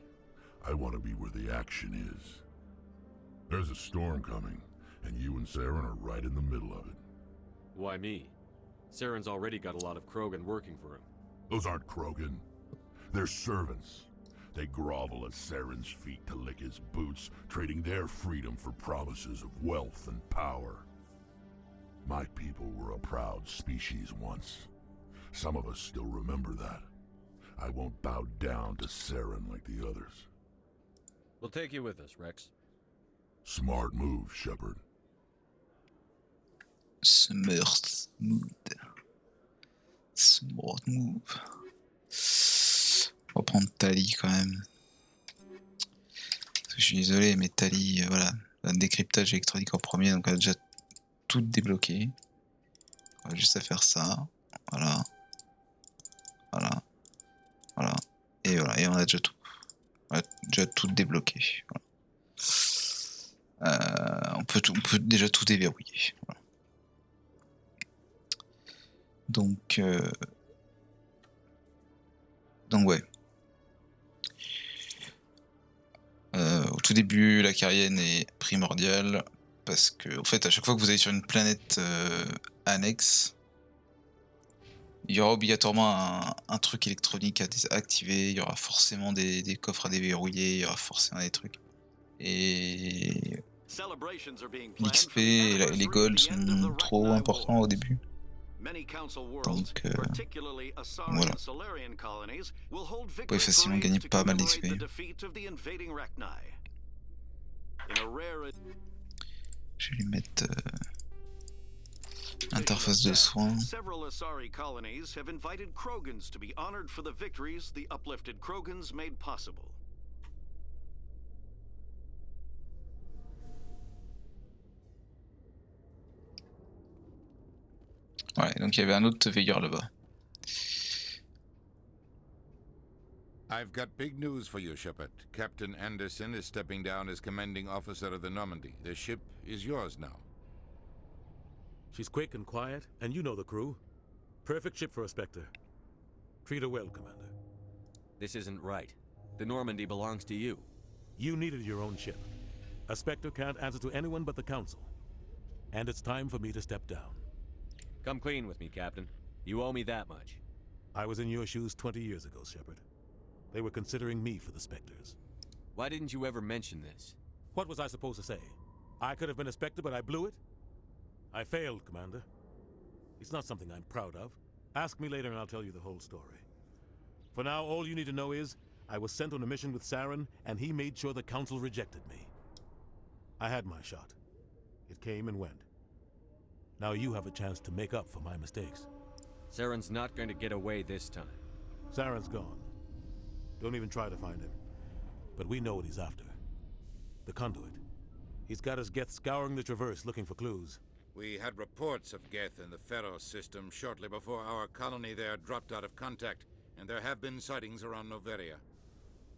I want to be where the action is. There's a storm coming, and you and Saren are right in the middle of it. Why me? Saren's already got a lot of Krogan working for him. Those aren't Krogan. They're servants. They grovel at Saren's feet to lick his boots, trading their freedom for promises of wealth and power. My people were a proud species once. Some of us still remember that. I won't bow down to Saren like the others. We'll take you with us, Rex. Smart move, Shepard. Smart move. Smart move. On va prendre Tali quand même. Parce que je suis désolé, mais Tali, voilà. Un décryptage électronique en premier, donc on a déjà tout débloqué. On va juste à faire ça. Voilà. Voilà. Voilà. Et voilà. Et on a déjà tout. On a déjà tout débloqué. Voilà. On peut déjà tout déverrouiller. Voilà. Donc ouais. Au tout début, la Carienne est primordiale parce que, en fait, à chaque fois que vous allez sur une planète annexe, il y aura obligatoirement un truc électronique à activer. Il y aura forcément des coffres à déverrouiller. Il y aura forcément des trucs. Et l'XP et les golds sont trop importants au début. Donc voilà. Vous pouvez facilement gagner pas mal d'XP. Je vais lui mettre interface de soins. Several Asari colonies have invited Krogans to be honored for the victories the uplifted Krogans made possible. Ouais, donc il y avait un autre veilleur là-bas. I've got big news for you, Shepard. Captain Anderson is stepping down as commanding officer of the Normandy. The ship is yours now. She's quick and quiet, and you know the crew. Perfect ship for a Spectre. Treat her well, Commander. This isn't right. The Normandy belongs to you. You needed your own ship. A Spectre can't answer to anyone but the Council. And it's time for me to step down. Come clean with me, Captain. You owe me that much. I was in your shoes 20 years ago, Shepard. They were considering me for the Spectres. Why didn't you ever mention this? What was I supposed to say? I could have been a Spectre, but I blew it? I failed, Commander. It's not something I'm proud of. Ask me later and I'll tell you the whole story. For now, all you need to know is, I was sent on a mission with Saren, and he made sure the Council rejected me. I had my shot. It came and went. Now you have a chance to make up for my mistakes. Saren's not going to get away this time. Saren's gone. Don't even try to find him. But we know what he's after. The Conduit. He's got his Geth scouring the Traverse looking for clues. We had reports of Geth in the Pharos system shortly before our colony there dropped out of contact, and there have been sightings around Noveria.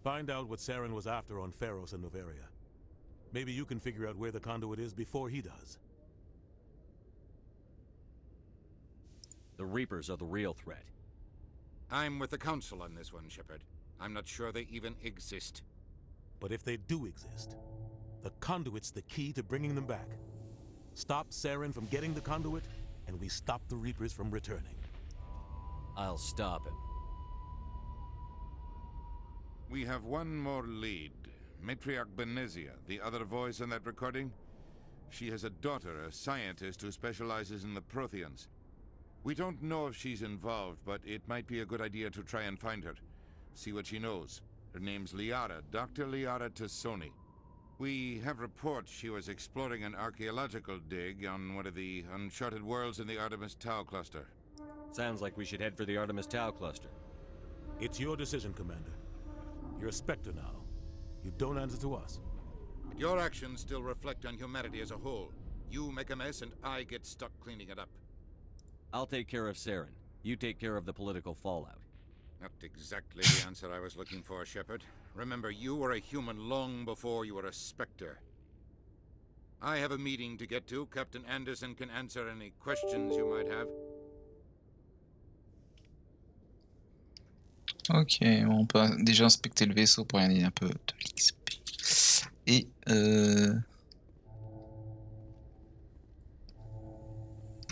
Find out what Saren was after on Pharos and Noveria. Maybe you can figure out where the conduit is before he does. The Reapers are the real threat. I'm with the Council on this one, Shepard. I'm not sure they even exist. But if they do exist, the conduit's the key to bringing them back. Stop Saren from getting the conduit, and we stop the Reapers from returning. I'll stop him. We have one more lead. Matriarch Benezia, the other voice in that recording. She has a daughter, a scientist who specializes in the Protheans. We don't know if she's involved, but it might be a good idea to try and find her. See what she knows. Her name's Liara, Dr. Liara Tassoni. We have reports she was exploring an archaeological dig on one of the uncharted worlds in the Artemis Tau cluster. Sounds like we should head for the Artemis Tau cluster. It's your decision, Commander. You're a Spectre now. You don't answer to us. But your actions still reflect on humanity as a whole. You make a mess and I get stuck cleaning it up. I'll take care of Saren. You take care of the political fallout. Not exactly the answer I was looking for, Shepard. Remember, you were a human long before you were a Spectre. I have a meeting to get to. Captain Anderson can answer any questions you might have. Ok, bon, on peut déjà inspecter le vaisseau pour gagner un peu de l'XP. Et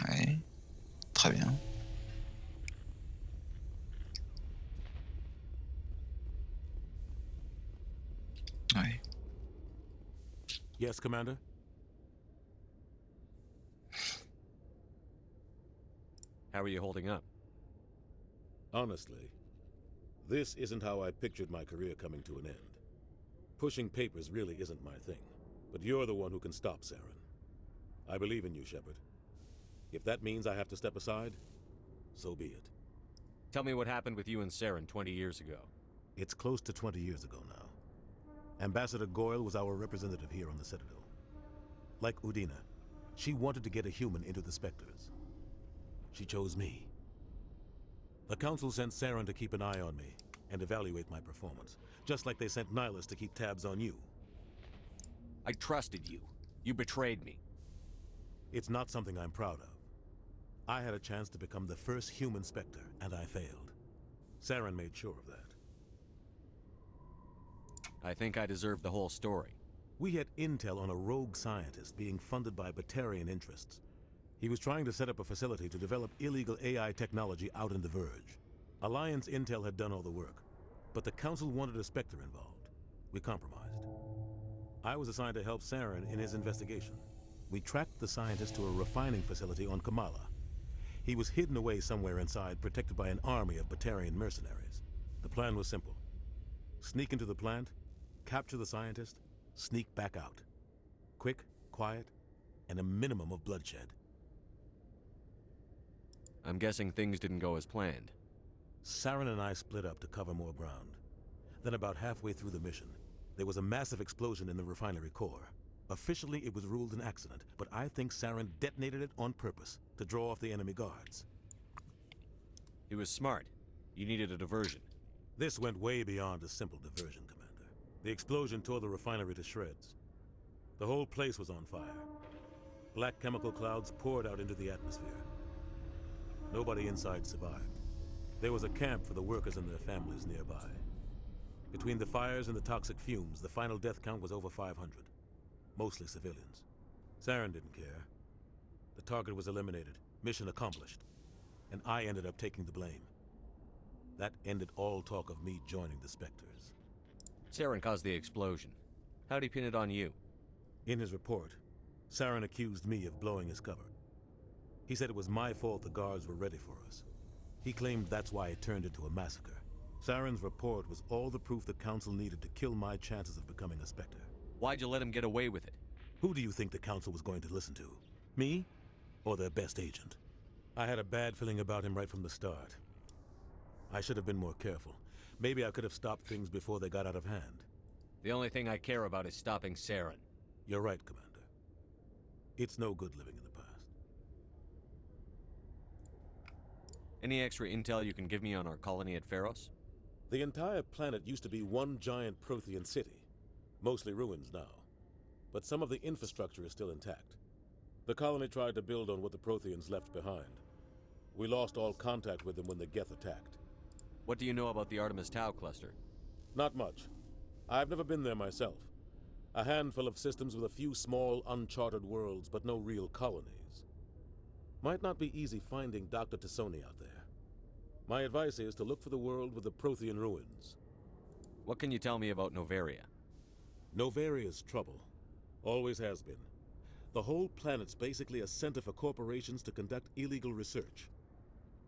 ouais, très bien. Ouais. Yes, Commander? How are you holding up? Honestly, this isn't how I pictured my career coming to an end. Pushing papers really isn't my thing, but you're the one who can stop Saren. I believe in you, Shepard. If that means I have to step aside, so be it. Tell me what happened with you and Saren 20 years ago. It's close to 20 years ago now. Ambassador Goyle was our representative here on the Citadel. Like Udina, she wanted to get a human into the Spectres. She chose me. The Council sent Saren to keep an eye on me and evaluate my performance, just like they sent Nihilus to keep tabs on you. I trusted you. You betrayed me. It's not something I'm proud of. I had a chance to become the first human Spectre, and I failed. Saren made sure of that. I think I deserve the whole story. We had intel on a rogue scientist being funded by Batarian interests. He was trying to set up a facility to develop illegal AI technology out in the Verge. Alliance intel had done all the work, but the Council wanted a Spectre involved. We compromised. I was assigned to help Saren in his investigation. We tracked the scientist to a refining facility on Kamala. He was hidden away somewhere inside, protected by an army of Batarian mercenaries. The plan was simple. Sneak into the plant, capture the scientist, sneak back out. Quick, quiet, and a minimum of bloodshed. I'm guessing things didn't go as planned. Saren and I split up to cover more ground. Then about halfway through the mission, there was a massive explosion in the refinery core. Officially, it was ruled an accident, but I think Saren detonated it on purpose to draw off the enemy guards. He was smart. You needed a diversion. This went way beyond a simple diversion, Commander. The explosion tore the refinery to shreds. The whole place was on fire. Black chemical clouds poured out into the atmosphere. Nobody inside survived. There was a camp for the workers and their families nearby. Between the fires and the toxic fumes, the final death count was over 500. Mostly civilians. Saren didn't care. The target was eliminated, mission accomplished. And I ended up taking the blame. That ended all talk of me joining the Spectres. Saren caused the explosion. How'd he pin it on you? In his report, Saren accused me of blowing his cover. He said it was my fault the guards were ready for us. He claimed that's why it turned into a massacre. Saren's report was all the proof the Council needed to kill my chances of becoming a Spectre. Why'd you let him get away with it? Who do you think the Council was going to listen to? Me? Or their best agent? I had a bad feeling about him right from the start. I should have been more careful. Maybe I could have stopped things before they got out of hand. The only thing I care about is stopping Saren. You're right, Commander. It's no good living in the past. Any extra intel you can give me on our colony at Pharos? The entire planet used to be one giant Prothean city. Mostly ruins now. but some of the infrastructure is still intact. The colony tried to build on what the Protheans left behind. We lost all contact with them when the Geth attacked. What do you know about the Artemis Tau cluster? Not much. I've never been there myself. A handful of systems with a few small, uncharted worlds, but no real colonies. Might not be easy finding Dr. Tassoni out there. My advice is to look for the world with the Prothean ruins. What can you tell me about Noveria? Novaria's trouble. Always has been. The whole planet's basically a center for corporations to conduct illegal research.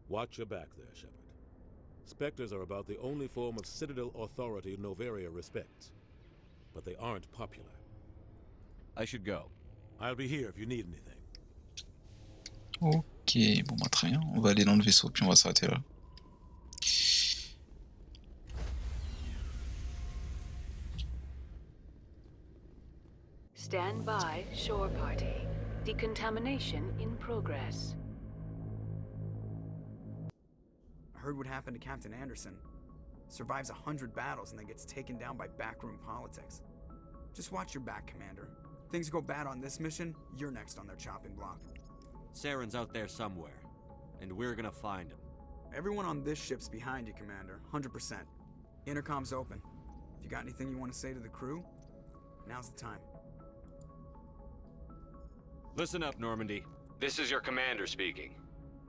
Watch your back there, Shepard. Spectres are about the only form of Citadel authority Noveria respects. But they aren't popular. I should go. I'll be here if you need anything. Ok, bon bah très bien, on va aller dans le vaisseau puis on va s'arrêter là. Stand by, shore party. Decontamination in progress. I heard what happened to Captain Anderson. Survives 100 battles and then gets taken down by backroom politics. Just watch your back, Commander. Things go bad on this mission, you're next on their chopping block. Saren's out there somewhere, and we're gonna find him. Everyone on this ship's behind you, Commander. 100%. Intercom's open. If you got anything you want to say to the crew, now's the time. Listen up, Normandy. This is your commander speaking.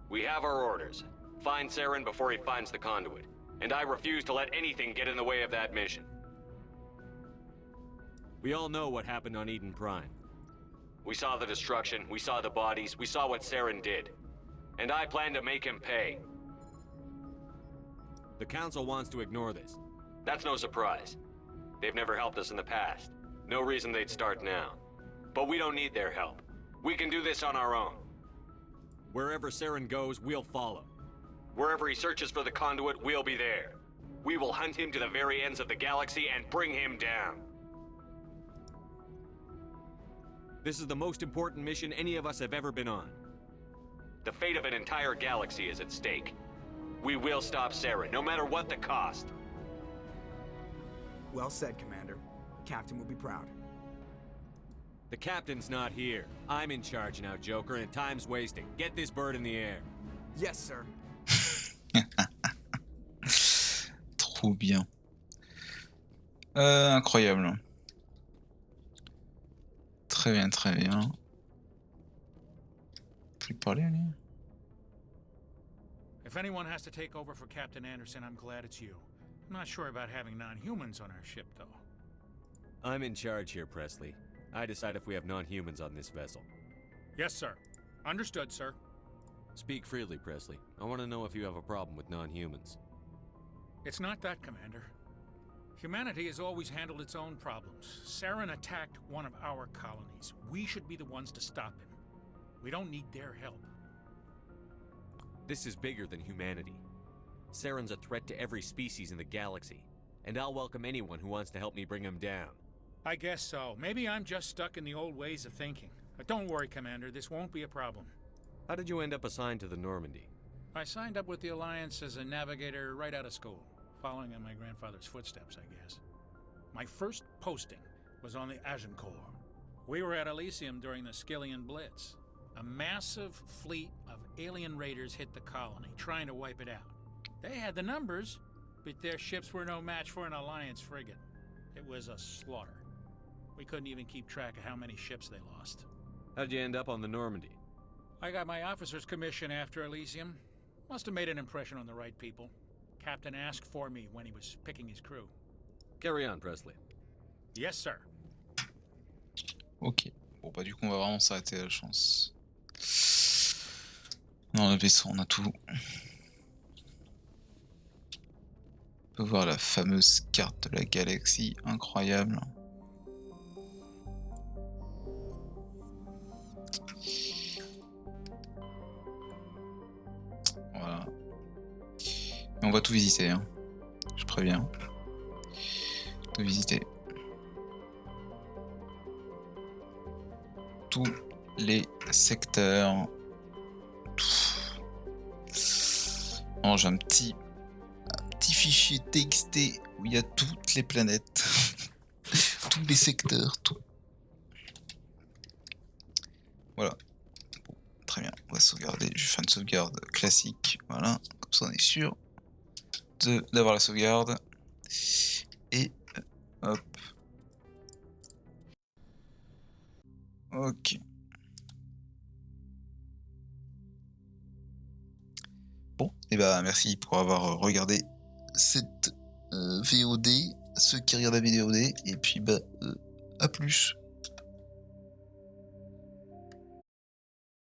We have our orders. Find Saren before he finds the conduit. And I refuse to let anything get in the way of that mission. We all know what happened on Eden Prime. We saw the destruction, we saw the bodies, we saw what Saren did. And I plan to make him pay. The Council wants to ignore this. That's no surprise. They've never helped us in the past. No reason they'd start now. But we don't need their help. We can do this on our own. Wherever Saren goes, we'll follow. Wherever he searches for the conduit, we'll be there. We will hunt him to the very ends of the galaxy and bring him down. This is the most important mission any of us have ever been on. The fate of an entire galaxy is at stake. We will stop Saren, no matter what the cost. Well said, Commander. Captain will be proud. The captain's not here. I'm in charge now, Joker, and time's wasting. Get this bird in the air. Yes, sir. Trop bien. Incroyable. Très bien, très bien. Plus parler, allez. If anyone has to take over for Captain Anderson, I'm glad it's you. I'm not sure about having non-humans on our ship, though. I'm in charge here, Presley. I decide if we have non-humans on this vessel. Yes, sir. Understood, sir. Speak freely, Presley. I want to know if you have a problem with non-humans. It's not that, Commander. Humanity has always handled its own problems. Saren attacked one of our colonies. We should be the ones to stop him. We don't need their help. This is bigger than humanity. Saren's a threat to every species in the galaxy, and I'll welcome anyone who wants to help me bring him down. I guess so. Maybe I'm just stuck in the old ways of thinking. But don't worry, Commander. This won't be a problem. How did you end up assigned to the Normandy? I signed up with the Alliance as a navigator right out of school, following in my grandfather's footsteps, I guess. My first posting was on the Agincourt. We were at Elysium during the Skillian Blitz. A massive fleet of alien raiders hit the colony, trying to wipe it out. They had the numbers, but their ships were no match for an Alliance frigate. It was a slaughter. We couldn't even keep track of how many ships they lost. How'd you end up on the Normandy? I got my officer's commission after Elysium. Must have made an impression on the right people. Captain asked for me when he was picking his crew. Carry on, Presley. Yes, sir. Ok. Bon bah du coup on va vraiment s'arrêter là, je pense. Dans le vaisseau on a tout. On peut voir la fameuse carte de la galaxie, incroyable. Voilà. Et on va tout visiter, hein. Je préviens. Tout visiter. Tous les secteurs. Oh, j'ai un petit fichier TXT où il y a toutes les planètes, tous les secteurs, tout. Voilà. Bon, très bien, on va sauvegarder. Je vais faire une sauvegarde classique. Voilà, comme ça on est sûr d'avoir la sauvegarde. Et hop. Ok. Bon, et bah merci pour avoir regardé cette VOD, ceux qui regardent la VOD, et puis bah à plus.